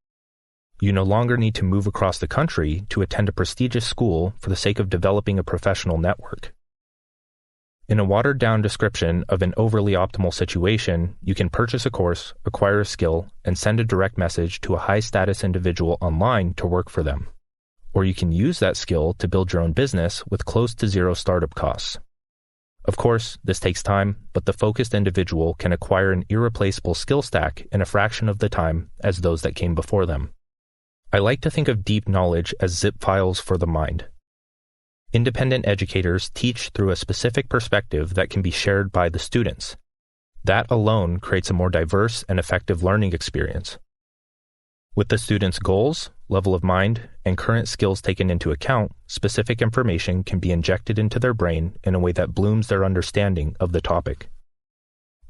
You no longer need to move across the country to attend a prestigious school for the sake of developing a professional network. In a watered-down description of an overly optimal situation, you can purchase a course, acquire a skill, and send a direct message to a high-status individual online to work for them. Or you can use that skill to build your own business with close to zero startup costs. Of course, this takes time, but the focused individual can acquire an irreplaceable skill stack in a fraction of the time as those that came before them. I like to think of deep knowledge as zip files for the mind. Independent educators teach through a specific perspective that can be shared by the students. That alone creates a more diverse and effective learning experience. With the students' goals, level of mind, and current skills taken into account, specific information can be injected into their brain in a way that blooms their understanding of the topic.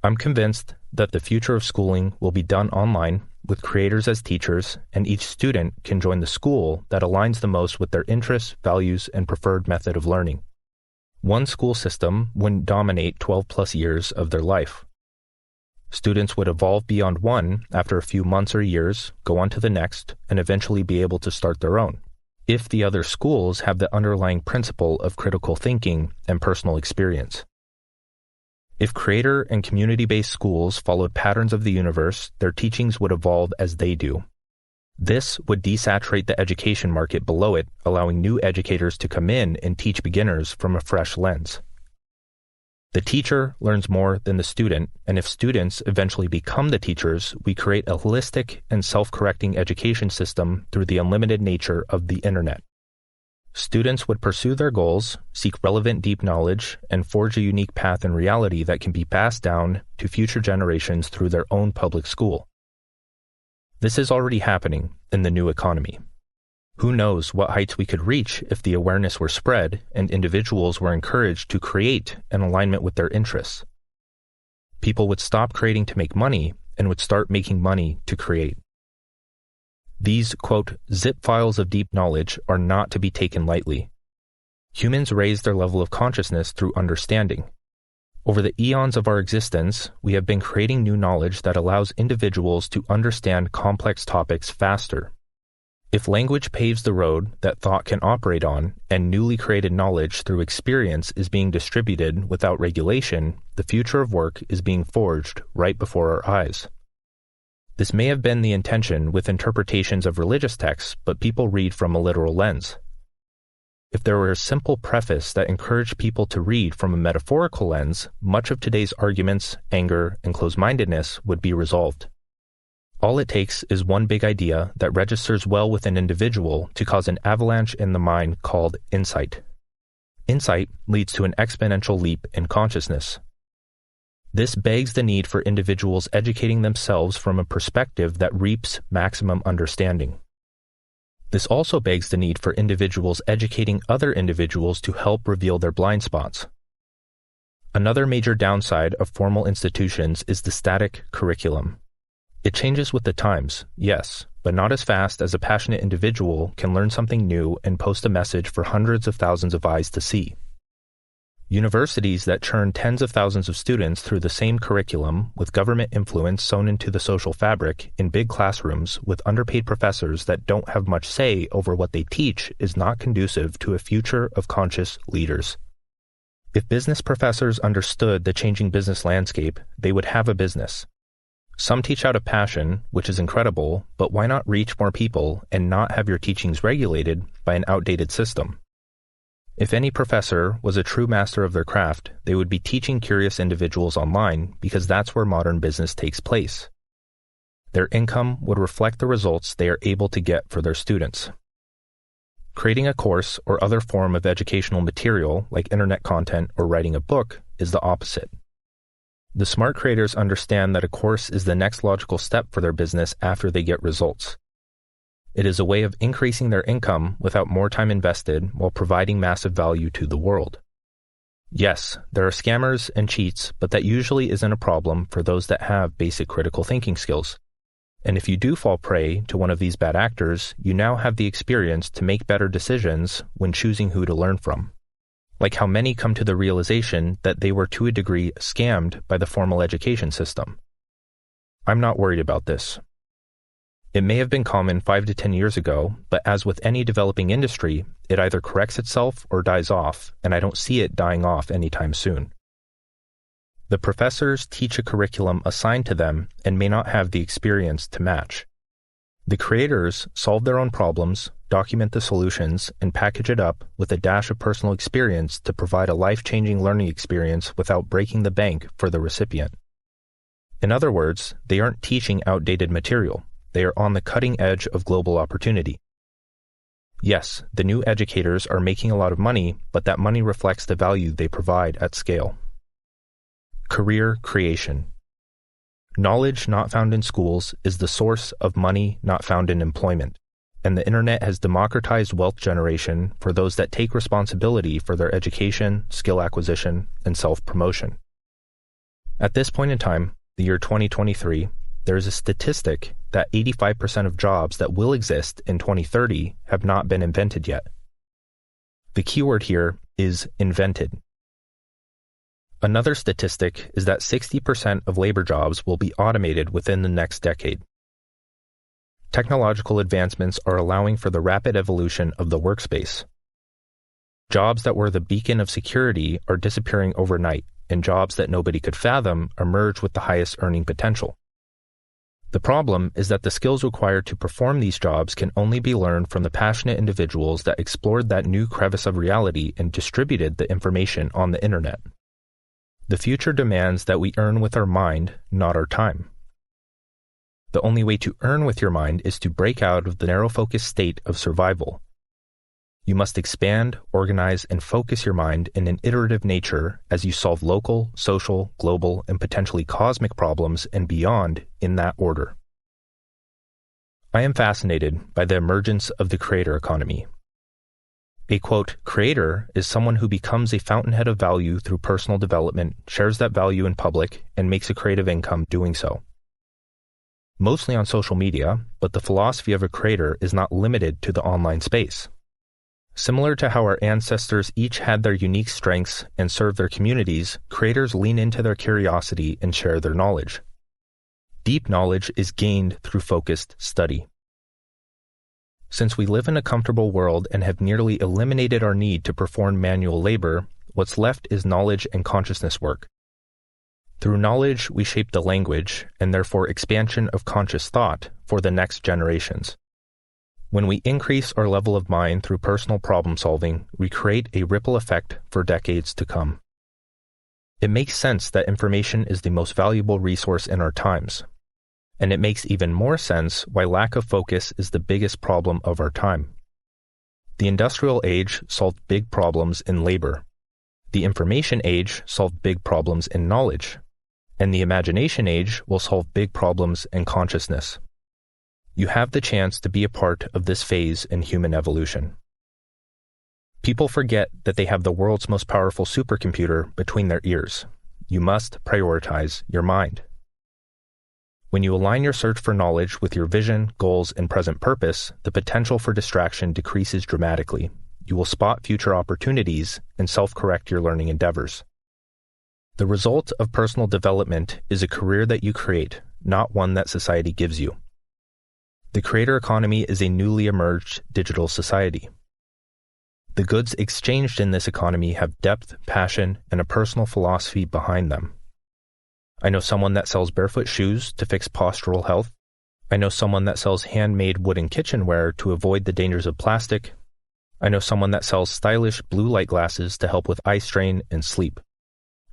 I'm convinced that the future of schooling will be done online with creators as teachers, and each student can join the school that aligns the most with their interests, values, and preferred method of learning. One school system wouldn't dominate 12+ years of their life. Students would evolve beyond one after a few months or years, go on to the next, and eventually be able to start their own, if the other schools have the underlying principle of critical thinking and personal experience. If creator and community-based schools followed patterns of the universe, their teachings would evolve as they do. This would desaturate the education market below it, allowing new educators to come in and teach beginners from a fresh lens. The teacher learns more than the student, and if students eventually become the teachers, we create a holistic and self-correcting education system through the unlimited nature of the internet. Students would pursue their goals, seek relevant deep knowledge, and forge a unique path in reality that can be passed down to future generations through their own public school. This is already happening in the new economy. Who knows what heights we could reach if the awareness were spread and individuals were encouraged to create in alignment with their interests. People would stop creating to make money and would start making money to create. These, quote, zip files of deep knowledge are not to be taken lightly. Humans raise their level of consciousness through understanding. Over the eons of our existence, we have been creating new knowledge that allows individuals to understand complex topics faster. If language paves the road that thought can operate on, and newly created knowledge through experience is being distributed without regulation, the future of work is being forged right before our eyes. This may have been the intention with interpretations of religious texts, but people read from a literal lens. If there were a simple preface that encouraged people to read from a metaphorical lens, much of today's arguments, anger, and closed-mindedness would be resolved. All it takes is one big idea that registers well with an individual to cause an avalanche in the mind called insight. Insight leads to an exponential leap in consciousness. This begs the need for individuals educating themselves from a perspective that reaps maximum understanding. This also begs the need for individuals educating other individuals to help reveal their blind spots. Another major downside of formal institutions is the static curriculum. It changes with the times, yes, but not as fast as a passionate individual can learn something new and post a message for hundreds of thousands of eyes to see. Universities that churn tens of thousands of students through the same curriculum with government influence sewn into the social fabric in big classrooms with underpaid professors that don't have much say over what they teach is not conducive to a future of conscious leaders. If business professors understood the changing business landscape, they would have a business. Some teach out of passion, which is incredible, but why not reach more people and not have your teachings regulated by an outdated system? If any professor was a true master of their craft, they would be teaching curious individuals online because that's where modern business takes place. Their income would reflect the results they are able to get for their students. Creating a course or other form of educational material like internet content or writing a book is the opposite. The smart creators understand that a course is the next logical step for their business after they get results. It is a way of increasing their income without more time invested while providing massive value to the world. Yes, there are scammers and cheats, but that usually isn't a problem for those that have basic critical thinking skills. And if you do fall prey to one of these bad actors, you now have the experience to make better decisions when choosing who to learn from. Like how many come to the realization that they were to a degree scammed by the formal education system. I'm not worried about this. It may have been common 5 to 10 years ago, but as with any developing industry, it either corrects itself or dies off, and I don't see it dying off anytime soon. The professors teach a curriculum assigned to them and may not have the experience to match. The creators solve their own problems, document the solutions, and package it up with a dash of personal experience to provide a life-changing learning experience without breaking the bank for the recipient. In other words, they aren't teaching outdated material. They are on the cutting edge of global opportunity. Yes, the new educators are making a lot of money, but that money reflects the value they provide at scale. Career creation. Knowledge not found in schools is the source of money not found in employment, and the internet has democratized wealth generation for those that take responsibility for their education, skill acquisition, and self-promotion. At this point in time, the year 2023, there is a statistic that 85% of jobs that will exist in 2030 have not been invented yet. The keyword here is invented. Another statistic is that 60% of labor jobs will be automated within the next decade. Technological advancements are allowing for the rapid evolution of the workspace. Jobs that were the beacon of security are disappearing overnight, and jobs that nobody could fathom emerge with the highest earning potential. The problem is that the skills required to perform these jobs can only be learned from the passionate individuals that explored that new crevice of reality and distributed the information on the internet. The future demands that we earn with our mind, not our time. The only way to earn with your mind is to break out of the narrow-focused state of survival. You must expand, organize, and focus your mind in an iterative nature as you solve local, social, global, and potentially cosmic problems and beyond in that order. I am fascinated by the emergence of the creator economy. A quote, creator is someone who becomes a fountainhead of value through personal development, shares that value in public, and makes a creative income doing so. Mostly on social media, but the philosophy of a creator is not limited to the online space. Similar to how our ancestors each had their unique strengths and served their communities, creators lean into their curiosity and share their knowledge. Deep knowledge is gained through focused study. Since we live in a comfortable world and have nearly eliminated our need to perform manual labor, what's left is knowledge and consciousness work. Through knowledge, we shape the language, and therefore expansion of conscious thought for the next generations. When we increase our level of mind through personal problem solving, we create a ripple effect for decades to come. It makes sense that information is the most valuable resource in our times. And it makes even more sense why lack of focus is the biggest problem of our time. The industrial age solved big problems in labor. The information age solved big problems in knowledge. And the imagination age will solve big problems in consciousness. You have the chance to be a part of this phase in human evolution. People forget that they have the world's most powerful supercomputer between their ears. You must prioritize your mind. When you align your search for knowledge with your vision, goals, and present purpose, the potential for distraction decreases dramatically. You will spot future opportunities and self-correct your learning endeavors. The result of personal development is a career that you create, not one that society gives you. The creator economy is a newly emerged digital society. The goods exchanged in this economy have depth, passion, and a personal philosophy behind them. I know someone that sells barefoot shoes to fix postural health. I know someone that sells handmade wooden kitchenware to avoid the dangers of plastic. I know someone that sells stylish blue light glasses to help with eye strain and sleep.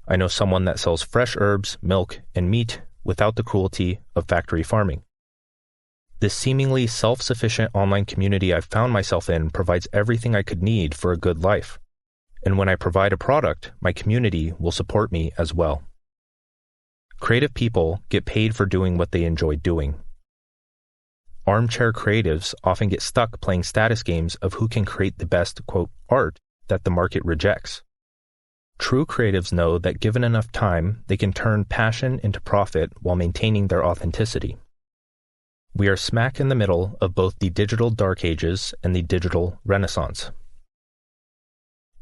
I know someone that sells fresh herbs, milk, and meat without the cruelty of factory farming. This seemingly self-sufficient online community I've found myself in provides everything I could need for a good life. And when I provide a product, my community will support me as well. Creative people get paid for doing what they enjoy doing. Armchair creatives often get stuck playing status games of who can create the best, quote, art that the market rejects. True creatives know that given enough time, they can turn passion into profit while maintaining their authenticity. We are smack in the middle of both the digital dark ages and the digital renaissance.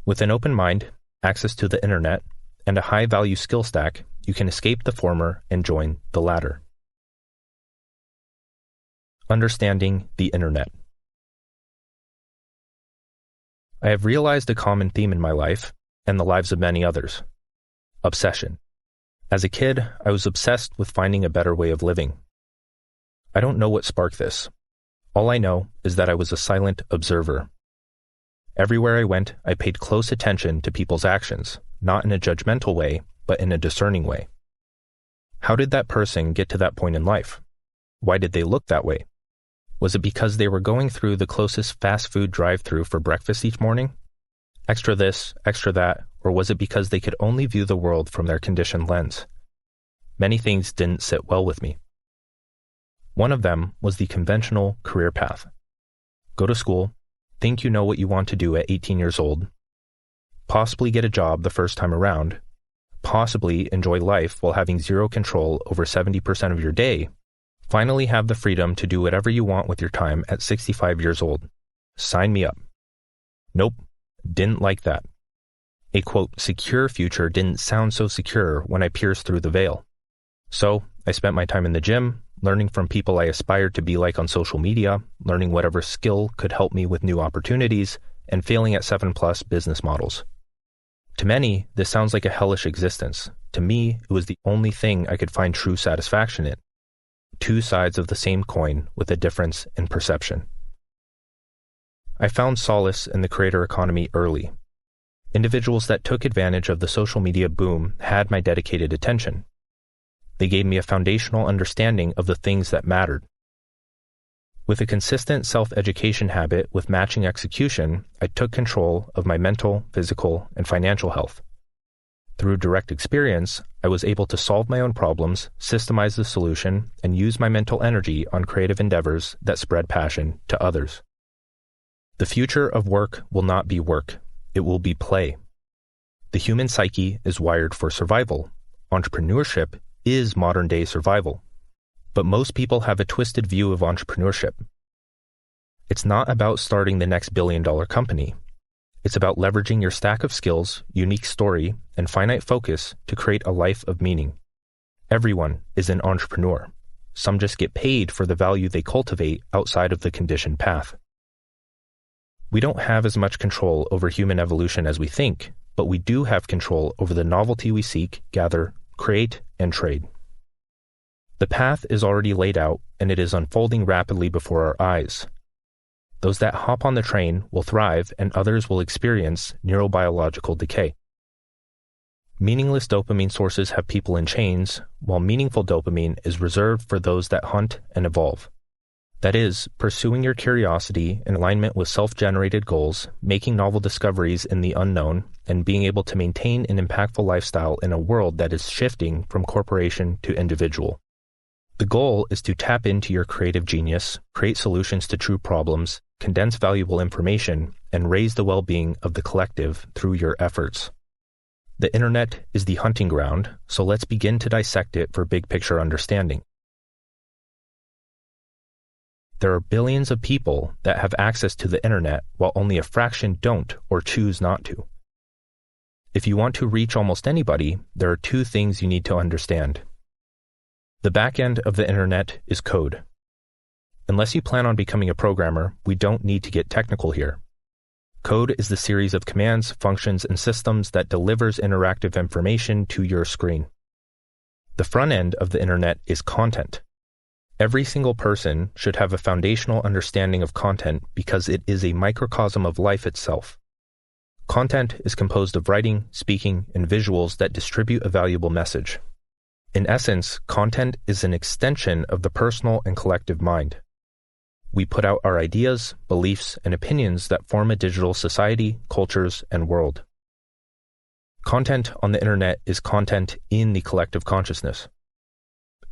With an open mind, access to the internet, and a high-value skill stack, you can escape the former and join the latter. Understanding the internet. I have realized a common theme in my life and the lives of many others: obsession. As a kid, I was obsessed with finding a better way of living. I don't know what sparked this. All I know is that I was a silent observer. Everywhere I went, I paid close attention to people's actions, not in a judgmental way, but in a discerning way. How did that person get to that point in life? Why did they look that way? Was it because they were going through the closest fast food drive-thru for breakfast each morning? Extra this, extra that, or was it because they could only view the world from their conditioned lens? Many things didn't sit well with me. One of them was the conventional career path. Go to school, think you know what you want to do at 18 years old, possibly get a job the first time around, possibly enjoy life while having zero control over 70% of your day, finally have the freedom to do whatever you want with your time at 65 years old. Sign me up. Nope, didn't like that. A quote, secure future didn't sound so secure when I pierced through the veil. So I spent my time in the gym, learning from people I aspired to be like on social media, learning whatever skill could help me with new opportunities, and failing at 7+ business models. To many, this sounds like a hellish existence. To me, it was the only thing I could find true satisfaction in. Two sides of the same coin with a difference in perception. I found solace in the creator economy early. Individuals that took advantage of the social media boom had my dedicated attention. They gave me a foundational understanding of the things that mattered. With a consistent self-education habit with matching execution, I took control of my mental, physical, and financial health. Through direct experience, I was able to solve my own problems, systemize the solution, and use my mental energy on creative endeavors that spread passion to others. The future of work will not be work. It will be play. The human psyche is wired for survival. Entrepreneurship is modern-day survival. But most people have a twisted view of entrepreneurship. It's not about starting the next billion-dollar company. It's about leveraging your stack of skills, unique story, and finite focus to create a life of meaning. Everyone is an entrepreneur. Some just get paid for the value they cultivate outside of the conditioned path. We don't have as much control over human evolution as we think, but we do have control over the novelty we seek, gather, create, and trade. The path is already laid out, and it is unfolding rapidly before our eyes. Those that hop on the train will thrive, and others will experience neurobiological decay. Meaningless dopamine sources have people in chains, while meaningful dopamine is reserved for those that hunt and evolve. That is, pursuing your curiosity in alignment with self-generated goals, making novel discoveries in the unknown, and being able to maintain an impactful lifestyle in a world that is shifting from corporation to individual. The goal is to tap into your creative genius, create solutions to true problems, condense valuable information, and raise the well-being of the collective through your efforts. The internet is the hunting ground, so let's begin to dissect it for big-picture understanding. There are billions of people that have access to the internet, while only a fraction don't or choose not to. If you want to reach almost anybody, there are two things you need to understand. The back end of the internet is code. Unless you plan on becoming a programmer, we don't need to get technical here. Code is the series of commands, functions, and systems that delivers interactive information to your screen. The front end of the internet is content. Every single person should have a foundational understanding of content because it is a microcosm of life itself. Content is composed of writing, speaking, and visuals that distribute a valuable message. In essence, content is an extension of the personal and collective mind. We put out our ideas, beliefs, and opinions that form a digital society, cultures, and world. Content on the internet is content in the collective consciousness.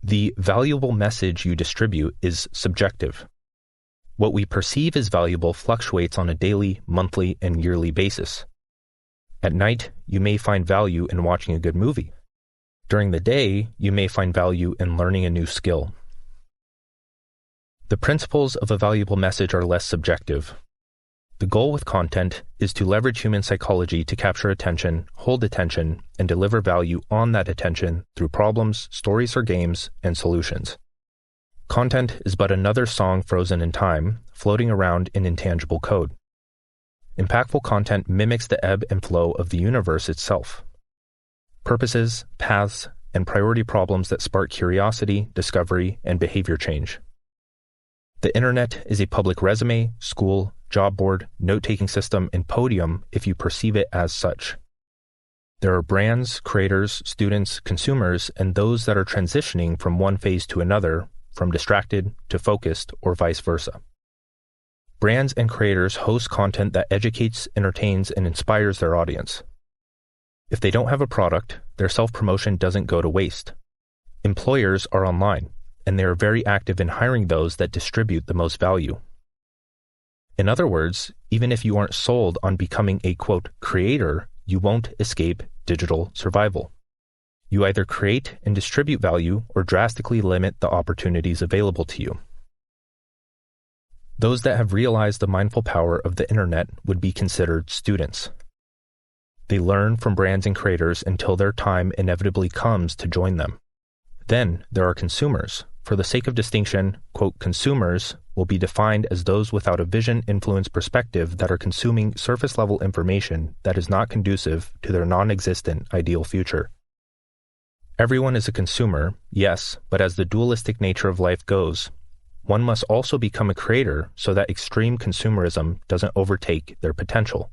The valuable message you distribute is subjective. What we perceive as valuable fluctuates on a daily, monthly, and yearly basis. At night, you may find value in watching a good movie. During the day, you may find value in learning a new skill. The principles of a valuable message are less subjective. The goal with content is to leverage human psychology to capture attention, hold attention, and deliver value on that attention through problems, stories or games, and solutions. Content is but another song frozen in time, floating around in intangible code. Impactful content mimics the ebb and flow of the universe itself. Purposes, paths, and priority problems that spark curiosity, discovery, and behavior change. The internet is a public resume, school, job board, note-taking system, and podium if you perceive it as such. There are brands, creators, students, consumers, and those that are transitioning from one phase to another, from distracted to focused, or vice versa. Brands and creators host content that educates, entertains, and inspires their audience. If they don't have a product, their self-promotion doesn't go to waste. Employers are online, and they are very active in hiring those that distribute the most value. In other words, even if you aren't sold on becoming a, quote, creator, you won't escape digital survival. You either create and distribute value or drastically limit the opportunities available to you. Those that have realized the mindful power of the internet would be considered students. They learn from brands and creators until their time inevitably comes to join them. Then there are consumers. For the sake of distinction, quote, consumers will be defined as those without a vision, influence, perspective that are consuming surface-level information that is not conducive to their non-existent ideal future. Everyone is a consumer, yes, but as the dualistic nature of life goes, one must also become a creator so that extreme consumerism doesn't overtake their potential.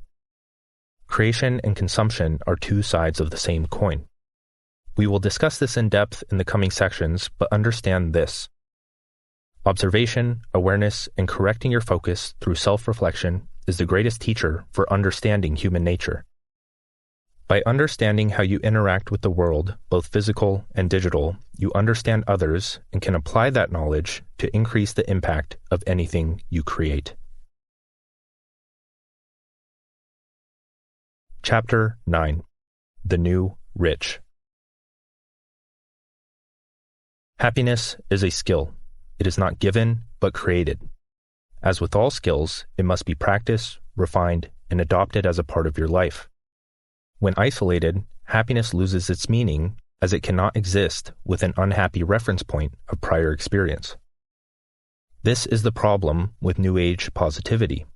Creation and consumption are two sides of the same coin. We will discuss this in depth in the coming sections, but understand this. Observation, awareness, and correcting your focus through self-reflection is the greatest teacher for understanding human nature. By understanding how you interact with the world, both physical and digital, you understand others and can apply that knowledge to increase the impact of anything you create. Chapter 9. The New Rich. Happiness is a skill. It is not given, but created. As with all skills, it must be practiced, refined, and adopted as a part of your life. When isolated, happiness loses its meaning as it cannot exist with an unhappy reference point of prior experience. This is the problem with New Age positivity.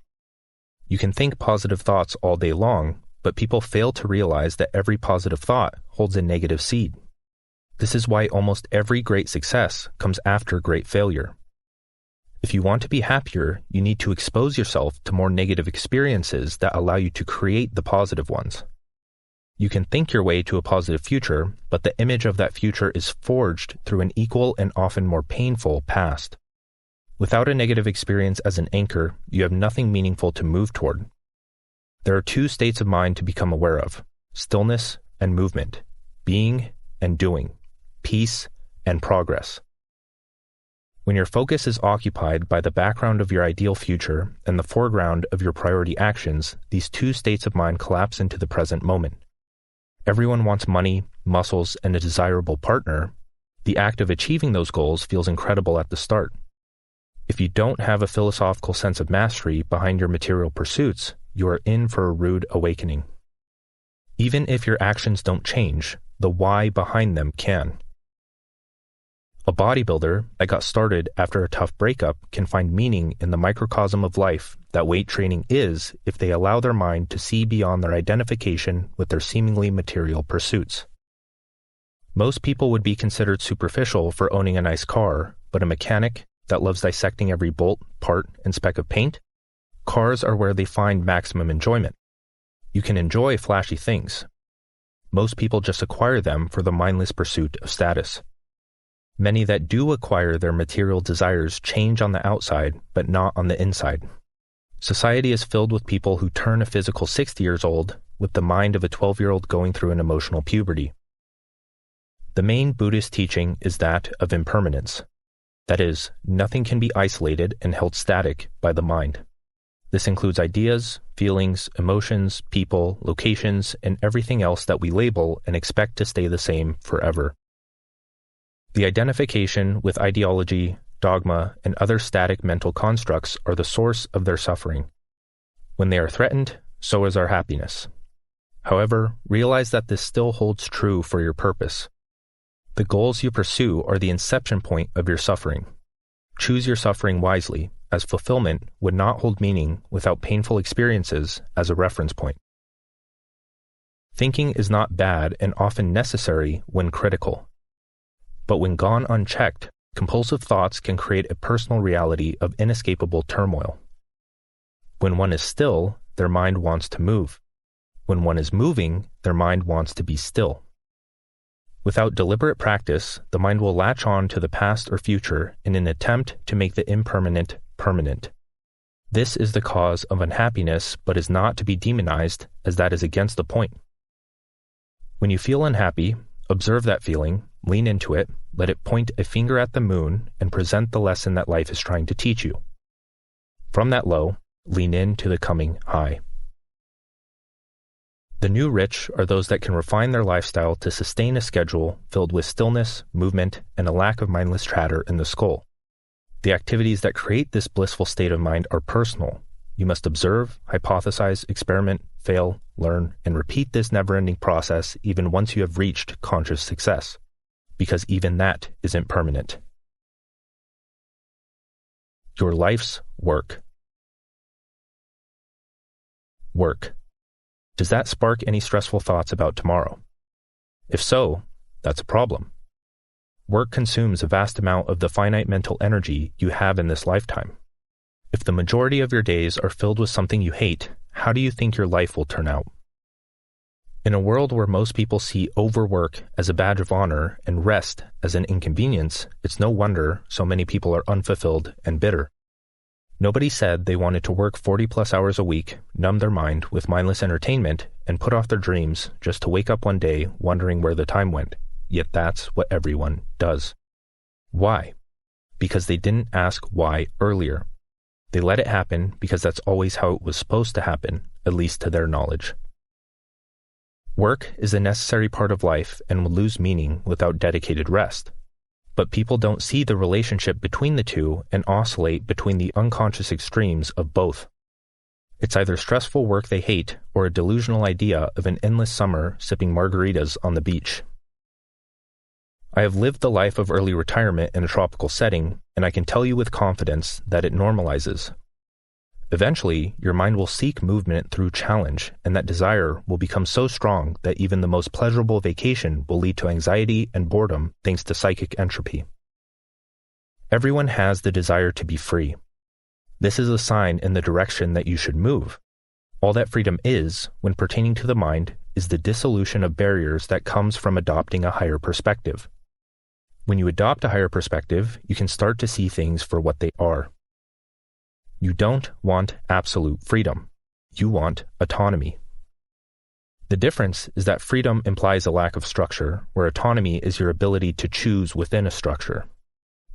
You can think positive thoughts all day long, but people fail to realize that every positive thought holds a negative seed. This is why almost every great success comes after great failure. If you want to be happier, you need to expose yourself to more negative experiences that allow you to create the positive ones. You can think your way to a positive future, but the image of that future is forged through an equal and often more painful past. Without a negative experience as an anchor, you have nothing meaningful to move toward. There are two states of mind to become aware of: stillness and movement, being and doing, peace and progress. When your focus is occupied by the background of your ideal future and the foreground of your priority actions, these two states of mind collapse into the present moment. Everyone wants money, muscles, and a desirable partner. The act of achieving those goals feels incredible at the start. If you don't have a philosophical sense of mastery behind your material pursuits, you are in for a rude awakening. Even if your actions don't change, the why behind them can. A bodybuilder that got started after a tough breakup can find meaning in the microcosm of life that weight training is if they allow their mind to see beyond their identification with their seemingly material pursuits. Most people would be considered superficial for owning a nice car, but a mechanic that loves dissecting every bolt, part, and speck of paint? Cars are where they find maximum enjoyment. You can enjoy flashy things. Most people just acquire them for the mindless pursuit of status. Many that do acquire their material desires change on the outside, but not on the inside. Society is filled with people who turn a physical 60 years old with the mind of a 12-year-old going through an emotional puberty. The main Buddhist teaching is that of impermanence. That is, nothing can be isolated and held static by the mind. This includes ideas, feelings, emotions, people, locations, and everything else that we label and expect to stay the same forever. The identification with ideology, dogma, and other static mental constructs are the source of their suffering. When they are threatened, so is our happiness. However, realize that this still holds true for your purpose. The goals you pursue are the inception point of your suffering. Choose your suffering wisely, as fulfillment would not hold meaning without painful experiences as a reference point. Thinking is not bad and often necessary when critical. But when gone unchecked, compulsive thoughts can create a personal reality of inescapable turmoil. When one is still, their mind wants to move. When one is moving, their mind wants to be still. Without deliberate practice, the mind will latch on to the past or future in an attempt to make the impermanent permanent. This is the cause of unhappiness, but is not to be demonized, as that is against the point. When you feel unhappy, observe that feeling, lean into it, let it point a finger at the moon, and present the lesson that life is trying to teach you. From that low, lean into the coming high. The new rich are those that can refine their lifestyle to sustain a schedule filled with stillness, movement, and a lack of mindless chatter in the skull. The activities that create this blissful state of mind are personal. You must observe, hypothesize, experiment, fail, learn, and repeat this never-ending process even once you have reached conscious success, because even that isn't permanent. Your life's work. Work. Does that spark any stressful thoughts about tomorrow? If so, that's a problem. Work consumes a vast amount of the finite mental energy you have in this lifetime. If the majority of your days are filled with something you hate, how do you think your life will turn out? In a world where most people see overwork as a badge of honor and rest as an inconvenience, it's no wonder so many people are unfulfilled and bitter. Nobody said they wanted to work 40-plus hours a week, numb their mind with mindless entertainment, and put off their dreams just to wake up one day wondering where the time went. Yet that's what everyone does. Why? Because they didn't ask why earlier. They let it happen because that's always how it was supposed to happen, at least to their knowledge. Work is a necessary part of life and will lose meaning without dedicated rest. But people don't see the relationship between the two and oscillate between the unconscious extremes of both. It's either stressful work they hate or a delusional idea of an endless summer sipping margaritas on the beach. I have lived the life of early retirement in a tropical setting, and I can tell you with confidence that it normalizes. Eventually, your mind will seek movement through challenge, and that desire will become so strong that even the most pleasurable vacation will lead to anxiety and boredom thanks to psychic entropy. Everyone has the desire to be free. This is a sign in the direction that you should move. All that freedom is, when pertaining to the mind, is the dissolution of barriers that comes from adopting a higher perspective. When you adopt a higher perspective, you can start to see things for what they are. You don't want absolute freedom. You want autonomy. The difference is that freedom implies a lack of structure, where autonomy is your ability to choose within a structure.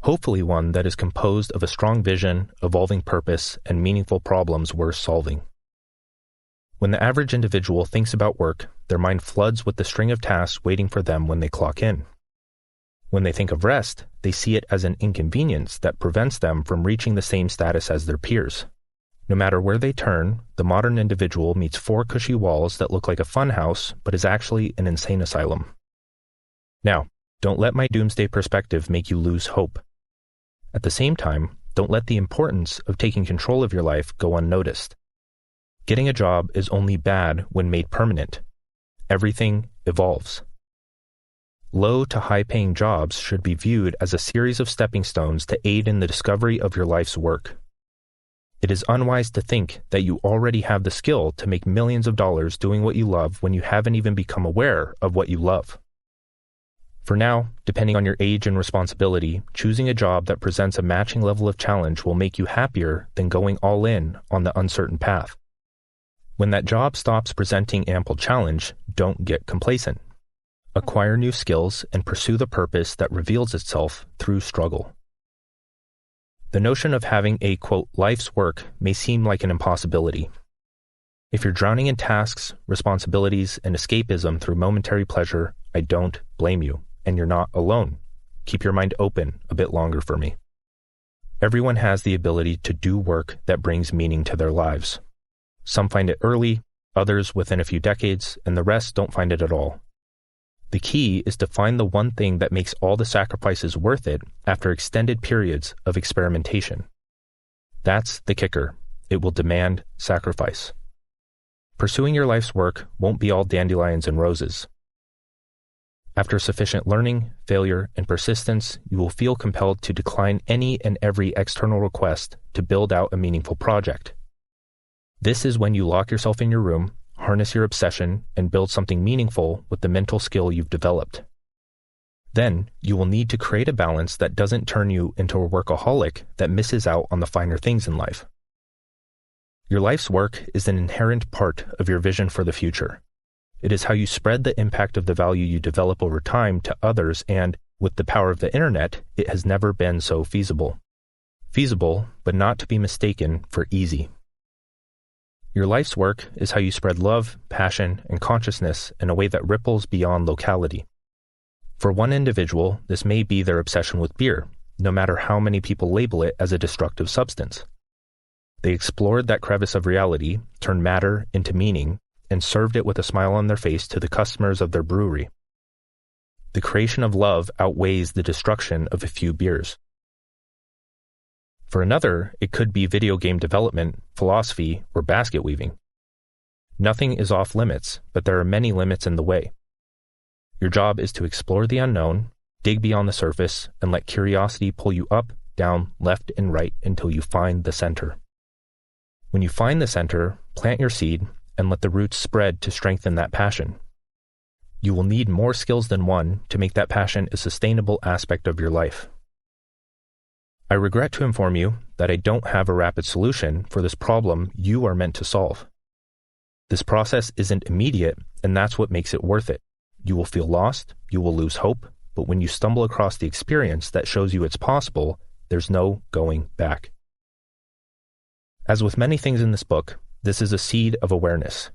Hopefully one that is composed of a strong vision, evolving purpose, and meaningful problems worth solving. When the average individual thinks about work, their mind floods with the string of tasks waiting for them when they clock in. When they think of rest, they see it as an inconvenience that prevents them from reaching the same status as their peers. No matter where they turn, the modern individual meets 4 cushy walls that look like a funhouse, but is actually an insane asylum. Now, don't let my doomsday perspective make you lose hope. At the same time, don't let the importance of taking control of your life go unnoticed. Getting a job is only bad when made permanent. Everything evolves. Low to high-paying jobs should be viewed as a series of stepping stones to aid in the discovery of your life's work. It is unwise to think that you already have the skill to make millions of dollars doing what you love when you haven't even become aware of what you love. For now, depending on your age and responsibility, choosing a job that presents a matching level of challenge will make you happier than going all in on the uncertain path. When that job stops presenting ample challenge, don't get complacent. Acquire new skills and pursue the purpose that reveals itself through struggle. The notion of having a, quote, life's work may seem like an impossibility. If you're drowning in tasks, responsibilities, and escapism through momentary pleasure, I don't blame you, and you're not alone. Keep your mind open a bit longer for me. Everyone has the ability to do work that brings meaning to their lives. Some find it early, others within a few decades, and the rest don't find it at all. The key is to find the one thing that makes all the sacrifices worth it after extended periods of experimentation. That's the kicker. It will demand sacrifice. Pursuing your life's work won't be all dandelions and roses. After sufficient learning, failure, and persistence, you will feel compelled to decline any and every external request to build out a meaningful project. This is when you lock yourself in your room, harness your obsession, and build something meaningful with the mental skill you've developed. Then, you will need to create a balance that doesn't turn you into a workaholic that misses out on the finer things in life. Your life's work is an inherent part of your vision for the future. It is how you spread the impact of the value you develop over time to others, and, with the power of the internet, it has never been so feasible. Feasible, but not to be mistaken for easy. Your life's work is how you spread love, passion, and consciousness in a way that ripples beyond locality. For one individual, this may be their obsession with beer, no matter how many people label it as a destructive substance. They explored that crevice of reality, turned matter into meaning, and served it with a smile on their face to the customers of their brewery. The creation of love outweighs the destruction of a few beers. For another, it could be video game development, philosophy, or basket weaving. Nothing is off limits, but there are many limits in the way. Your job is to explore the unknown, dig beyond the surface, and let curiosity pull you up, down, left, and right until you find the center. When you find the center, plant your seed and let the roots spread to strengthen that passion. You will need more skills than one to make that passion a sustainable aspect of your life. I regret to inform you that I don't have a rapid solution for this problem you are meant to solve. This process isn't immediate, and that's what makes it worth it. You will feel lost, you will lose hope, but when you stumble across the experience that shows you it's possible, there's no going back. As with many things in this book, this is a seed of awareness.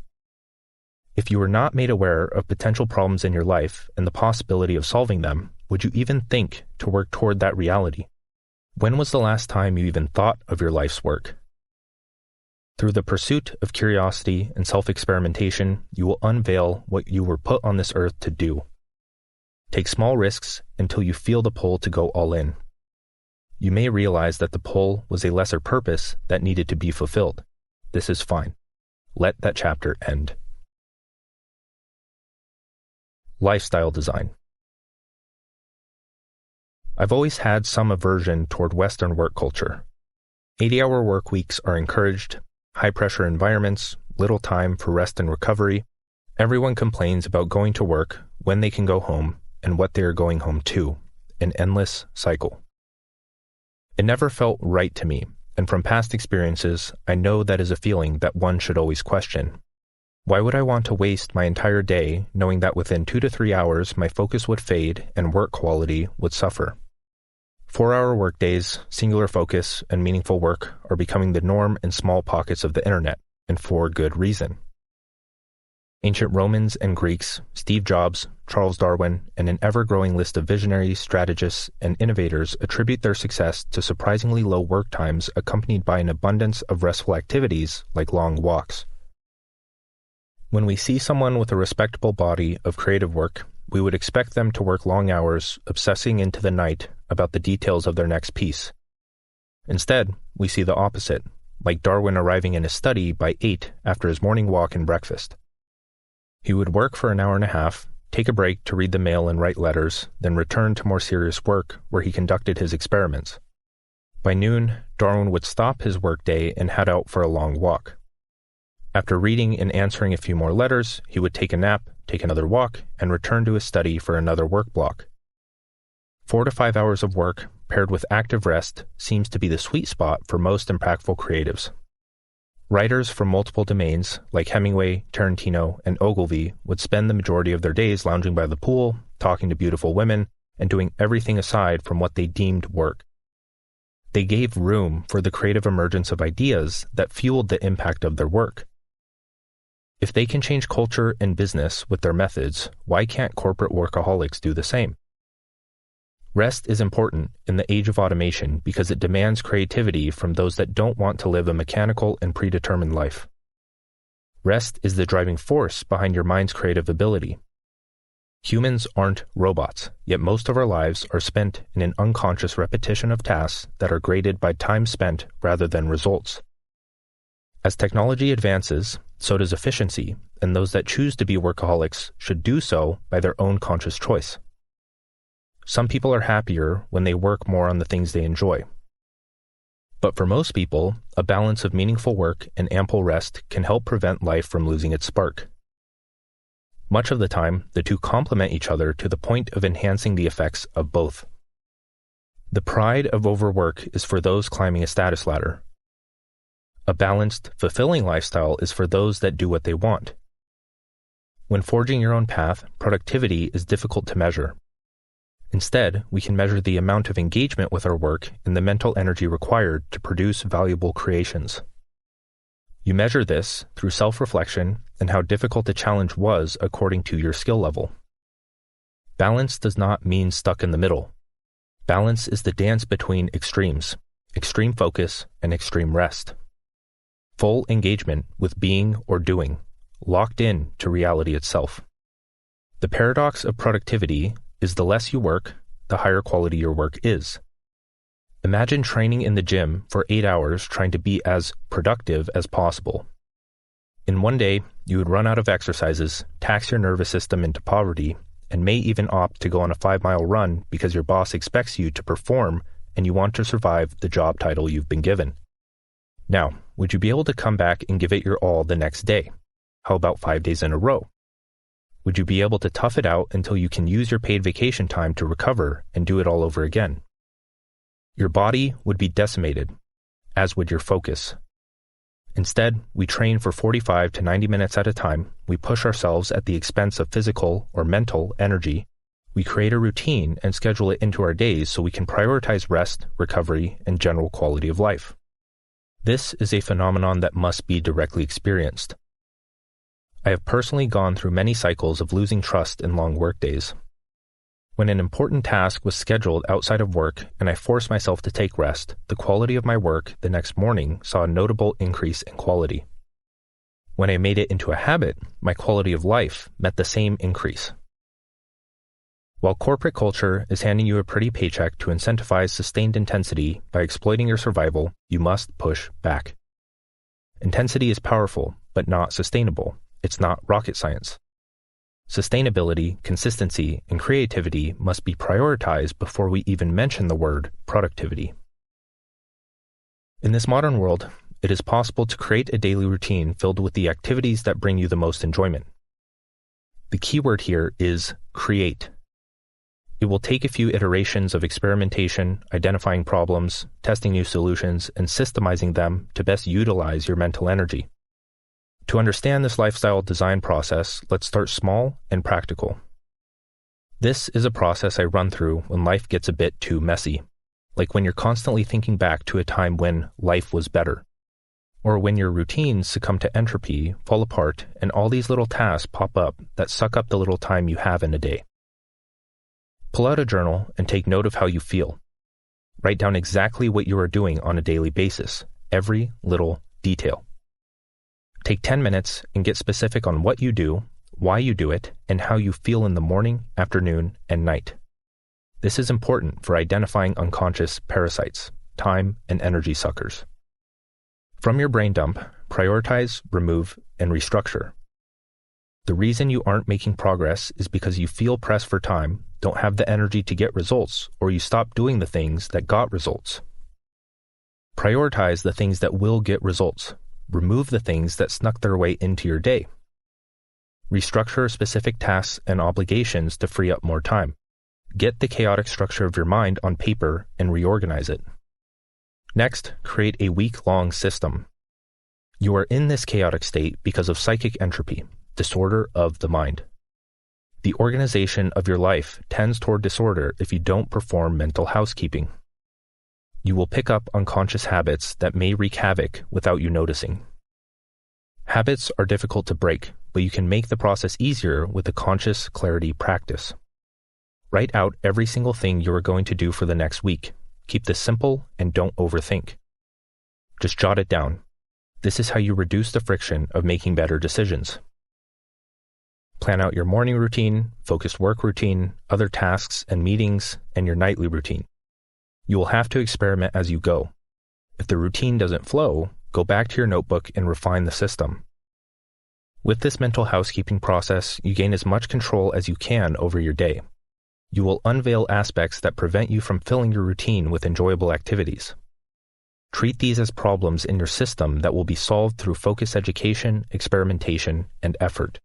If you were not made aware of potential problems in your life and the possibility of solving them, would you even think to work toward that reality? When was the last time you even thought of your life's work? Through the pursuit of curiosity and self-experimentation, you will unveil what you were put on this earth to do. Take small risks until you feel the pull to go all in. You may realize that the pull was a lesser purpose that needed to be fulfilled. This is fine. Let that chapter end. Lifestyle design. I've always had some aversion toward Western work culture. 80-hour work weeks are encouraged, high-pressure environments, little time for rest and recovery. Everyone complains about going to work, when they can go home, and what they are going home to, an endless cycle. It never felt right to me, and from past experiences, I know that is a feeling that one should always question. Why would I want to waste my entire day knowing that within 2 to 3 hours my focus would fade and work quality would suffer? 4-hour workdays, singular focus, and meaningful work are becoming the norm in small pockets of the internet, and for good reason. Ancient Romans and Greeks, Steve Jobs, Charles Darwin, and an ever-growing list of visionaries, strategists, and innovators attribute their success to surprisingly low work times accompanied by an abundance of restful activities like long walks. When we see someone with a respectable body of creative work, we would expect them to work long hours, obsessing into the night about the details of their next piece. Instead, we see the opposite, like Darwin arriving in his study by 8 after his morning walk and breakfast. He would work for an hour and a half, take a break to read the mail and write letters, then return to more serious work where he conducted his experiments. By noon, Darwin would stop his workday and head out for a long walk. After reading and answering a few more letters, he would take a nap, take another walk, and return to his study for another work block. 4 to 5 hours of work, paired with active rest, seems to be the sweet spot for most impactful creatives. Writers from multiple domains, like Hemingway, Tarantino, and Ogilvy, would spend the majority of their days lounging by the pool, talking to beautiful women, and doing everything aside from what they deemed work. They gave room for the creative emergence of ideas that fueled the impact of their work. If they can change culture and business with their methods, why can't corporate workaholics do the same? Rest is important in the age of automation because it demands creativity from those that don't want to live a mechanical and predetermined life. Rest is the driving force behind your mind's creative ability. Humans aren't robots, yet most of our lives are spent in an unconscious repetition of tasks that are graded by time spent rather than results. As technology advances, so does efficiency, and those that choose to be workaholics should do so by their own conscious choice. Some people are happier when they work more on the things they enjoy. But for most people, a balance of meaningful work and ample rest can help prevent life from losing its spark. Much of the time, the two complement each other to the point of enhancing the effects of both. The pride of overwork is for those climbing a status ladder. A balanced, fulfilling lifestyle is for those that do what they want. When forging your own path, productivity is difficult to measure. Instead, we can measure the amount of engagement with our work and the mental energy required to produce valuable creations. You measure this through self-reflection and how difficult the challenge was according to your skill level. Balance does not mean stuck in the middle. Balance is the dance between extremes, extreme focus and extreme rest. Full engagement with being or doing, locked in to reality itself. The paradox of productivity is the less you work, the higher quality your work is. Imagine training in the gym for 8 hours trying to be as productive as possible. In one day, you would run out of exercises, tax your nervous system into poverty, and may even opt to go on a 5-mile run because your boss expects you to perform and you want to survive the job title you've been given. Now, would you be able to come back and give it your all the next day? How about 5 days in a row? Would you be able to tough it out until you can use your paid vacation time to recover and do it all over again? Your body would be decimated, as would your focus. Instead, we train for 45 to 90 minutes at a time, we push ourselves at the expense of physical or mental energy, we create a routine and schedule it into our days so we can prioritize rest, recovery, and general quality of life. This is a phenomenon that must be directly experienced. I have personally gone through many cycles of losing trust in long workdays. When an important task was scheduled outside of work and I forced myself to take rest, the quality of my work the next morning saw a notable increase in quality. When I made it into a habit, my quality of life met the same increase. While corporate culture is handing you a pretty paycheck to incentivize sustained intensity by exploiting your survival, you must push back. Intensity is powerful, but not sustainable. It's not rocket science. Sustainability, consistency, and creativity must be prioritized before we even mention the word productivity. In this modern world, it is possible to create a daily routine filled with the activities that bring you the most enjoyment. The key word here is create. It will take a few iterations of experimentation, identifying problems, testing new solutions, and systemizing them to best utilize your mental energy. To understand this lifestyle design process, let's start small and practical. This is a process I run through when life gets a bit too messy, like when you're constantly thinking back to a time when life was better, or when your routines succumb to entropy, fall apart, and all these little tasks pop up that suck up the little time you have in a day. Pull out a journal and take note of how you feel. Write down exactly what you are doing on a daily basis, every little detail. Take 10 minutes and get specific on what you do, why you do it, and how you feel in the morning, afternoon, and night. This is important for identifying unconscious parasites, time and energy suckers. From your brain dump, prioritize, remove, and restructure. The reason you aren't making progress is because you feel pressed for time, don't have the energy to get results, or you stop doing the things that got results. Prioritize the things that will get results. Remove the things that snuck their way into your day. Restructure specific tasks and obligations to free up more time. Get the chaotic structure of your mind on paper and reorganize it. Next, create a week-long system. You are in this chaotic state because of psychic entropy, disorder of the mind. The organization of your life tends toward disorder if you don't perform mental housekeeping. You will pick up unconscious habits that may wreak havoc without you noticing. Habits are difficult to break, but you can make the process easier with a conscious clarity practice. Write out every single thing you are going to do for the next week. Keep this simple and don't overthink. Just jot it down. This is how you reduce the friction of making better decisions. Plan out your morning routine, focused work routine, other tasks and meetings, and your nightly routine. You will have to experiment as you go. If the routine doesn't flow, go back to your notebook and refine the system. With this mental housekeeping process, you gain as much control as you can over your day. You will unveil aspects that prevent you from filling your routine with enjoyable activities. Treat these as problems in your system that will be solved through focused education, experimentation, and effort.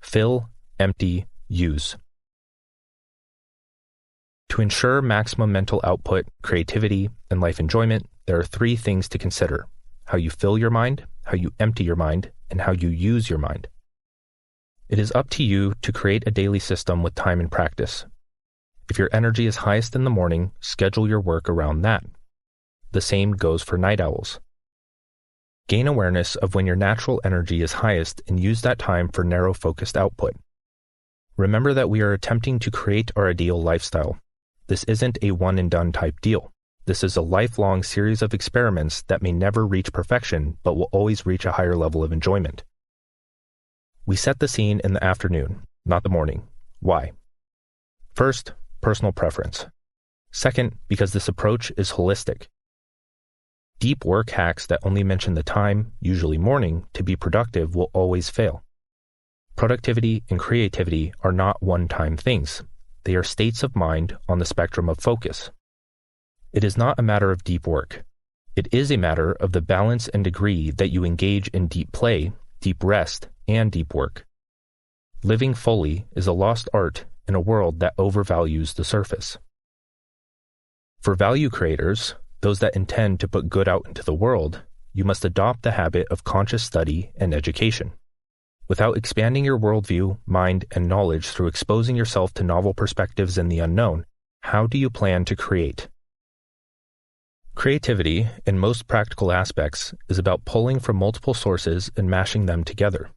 Fill, empty, use. To ensure maximum mental output, creativity, and life enjoyment, there are 3 things to consider: how you fill your mind, how you empty your mind, and how you use your mind. It is up to you to create a daily system with time and practice. If your energy is highest in the morning, schedule your work around that. The same goes for night owls. Gain awareness of when your natural energy is highest and use that time for narrow focused output. Remember that we are attempting to create our ideal lifestyle. This isn't a one-and-done type deal. This is a lifelong series of experiments that may never reach perfection, but will always reach a higher level of enjoyment. We set the scene in the afternoon, not the morning. Why? First, personal preference. Second, because this approach is holistic. Deep work hacks that only mention the time, usually morning, to be productive will always fail. Productivity and creativity are not one-time things. They are states of mind on the spectrum of focus. It is not a matter of deep work. It is a matter of the balance and degree that you engage in deep play, deep rest, and deep work. Living fully is a lost art in a world that overvalues the surface. For value creators, those that intend to put good out into the world, you must adopt the habit of conscious study and education. Without expanding your worldview, mind, and knowledge through exposing yourself to novel perspectives in the unknown, how do you plan to create? Creativity, in most practical aspects, is about pulling from multiple sources and mashing them together.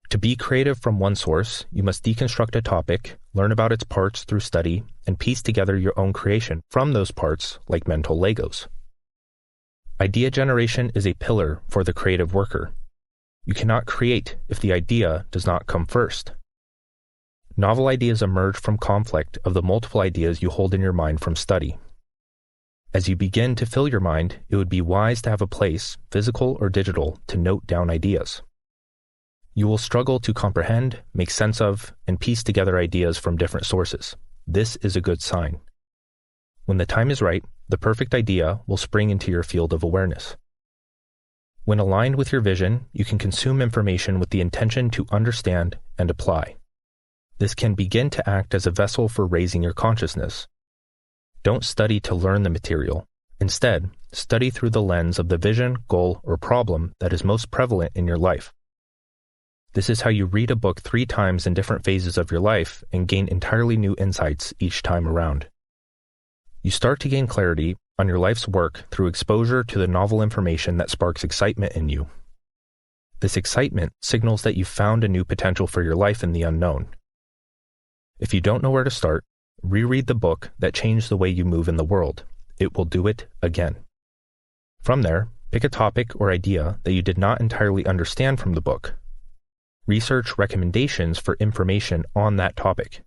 To be creative from one source, you must deconstruct a topic, learn about its parts through study, and piece together your own creation from those parts like mental Legos. Idea generation is a pillar for the creative worker. You cannot create if the idea does not come first. Novel ideas emerge from conflict of the multiple ideas you hold in your mind from study. As you begin to fill your mind, it would be wise to have a place, physical or digital, to note down ideas. You will struggle to comprehend, make sense of, and piece together ideas from different sources. This is a good sign. When the time is right, the perfect idea will spring into your field of awareness. When aligned with your vision, you can consume information with the intention to understand and apply. This can begin to act as a vessel for raising your consciousness. Don't study to learn the material. Instead, study through the lens of the vision, goal, or problem that is most prevalent in your life. This is how you read a book 3 times in different phases of your life and gain entirely new insights each time around. You start to gain clarity on your life's work through exposure to the novel information that sparks excitement in you. This excitement signals that you've found a new potential for your life in the unknown. If you don't know where to start, reread the book that changed the way you move in the world. It will do it again. From there, pick a topic or idea that you did not entirely understand from the book. Research recommendations for information on that topic.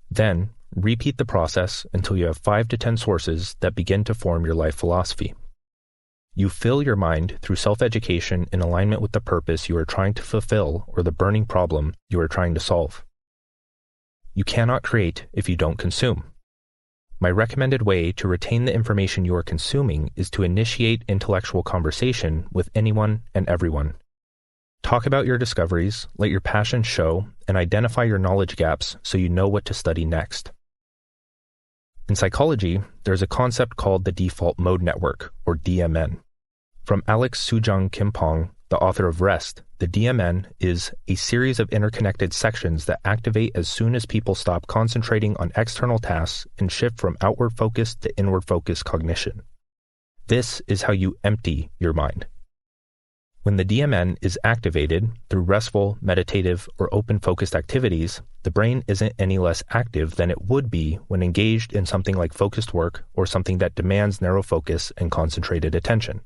Then, repeat the process until you have 5 to 10 sources that begin to form your life philosophy. You fill your mind through self-education in alignment with the purpose you are trying to fulfill or the burning problem you are trying to solve. You cannot create if you don't consume. My recommended way to retain the information you are consuming is to initiate intellectual conversation with anyone and everyone. Talk about your discoveries, let your passion show, and identify your knowledge gaps so you know what to study next. In psychology, there's a concept called the default mode network, or DMN. From Alex Sujung Kimpong, the author of Rest, the DMN is a series of interconnected sections that activate as soon as people stop concentrating on external tasks and shift from outward focus to inward focus cognition. This is how you empty your mind. When the DMN is activated through restful, meditative, or open-focused activities, the brain isn't any less active than it would be when engaged in something like focused work or something that demands narrow focus and concentrated attention.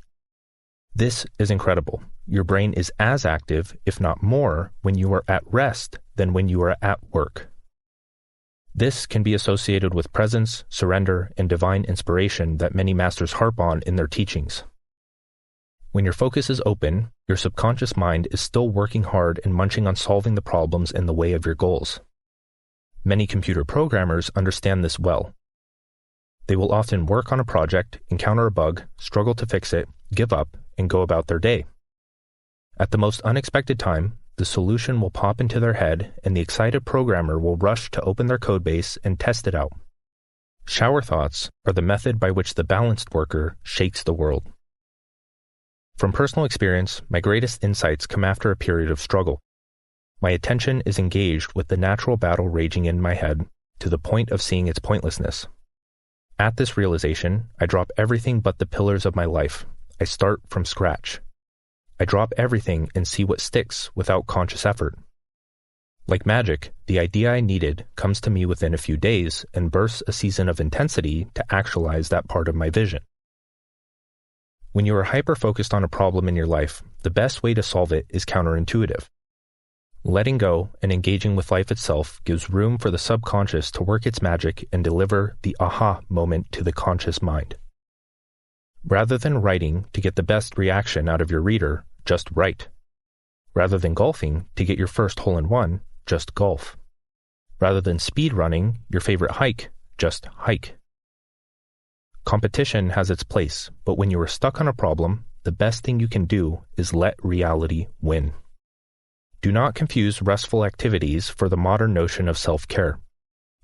This is incredible. Your brain is as active, if not more, when you are at rest than when you are at work. This can be associated with presence, surrender, and divine inspiration that many masters harp on in their teachings. When your focus is open, your subconscious mind is still working hard and munching on solving the problems in the way of your goals. Many computer programmers understand this well. They will often work on a project, encounter a bug, struggle to fix it, give up, and go about their day. At the most unexpected time, the solution will pop into their head and the excited programmer will rush to open their codebase and test it out. Shower thoughts are the method by which the balanced worker shakes the world. From personal experience, my greatest insights come after a period of struggle. My attention is engaged with the natural battle raging in my head to the point of seeing its pointlessness. At this realization, I drop everything but the pillars of my life. I start from scratch. I drop everything and see what sticks without conscious effort. Like magic, the idea I needed comes to me within a few days and bursts a season of intensity to actualize that part of my vision. When you are hyper-focused on a problem in your life, the best way to solve it is counterintuitive. Letting go and engaging with life itself gives room for the subconscious to work its magic and deliver the aha moment to the conscious mind. Rather than writing to get the best reaction out of your reader, just write. Rather than golfing to get your first hole-in-one, just golf. Rather than speed running your favorite hike, just hike. Competition has its place, but when you are stuck on a problem, the best thing you can do is let reality win. Do not confuse restful activities for the modern notion of self-care.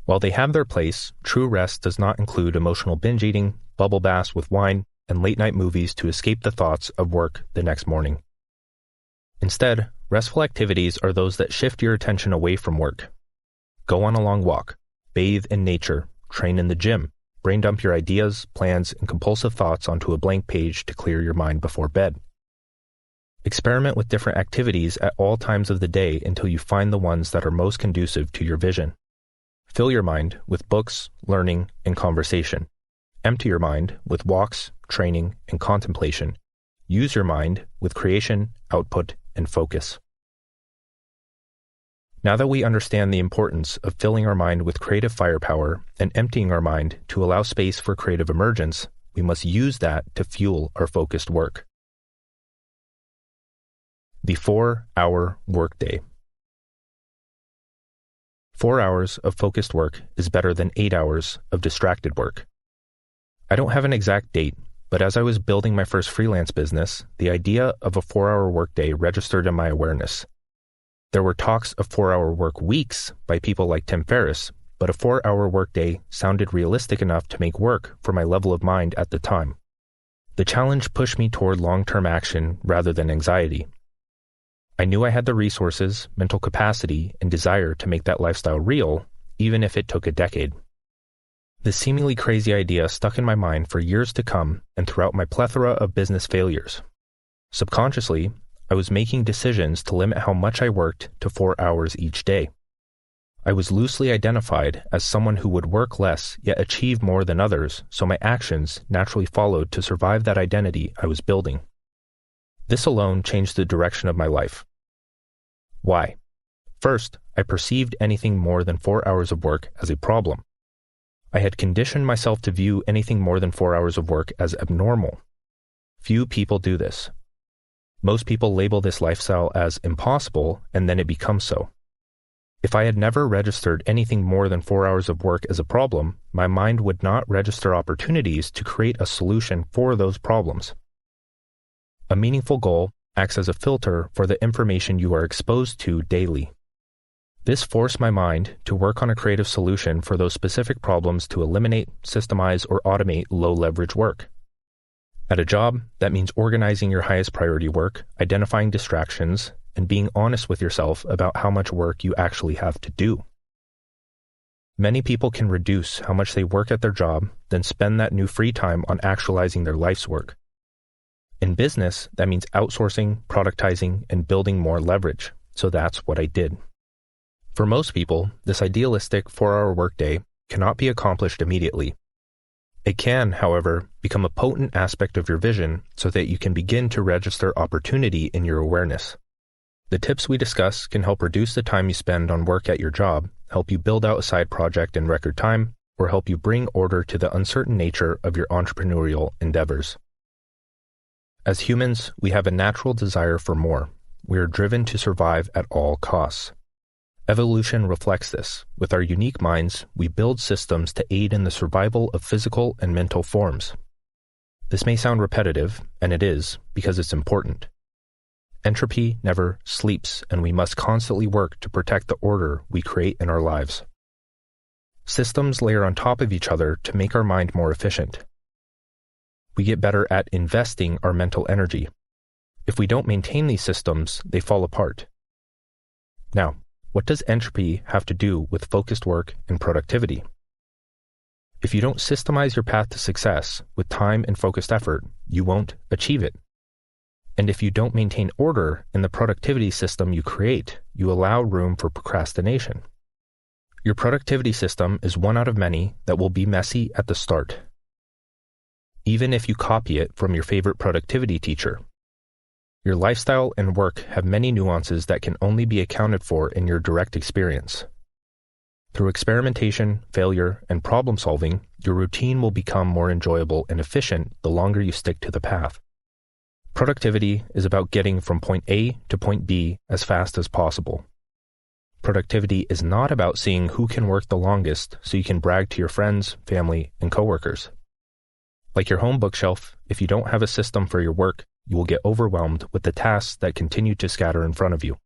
While they have their place, true rest does not include emotional binge eating, bubble baths with wine, and late-night movies to escape the thoughts of work the next morning. Instead, restful activities are those that shift your attention away from work. Go on a long walk, bathe in nature, train in the gym, brain dump your ideas, plans, and compulsive thoughts onto a blank page to clear your mind before bed. Experiment with different activities at all times of the day until you find the ones that are most conducive to your vision. Fill your mind with books, learning, and conversation. Empty your mind with walks, training, and contemplation. Use your mind with creation, output, and focus. Now that we understand the importance of filling our mind with creative firepower and emptying our mind to allow space for creative emergence, we must use that to fuel our focused work. The 4-hour workday. 4 hours of focused work is better than 8 hours of distracted work. I don't have an exact date, but as I was building my first freelance business, the idea of a 4-hour workday registered in my awareness. There were talks of 4-hour work weeks by people like Tim Ferriss, but a 4-hour workday sounded realistic enough to make work for my level of mind at the time. The challenge pushed me toward long-term action rather than anxiety. I knew I had the resources, mental capacity, and desire to make that lifestyle real, even if it took a decade. This seemingly crazy idea stuck in my mind for years to come and throughout my plethora of business failures. Subconsciously, I was making decisions to limit how much I worked to 4 hours each day. I was loosely identified as someone who would work less yet achieve more than others, so my actions naturally followed to survive that identity I was building. This alone changed the direction of my life. Why? First, I perceived anything more than 4 hours of work as a problem. I had conditioned myself to view anything more than 4 hours of work as abnormal. Few people do this. Most people label this lifestyle as impossible, and then it becomes so. If I had never registered anything more than 4 hours of work as a problem, my mind would not register opportunities to create a solution for those problems. A meaningful goal acts as a filter for the information you are exposed to daily. This forced my mind to work on a creative solution for those specific problems to eliminate, systemize, or automate low-leverage work. At a job, that means organizing your highest priority work, identifying distractions, and being honest with yourself about how much work you actually have to do. Many people can reduce how much they work at their job, then spend that new free time on actualizing their life's work. In business, that means outsourcing, productizing, and building more leverage, so that's what I did. For most people, this idealistic 4-hour workday cannot be accomplished immediately. It can, however, become a potent aspect of your vision so that you can begin to register opportunity in your awareness. The tips we discuss can help reduce the time you spend on work at your job, help you build out a side project in record time, or help you bring order to the uncertain nature of your entrepreneurial endeavors. As humans, we have a natural desire for more. We are driven to survive at all costs. Evolution reflects this. With our unique minds, we build systems to aid in the survival of physical and mental forms. This may sound repetitive, and it is, because it's important. Entropy never sleeps, and we must constantly work to protect the order we create in our lives. Systems layer on top of each other to make our mind more efficient. We get better at investing our mental energy. If we don't maintain these systems, they fall apart. Now, what does entropy have to do with focused work and productivity? If you don't systemize your path to success with time and focused effort, you won't achieve it. And if you don't maintain order in the productivity system you create, you allow room for procrastination. Your productivity system is one out of many that will be messy at the start, even if you copy it from your favorite productivity teacher. Your lifestyle and work have many nuances that can only be accounted for in your direct experience. Through experimentation, failure, and problem solving, your routine will become more enjoyable and efficient the longer you stick to the path. Productivity is about getting from point A to point B as fast as possible. Productivity is not about seeing who can work the longest so you can brag to your friends, family, and coworkers. Like your home bookshelf, if you don't have a system for your work, you will get overwhelmed with the tasks that continue to scatter in front of you.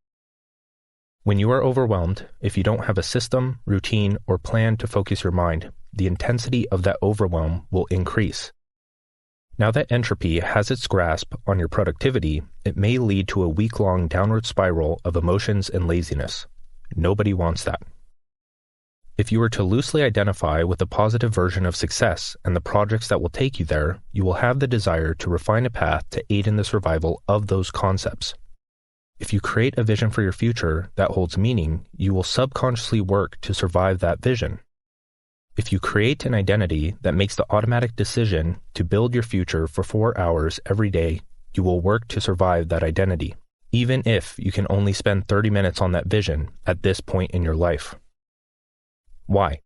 When you are overwhelmed, if you don't have a system, routine, or plan to focus your mind, the intensity of that overwhelm will increase. Now that entropy has its grasp on your productivity, it may lead to a week-long downward spiral of emotions and laziness. Nobody wants that. If you were to loosely identify with a positive version of success and the projects that will take you there, you will have the desire to refine a path to aid in the survival of those concepts. If you create a vision for your future that holds meaning, you will subconsciously work to survive that vision. If you create an identity that makes the automatic decision to build your future for 4 hours every day, you will work to survive that identity, even if you can only spend 30 minutes on that vision at this point in your life. Why?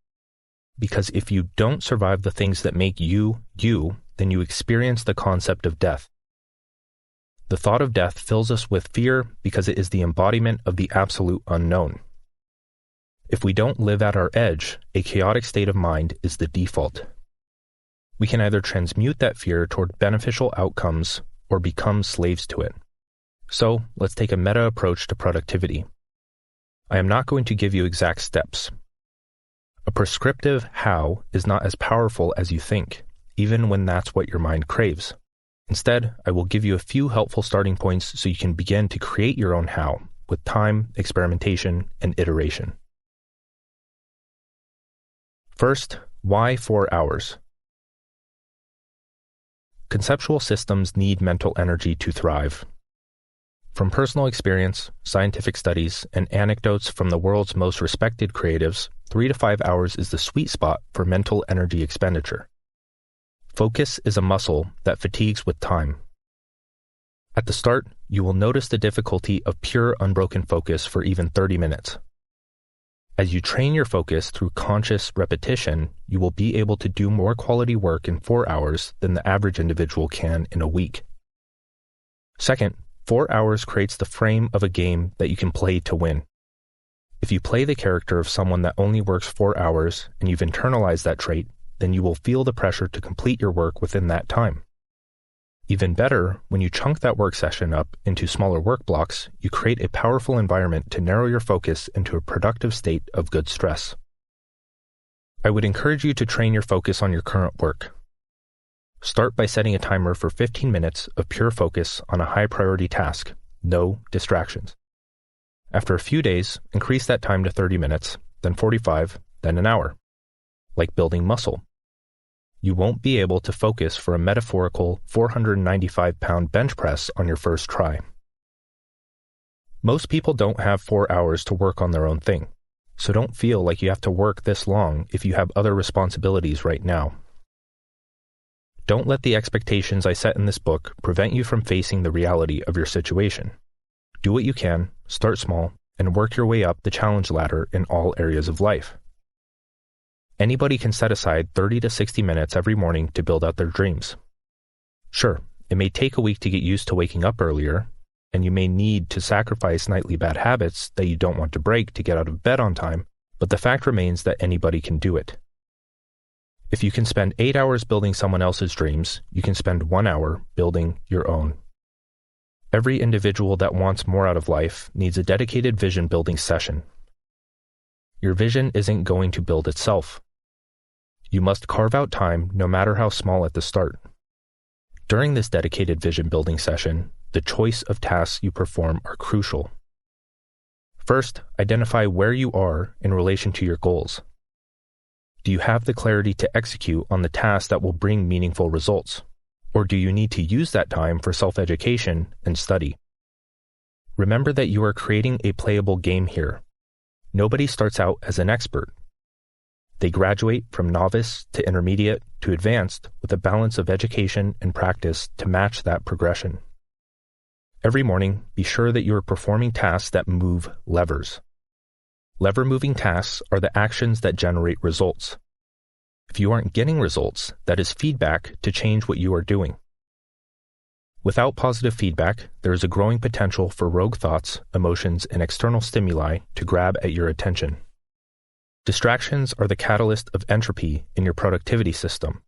Because if you don't survive the things that make you, you, then you experience the concept of death. The thought of death fills us with fear because it is the embodiment of the absolute unknown. If we don't live at our edge, a chaotic state of mind is the default. We can either transmute that fear toward beneficial outcomes or become slaves to it. So, let's take a meta approach to productivity. I am not going to give you exact steps. A prescriptive how is not as powerful as you think, even when that's what your mind craves. Instead, I will give you a few helpful starting points so you can begin to create your own how, with time, experimentation, and iteration. First, why 4 hours? Conceptual systems need mental energy to thrive. From personal experience, scientific studies, and anecdotes from the world's most respected creatives, 3 to 5 hours is the sweet spot for mental energy expenditure. Focus is a muscle that fatigues with time. At the start, you will notice the difficulty of pure unbroken focus for even 30 minutes. As you train your focus through conscious repetition, you will be able to do more quality work in 4 hours than the average individual can in a week. Second, 4 hours creates the frame of a game that you can play to win. If you play the character of someone that only works 4 hours and you've internalized that trait, then you will feel the pressure to complete your work within that time. Even better, when you chunk that work session up into smaller work blocks, you create a powerful environment to narrow your focus into a productive state of good stress. I would encourage you to train your focus on your current work. Start by setting a timer for 15 minutes of pure focus on a high-priority task, no distractions. After a few days, increase that time to 30 minutes, then 45, then an hour. Like building muscle. You won't be able to focus for a metaphorical 495-pound bench press on your first try. Most people don't have 4 hours to work on their own thing, so don't feel like you have to work this long if you have other responsibilities right now. Don't let the expectations I set in this book prevent you from facing the reality of your situation. Do what you can, start small, and work your way up the challenge ladder in all areas of life. Anybody can set aside 30 to 60 minutes every morning to build out their dreams. Sure, it may take a week to get used to waking up earlier, and you may need to sacrifice nightly bad habits that you don't want to break to get out of bed on time, but the fact remains that anybody can do it. If you can spend 8 hours building someone else's dreams, you can spend 1 hour building your own. Every individual that wants more out of life needs a dedicated vision building session. Your vision isn't going to build itself. You must carve out time, no matter how small at the start. During this dedicated vision building session, the choice of tasks you perform are crucial. First, identify where you are in relation to your goals. Do you have the clarity to execute on the tasks that will bring meaningful results? Or do you need to use that time for self-education and study? Remember that you are creating a playable game here. Nobody starts out as an expert. They graduate from novice to intermediate to advanced with a balance of education and practice to match that progression. Every morning, be sure that you are performing tasks that move levers. Lever-moving tasks are the actions that generate results. If you aren't getting results, that is feedback to change what you are doing. Without positive feedback, there is a growing potential for rogue thoughts, emotions, and external stimuli to grab at your attention. Distractions are the catalyst of entropy in your productivity system.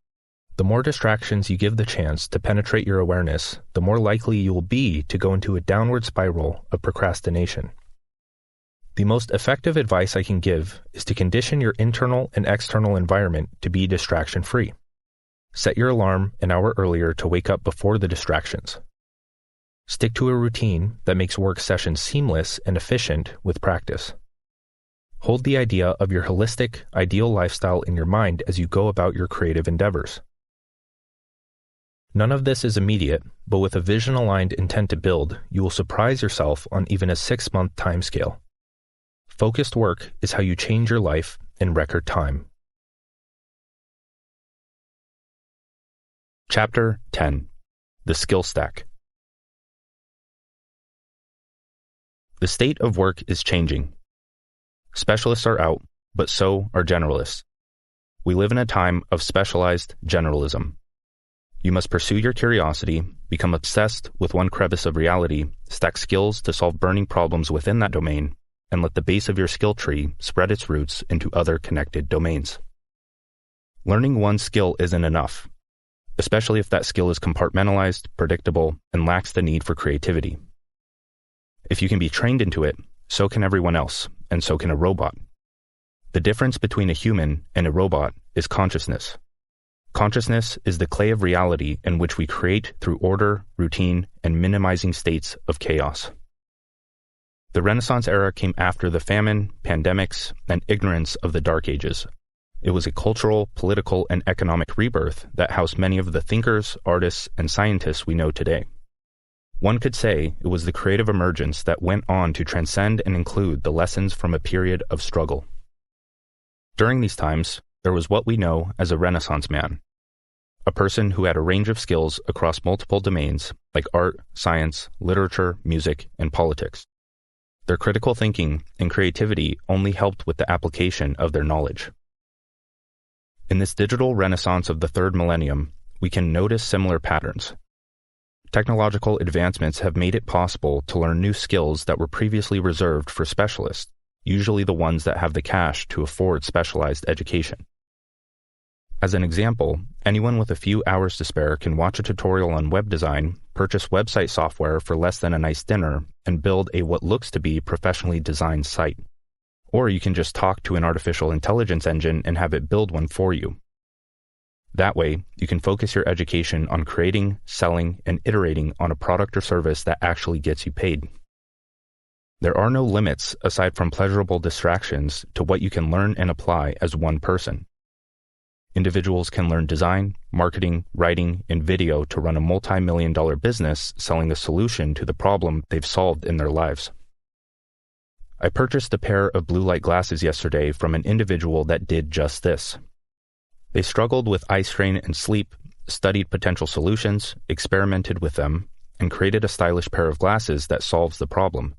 The more distractions you give the chance to penetrate your awareness, the more likely you will be to go into a downward spiral of procrastination. The most effective advice I can give is to condition your internal and external environment to be distraction-free. Set your alarm an hour earlier to wake up before the distractions. Stick to a routine that makes work sessions seamless and efficient with practice. Hold the idea of your holistic, ideal lifestyle in your mind as you go about your creative endeavors. None of this is immediate, but with a vision-aligned intent to build, you will surprise yourself on even a 6-month timescale. Focused work is how you change your life in record time. Chapter 10. The Skill Stack. The state of work is changing. Specialists are out, but so are generalists. We live in a time of specialized generalism. You must pursue your curiosity, become obsessed with one crevice of reality, stack skills to solve burning problems within that domain, and let the base of your skill tree spread its roots into other connected domains. Learning one skill isn't enough, especially if that skill is compartmentalized, predictable, and lacks the need for creativity. If you can be trained into it, so can everyone else, and so can a robot. The difference between a human and a robot is consciousness. Consciousness is the clay of reality in which we create through order, routine, and minimizing states of chaos. The Renaissance era came after the famine, pandemics, and ignorance of the Dark Ages. It was a cultural, political, and economic rebirth that housed many of the thinkers, artists, and scientists we know today. One could say it was the creative emergence that went on to transcend and include the lessons from a period of struggle. During these times, there was what we know as a Renaissance man, a person who had a range of skills across multiple domains like art, science, literature, music, and politics. Their critical thinking and creativity only helped with the application of their knowledge. In this digital renaissance of the third millennium, we can notice similar patterns. Technological advancements have made it possible to learn new skills that were previously reserved for specialists, usually the ones that have the cash to afford specialized education. As an example, anyone with a few hours to spare can watch a tutorial on web design, purchase website software for less than a nice dinner, and build a what looks to be professionally designed site. Or you can just talk to an artificial intelligence engine and have it build one for you. That way, you can focus your education on creating, selling, and iterating on a product or service that actually gets you paid. There are no limits aside from pleasurable distractions to what you can learn and apply as one person. Individuals can learn design, marketing, writing, and video to run a multi-million-dollar business selling the solution to the problem they've solved in their lives. I purchased a pair of blue light glasses yesterday from an individual that did just this. They struggled with eye strain and sleep, studied potential solutions, experimented with them, and created a stylish pair of glasses that solves the problem.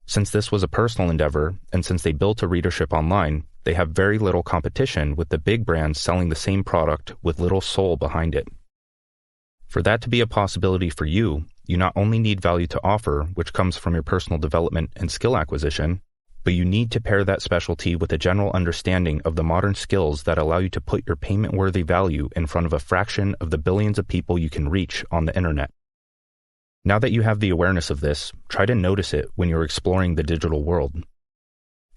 Since this was a personal endeavor, and since they built a readership online, they have very little competition with the big brands selling the same product with little soul behind it. For that to be a possibility for you, you not only need value to offer, which comes from your personal development and skill acquisition, but you need to pair that specialty with a general understanding of the modern skills that allow you to put your payment-worthy value in front of a fraction of the billions of people you can reach on the internet. Now that you have the awareness of this, try to notice it when you're exploring the digital world.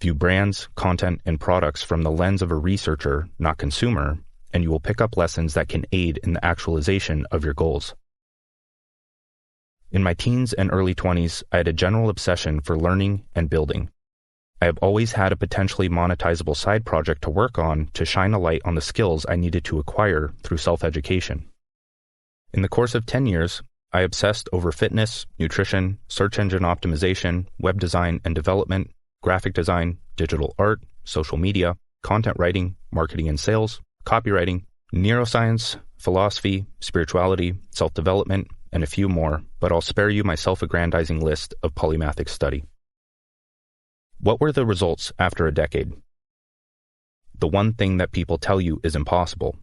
View brands, content, and products from the lens of a researcher, not consumer, and you will pick up lessons that can aid in the actualization of your goals. In my teens and early 20s, I had a general obsession for learning and building. I have always had a potentially monetizable side project to work on to shine a light on the skills I needed to acquire through self-education. In the course of 10 years, I obsessed over fitness, nutrition, search engine optimization, web design and development, graphic design, digital art, social media, content writing, marketing and sales, copywriting, neuroscience, philosophy, spirituality, self-development, and a few more, but I'll spare you my self-aggrandizing list of polymathic study. What were the results after a decade? The one thing that people tell you is impossible,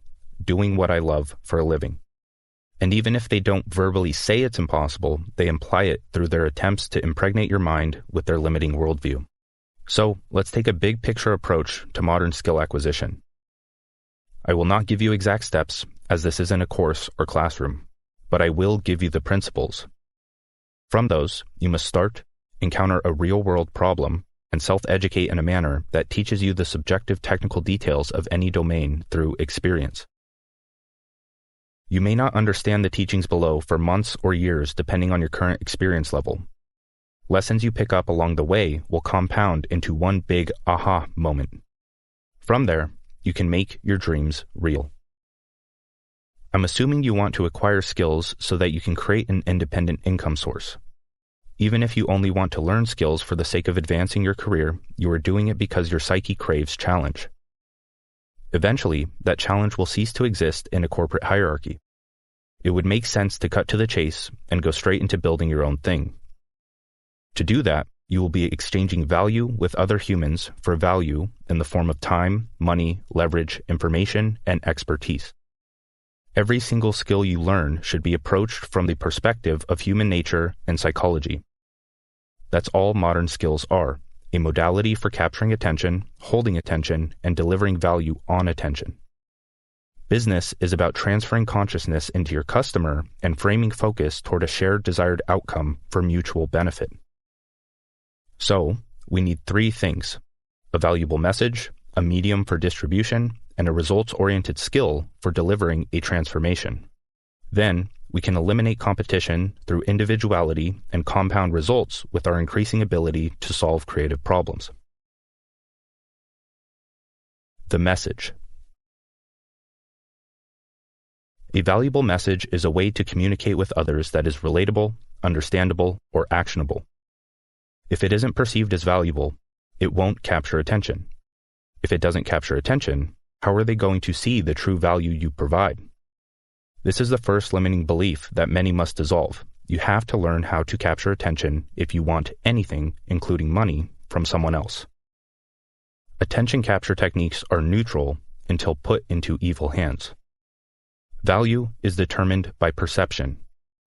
doing what I love for a living. And even if they don't verbally say it's impossible, they imply it through their attempts to impregnate your mind with their limiting worldview. So let's take a big picture approach to modern skill acquisition. I will not give you exact steps, as this isn't a course or classroom, but I will give you the principles. From those, you must start, encounter a real-world problem, and self-educate in a manner that teaches you the subjective technical details of any domain through experience. You may not understand the teachings below for months or years depending on your current experience level. Lessons you pick up along the way will compound into one big aha moment. From there, you can make your dreams real. I'm assuming you want to acquire skills so that you can create an independent income source. Even if you only want to learn skills for the sake of advancing your career, you are doing it because your psyche craves challenge. Eventually, that challenge will cease to exist in a corporate hierarchy. It would make sense to cut to the chase and go straight into building your own thing. To do that, you will be exchanging value with other humans for value in the form of time, money, leverage, information, and expertise. Every single skill you learn should be approached from the perspective of human nature and psychology. That's all modern skills are, a modality for capturing attention, holding attention, and delivering value on attention. Business is about transferring consciousness into your customer and framing focus toward a shared desired outcome for mutual benefit. So, we need three things: a valuable message, a medium for distribution, and a results-oriented skill for delivering a transformation. Then, we can eliminate competition through individuality and compound results with our increasing ability to solve creative problems. The message. A valuable message is a way to communicate with others that is relatable, understandable, or actionable. If it isn't perceived as valuable, it won't capture attention. If it doesn't capture attention, how are they going to see the true value you provide? This is the first limiting belief that many must dissolve. You have to learn how to capture attention if you want anything, including money, from someone else. Attention capture techniques are neutral until put into evil hands. Value is determined by perception,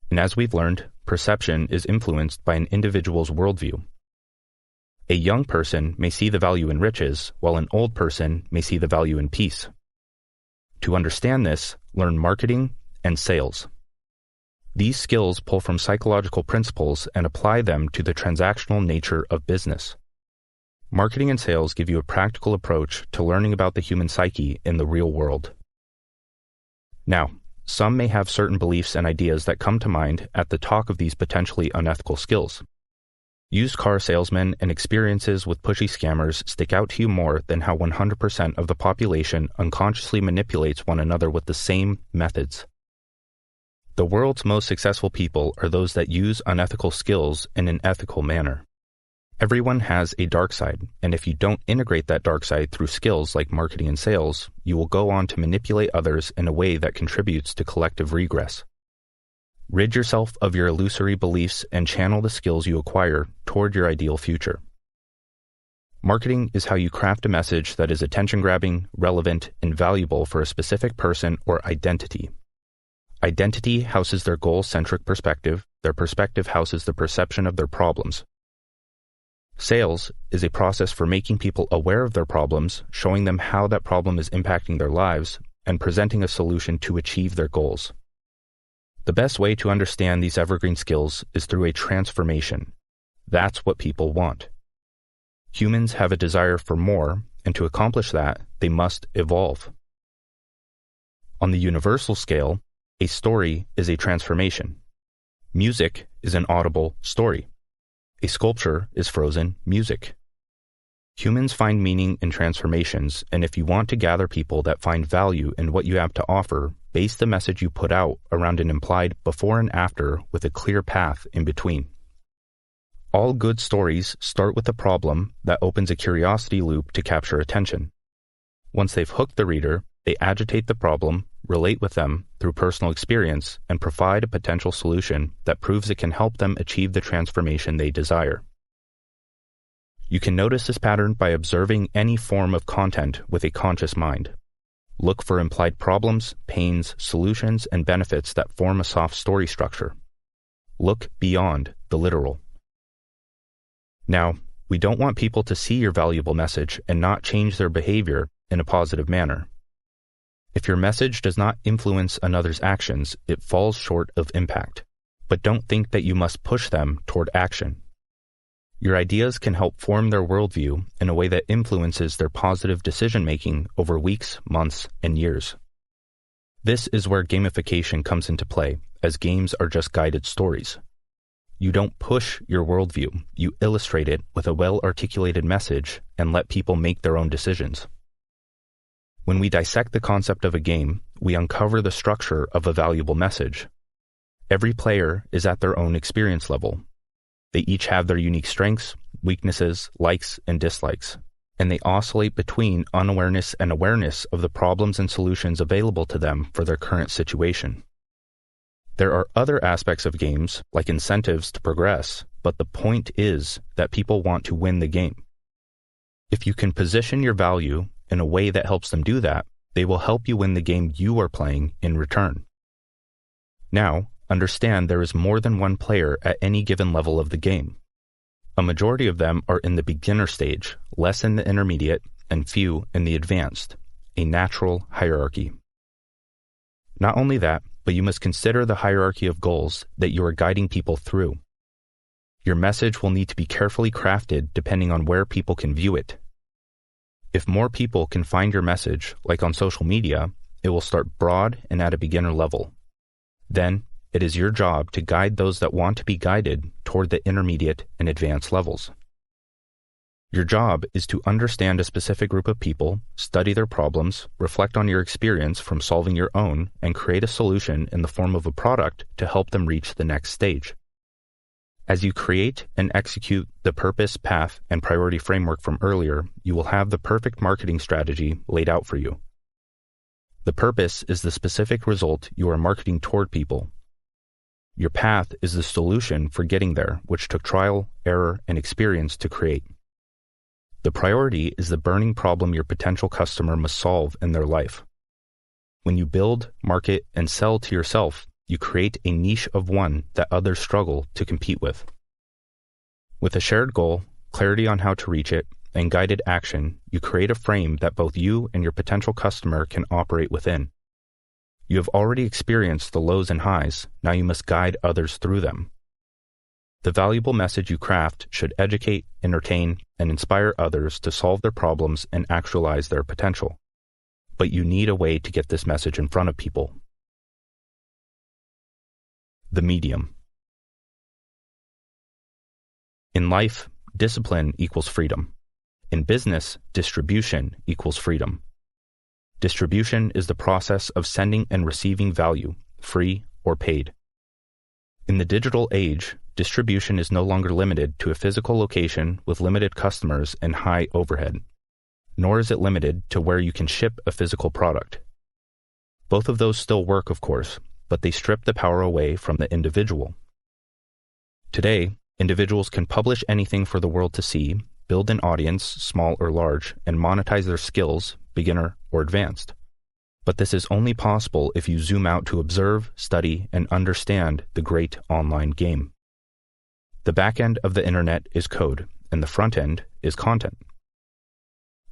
and as we've learned, perception is influenced by an individual's worldview. A young person may see the value in riches, while an old person may see the value in peace. To understand this, learn marketing and sales. These skills pull from psychological principles and apply them to the transactional nature of business. Marketing and sales give you a practical approach to learning about the human psyche in the real world. Now, some may have certain beliefs and ideas that come to mind at the talk of these potentially unethical skills. Used car salesmen and experiences with pushy scammers stick out to you more than how 100% of the population unconsciously manipulates one another with the same methods. The world's most successful people are those that use unethical skills in an ethical manner. Everyone has a dark side, and if you don't integrate that dark side through skills like marketing and sales, you will go on to manipulate others in a way that contributes to collective regress. Rid yourself of your illusory beliefs and channel the skills you acquire toward your ideal future. Marketing is how you craft a message that is attention-grabbing, relevant, and valuable for a specific person or identity. Identity houses their goal-centric perspective, their perspective houses the perception of their problems. Sales is a process for making people aware of their problems, showing them how that problem is impacting their lives, and presenting a solution to achieve their goals. The best way to understand these evergreen skills is through a transformation. That's what people want. Humans have a desire for more, and to accomplish that, they must evolve. On the universal scale, a story is a transformation. Music is an audible story. A sculpture is frozen music. Humans find meaning in transformations, and if you want to gather people that find value in what you have to offer, base the message you put out around an implied before and after with a clear path in between. All good stories start with a problem that opens a curiosity loop to capture attention. Once they've hooked the reader, they agitate the problem, relate with them through personal experience, and provide a potential solution that proves it can help them achieve the transformation they desire. You can notice this pattern by observing any form of content with a conscious mind. Look for implied problems, pains, solutions, and benefits that form a soft story structure. Look beyond the literal. Now, we don't want people to see your valuable message and not change their behavior in a positive manner. If your message does not influence another's actions, it falls short of impact. But don't think that you must push them toward action. Your ideas can help form their worldview in a way that influences their positive decision-making over weeks, months, and years. This is where gamification comes into play, as games are just guided stories. You don't push your worldview, you illustrate it with a well-articulated message and let people make their own decisions. When we dissect the concept of a game, we uncover the structure of a valuable message. Every player is at their own experience level. They each have their unique strengths, weaknesses, likes, and dislikes, and they oscillate between unawareness and awareness of the problems and solutions available to them for their current situation. There are other aspects of games, like incentives to progress, but the point is that people want to win the game. If you can position your value in a way that helps them do that, They will help you win the game you are playing in return. Now, understand there is more than one player at any given level of the game. A majority of them are in the beginner stage, less in the intermediate, and few in the advanced, a natural hierarchy. Not only that, but you must consider the hierarchy of goals that you are guiding people through. Your message will need to be carefully crafted depending on where people can view it. If more people can find your message, like on social media, it will start broad and at a beginner level. Then, it is your job to guide those that want to be guided toward the intermediate and advanced levels. Your job is to understand a specific group of people, study their problems, reflect on your experience from solving your own, and create a solution in the form of a product to help them reach the next stage. As you create and execute the purpose, path, and priority framework from earlier, you will have the perfect marketing strategy laid out for you. The purpose is the specific result you are marketing toward people. Your path is the solution for getting there, which took trial, error, and experience to create. The priority is the burning problem your potential customer must solve in their life. When you build, market, and sell to yourself, you create a niche of one that others struggle to compete with. With a shared goal, clarity on how to reach it, and guided action, you create a frame that both you and your potential customer can operate within. You have already experienced the lows and highs, now you must guide others through them. The valuable message you craft should educate, entertain, and inspire others to solve their problems and actualize their potential. But you need a way to get this message in front of people. The medium. In life, discipline equals freedom. In business, distribution equals freedom. Distribution is the process of sending and receiving value, free or paid. In the digital age, distribution is no longer limited to a physical location with limited customers and high overhead, nor is it limited to where you can ship a physical product. Both of those still work, of course, but they strip the power away from the individual. Today, individuals can publish anything for the world to see, build an audience, small or large, and monetize their skills, beginner or advanced. But this is only possible if you zoom out to observe, study, and understand the great online game. The back end of the internet is code, and the front end is content.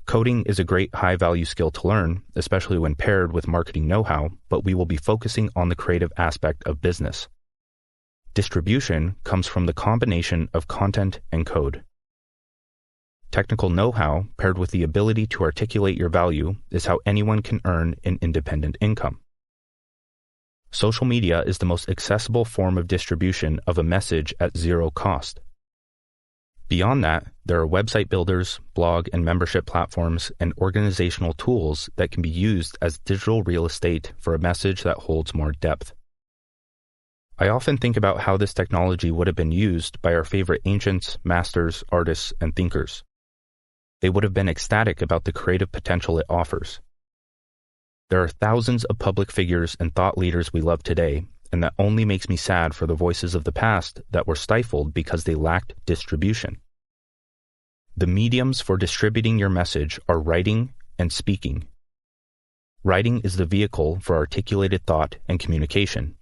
Coding is a great high-value skill to learn, especially when paired with marketing know-how, but we will be focusing on the creative aspect of business. Distribution comes from the combination of content and code. Technical know-how, paired with the ability to articulate your value, is how anyone can earn an independent income. Social media is the most accessible form of distribution of a message at zero cost. Beyond that, there are website builders, blog and membership platforms, and organizational tools that can be used as digital real estate for a message that holds more depth. I often think about how this technology would have been used by our favorite ancients, masters, artists, and thinkers. They would have been ecstatic about the creative potential it offers. There are thousands of public figures and thought leaders we love today, and that only makes me sad for the voices of the past that were stifled because they lacked distribution. The mediums for distributing your message are writing and speaking. Writing is the vehicle for articulated thought and communication.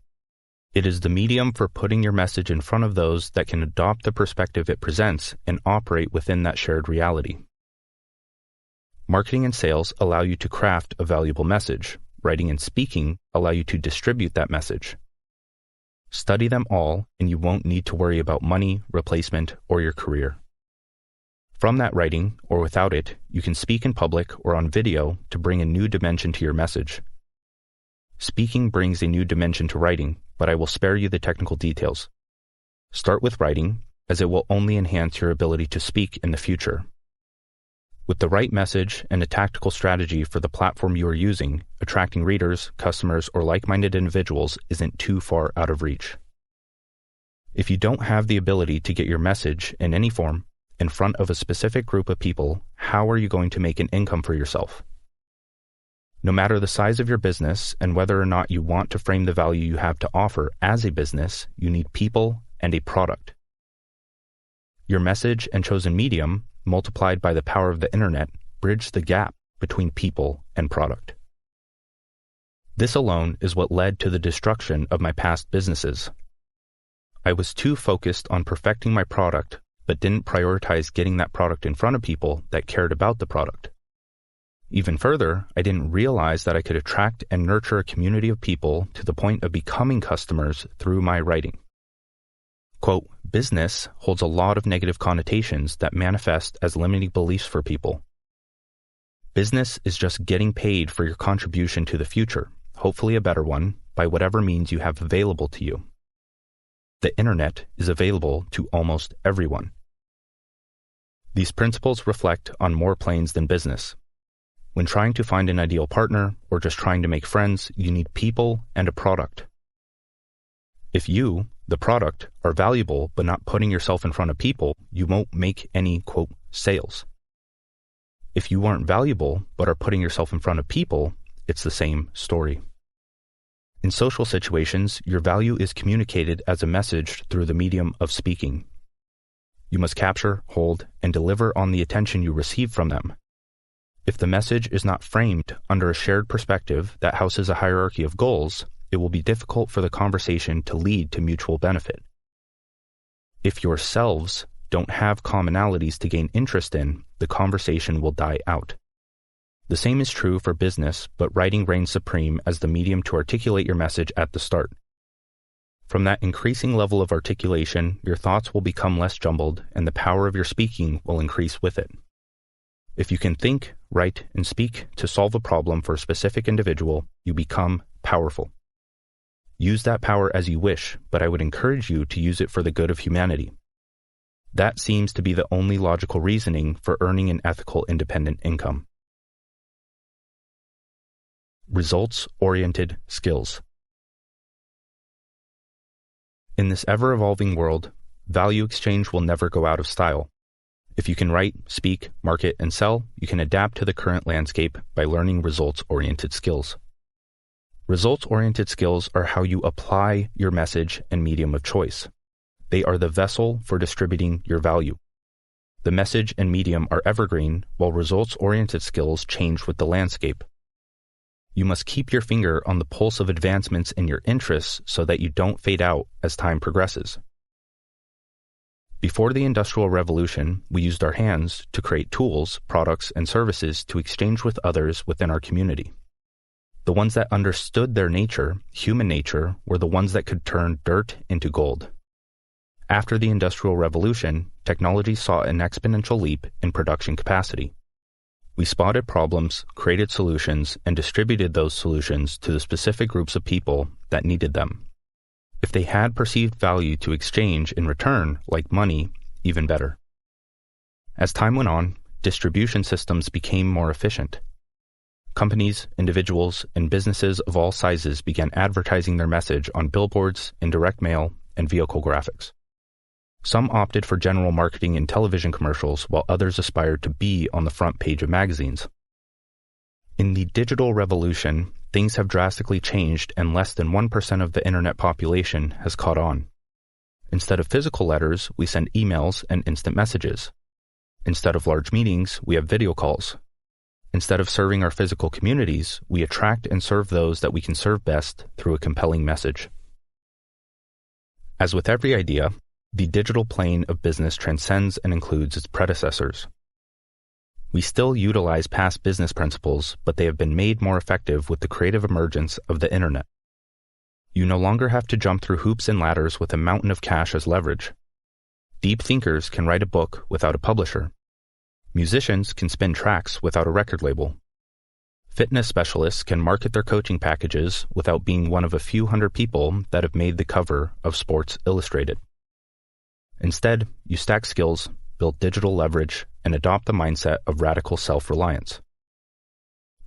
It is the medium for putting your message in front of those that can adopt the perspective it presents and operate within that shared reality. Marketing and sales allow you to craft a valuable message. Writing and speaking allow you to distribute that message. Study them all, and you won't need to worry about money, replacement, or your career. From that writing, or without it, you can speak in public or on video to bring a new dimension to your message. Speaking brings a new dimension to writing, but I will spare you the technical details. Start with writing, as it will only enhance your ability to speak in the future. With the right message and a tactical strategy for the platform you are using, attracting readers, customers, or like-minded individuals isn't too far out of reach. If you don't have the ability to get your message, in any form, in front of a specific group of people, how are you going to make an income for yourself? No matter the size of your business and whether or not you want to frame the value you have to offer as a business, you need people and a product. Your message and chosen medium, multiplied by the power of the internet, bridge the gap between people and product. This alone is what led to the destruction of my past businesses. I was too focused on perfecting my product, but didn't prioritize getting that product in front of people that cared about the product. Even further, I didn't realize that I could attract and nurture a community of people to the point of becoming customers through my writing. Quote, business holds a lot of negative connotations that manifest as limiting beliefs for people. Business is just getting paid for your contribution to the future, hopefully a better one, by whatever means you have available to you. The internet is available to almost everyone. These principles reflect on more planes than business. When trying to find an ideal partner or just trying to make friends, you need people and a product. If you, the product, are valuable but not putting yourself in front of people, you won't make any, quote, sales. If you aren't valuable but are putting yourself in front of people, it's the same story. In social situations, your value is communicated as a message through the medium of speaking. You must capture, hold, and deliver on the attention you receive from them. If the message is not framed under a shared perspective that houses a hierarchy of goals, it will be difficult for the conversation to lead to mutual benefit. If yourselves don't have commonalities to gain interest in, the conversation will die out. The same is true for business, but writing reigns supreme as the medium to articulate your message at the start. From that increasing level of articulation, your thoughts will become less jumbled, and the power of your speaking will increase with it. If you can think, write, and speak to solve a problem for a specific individual, you become powerful. Use that power as you wish, but I would encourage you to use it for the good of humanity. That seems to be the only logical reasoning for earning an ethical, independent income. Results-oriented skills. In this ever-evolving world, value exchange will never go out of style. If you can write, speak, market, and sell, you can adapt to the current landscape by learning results-oriented skills. Results-oriented skills are how you apply your message and medium of choice. They are the vessel for distributing your value. The message and medium are evergreen, while results-oriented skills change with the landscape. You must keep your finger on the pulse of advancements in your interests so that you don't fade out as time progresses. Before the Industrial Revolution, we used our hands to create tools, products, and services to exchange with others within our community. The ones that understood their nature, human nature, were the ones that could turn dirt into gold. After the Industrial Revolution, technology saw an exponential leap in production capacity. We spotted problems, created solutions, and distributed those solutions to the specific groups of people that needed them. If they had perceived value to exchange in return, like money, even better. As time went on, distribution systems became more efficient. Companies, individuals, and businesses of all sizes began advertising their message on billboards, in direct mail, and vehicle graphics. Some opted for general marketing in television commercials, while others aspired to be on the front page of magazines. In the digital revolution, things have drastically changed and less than 1% of the internet population has caught on. Instead of physical letters, we send emails and instant messages. Instead of large meetings, we have video calls. Instead of serving our physical communities, we attract and serve those that we can serve best through a compelling message. As with every idea, the digital plane of business transcends and includes its predecessors. We still utilize past business principles, but they have been made more effective with the creative emergence of the internet. You no longer have to jump through hoops and ladders with a mountain of cash as leverage. Deep thinkers can write a book without a publisher. Musicians can spin tracks without a record label. Fitness specialists can market their coaching packages without being one of a few hundred people that have made the cover of Sports Illustrated. Instead, you stack skills, build digital leverage, and adopt the mindset of radical self-reliance.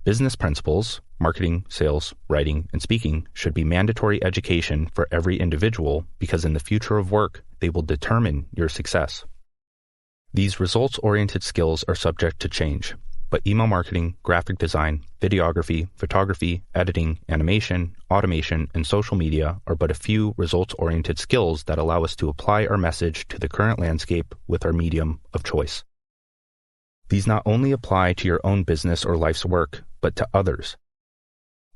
Business principles, marketing, sales, writing, and speaking should be mandatory education for every individual because in the future of work, they will determine your success. These results-oriented skills are subject to change, but email marketing, graphic design, videography, photography, editing, animation, automation, and social media are but a few results-oriented skills that allow us to apply our message to the current landscape with our medium of choice. These not only apply to your own business or life's work, but to others.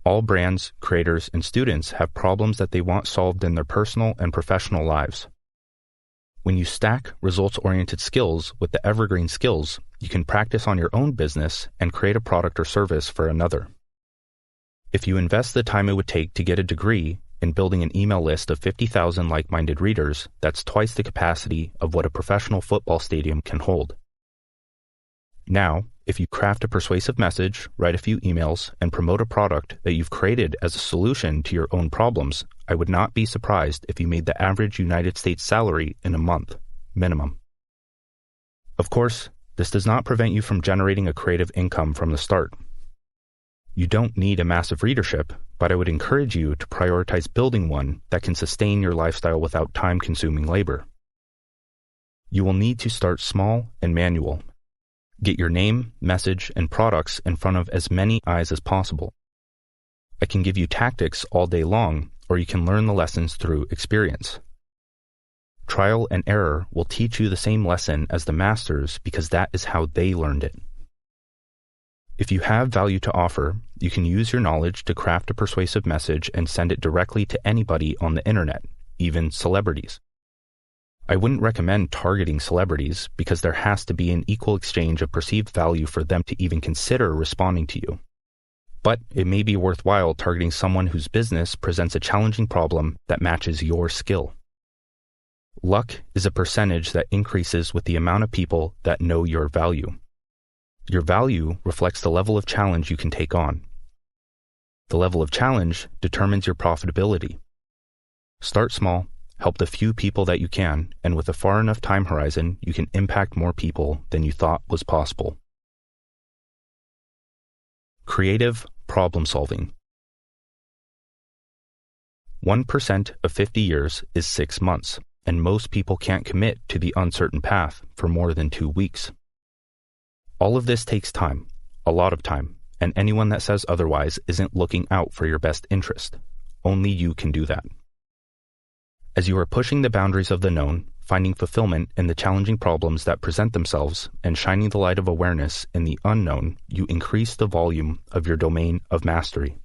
All brands, creators, and students have problems that they want solved in their personal and professional lives. When you stack results-oriented skills with the evergreen skills, you can practice on your own business and create a product or service for another. If you invest the time it would take to get a degree in building an email list of 50,000 like-minded readers, that's twice the capacity of what a professional football stadium can hold. Now, if you craft a persuasive message, write a few emails, and promote a product that you've created as a solution to your own problems, I would not be surprised if you made the average United States salary in a month, minimum. Of course, this does not prevent you from generating a creative income from the start. You don't need a massive readership, but I would encourage you to prioritize building one that can sustain your lifestyle without time-consuming labor. You will need to start small and manual. Get your name, message, and products in front of as many eyes as possible. I can give you tactics all day long, or you can learn the lessons through experience. Trial and error will teach you the same lesson as the masters because that is how they learned it. If you have value to offer, you can use your knowledge to craft a persuasive message and send it directly to anybody on the internet, even celebrities. I wouldn't recommend targeting celebrities because there has to be an equal exchange of perceived value for them to even consider responding to you. But it may be worthwhile targeting someone whose business presents a challenging problem that matches your skill. Luck is a percentage that increases with the amount of people that know your value. Your value reflects the level of challenge you can take on. The level of challenge determines your profitability. Start small. Help the few people that you can, and with a far enough time horizon, you can impact more people than you thought was possible. Creative problem solving. 1% of 50 years is 6 months, and most people can't commit to the uncertain path for more than 2 weeks. All of this takes time, a lot of time, and anyone that says otherwise isn't looking out for your best interest. Only you can do that. As you are pushing the boundaries of the known, finding fulfillment in the challenging problems that present themselves, and shining the light of awareness in the unknown, you increase the volume of your domain of mastery.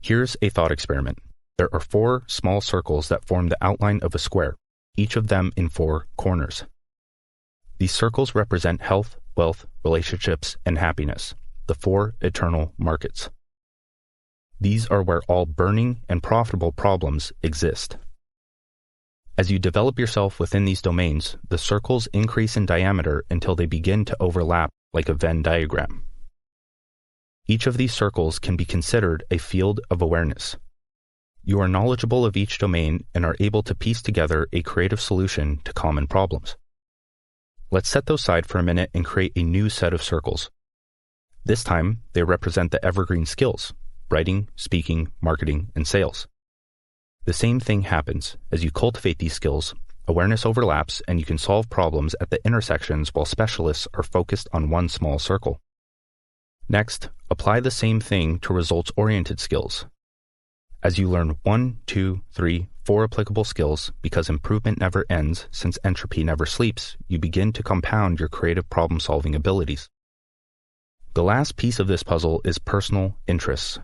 Here's a thought experiment. There are 4 small circles that form the outline of a square, each of them in 4 corners. These circles represent health, wealth, relationships, and happiness, the 4 eternal markets. These are where all burning and profitable problems exist. As you develop yourself within these domains, the circles increase in diameter until they begin to overlap like a Venn diagram. Each of these circles can be considered a field of awareness. You are knowledgeable of each domain and are able to piece together a creative solution to common problems. Let's set those aside for a minute and create a new set of circles. This time, they represent the evergreen skills: writing, speaking, marketing, and sales. The same thing happens. As you cultivate these skills, awareness overlaps and you can solve problems at the intersections while specialists are focused on one small circle. Next, apply the same thing to results-oriented skills. As you learn 1, 2, 3, 4 applicable skills, because improvement never ends since entropy never sleeps, you begin to compound your creative problem-solving abilities. The last piece of this puzzle is personal interests.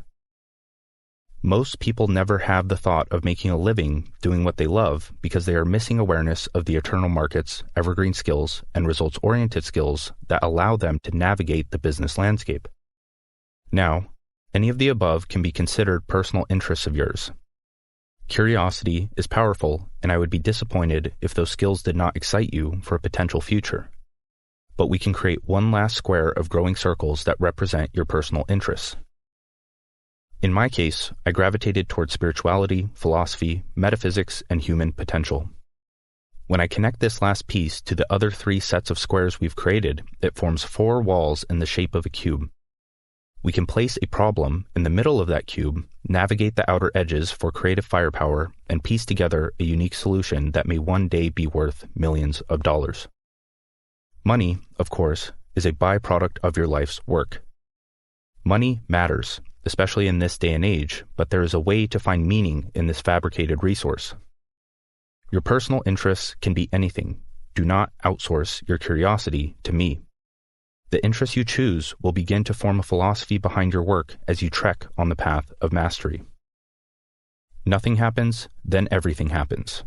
Most people never have the thought of making a living doing what they love because they are missing awareness of the eternal markets, evergreen skills, and results-oriented skills that allow them to navigate the business landscape. Now, any of the above can be considered personal interests of yours. Curiosity is powerful, and I would be disappointed if those skills did not excite you for a potential future. But we can create one last square of growing circles that represent your personal interests. In my case, I gravitated towards spirituality, philosophy, metaphysics, and human potential. When I connect this last piece to the other 3 sets of squares we've created, it forms 4 walls in the shape of a cube. We can place a problem in the middle of that cube, navigate the outer edges for creative firepower, and piece together a unique solution that may one day be worth millions of dollars. Money, of course, is a byproduct of your life's work. Money matters, especially in this day and age, but there is a way to find meaning in this fabricated resource. Your personal interests can be anything. Do not outsource your curiosity to me. The interests you choose will begin to form a philosophy behind your work as you trek on the path of mastery. Nothing happens, then everything happens.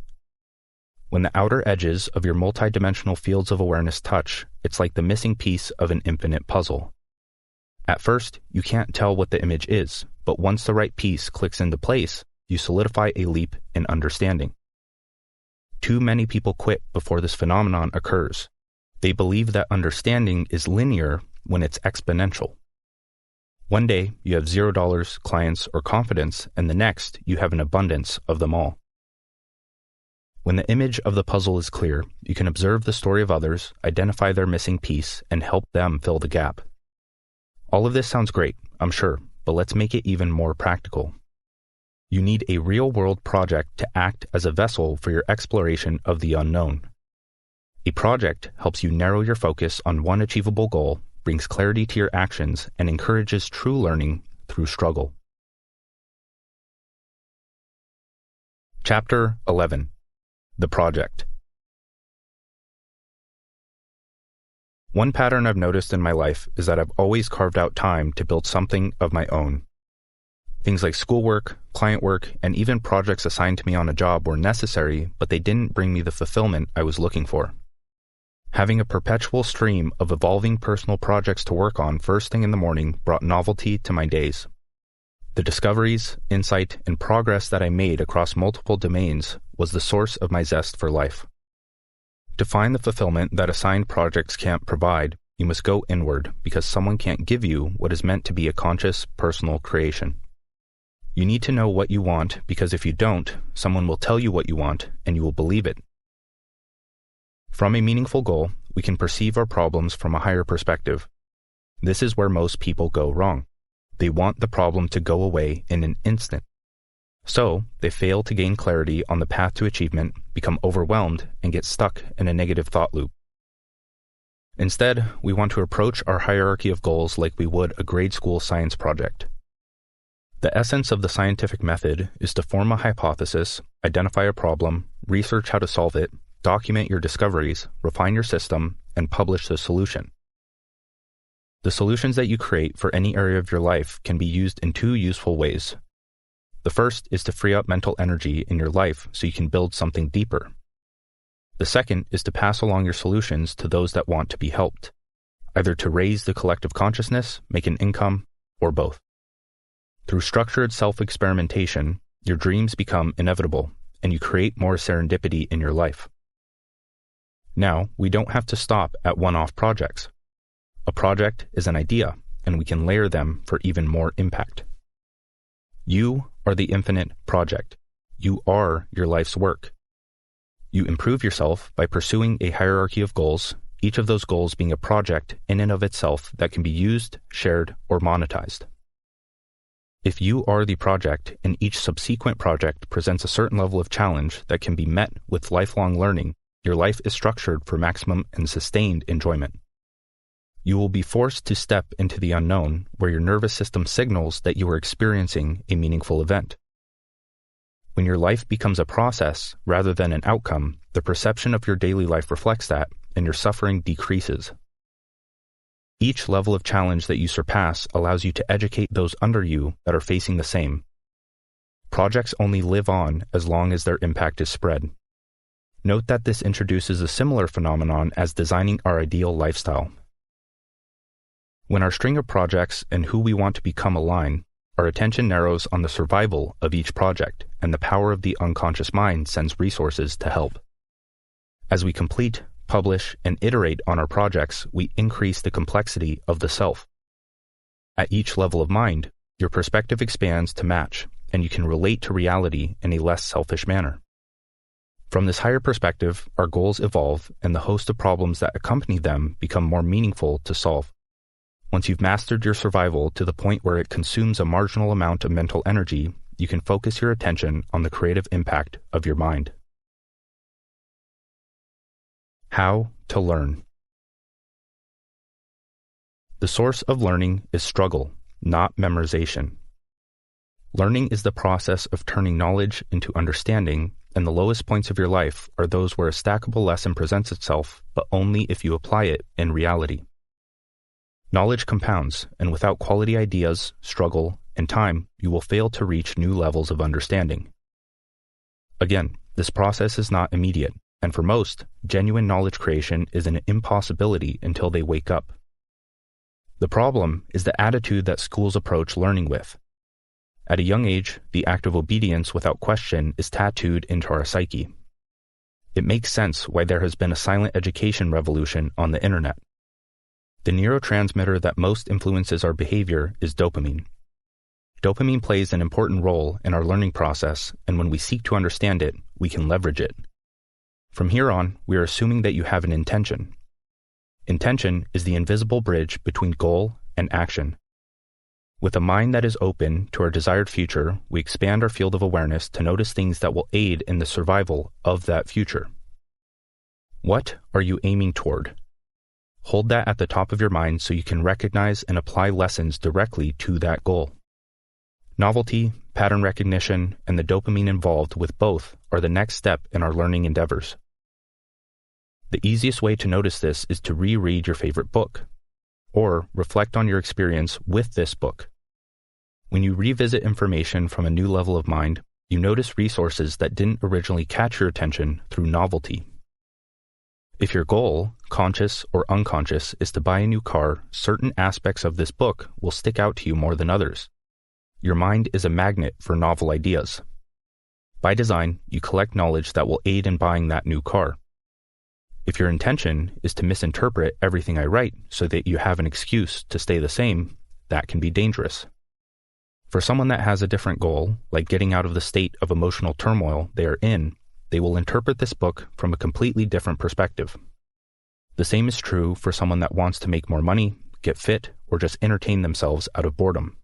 When the outer edges of your multidimensional fields of awareness touch, it's like the missing piece of an infinite puzzle. At first, you can't tell what the image is, but once the right piece clicks into place, you solidify a leap in understanding. Too many people quit before this phenomenon occurs. They believe that understanding is linear when it's exponential. One day, you have $0 clients or confidence, and the next, you have an abundance of them all. When the image of the puzzle is clear, you can observe the story of others, identify their missing piece, and help them fill the gap. All of this sounds great, I'm sure, but let's make it even more practical. You need a real-world project to act as a vessel for your exploration of the unknown. A project helps you narrow your focus on one achievable goal, brings clarity to your actions, and encourages true learning through struggle. Chapter 11. The Project. One pattern I've noticed in my life is that I've always carved out time to build something of my own. Things like schoolwork, client work, and even projects assigned to me on a job were necessary, but they didn't bring me the fulfillment I was looking for. Having a perpetual stream of evolving personal projects to work on first thing in the morning brought novelty to my days. The discoveries, insight, and progress that I made across multiple domains was the source of my zest for life. To find the fulfillment that assigned projects can't provide, you must go inward because someone can't give you what is meant to be a conscious, personal creation. You need to know what you want because if you don't, someone will tell you what you want and you will believe it. From a meaningful goal, we can perceive our problems from a higher perspective. This is where most people go wrong. They want the problem to go away in an instant. So, they fail to gain clarity on the path to achievement, become overwhelmed, and get stuck in a negative thought loop. Instead, we want to approach our hierarchy of goals like we would a grade school science project. The essence of the scientific method is to form a hypothesis, identify a problem, research how to solve it, document your discoveries, refine your system, and publish the solution. The solutions that you create for any area of your life can be used in two useful ways. The first is to free up mental energy in your life so you can build something deeper. The second is to pass along your solutions to those that want to be helped, either to raise the collective consciousness, make an income, or both. Through structured self-experimentation, your dreams become inevitable, and you create more serendipity in your life. Now, we don't have to stop at one-off projects. A project is an idea, and we can layer them for even more impact. You are the infinite project. You are your life's work. You improve yourself by pursuing a hierarchy of goals, each of those goals being a project in and of itself that can be used, shared, or monetized. If you are the project and each subsequent project presents a certain level of challenge that can be met with lifelong learning, your life is structured for maximum and sustained enjoyment. You will be forced to step into the unknown where your nervous system signals that you are experiencing a meaningful event. When your life becomes a process rather than an outcome, the perception of your daily life reflects that, and your suffering decreases. Each level of challenge that you surpass allows you to educate those under you that are facing the same. Projects only live on as long as their impact is spread. Note that this introduces a similar phenomenon as designing our ideal lifestyle. When our string of projects and who we want to become align, our attention narrows on the survival of each project, and the power of the unconscious mind sends resources to help. As we complete, publish, and iterate on our projects, we increase the complexity of the self. At each level of mind, your perspective expands to match, and you can relate to reality in a less selfish manner. From this higher perspective, our goals evolve, and the host of problems that accompany them become more meaningful to solve. Once you've mastered your survival to the point where it consumes a marginal amount of mental energy, you can focus your attention on the creative impact of your mind. How to learn. The source of learning is struggle, not memorization. Learning is the process of turning knowledge into understanding, and the lowest points of your life are those where a stackable lesson presents itself, but only if you apply it in reality. Knowledge compounds, and without quality ideas, struggle, and time, you will fail to reach new levels of understanding. Again, this process is not immediate, and for most, genuine knowledge creation is an impossibility until they wake up. The problem is the attitude that schools approach learning with. At a young age, the act of obedience without question is tattooed into our psyche. It makes sense why there has been a silent education revolution on the internet. The neurotransmitter that most influences our behavior is dopamine. Dopamine plays an important role in our learning process, and when we seek to understand it, we can leverage it. From here on, we are assuming that you have an intention. Intention is the invisible bridge between goal and action. With a mind that is open to our desired future, we expand our field of awareness to notice things that will aid in the survival of that future. What are you aiming toward? Hold that at the top of your mind so you can recognize and apply lessons directly to that goal. Novelty, pattern recognition, and the dopamine involved with both are the next step in our learning endeavors. The easiest way to notice this is to reread your favorite book, or reflect on your experience with this book. When you revisit information from a new level of mind, you notice resources that didn't originally catch your attention through novelty. If your goal, conscious or unconscious, is to buy a new car, certain aspects of this book will stick out to you more than others. Your mind is a magnet for novel ideas. By design, you collect knowledge that will aid in buying that new car. If your intention is to misinterpret everything I write so that you have an excuse to stay the same, that can be dangerous. For someone that has a different goal, like getting out of the state of emotional turmoil they are in, they will interpret this book from a completely different perspective. The same is true for someone that wants to make more money, get fit, or just entertain themselves out of boredom.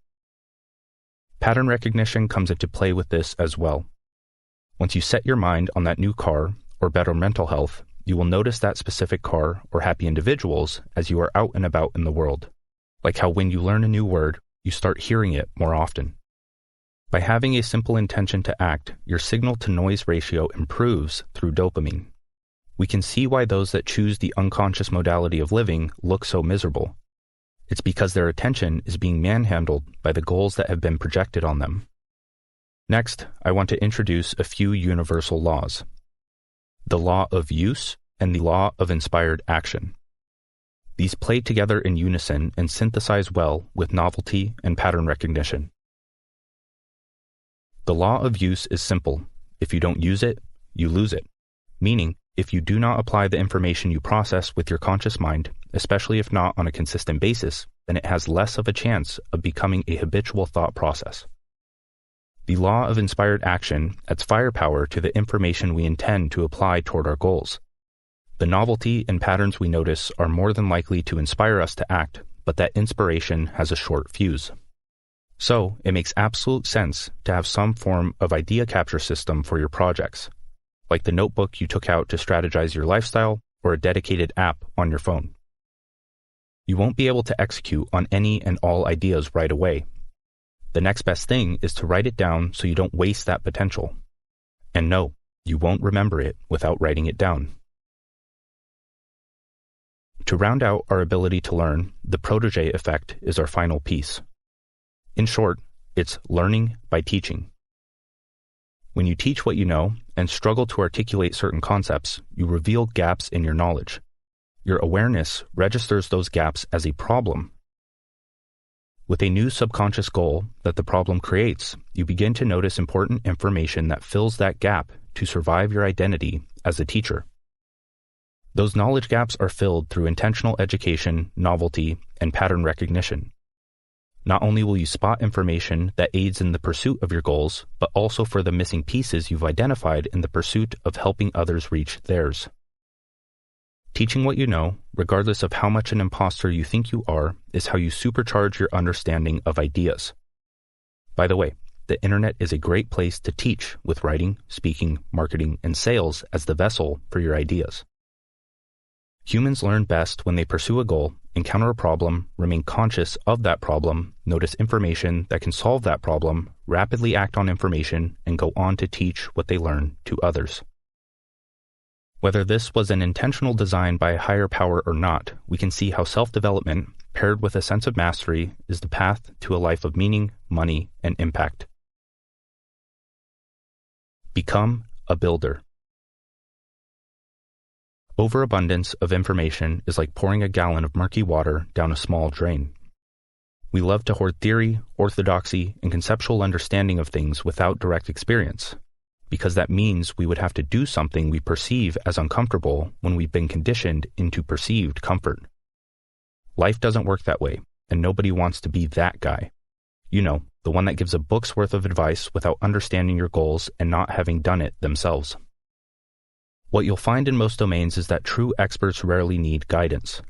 Pattern recognition comes into play with this as well. Once you set your mind on that new car or better mental health, you will notice that specific car or happy individuals as you are out and about in the world. Like how when you learn a new word, you start hearing it more often. By having a simple intention to act, your signal-to-noise ratio improves through dopamine. We can see why those that choose the unconscious modality of living look so miserable. It's because their attention is being manhandled by the goals that have been projected on them. Next, I want to introduce a few universal laws: the law of use and the law of inspired action. These play together in unison and synthesize well with novelty and pattern recognition. The law of use is simple. If you don't use it, you lose it. Meaning, if you do not apply the information you process with your conscious mind, especially if not on a consistent basis, then it has less of a chance of becoming a habitual thought process. The law of inspired action adds firepower to the information we intend to apply toward our goals. The novelty and patterns we notice are more than likely to inspire us to act, but that inspiration has a short fuse. So, it makes absolute sense to have some form of idea capture system for your projects, like the notebook you took out to strategize your lifestyle or a dedicated app on your phone. You won't be able to execute on any and all ideas right away. The next best thing is to write it down so you don't waste that potential. And no, you won't remember it without writing it down. To round out our ability to learn, the protege effect is our final piece. In short, it's learning by teaching. When you teach what you know and struggle to articulate certain concepts, you reveal gaps in your knowledge. Your awareness registers those gaps as a problem. With a new subconscious goal that the problem creates, you begin to notice important information that fills that gap to survive your identity as a teacher. Those knowledge gaps are filled through intentional education, novelty, and pattern recognition. Not only will you spot information that aids in the pursuit of your goals, but also for the missing pieces you've identified in the pursuit of helping others reach theirs. Teaching what you know, regardless of how much an imposter you think you are, is how you supercharge your understanding of ideas. By the way, the internet is a great place to teach with writing, speaking, marketing, and sales as the vessel for your ideas. Humans learn best when they pursue a goal, encounter a problem, remain conscious of that problem, notice information that can solve that problem, rapidly act on information, and go on to teach what they learn to others. Whether this was an intentional design by a higher power or not, we can see how self-development, paired with a sense of mastery, is the path to a life of meaning, money, and impact. Become a builder. Overabundance of information is like pouring a gallon of murky water down a small drain. We love to hoard theory, orthodoxy, and conceptual understanding of things without direct experience, because that means we would have to do something we perceive as uncomfortable when we've been conditioned into perceived comfort. Life doesn't work that way, and nobody wants to be that guy. You know, the one that gives a book's worth of advice without understanding your goals and not having done it themselves. What you'll find in most domains is that true experts rarely need guidance.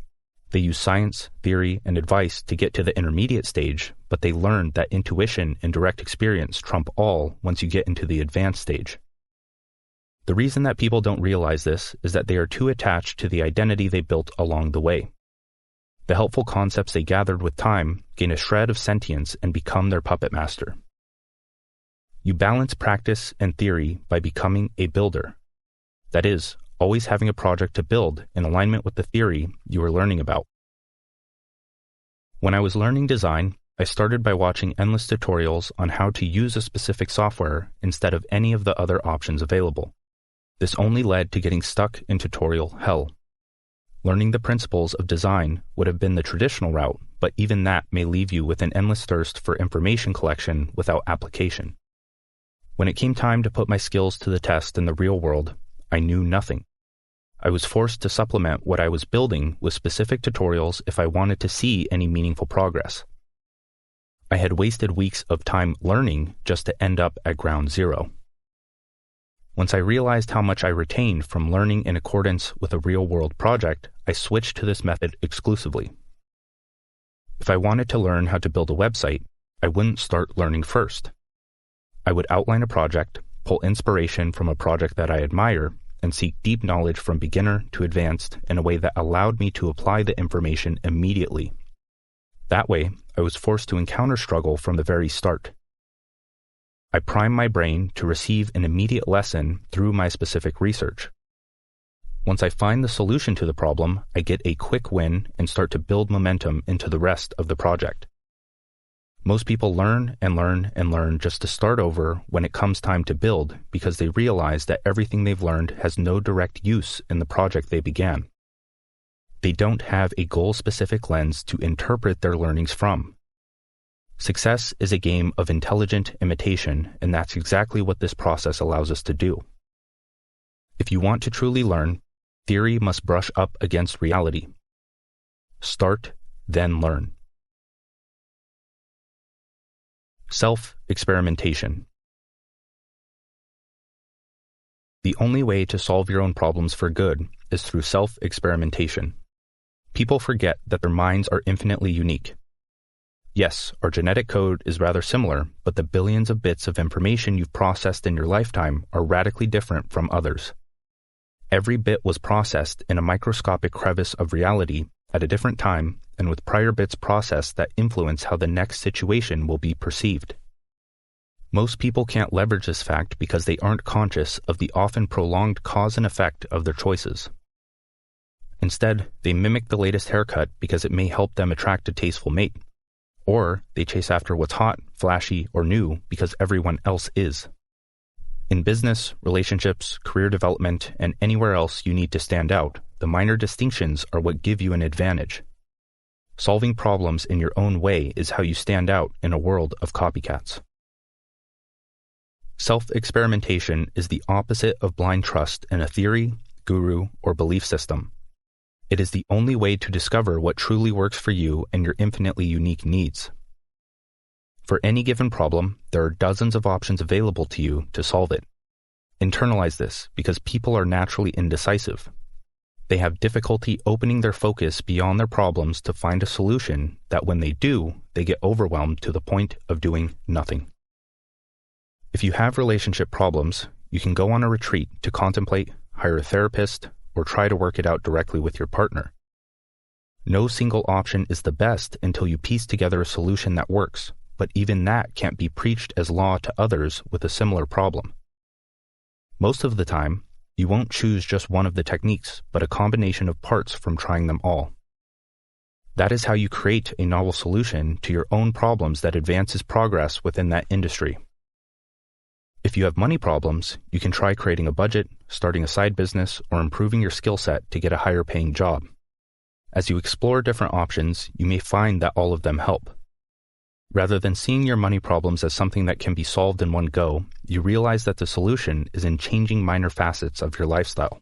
They use science, theory, and advice to get to the intermediate stage, but they learn that intuition and direct experience trump all once you get into the advanced stage. The reason that people don't realize this is that they are too attached to the identity they built along the way. The helpful concepts they gathered with time gain a shred of sentience and become their puppet master. You balance practice and theory by becoming a builder. That is, always having a project to build in alignment with the theory you are learning about. When I was learning design, I started by watching endless tutorials on how to use a specific software instead of any of the other options available. This only led to getting stuck in tutorial hell. Learning the principles of design would have been the traditional route, but even that may leave you with an endless thirst for information collection without application. When it came time to put my skills to the test in the real world, I knew nothing. I was forced to supplement what I was building with specific tutorials if I wanted to see any meaningful progress. I had wasted weeks of time learning just to end up at ground zero. Once I realized how much I retained from learning in accordance with a real-world project, I switched to this method exclusively. If I wanted to learn how to build a website, I wouldn't start learning first. I would outline a project, pull inspiration from a project that I admire, and seek deep knowledge from beginner to advanced in a way that allowed me to apply the information immediately. That way, I was forced to encounter struggle from the very start. I prime my brain to receive an immediate lesson through my specific research. Once I find the solution to the problem, I get a quick win and start to build momentum into the rest of the project. Most people learn and learn and learn just to start over when it comes time to build because they realize that everything they've learned has no direct use in the project they began. They don't have a goal-specific lens to interpret their learnings from. Success is a game of intelligent imitation, and that's exactly what this process allows us to do. If you want to truly learn, theory must brush up against reality. Start, then learn. Self-experimentation. The only way to solve your own problems for good is through self-experimentation. People forget that their minds are infinitely unique. Yes, our genetic code is rather similar, but the billions of bits of information you've processed in your lifetime are radically different from others. Every bit was processed in a microscopic crevice of reality at a different time and with prior bits processed that influence how the next situation will be perceived. Most people can't leverage this fact because they aren't conscious of the often prolonged cause and effect of their choices. Instead, they mimic the latest haircut because it may help them attract a tasteful mate. Or they chase after what's hot, flashy, or new because everyone else is. In business, relationships, career development, and anywhere else you need to stand out, the minor distinctions are what give you an advantage. Solving problems in your own way is how you stand out in a world of copycats. Self-experimentation is the opposite of blind trust in a theory, guru, or belief system. It is the only way to discover what truly works for you and your infinitely unique needs. For any given problem, there are dozens of options available to you to solve it. Internalize this because people are naturally indecisive. They have difficulty opening their focus beyond their problems to find a solution that when they do, they get overwhelmed to the point of doing nothing. If you have relationship problems, you can go on a retreat to contemplate, hire a therapist, or try to work it out directly with your partner. No single option is the best until you piece together a solution that works, but even that can't be preached as law to others with a similar problem. Most of the time, you won't choose just one of the techniques, but a combination of parts from trying them all. That is how you create a novel solution to your own problems that advances progress within that industry. If you have money problems, you can try creating a budget, starting a side business, or improving your skill set to get a higher paying job. As you explore different options, you may find that all of them help. Rather than seeing your money problems as something that can be solved in one go, you realize that the solution is in changing minor facets of your lifestyle.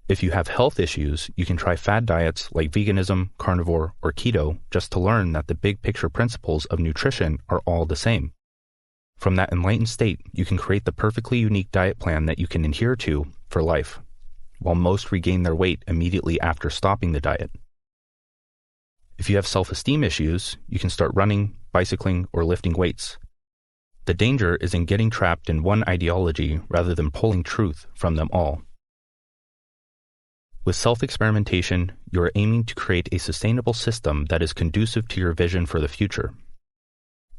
If you have health issues, you can try fad diets like veganism, carnivore, or keto just to learn that the big picture principles of nutrition are all the same. From that enlightened state, you can create the perfectly unique diet plan that you can adhere to for life, while most regain their weight immediately after stopping the diet. If you have self-esteem issues, you can start running, bicycling, or lifting weights. The danger is in getting trapped in one ideology rather than pulling truth from them all. With self-experimentation, you are aiming to create a sustainable system that is conducive to your vision for the future.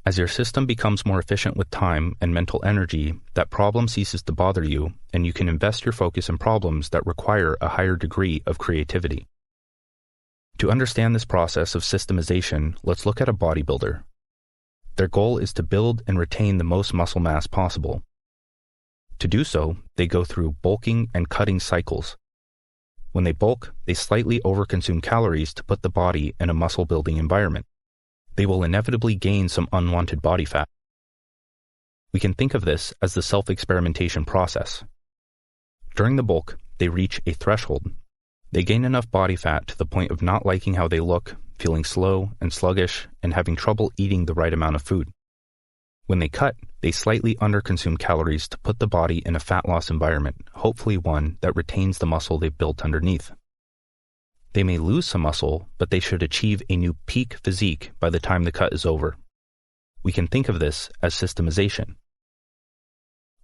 As your system becomes more efficient with time and mental energy, that problem ceases to bother you, and you can invest your focus in problems that require a higher degree of creativity. To understand this process of systemization, let's look at a bodybuilder. Their goal is to build and retain the most muscle mass possible. To do so, they go through bulking and cutting cycles. When they bulk, they slightly overconsume calories to put the body in a muscle-building environment. They will inevitably gain some unwanted body fat. We can think of this as the self-experimentation process. During the bulk, they reach a threshold. They gain enough body fat to the point of not liking how they look, feeling slow and sluggish, and having trouble eating the right amount of food. When they cut, they slightly underconsume calories to put the body in a fat loss environment, hopefully one that retains the muscle they've built underneath. They may lose some muscle, but they should achieve a new peak physique by the time the cut is over. We can think of this as systemization.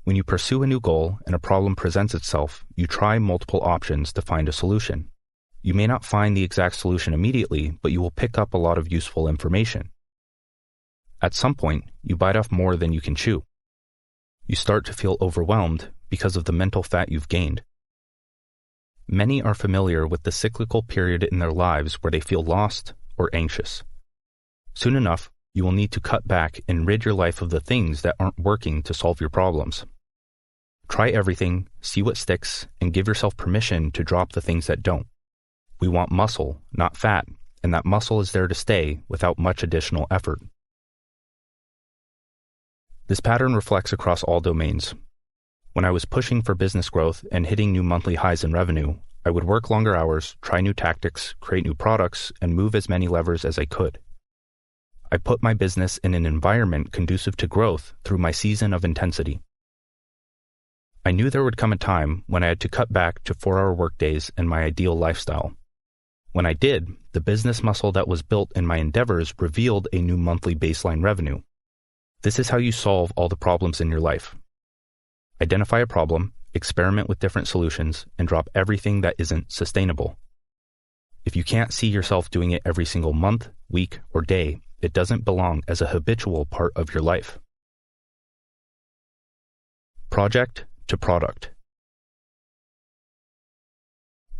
When you pursue a new goal and a problem presents itself, you try multiple options to find a solution. You may not find the exact solution immediately, but you will pick up a lot of useful information. At some point, you bite off more than you can chew. You start to feel overwhelmed because of the mental fat you've gained. Many are familiar with the cyclical period in their lives where they feel lost or anxious. Soon enough, you will need to cut back and rid your life of the things that aren't working to solve your problems. Try everything, see what sticks, and give yourself permission to drop the things that don't. We want muscle, not fat, and that muscle is there to stay without much additional effort. This pattern reflects across all domains. When I was pushing for business growth and hitting new monthly highs in revenue, I would work longer hours, try new tactics, create new products, and move as many levers as I could. I put my business in an environment conducive to growth through my season of intensity. I knew there would come a time when I had to cut back to 4-hour workdays and my ideal lifestyle. When I did, the business muscle that was built in my endeavors revealed a new monthly baseline revenue. This is how you solve all the problems in your life. Identify a problem, experiment with different solutions, and drop everything that isn't sustainable. If you can't see yourself doing it every single month, week, or day, it doesn't belong as a habitual part of your life. Project to product.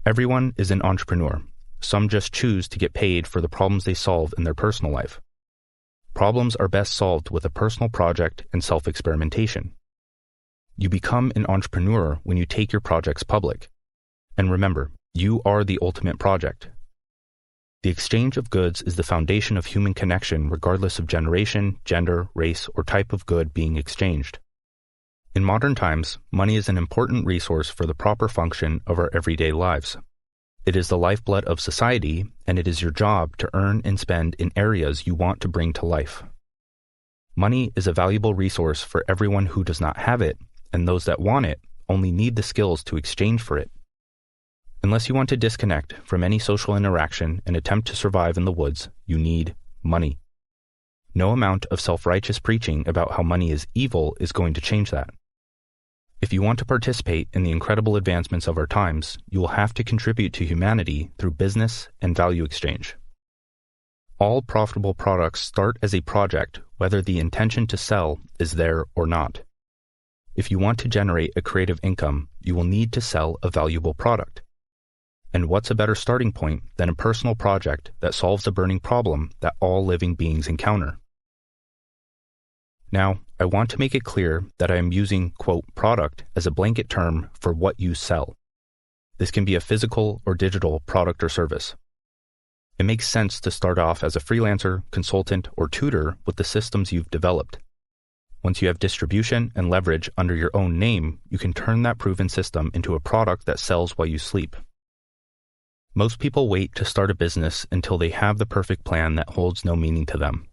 Everyone is an entrepreneur. Some just choose to get paid for the problems they solve in their personal life. Problems are best solved with a personal project and self-experimentation. You become an entrepreneur when you take your projects public. And remember, you are the ultimate project. The exchange of goods is the foundation of human connection regardless of generation, gender, race, or type of good being exchanged. In modern times, money is an important resource for the proper function of our everyday lives. It is the lifeblood of society, and it is your job to earn and spend in areas you want to bring to life. Money is a valuable resource for everyone who does not have it, and those that want it only need the skills to exchange for it. Unless you want to disconnect from any social interaction and attempt to survive in the woods, you need money. No amount of self-righteous preaching about how money is evil is going to change that. If you want to participate in the incredible advancements of our times, you will have to contribute to humanity through business and value exchange. All profitable products start as a project, whether the intention to sell is there or not. If you want to generate a creative income, you will need to sell a valuable product. And what's a better starting point than a personal project that solves a burning problem that all living beings encounter? Now, I want to make it clear that I am using, quote, product as a blanket term for what you sell. This can be a physical or digital product or service. It makes sense to start off as a freelancer, consultant, or tutor with the systems you've developed. Once you have distribution and leverage under your own name, you can turn that proven system into a product that sells while you sleep. Most people wait to start a business until they have the perfect plan that holds no meaning to them.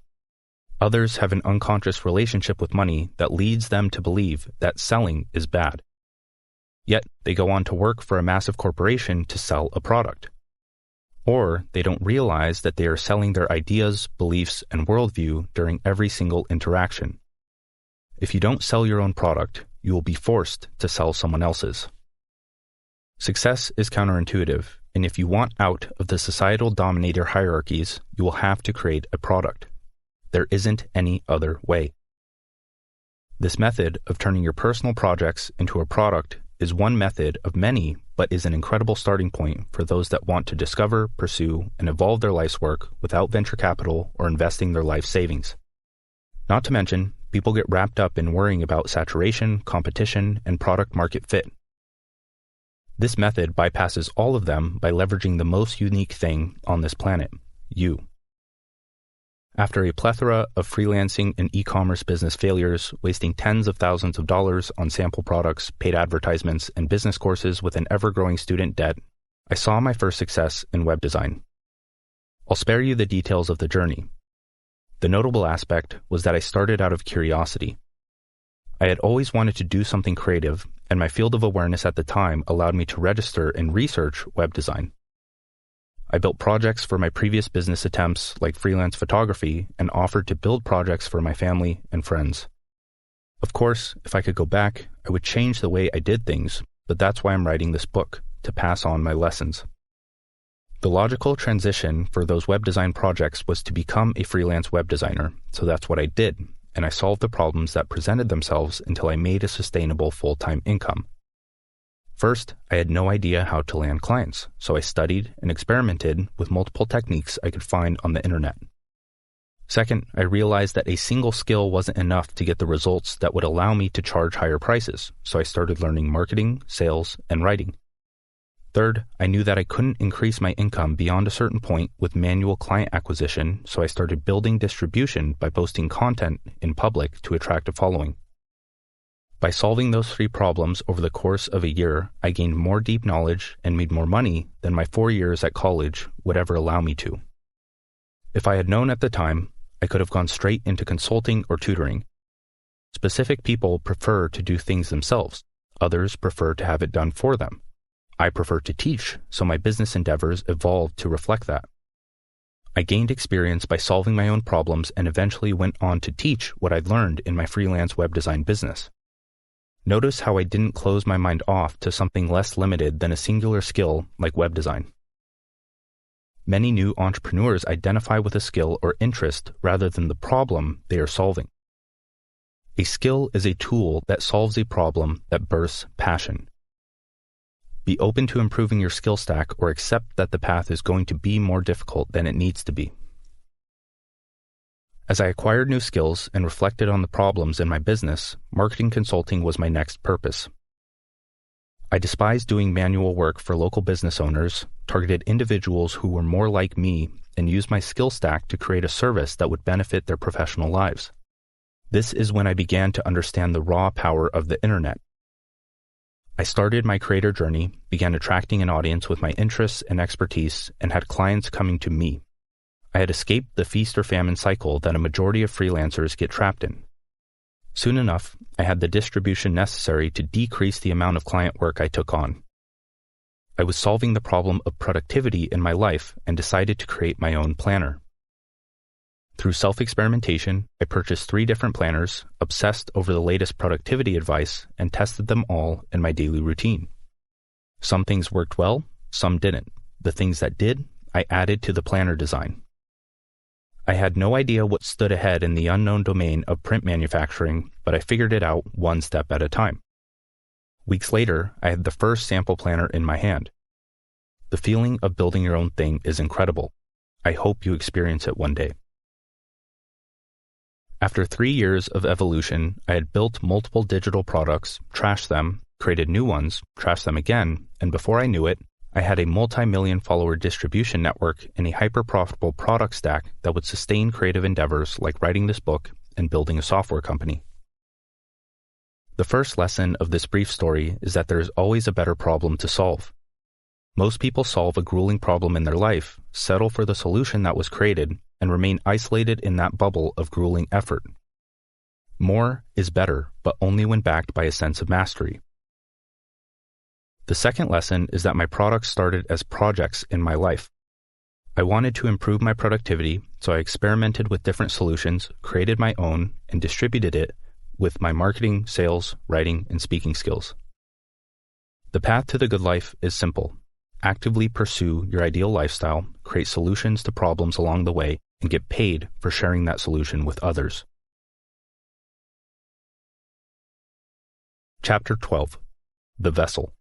Others have an unconscious relationship with money that leads them to believe that selling is bad. Yet, they go on to work for a massive corporation to sell a product. Or they don't realize that they are selling their ideas, beliefs, and worldview during every single interaction. If you don't sell your own product, you will be forced to sell someone else's. Success is counterintuitive, and if you want out of the societal dominator hierarchies, you will have to create a product. There isn't any other way. This method of turning your personal projects into a product is one method of many, but is an incredible starting point for those that want to discover, pursue, and evolve their life's work without venture capital or investing their life savings. Not to mention, people get wrapped up in worrying about saturation, competition, and product market fit. This method bypasses all of them by leveraging the most unique thing on this planet, you. After a plethora of freelancing and e-commerce business failures, wasting tens of thousands of dollars on sample products, paid advertisements, and business courses with an ever-growing student debt, I saw my first success in web design. I'll spare you the details of the journey. The notable aspect was that I started out of curiosity. I had always wanted to do something creative, and my field of awareness at the time allowed me to register and research web design. I built projects for my previous business attempts like freelance photography and offered to build projects for my family and friends. Of course, if I could go back, I would change the way I did things, but that's why I'm writing this book, to pass on my lessons. The logical transition for those web design projects was to become a freelance web designer, so that's what I did, and I solved the problems that presented themselves until I made a sustainable full-time income. First, I had no idea how to land clients, so I studied and experimented with multiple techniques I could find on the internet. Second, I realized that a single skill wasn't enough to get the results that would allow me to charge higher prices, so I started learning marketing, sales, and writing. Third, I knew that I couldn't increase my income beyond a certain point with manual client acquisition, so I started building distribution by posting content in public to attract a following. By solving those three problems over the course of a year, I gained more deep knowledge and made more money than my 4 years at college would ever allow me to. If I had known at the time, I could have gone straight into consulting or tutoring. Specific people prefer to do things themselves. Others prefer to have it done for them. I prefer to teach, so my business endeavors evolved to reflect that. I gained experience by solving my own problems and eventually went on to teach what I'd learned in my freelance web design business. Notice how I didn't close my mind off to something less limited than a singular skill like web design. Many new entrepreneurs identify with a skill or interest rather than the problem they are solving. A skill is a tool that solves a problem that births passion. Be open to improving your skill stack or accept that the path is going to be more difficult than it needs to be. As I acquired new skills and reflected on the problems in my business, marketing consulting was my next purpose. I despised doing manual work for local business owners, targeted individuals who were more like me, and used my skill stack to create a service that would benefit their professional lives. This is when I began to understand the raw power of the internet. I started my creator journey, began attracting an audience with my interests and expertise, and had clients coming to me. I had escaped the feast or famine cycle that a majority of freelancers get trapped in. Soon enough, I had the distribution necessary to decrease the amount of client work I took on. I was solving the problem of productivity in my life and decided to create my own planner. Through self-experimentation, I purchased 3 different planners, obsessed over the latest productivity advice, and tested them all in my daily routine. Some things worked well, some didn't. The things that did, I added to the planner design. I had no idea what stood ahead in the unknown domain of print manufacturing, but I figured it out one step at a time. Weeks later, I had the first sample planner in my hand. The feeling of building your own thing is incredible. I hope you experience it one day. After 3 years of evolution, I had built multiple digital products, trashed them, created new ones, trashed them again, and before I knew it, I had a multi-million follower distribution network and a hyper-profitable product stack that would sustain creative endeavors like writing this book and building a software company. The first lesson of this brief story is that there is always a better problem to solve. Most people solve a grueling problem in their life, settle for the solution that was created, and remain isolated in that bubble of grueling effort. More is better, but only when backed by a sense of mastery. The second lesson is that my products started as projects in my life. I wanted to improve my productivity, so I experimented with different solutions, created my own, and distributed it with my marketing, sales, writing, and speaking skills. The path to the good life is simple. Actively pursue your ideal lifestyle, create solutions to problems along the way, and get paid for sharing that solution with others. Chapter 12. The Vessel.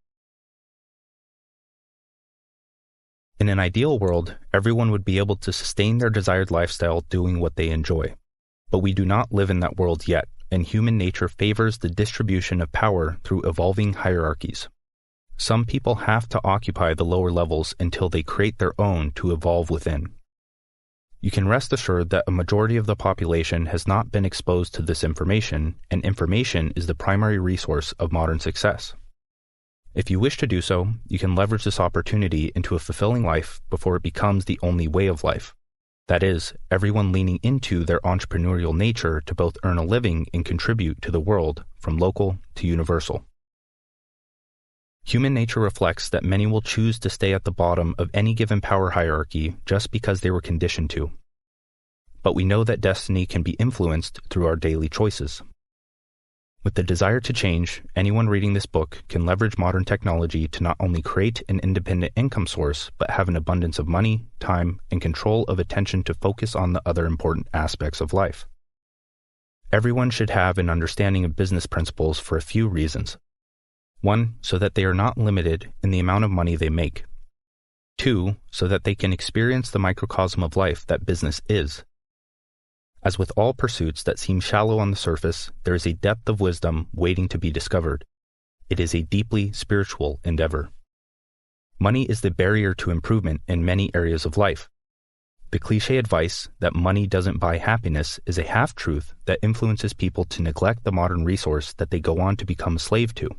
In an ideal world, everyone would be able to sustain their desired lifestyle doing what they enjoy. But we do not live in that world yet, and human nature favors the distribution of power through evolving hierarchies. Some people have to occupy the lower levels until they create their own to evolve within. You can rest assured that a majority of the population has not been exposed to this information, and information is the primary resource of modern success. If you wish to do so, you can leverage this opportunity into a fulfilling life before it becomes the only way of life. That is, everyone leaning into their entrepreneurial nature to both earn a living and contribute to the world, from local to universal. Human nature reflects that many will choose to stay at the bottom of any given power hierarchy just because they were conditioned to. But we know that destiny can be influenced through our daily choices. With the desire to change, anyone reading this book can leverage modern technology to not only create an independent income source, but have an abundance of money, time, and control of attention to focus on the other important aspects of life. Everyone should have an understanding of business principles for a few reasons. 1, so that they are not limited in the amount of money they make. 2, so that they can experience the microcosm of life that business is. As with all pursuits that seem shallow on the surface, there is a depth of wisdom waiting to be discovered. It is a deeply spiritual endeavor. Money is the barrier to improvement in many areas of life. The cliché advice that money doesn't buy happiness is a half-truth that influences people to neglect the modern resource that they go on to become a slave to.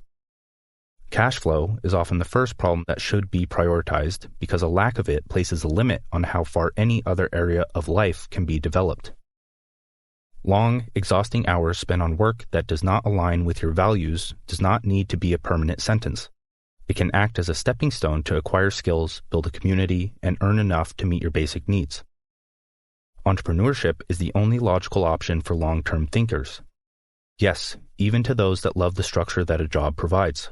Cash flow is often the first problem that should be prioritized because a lack of it places a limit on how far any other area of life can be developed. Long, exhausting hours spent on work that does not align with your values does not need to be a permanent sentence. It can act as a stepping stone to acquire skills, build a community, and earn enough to meet your basic needs. Entrepreneurship is the only logical option for long-term thinkers. Yes, even to those that love the structure that a job provides.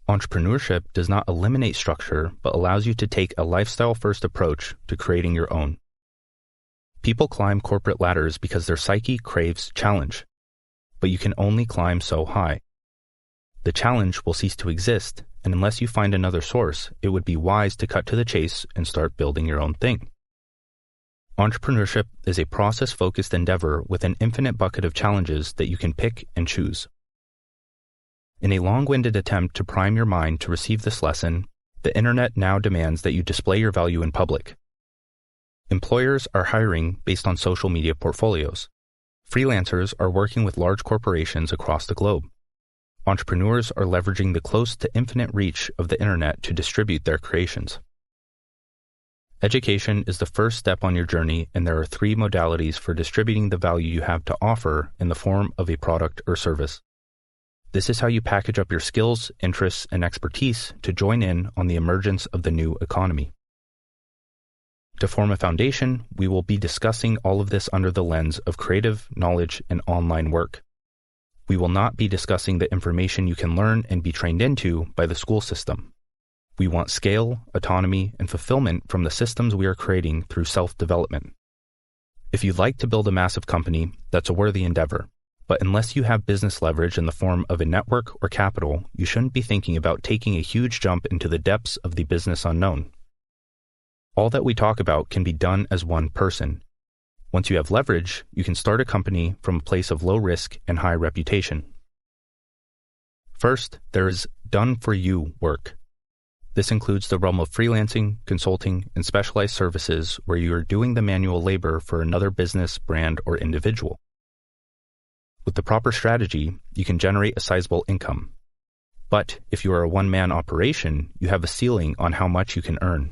Entrepreneurship does not eliminate structure, but allows you to take a lifestyle-first approach to creating your own. People climb corporate ladders because their psyche craves challenge, but you can only climb so high. The challenge will cease to exist, and unless you find another source, it would be wise to cut to the chase and start building your own thing. Entrepreneurship is a process-focused endeavor with an infinite bucket of challenges that you can pick and choose. In a long-winded attempt to prime your mind to receive this lesson, the internet now demands that you display your value in public. Employers are hiring based on social media portfolios. Freelancers are working with large corporations across the globe. Entrepreneurs are leveraging the close to infinite reach of the internet to distribute their creations. Education is the first step on your journey, and there are 3 modalities for distributing the value you have to offer in the form of a product or service. This is how you package up your skills, interests, and expertise to join in on the emergence of the new economy. To form a foundation, we will be discussing all of this under the lens of creative, knowledge, and online work. We will not be discussing the information you can learn and be trained into by the school system. We want scale, autonomy, and fulfillment from the systems we are creating through self-development. If you'd like to build a massive company, that's a worthy endeavor. But unless you have business leverage in the form of a network or capital, you shouldn't be thinking about taking a huge jump into the depths of the business unknown. All that we talk about can be done as one person. Once you have leverage, you can start a company from a place of low risk and high reputation. First, there is done-for-you work. This includes the realm of freelancing, consulting, and specialized services where you are doing the manual labor for another business, brand, or individual. With the proper strategy, you can generate a sizable income. But if you are a one-man operation, you have a ceiling on how much you can earn.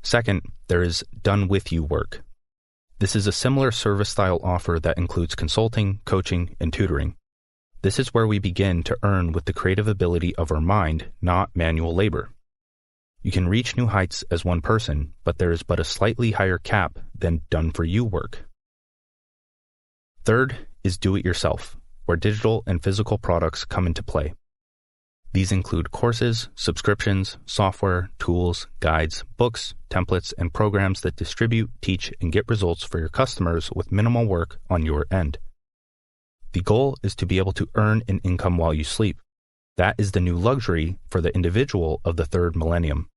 Second, there is done-with-you work. This is a similar service-style offer that includes consulting, coaching, and tutoring. This is where we begin to earn with the creative ability of our mind, not manual labor. You can reach new heights as one person, but there is but a slightly higher cap than done-for-you work. Third is do-it-yourself, where digital and physical products come into play. These include courses, subscriptions, software, tools, guides, books, templates, and programs that distribute, teach, and get results for your customers with minimal work on your end. The goal is to be able to earn an income while you sleep. That is the new luxury for the individual of the third millennium.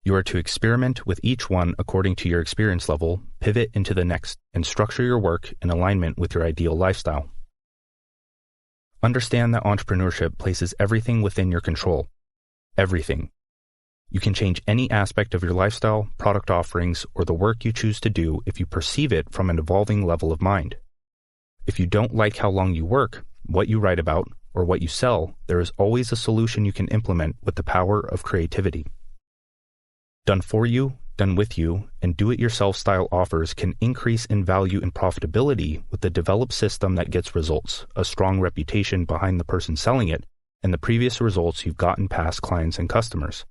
You are to experiment with each one according to your experience level, pivot into the next, and structure your work in alignment with your ideal lifestyle. Understand that entrepreneurship places everything within your control. Everything. You can change any aspect of your lifestyle, product offerings, or the work you choose to do if you perceive it from an evolving level of mind. If you don't like how long you work, what you write about, or what you sell, there is always a solution you can implement with the power of creativity. Done for you, done with you, and do-it-yourself style offers can increase in value and profitability with the developed system that gets results, a strong reputation behind the person selling it, and the previous results you've gotten past clients and customers.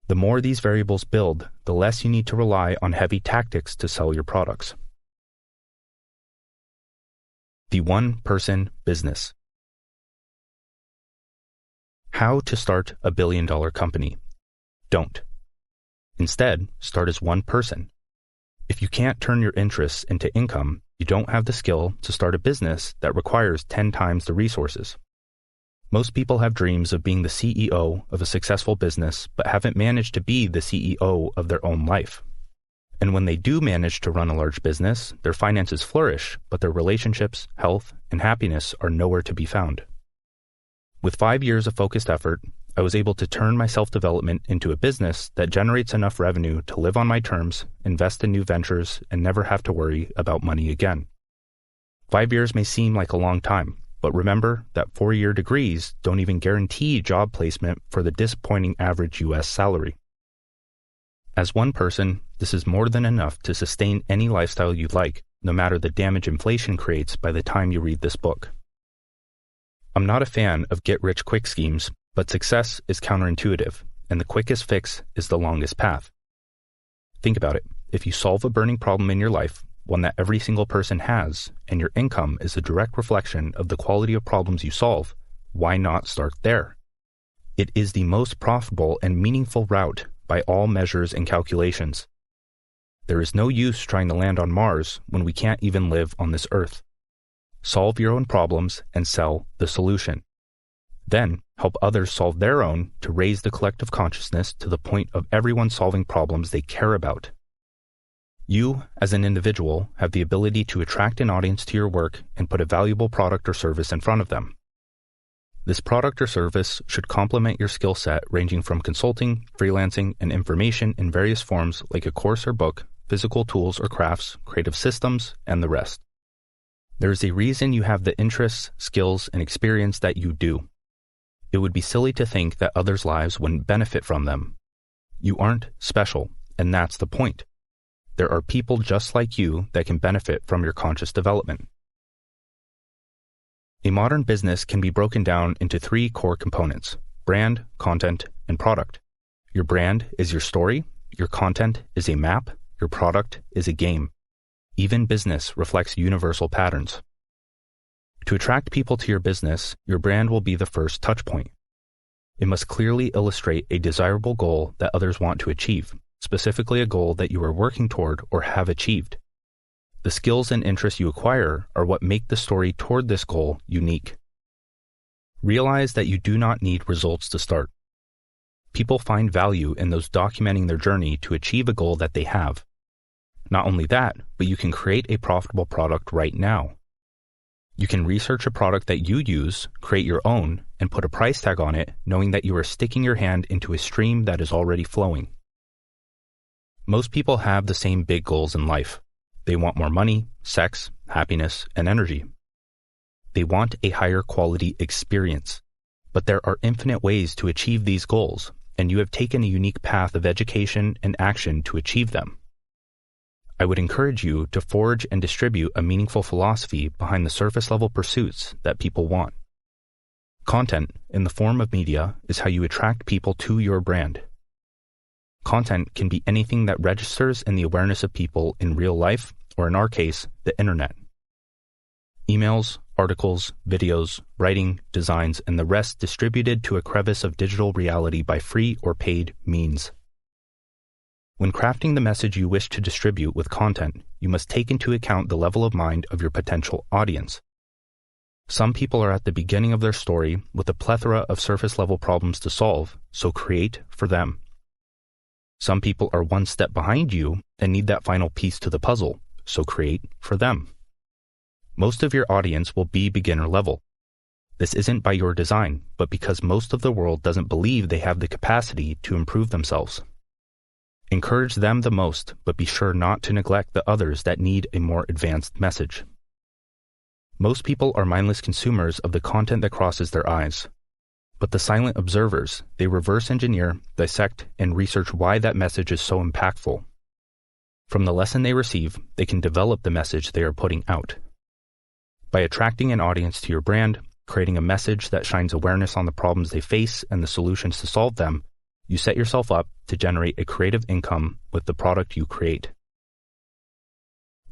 The more these variables build, the less you need to rely on heavy tactics to sell your products. The one-person business. How to start a billion-dollar company. Don't. Instead, start as one person. If you can't turn your interests into income, you don't have the skill to start a business that requires 10 times the resources. Most people have dreams of being the CEO of a successful business, but haven't managed to be the CEO of their own life. And when they do manage to run a large business, their finances flourish, but their relationships, health, and happiness are nowhere to be found. With 5 years of focused effort, I was able to turn my self-development into a business that generates enough revenue to live on my terms, invest in new ventures, and never have to worry about money again. 5 years may seem like a long time, but remember that 4-year degrees don't even guarantee job placement for the disappointing average U.S. salary. As one person, this is more than enough to sustain any lifestyle you'd like, no matter the damage inflation creates by the time you read this book. I'm not a fan of get-rich-quick schemes, but success is counterintuitive, and the quickest fix is the longest path. Think about it. If you solve a burning problem in your life, one that every single person has, and your income is a direct reflection of the quality of problems you solve, why not start there? It is the most profitable and meaningful route by all measures and calculations. There is no use trying to land on Mars when we can't even live on this Earth. Solve your own problems and sell the solution. Then help others solve their own to raise the collective consciousness to the point of everyone solving problems they care about. You, as an individual, have the ability to attract an audience to your work and put a valuable product or service in front of them. This product or service should complement your skill set ranging from consulting, freelancing, and information in various forms like a course or book, physical tools or crafts, creative systems, and the rest. There is a reason you have the interests, skills, and experience that you do. It would be silly to think that others' lives wouldn't benefit from them. You aren't special, and that's the point. There are people just like you that can benefit from your conscious development. A modern business can be broken down into 3 core components: brand, content, and product. Your brand is your story, your content is a map, your product is a game. Even business reflects universal patterns. To attract people to your business, your brand will be the first touch point. It must clearly illustrate a desirable goal that others want to achieve, specifically a goal that you are working toward or have achieved. The skills and interests you acquire are what make the story toward this goal unique. Realize that you do not need results to start. People find value in those documenting their journey to achieve a goal that they have. Not only that, but you can create a profitable product right now. You can research a product that you use, create your own, and put a price tag on it, knowing that you are sticking your hand into a stream that is already flowing. Most people have the same big goals in life. They want more money, sex, happiness, and energy. They want a higher quality experience. But there are infinite ways to achieve these goals, and you have taken a unique path of education and action to achieve them. I would encourage you to forge and distribute a meaningful philosophy behind the surface-level pursuits that people want. Content, in the form of media, is how you attract people to your brand. Content can be anything that registers in the awareness of people in real life, or in our case, the internet. Emails, articles, videos, writing, designs, and the rest distributed to a crevice of digital reality by free or paid means. When crafting the message you wish to distribute with content, you must take into account the level of mind of your potential audience. Some people are at the beginning of their story with a plethora of surface-level problems to solve, so create for them. Some people are one step behind you and need that final piece to the puzzle, so create for them. Most of your audience will be beginner level. This isn't by your design, but because most of the world doesn't believe they have the capacity to improve themselves. Encourage them the most, but be sure not to neglect the others that need a more advanced message. Most people are mindless consumers of the content that crosses their eyes. But the silent observers, they reverse engineer, dissect, and research why that message is so impactful. From the lesson they receive, they can develop the message they are putting out. By attracting an audience to your brand, creating a message that shines awareness on the problems they face and the solutions to solve them, you set yourself up to generate a creative income with the product you create.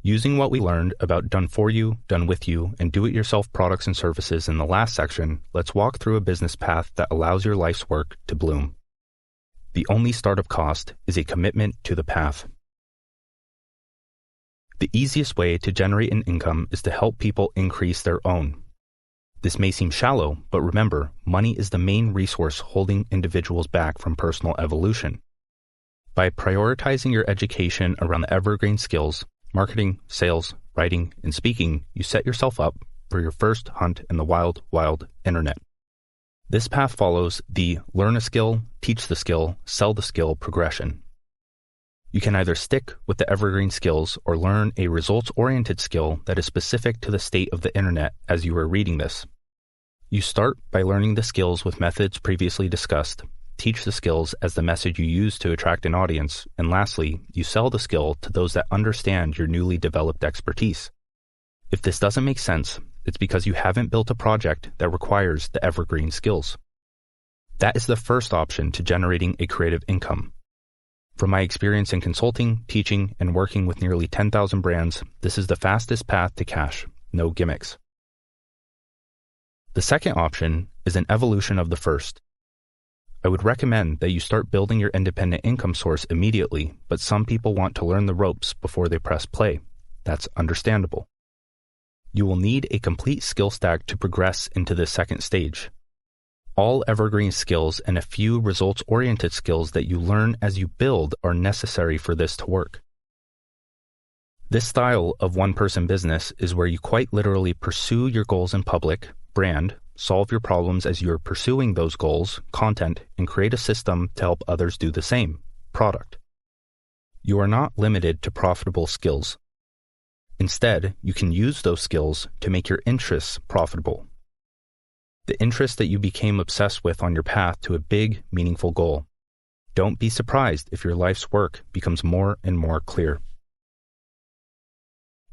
Using what we learned about done for you, done with you, and do-it-yourself products and services in the last section, let's walk through a business path that allows your life's work to bloom. The only startup cost is a commitment to the path. The easiest way to generate an income is to help people increase their own. This may seem shallow, but remember, money is the main resource holding individuals back from personal evolution. By prioritizing your education around the evergreen skills, marketing, sales, writing, and speaking, you set yourself up for your first hunt in the wild, wild internet. This path follows the learn a skill, teach the skill, sell the skill progression. You can either stick with the evergreen skills or learn a results-oriented skill that is specific to the state of the internet as you are reading this. You start by learning the skills with methods previously discussed, teach the skills as the message you use to attract an audience, and lastly, you sell the skill to those that understand your newly developed expertise. If this doesn't make sense, it's because you haven't built a project that requires the evergreen skills. That is the first option to generating a creative income. From my experience in consulting, teaching, and working with nearly 10,000 brands, this is the fastest path to cash, no gimmicks. The second option is an evolution of the first. I would recommend that you start building your independent income source immediately, but some people want to learn the ropes before they press play. That's understandable. You will need a complete skill stack to progress into the second stage. All evergreen skills and a few results-oriented skills that you learn as you build are necessary for this to work. This style of one-person business is where you quite literally pursue your goals in public, brand, solve your problems as you're pursuing those goals, content, and create a system to help others do the same, product. You are not limited to profitable skills. Instead, you can use those skills to make your interests profitable. The interest that you became obsessed with on your path to a big, meaningful goal. Don't be surprised if your life's work becomes more and more clear.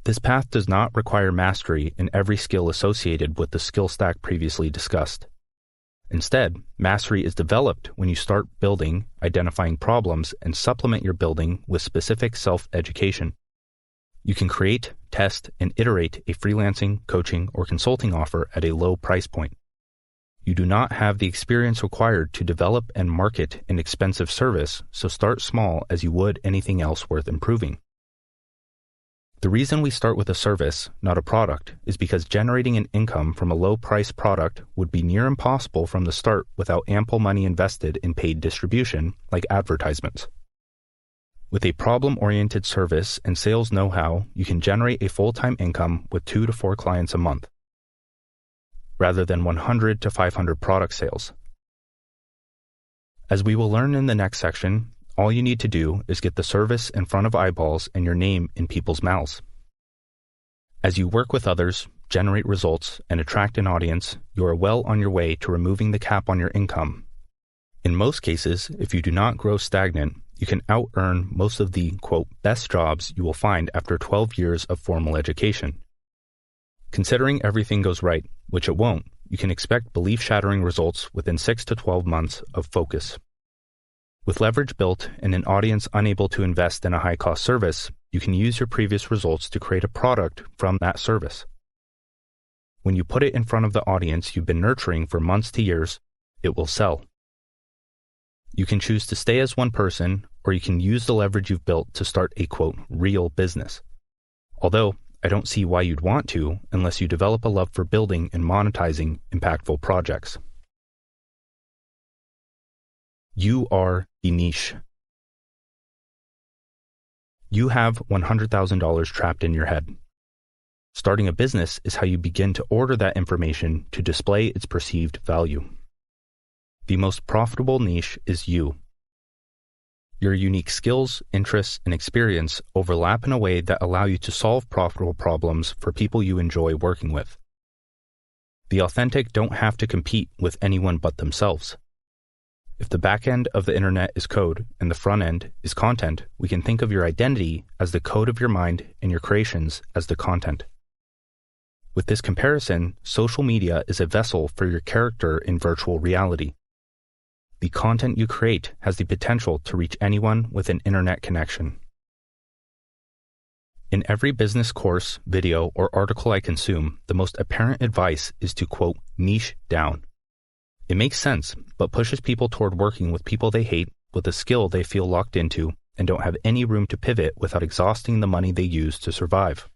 This path does not require mastery in every skill associated with the skill stack previously discussed. Instead, mastery is developed when you start building, identifying problems, and supplement your building with specific self-education. You can create, test, and iterate a freelancing, coaching, or consulting offer at a low price point. You do not have the experience required to develop and market an expensive service, so start small as you would anything else worth improving. The reason we start with a service, not a product, is because generating an income from a low-price product would be near impossible from the start without ample money invested in paid distribution, like advertisements. With a problem-oriented service and sales know-how, you can generate a full-time income with 2 to 4 clients a month, rather than 100 to 500 product sales. As we will learn in the next section, all you need to do is get the service in front of eyeballs and your name in people's mouths. As you work with others, generate results, and attract an audience, you are well on your way to removing the cap on your income. In most cases, if you do not grow stagnant, you can out-earn most of the, quote, best jobs you will find after 12 years of formal education. Considering everything goes right, which it won't, you can expect belief-shattering results within 6 to 12 months of focus. With leverage built and an audience unable to invest in a high-cost service, you can use your previous results to create a product from that service. When you put it in front of the audience you've been nurturing for months to years, it will sell. You can choose to stay as one person, or you can use the leverage you've built to start a, quote, real business. Although, I don't see why you'd want to unless you develop a love for building and monetizing impactful projects. You are the niche. You have $100,000 trapped in your head. Starting a business is how you begin to order that information to display its perceived value. The most profitable niche is you. Your unique skills, interests, and experience overlap in a way that allow you to solve profitable problems for people you enjoy working with. The authentic don't have to compete with anyone but themselves. If the back end of the internet is code and the front end is content, we can think of your identity as the code of your mind and your creations as the content. With this comparison, social media is a vessel for your character in virtual reality. The content you create has the potential to reach anyone with an internet connection. In every business course, video, or article I consume, the most apparent advice is to, quote, niche down. It makes sense, but pushes people toward working with people they hate, with a skill they feel locked into, and don't have any room to pivot without exhausting the money they use to survive.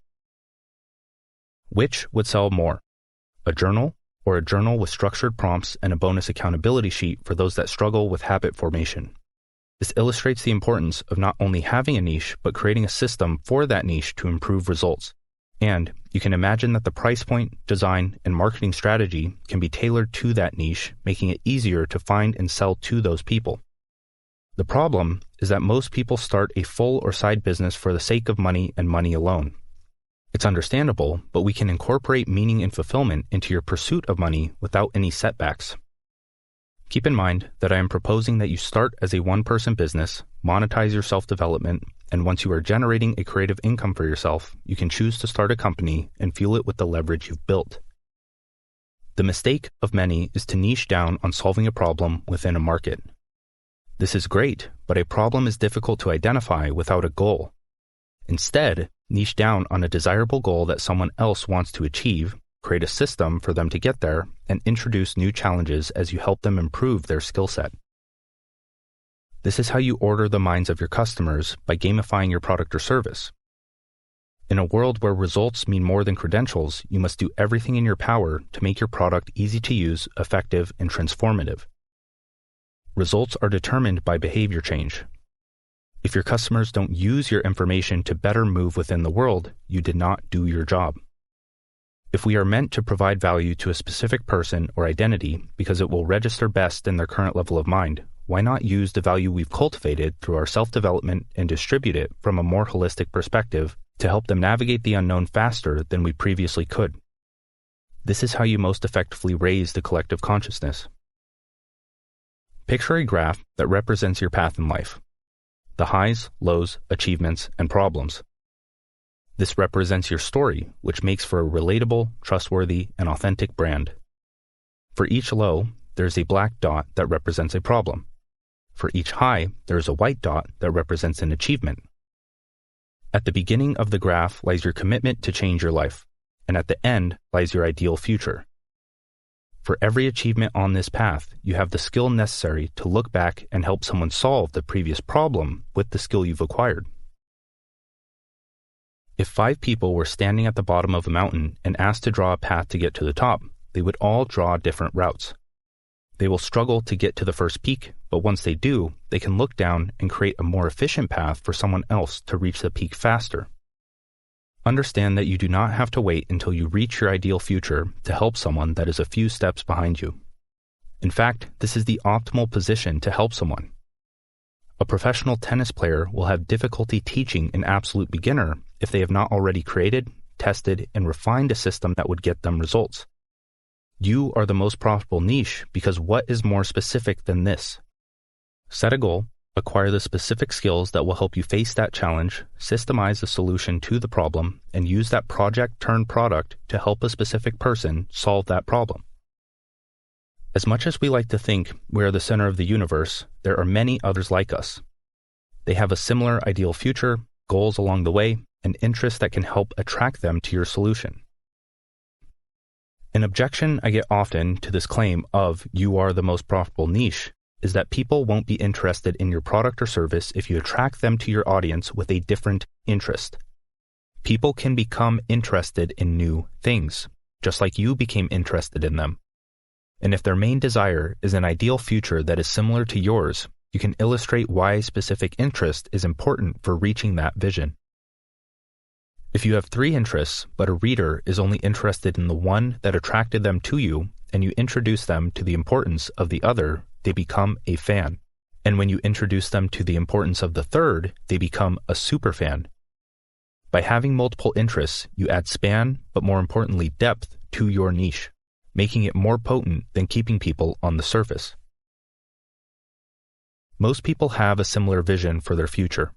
Which would sell more? A journal, or a journal with structured prompts and a bonus accountability sheet for those that struggle with habit formation? This illustrates the importance of not only having a niche, but creating a system for that niche to improve results. And you can imagine that the price point, design, and marketing strategy can be tailored to that niche, making it easier to find and sell to those people. The problem is that most people start a full or side business for the sake of money and money alone. It's understandable, but we can incorporate meaning and fulfillment into your pursuit of money without any setbacks. Keep in mind that I am proposing that you start as a one-person business, monetize your self-development, and once you are generating a creative income for yourself, you can choose to start a company and fuel it with the leverage you've built. The mistake of many is to niche down on solving a problem within a market. This is great, but a problem is difficult to identify without a goal. Instead, niche down on a desirable goal that someone else wants to achieve, create a system for them to get there, and introduce new challenges as you help them improve their skill set. This is how you order the minds of your customers by gamifying your product or service. In a world where results mean more than credentials, you must do everything in your power to make your product easy to use, effective, and transformative. Results are determined by behavior change. If your customers don't use your information to better move within the world, you did not do your job. If we are meant to provide value to a specific person or identity because it will register best in their current level of mind, why not use the value we've cultivated through our self-development and distribute it from a more holistic perspective to help them navigate the unknown faster than we previously could? This is how you most effectively raise the collective consciousness. Picture a graph that represents your path in life: the highs, lows, achievements, and problems. This represents your story, which makes for a relatable, trustworthy, and authentic brand. For each low, there's a black dot that represents a problem. For each high, there is a white dot that represents an achievement. At the beginning of the graph lies your commitment to change your life, and at the end lies your ideal future. For every achievement on this path, you have the skill necessary to look back and help someone solve the previous problem with the skill you've acquired. If 5 people were standing at the bottom of a mountain and asked to draw a path to get to the top, they would all draw different routes. They will struggle to get to the first peak, but once they do, they can look down and create a more efficient path for someone else to reach the peak faster. Understand that you do not have to wait until you reach your ideal future to help someone that is a few steps behind you. In fact, this is the optimal position to help someone. A professional tennis player will have difficulty teaching an absolute beginner if they have not already created, tested, and refined a system that would get them results. You are the most profitable niche because what is more specific than this? Set a goal, acquire the specific skills that will help you face that challenge, systemize the solution to the problem, and use that project turned product to help a specific person solve that problem. As much as we like to think we are the center of the universe, there are many others like us. They have a similar ideal future, goals along the way, and interests that can help attract them to your solution. An objection I get often to this claim of you are the most profitable niche is that people won't be interested in your product or service if you attract them to your audience with a different interest. People can become interested in new things, just like you became interested in them. And if their main desire is an ideal future that is similar to yours, you can illustrate why specific interest is important for reaching that vision. If you have 3 interests, but a reader is only interested in the one that attracted them to you, and you introduce them to the importance of the other, they become a fan. And when you introduce them to the importance of the third, they become a superfan. By having multiple interests, you add span, but more importantly depth, to your niche, making it more potent than keeping people on the surface. Most people have a similar vision for their future.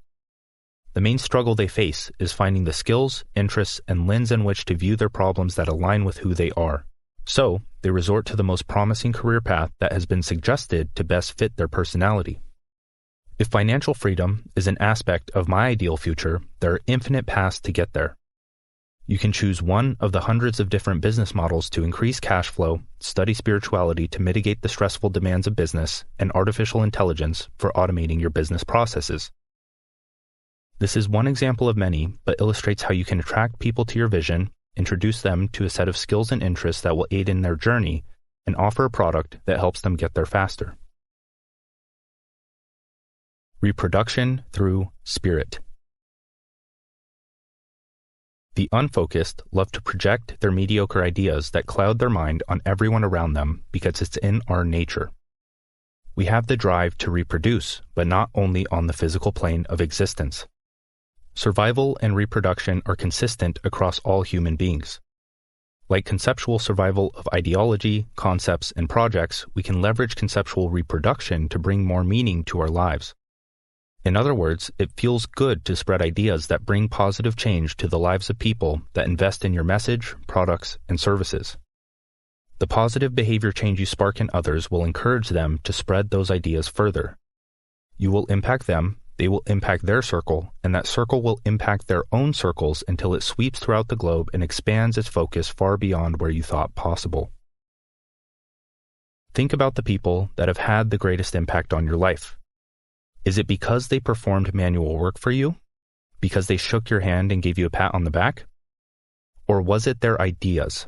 The main struggle they face is finding the skills, interests, and lens in which to view their problems that align with who they are. So, they resort to the most promising career path that has been suggested to best fit their personality. If financial freedom is an aspect of my ideal future, there are infinite paths to get there. You can choose one of the hundreds of different business models to increase cash flow, study spirituality to mitigate the stressful demands of business, and artificial intelligence for automating your business processes. This is one example of many, but illustrates how you can attract people to your vision, introduce them to a set of skills and interests that will aid in their journey, and offer a product that helps them get there faster. Reproduction through spirit. The unfocused love to project their mediocre ideas that cloud their mind on everyone around them because it's in our nature. We have the drive to reproduce, but not only on the physical plane of existence. Survival and reproduction are consistent across all human beings. Like conceptual survival of ideology, concepts, and projects, we can leverage conceptual reproduction to bring more meaning to our lives. In other words, it feels good to spread ideas that bring positive change to the lives of people that invest in your message, products, and services. The positive behavior change you spark in others will encourage them to spread those ideas further. You will impact them, they will impact their circle, and that circle will impact their own circles until it sweeps throughout the globe and expands its focus far beyond where you thought possible. Think about the people that have had the greatest impact on your life. Is it because they performed manual work for you? Because they shook your hand and gave you a pat on the back? Or was it their ideas,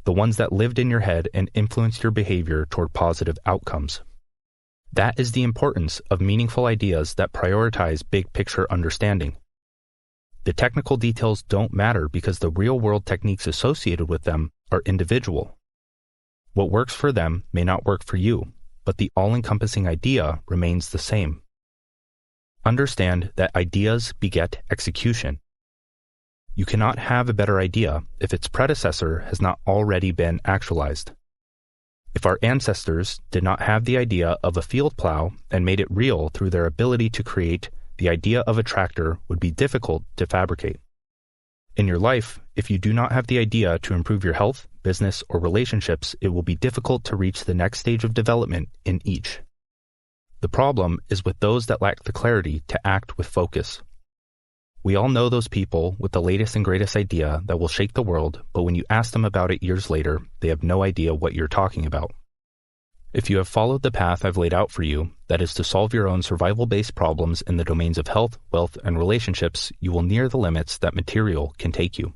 the ones that lived in your head and influenced your behavior toward positive outcomes? That is the importance of meaningful ideas that prioritize big picture understanding. The technical details don't matter because the real-world techniques associated with them are individual. What works for them may not work for you, but the all-encompassing idea remains the same. Understand that ideas beget execution. You cannot have a better idea if its predecessor has not already been actualized. If our ancestors did not have the idea of a field plow and made it real through their ability to create, the idea of a tractor would be difficult to fabricate. In your life, if you do not have the idea to improve your health, business, or relationships, it will be difficult to reach the next stage of development in each. The problem is with those that lack the clarity to act with focus. We all know those people with the latest and greatest idea that will shake the world, but when you ask them about it years later, they have no idea what you're talking about. If you have followed the path I've laid out for you, that is to solve your own survival-based problems in the domains of health, wealth, and relationships, you will near the limits that material can take you.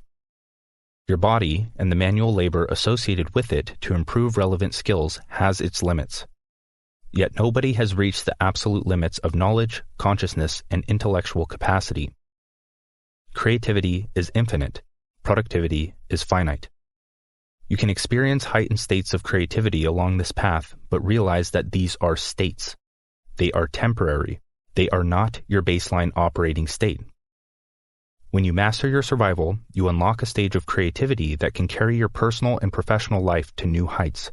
Your body and the manual labor associated with it to improve relevant skills has its limits. Yet nobody has reached the absolute limits of knowledge, consciousness, and intellectual capacity. Creativity is infinite. Productivity is finite. You can experience heightened states of creativity along this path, but realize that these are states. They are temporary. They are not your baseline operating state. When you master your survival, you unlock a stage of creativity that can carry your personal and professional life to new heights.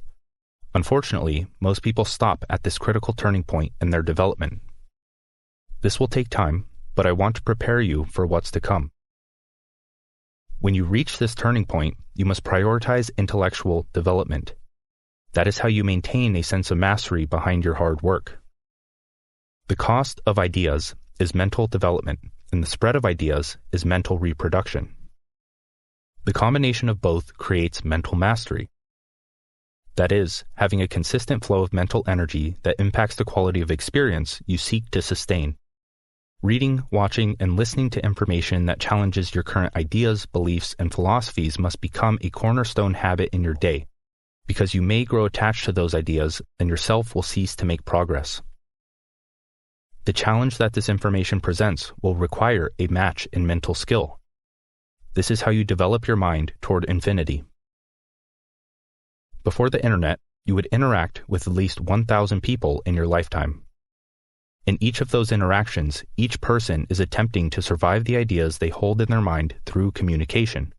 Unfortunately, most people stop at this critical turning point in their development. This will take time, but I want to prepare you for what's to come. When you reach this turning point, you must prioritize intellectual development. That is how you maintain a sense of mastery behind your hard work. The cost of ideas is mental development, and the spread of ideas is mental reproduction. The combination of both creates mental mastery. That is, having a consistent flow of mental energy that impacts the quality of experience you seek to sustain. Reading, watching, and listening to information that challenges your current ideas, beliefs, and philosophies must become a cornerstone habit in your day, because you may grow attached to those ideas and yourself will cease to make progress. The challenge that this information presents will require a match in mental skill. This is how you develop your mind toward infinity. Before the internet, you would interact with at least 1,000 people in your lifetime. In each of those interactions, each person is attempting to survive the ideas they hold in their mind through communication.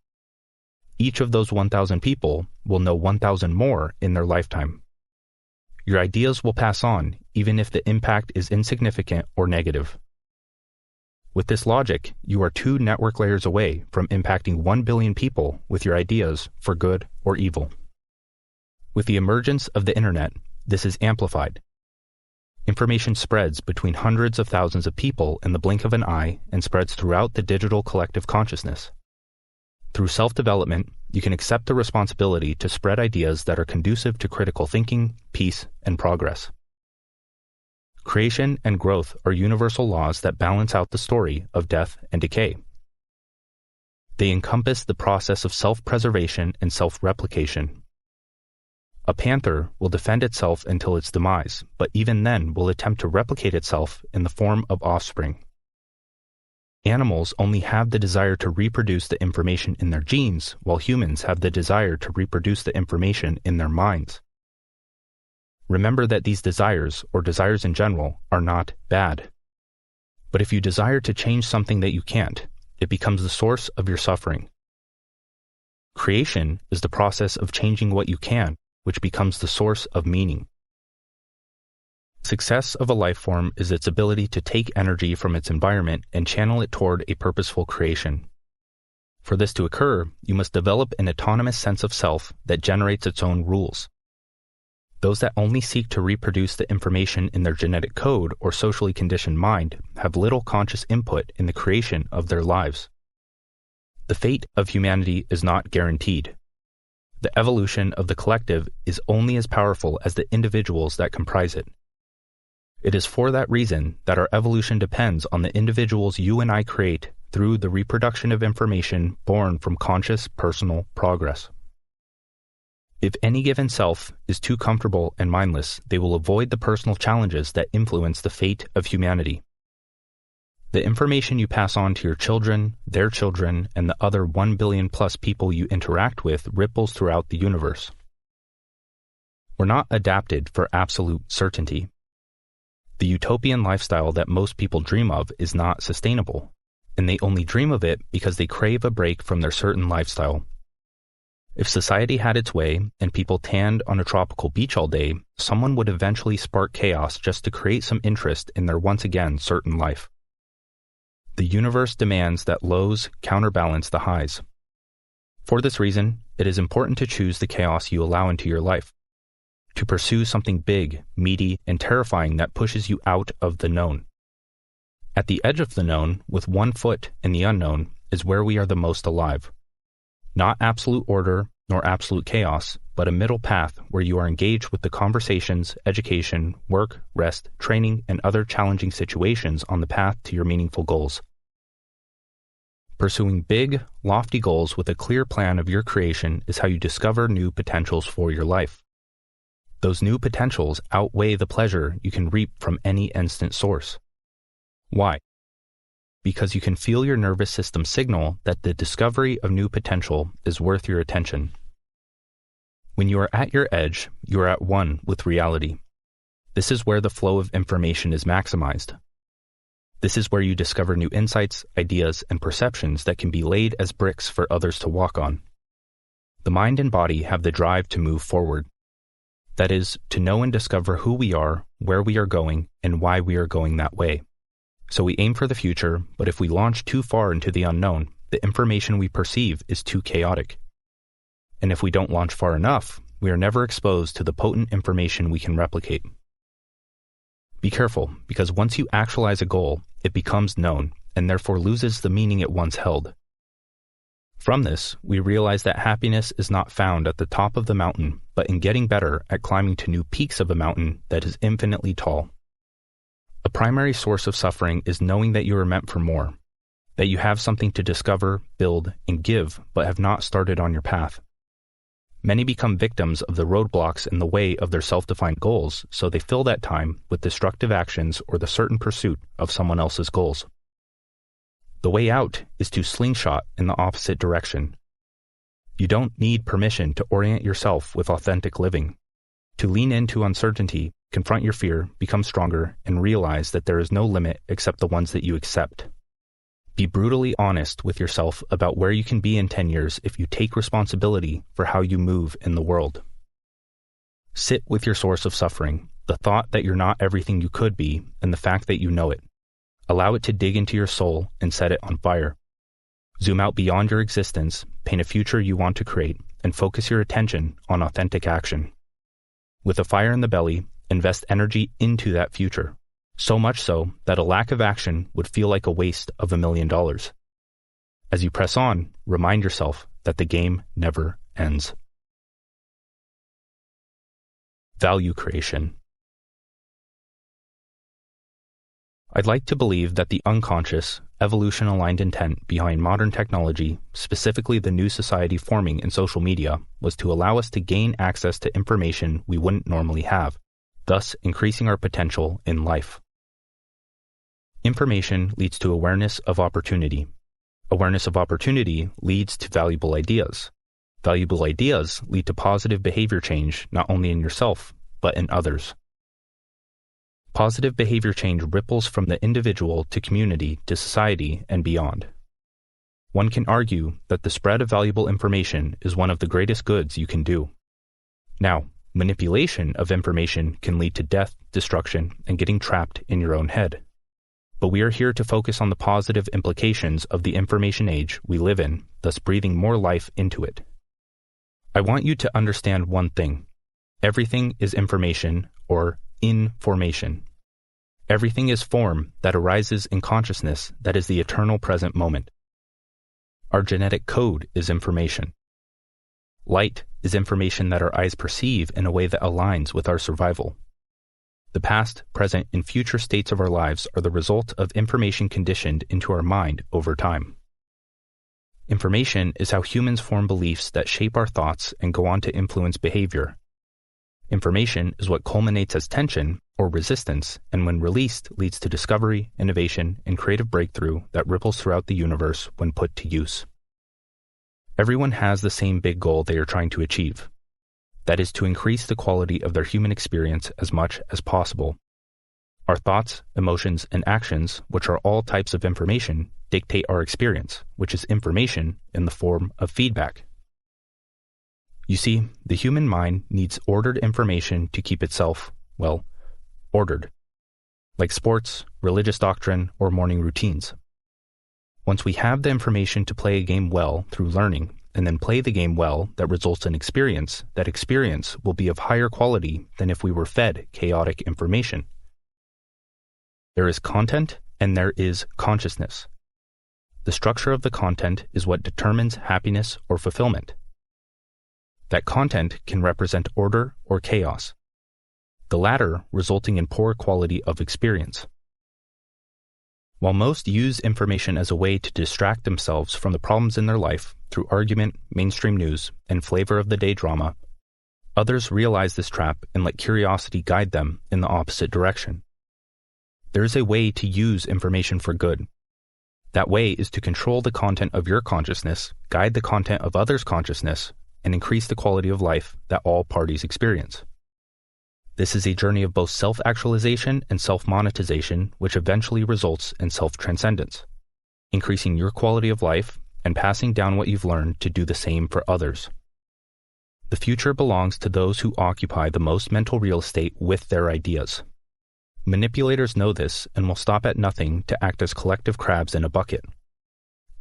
Each of those 1,000 people will know 1,000 more in their lifetime. Your ideas will pass on, even if the impact is insignificant or negative. With this logic, you are 2 network layers away from impacting 1 billion people with your ideas for good or evil. With the emergence of the internet, this is amplified. Information spreads between hundreds of thousands of people in the blink of an eye and spreads throughout the digital collective consciousness. Through self-development, you can accept the responsibility to spread ideas that are conducive to critical thinking, peace, and progress. Creation and growth are universal laws that balance out the story of death and decay. They encompass the process of self-preservation and self-replication. A panther will defend itself until its demise, but even then will attempt to replicate itself in the form of offspring. Animals only have the desire to reproduce the information in their genes, while humans have the desire to reproduce the information in their minds. Remember that these desires, or desires in general, are not bad. But if you desire to change something that you can't, it becomes the source of your suffering. Creation is the process of changing what you can, which becomes the source of meaning. Success of a life form is its ability to take energy from its environment and channel it toward a purposeful creation. For this to occur, you must develop an autonomous sense of self that generates its own rules. Those that only seek to reproduce the information in their genetic code or socially conditioned mind have little conscious input in the creation of their lives. The fate of humanity is not guaranteed. The evolution of the collective is only as powerful as the individuals that comprise it. It is for that reason that our evolution depends on the individuals you and I create through the reproduction of information born from conscious personal progress. If any given self is too comfortable and mindless, they will avoid the personal challenges that influence the fate of humanity. The information you pass on to your children, their children, and the other 1 billion plus people you interact with ripples throughout the universe. We're not adapted for absolute certainty. The utopian lifestyle that most people dream of is not sustainable, and they only dream of it because they crave a break from their certain lifestyle. If society had its way and people tanned on a tropical beach all day, someone would eventually spark chaos just to create some interest in their once again certain life. The universe demands that lows counterbalance the highs. For this reason, it is important to choose the chaos you allow into your life, to pursue something big, meaty, and terrifying that pushes you out of the known. At the edge of the known, with 1 foot in the unknown, is where we are the most alive. Not absolute order, nor absolute chaos, but a middle path where you are engaged with the conversations, education, work, rest, training, and other challenging situations on the path to your meaningful goals. Pursuing big, lofty goals with a clear plan of your creation is how you discover new potentials for your life. Those new potentials outweigh the pleasure you can reap from any instant source. Why? Because you can feel your nervous system signal that the discovery of new potential is worth your attention. When you are at your edge, you are at one with reality. This is where the flow of information is maximized. This is where you discover new insights, ideas, and perceptions that can be laid as bricks for others to walk on. The mind and body have the drive to move forward. That is, to know and discover who we are, where we are going, and why we are going that way. So we aim for the future, but if we launch too far into the unknown, the information we perceive is too chaotic. And if we don't launch far enough, we are never exposed to the potent information we can replicate. Be careful, because once you actualize a goal, it becomes known, and therefore loses the meaning it once held. From this, we realize that happiness is not found at the top of the mountain, but in getting better at climbing to new peaks of a mountain that is infinitely tall. A primary source of suffering is knowing that you are meant for more, that you have something to discover, build, and give, but have not started on your path. Many become victims of the roadblocks in the way of their self-defined goals, so they fill that time with destructive actions or the certain pursuit of someone else's goals. The way out is to slingshot in the opposite direction. You don't need permission to orient yourself with authentic living. To lean into uncertainty, confront your fear, become stronger, and realize that there is no limit except the ones that you accept. Be brutally honest with yourself about where you can be in 10 years if you take responsibility for how you move in the world. Sit with your source of suffering, the thought that you're not everything you could be, and the fact that you know it. Allow it to dig into your soul and set it on fire. Zoom out beyond your existence, paint a future you want to create, and focus your attention on authentic action. With a fire in the belly, invest energy into that future. So much so that a lack of action would feel like a waste of $1 million. As you press on, remind yourself that the game never ends. Value creation. I'd like to believe that the unconscious, evolution-aligned intent behind modern technology, specifically the new society forming in social media, was to allow us to gain access to information we wouldn't normally have, thus increasing our potential in life. Information leads to awareness of opportunity. Awareness of opportunity leads to valuable ideas. Valuable ideas lead to positive behavior change not only in yourself, but in others. Positive behavior change ripples from the individual to community to society and beyond. One can argue that the spread of valuable information is one of the greatest goods you can do. Now, manipulation of information can lead to death, destruction, and getting trapped in your own head. But we are here to focus on the positive implications of the information age we live in, thus breathing more life into it. I want you to understand one thing. Everything is information or information. Everything is form that arises in consciousness that is the eternal present moment. Our genetic code is information. Light is information that our eyes perceive in a way that aligns with our survival. The past, present, and future states of our lives are the result of information conditioned into our mind over time. Information is how humans form beliefs that shape our thoughts and go on to influence behavior. Information is what culminates as tension or resistance, and when released leads to discovery, innovation, and creative breakthrough that ripples throughout the universe when put to use. Everyone has the same big goal they are trying to achieve. That is to increase the quality of their human experience as much as possible. Our thoughts, emotions, and actions, which are all types of information, dictate our experience, which is information in the form of feedback. You see, the human mind needs ordered information to keep itself, well, ordered, like sports, religious doctrine, or morning routines. Once we have the information to play a game well through learning, and then play the game well that results in experience, that experience will be of higher quality than if we were fed chaotic information. There is content and there is consciousness. The structure of the content is what determines happiness or fulfillment. that content can represent order or chaos, the latter resulting in poor quality of experience. While most use information as a way to distract themselves from the problems in their life through argument, mainstream news, and flavor of the day drama, others realize this trap and let curiosity guide them in the opposite direction. There is a way to use information for good. That way is to control the content of your consciousness, guide the content of others' consciousness, and increase the quality of life that all parties experience. This is a journey of both self-actualization and self-monetization, which eventually results in self-transcendence, increasing your quality of life and passing down what you've learned to do the same for others. The future belongs to those who occupy the most mental real estate with their ideas. Manipulators know this and will stop at nothing to act as collective crabs in a bucket.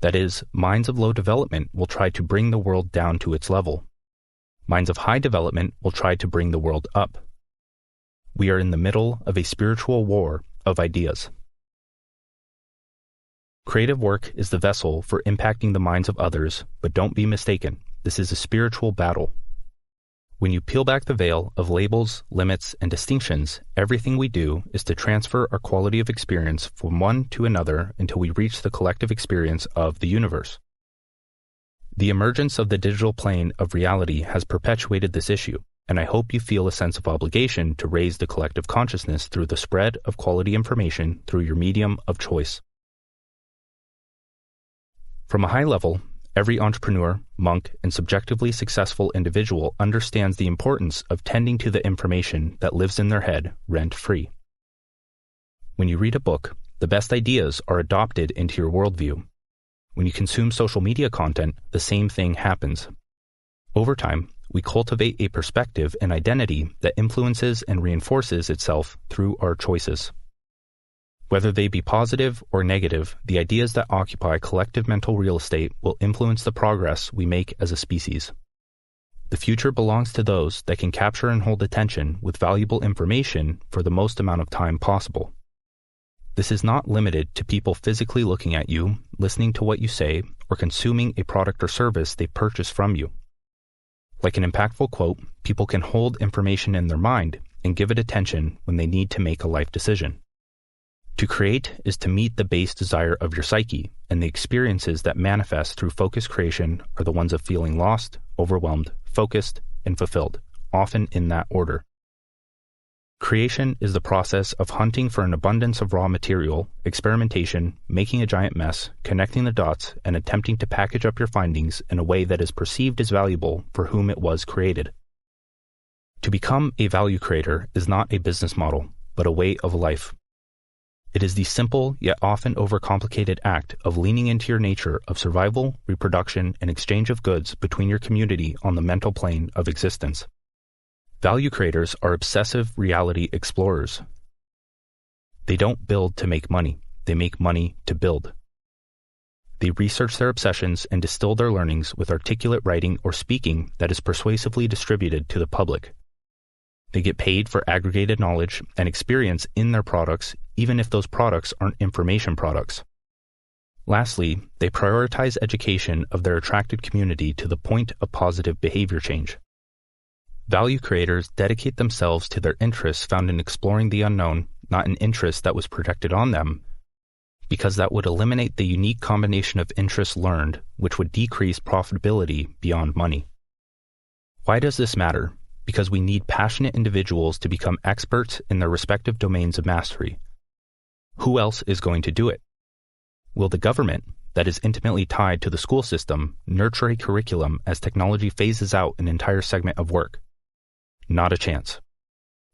That is, minds of low development will try to bring the world down to its level. Minds of high development will try to bring the world up. We are in the middle of a spiritual war of ideas. Creative work is the vessel for impacting the minds of others, but don't be mistaken, this is a spiritual battle. When you peel back the veil of labels, limits, and distinctions, everything we do is to transfer our quality of experience from one to another until we reach the collective experience of the universe. The emergence of the digital plane of reality has perpetuated this issue, and I hope you feel a sense of obligation to raise the collective consciousness through the spread of quality information through your medium of choice. From a high level, every entrepreneur, monk, and subjectively successful individual understands the importance of tending to the information that lives in their head rent-free. When you read a book, the best ideas are adopted into your worldview. When you consume social media content, the same thing happens. Over time, we cultivate a perspective and identity that influences and reinforces itself through our choices. Whether they be positive or negative, the ideas that occupy collective mental real estate will influence the progress we make as a species. The future belongs to those that can capture and hold attention with valuable information for the most amount of time possible. This is not limited to people physically looking at you, listening to what you say, or consuming a product or service they purchase from you. Like an impactful quote, people can hold information in their mind and give it attention when they need to make a life decision. To create is to meet the base desire of your psyche, and the experiences that manifest through focused creation are the ones of feeling lost, overwhelmed, focused, and fulfilled, often in that order. Creation is the process of hunting for an abundance of raw material, experimentation, making a giant mess, connecting the dots, and attempting to package up your findings in a way that is perceived as valuable for whom it was created. To become a value creator is not a business model, but a way of life. It is the simple yet often overcomplicated act of leaning into your nature of survival, reproduction, and exchange of goods between your community on the mental plane of existence. Value creators are obsessive reality explorers. They don't build to make money, they make money to build. They research their obsessions and distill their learnings with articulate writing or speaking that is persuasively distributed to the public. They get paid for aggregated knowledge and experience in their products, even if those products aren't information products. Lastly, they prioritize education of their attracted community to the point of positive behavior change. Value creators dedicate themselves to their interests found in exploring the unknown, not an interest that was projected on them, because that would eliminate the unique combination of interests learned, which would decrease profitability beyond money. Why does this matter? Because we need passionate individuals to become experts in their respective domains of mastery. Who else is going to do it? Will the government, that is intimately tied to the school system, nurture a curriculum as technology phases out an entire segment of work? Not a chance.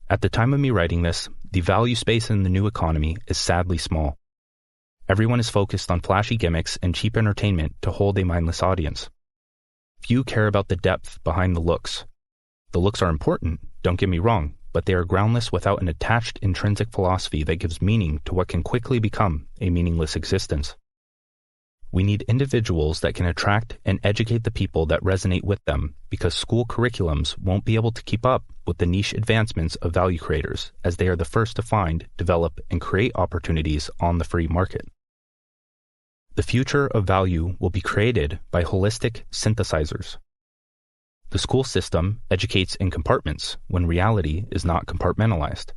At the time of me writing this, the value space in the new economy is sadly small. Everyone is focused on flashy gimmicks and cheap entertainment to hold a mindless audience. Few care about the depth behind the looks. The looks are important, don't get me wrong, but they are groundless without an attached intrinsic philosophy that gives meaning to what can quickly become a meaningless existence. We need individuals that can attract and educate the people that resonate with them, because school curriculums won't be able to keep up with the niche advancements of value creators, as they are the first to find, develop, and create opportunities on the free market. The future of value will be created by holistic synthesizers. The school system educates in compartments when reality is not compartmentalized.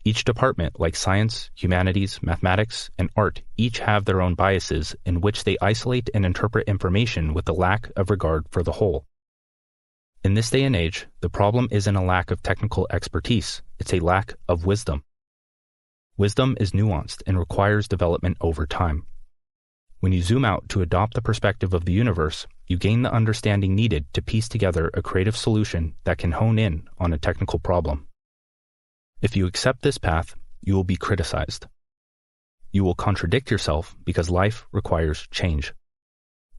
Each department, like science, humanities, mathematics, and art, each have their own biases in which they isolate and interpret information with a lack of regard for the whole. In this day and age, the problem isn't a lack of technical expertise, it's a lack of wisdom. Wisdom is nuanced and requires development over time. When you zoom out to adopt the perspective of the universe, you gain the understanding needed to piece together a creative solution that can hone in on a technical problem. If you accept this path, you will be criticized. You will contradict yourself because life requires change.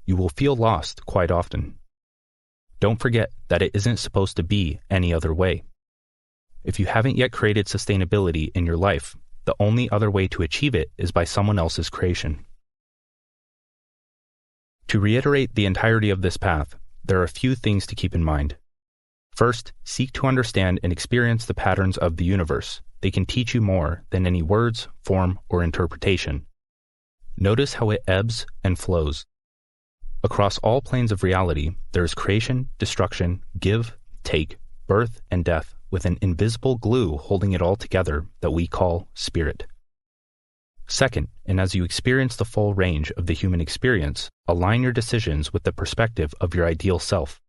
You will feel lost quite often. Don't forget that it isn't supposed to be any other way. If you haven't yet created sustainability in your life, the only other way to achieve it is by someone else's creation. To reiterate the entirety of this path, there are a few things to keep in mind. First, seek to understand and experience the patterns of the universe. They can teach you more than any words, form, or interpretation. Notice how it ebbs and flows. Across all planes of reality, there is creation, destruction, give, take, birth, and death, with an invisible glue holding it all together that we call spirit. Second, and as you experience the full range of the human experience, align your decisions with the perspective of your ideal self.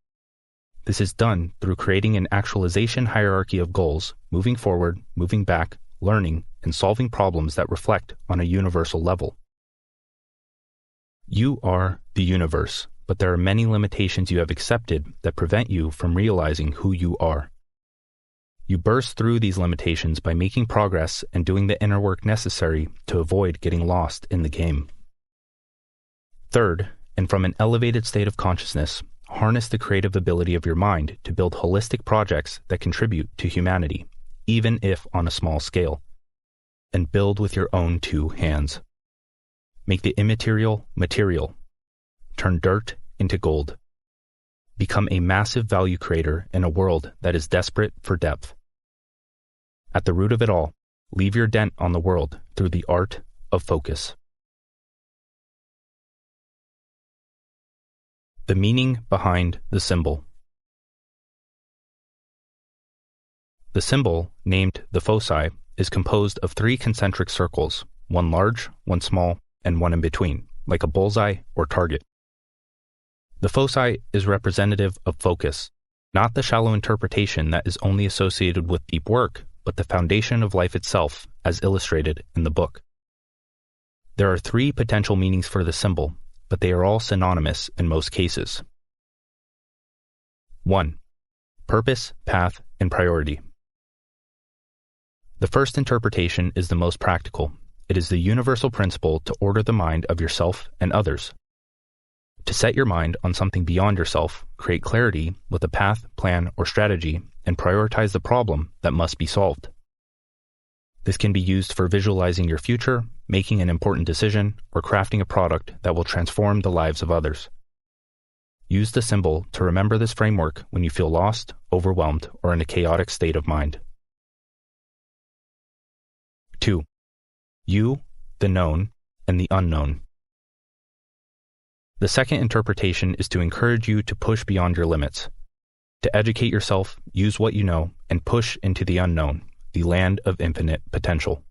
This is done through creating an actualization hierarchy of goals, moving forward, moving back, learning, and solving problems that reflect on a universal level. You are the universe, but there are many limitations you have accepted that prevent you from realizing who you are. You burst through these limitations by making progress and doing the inner work necessary to avoid getting lost in the game. Third, and from an elevated state of consciousness, harness the creative ability of your mind to build holistic projects that contribute to humanity, even if on a small scale. And build with your own two hands. Make the immaterial material. Turn dirt into gold. Become a massive value creator in a world that is desperate for depth. At the root of it all, leave your dent on the world through the art of focus. The meaning behind the symbol. The symbol, named the foci, is composed of 3 concentric circles, one large, one small, and one in between, like a bullseye or target. The foci is representative of focus, not the shallow interpretation that is only associated with deep work, but the foundation of life itself, as illustrated in the book. There are 3 potential meanings for the symbol, but they are all synonymous in most cases. 1. Purpose, path, and priority. The first interpretation is the most practical. It is the universal principle to order the mind of yourself and others. To set your mind on something beyond yourself, create clarity with a path, plan, or strategy, and prioritize the problem that must be solved. This can be used for visualizing your future, making an important decision, or crafting a product that will transform the lives of others. Use the symbol to remember this framework when you feel lost, overwhelmed, or in a chaotic state of mind. 2. You, the known, and the unknown. The second interpretation is to encourage you to push beyond your limits. To educate yourself, use what you know, and push into the unknown, the land of infinite potential.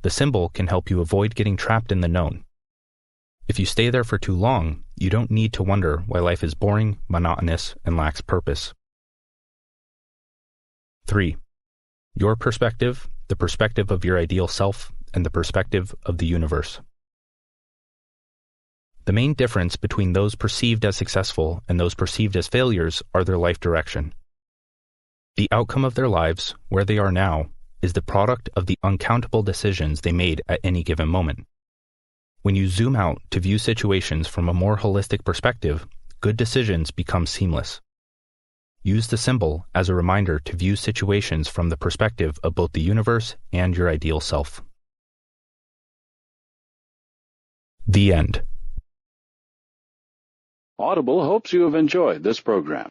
The symbol can help you avoid getting trapped in the known. If you stay there for too long, you don't need to wonder why life is boring, monotonous, and lacks purpose. 3. Your perspective, the perspective of your ideal self, and the perspective of the universe. The main difference between those perceived as successful and those perceived as failures are their life direction. The outcome of their lives, where they are now, is the product of the uncountable decisions they made at any given moment. When you zoom out to view situations from a more holistic perspective, good decisions become seamless. Use the symbol as a reminder to view situations from the perspective of both the universe and your ideal self. The end. Audible hopes you have enjoyed this program.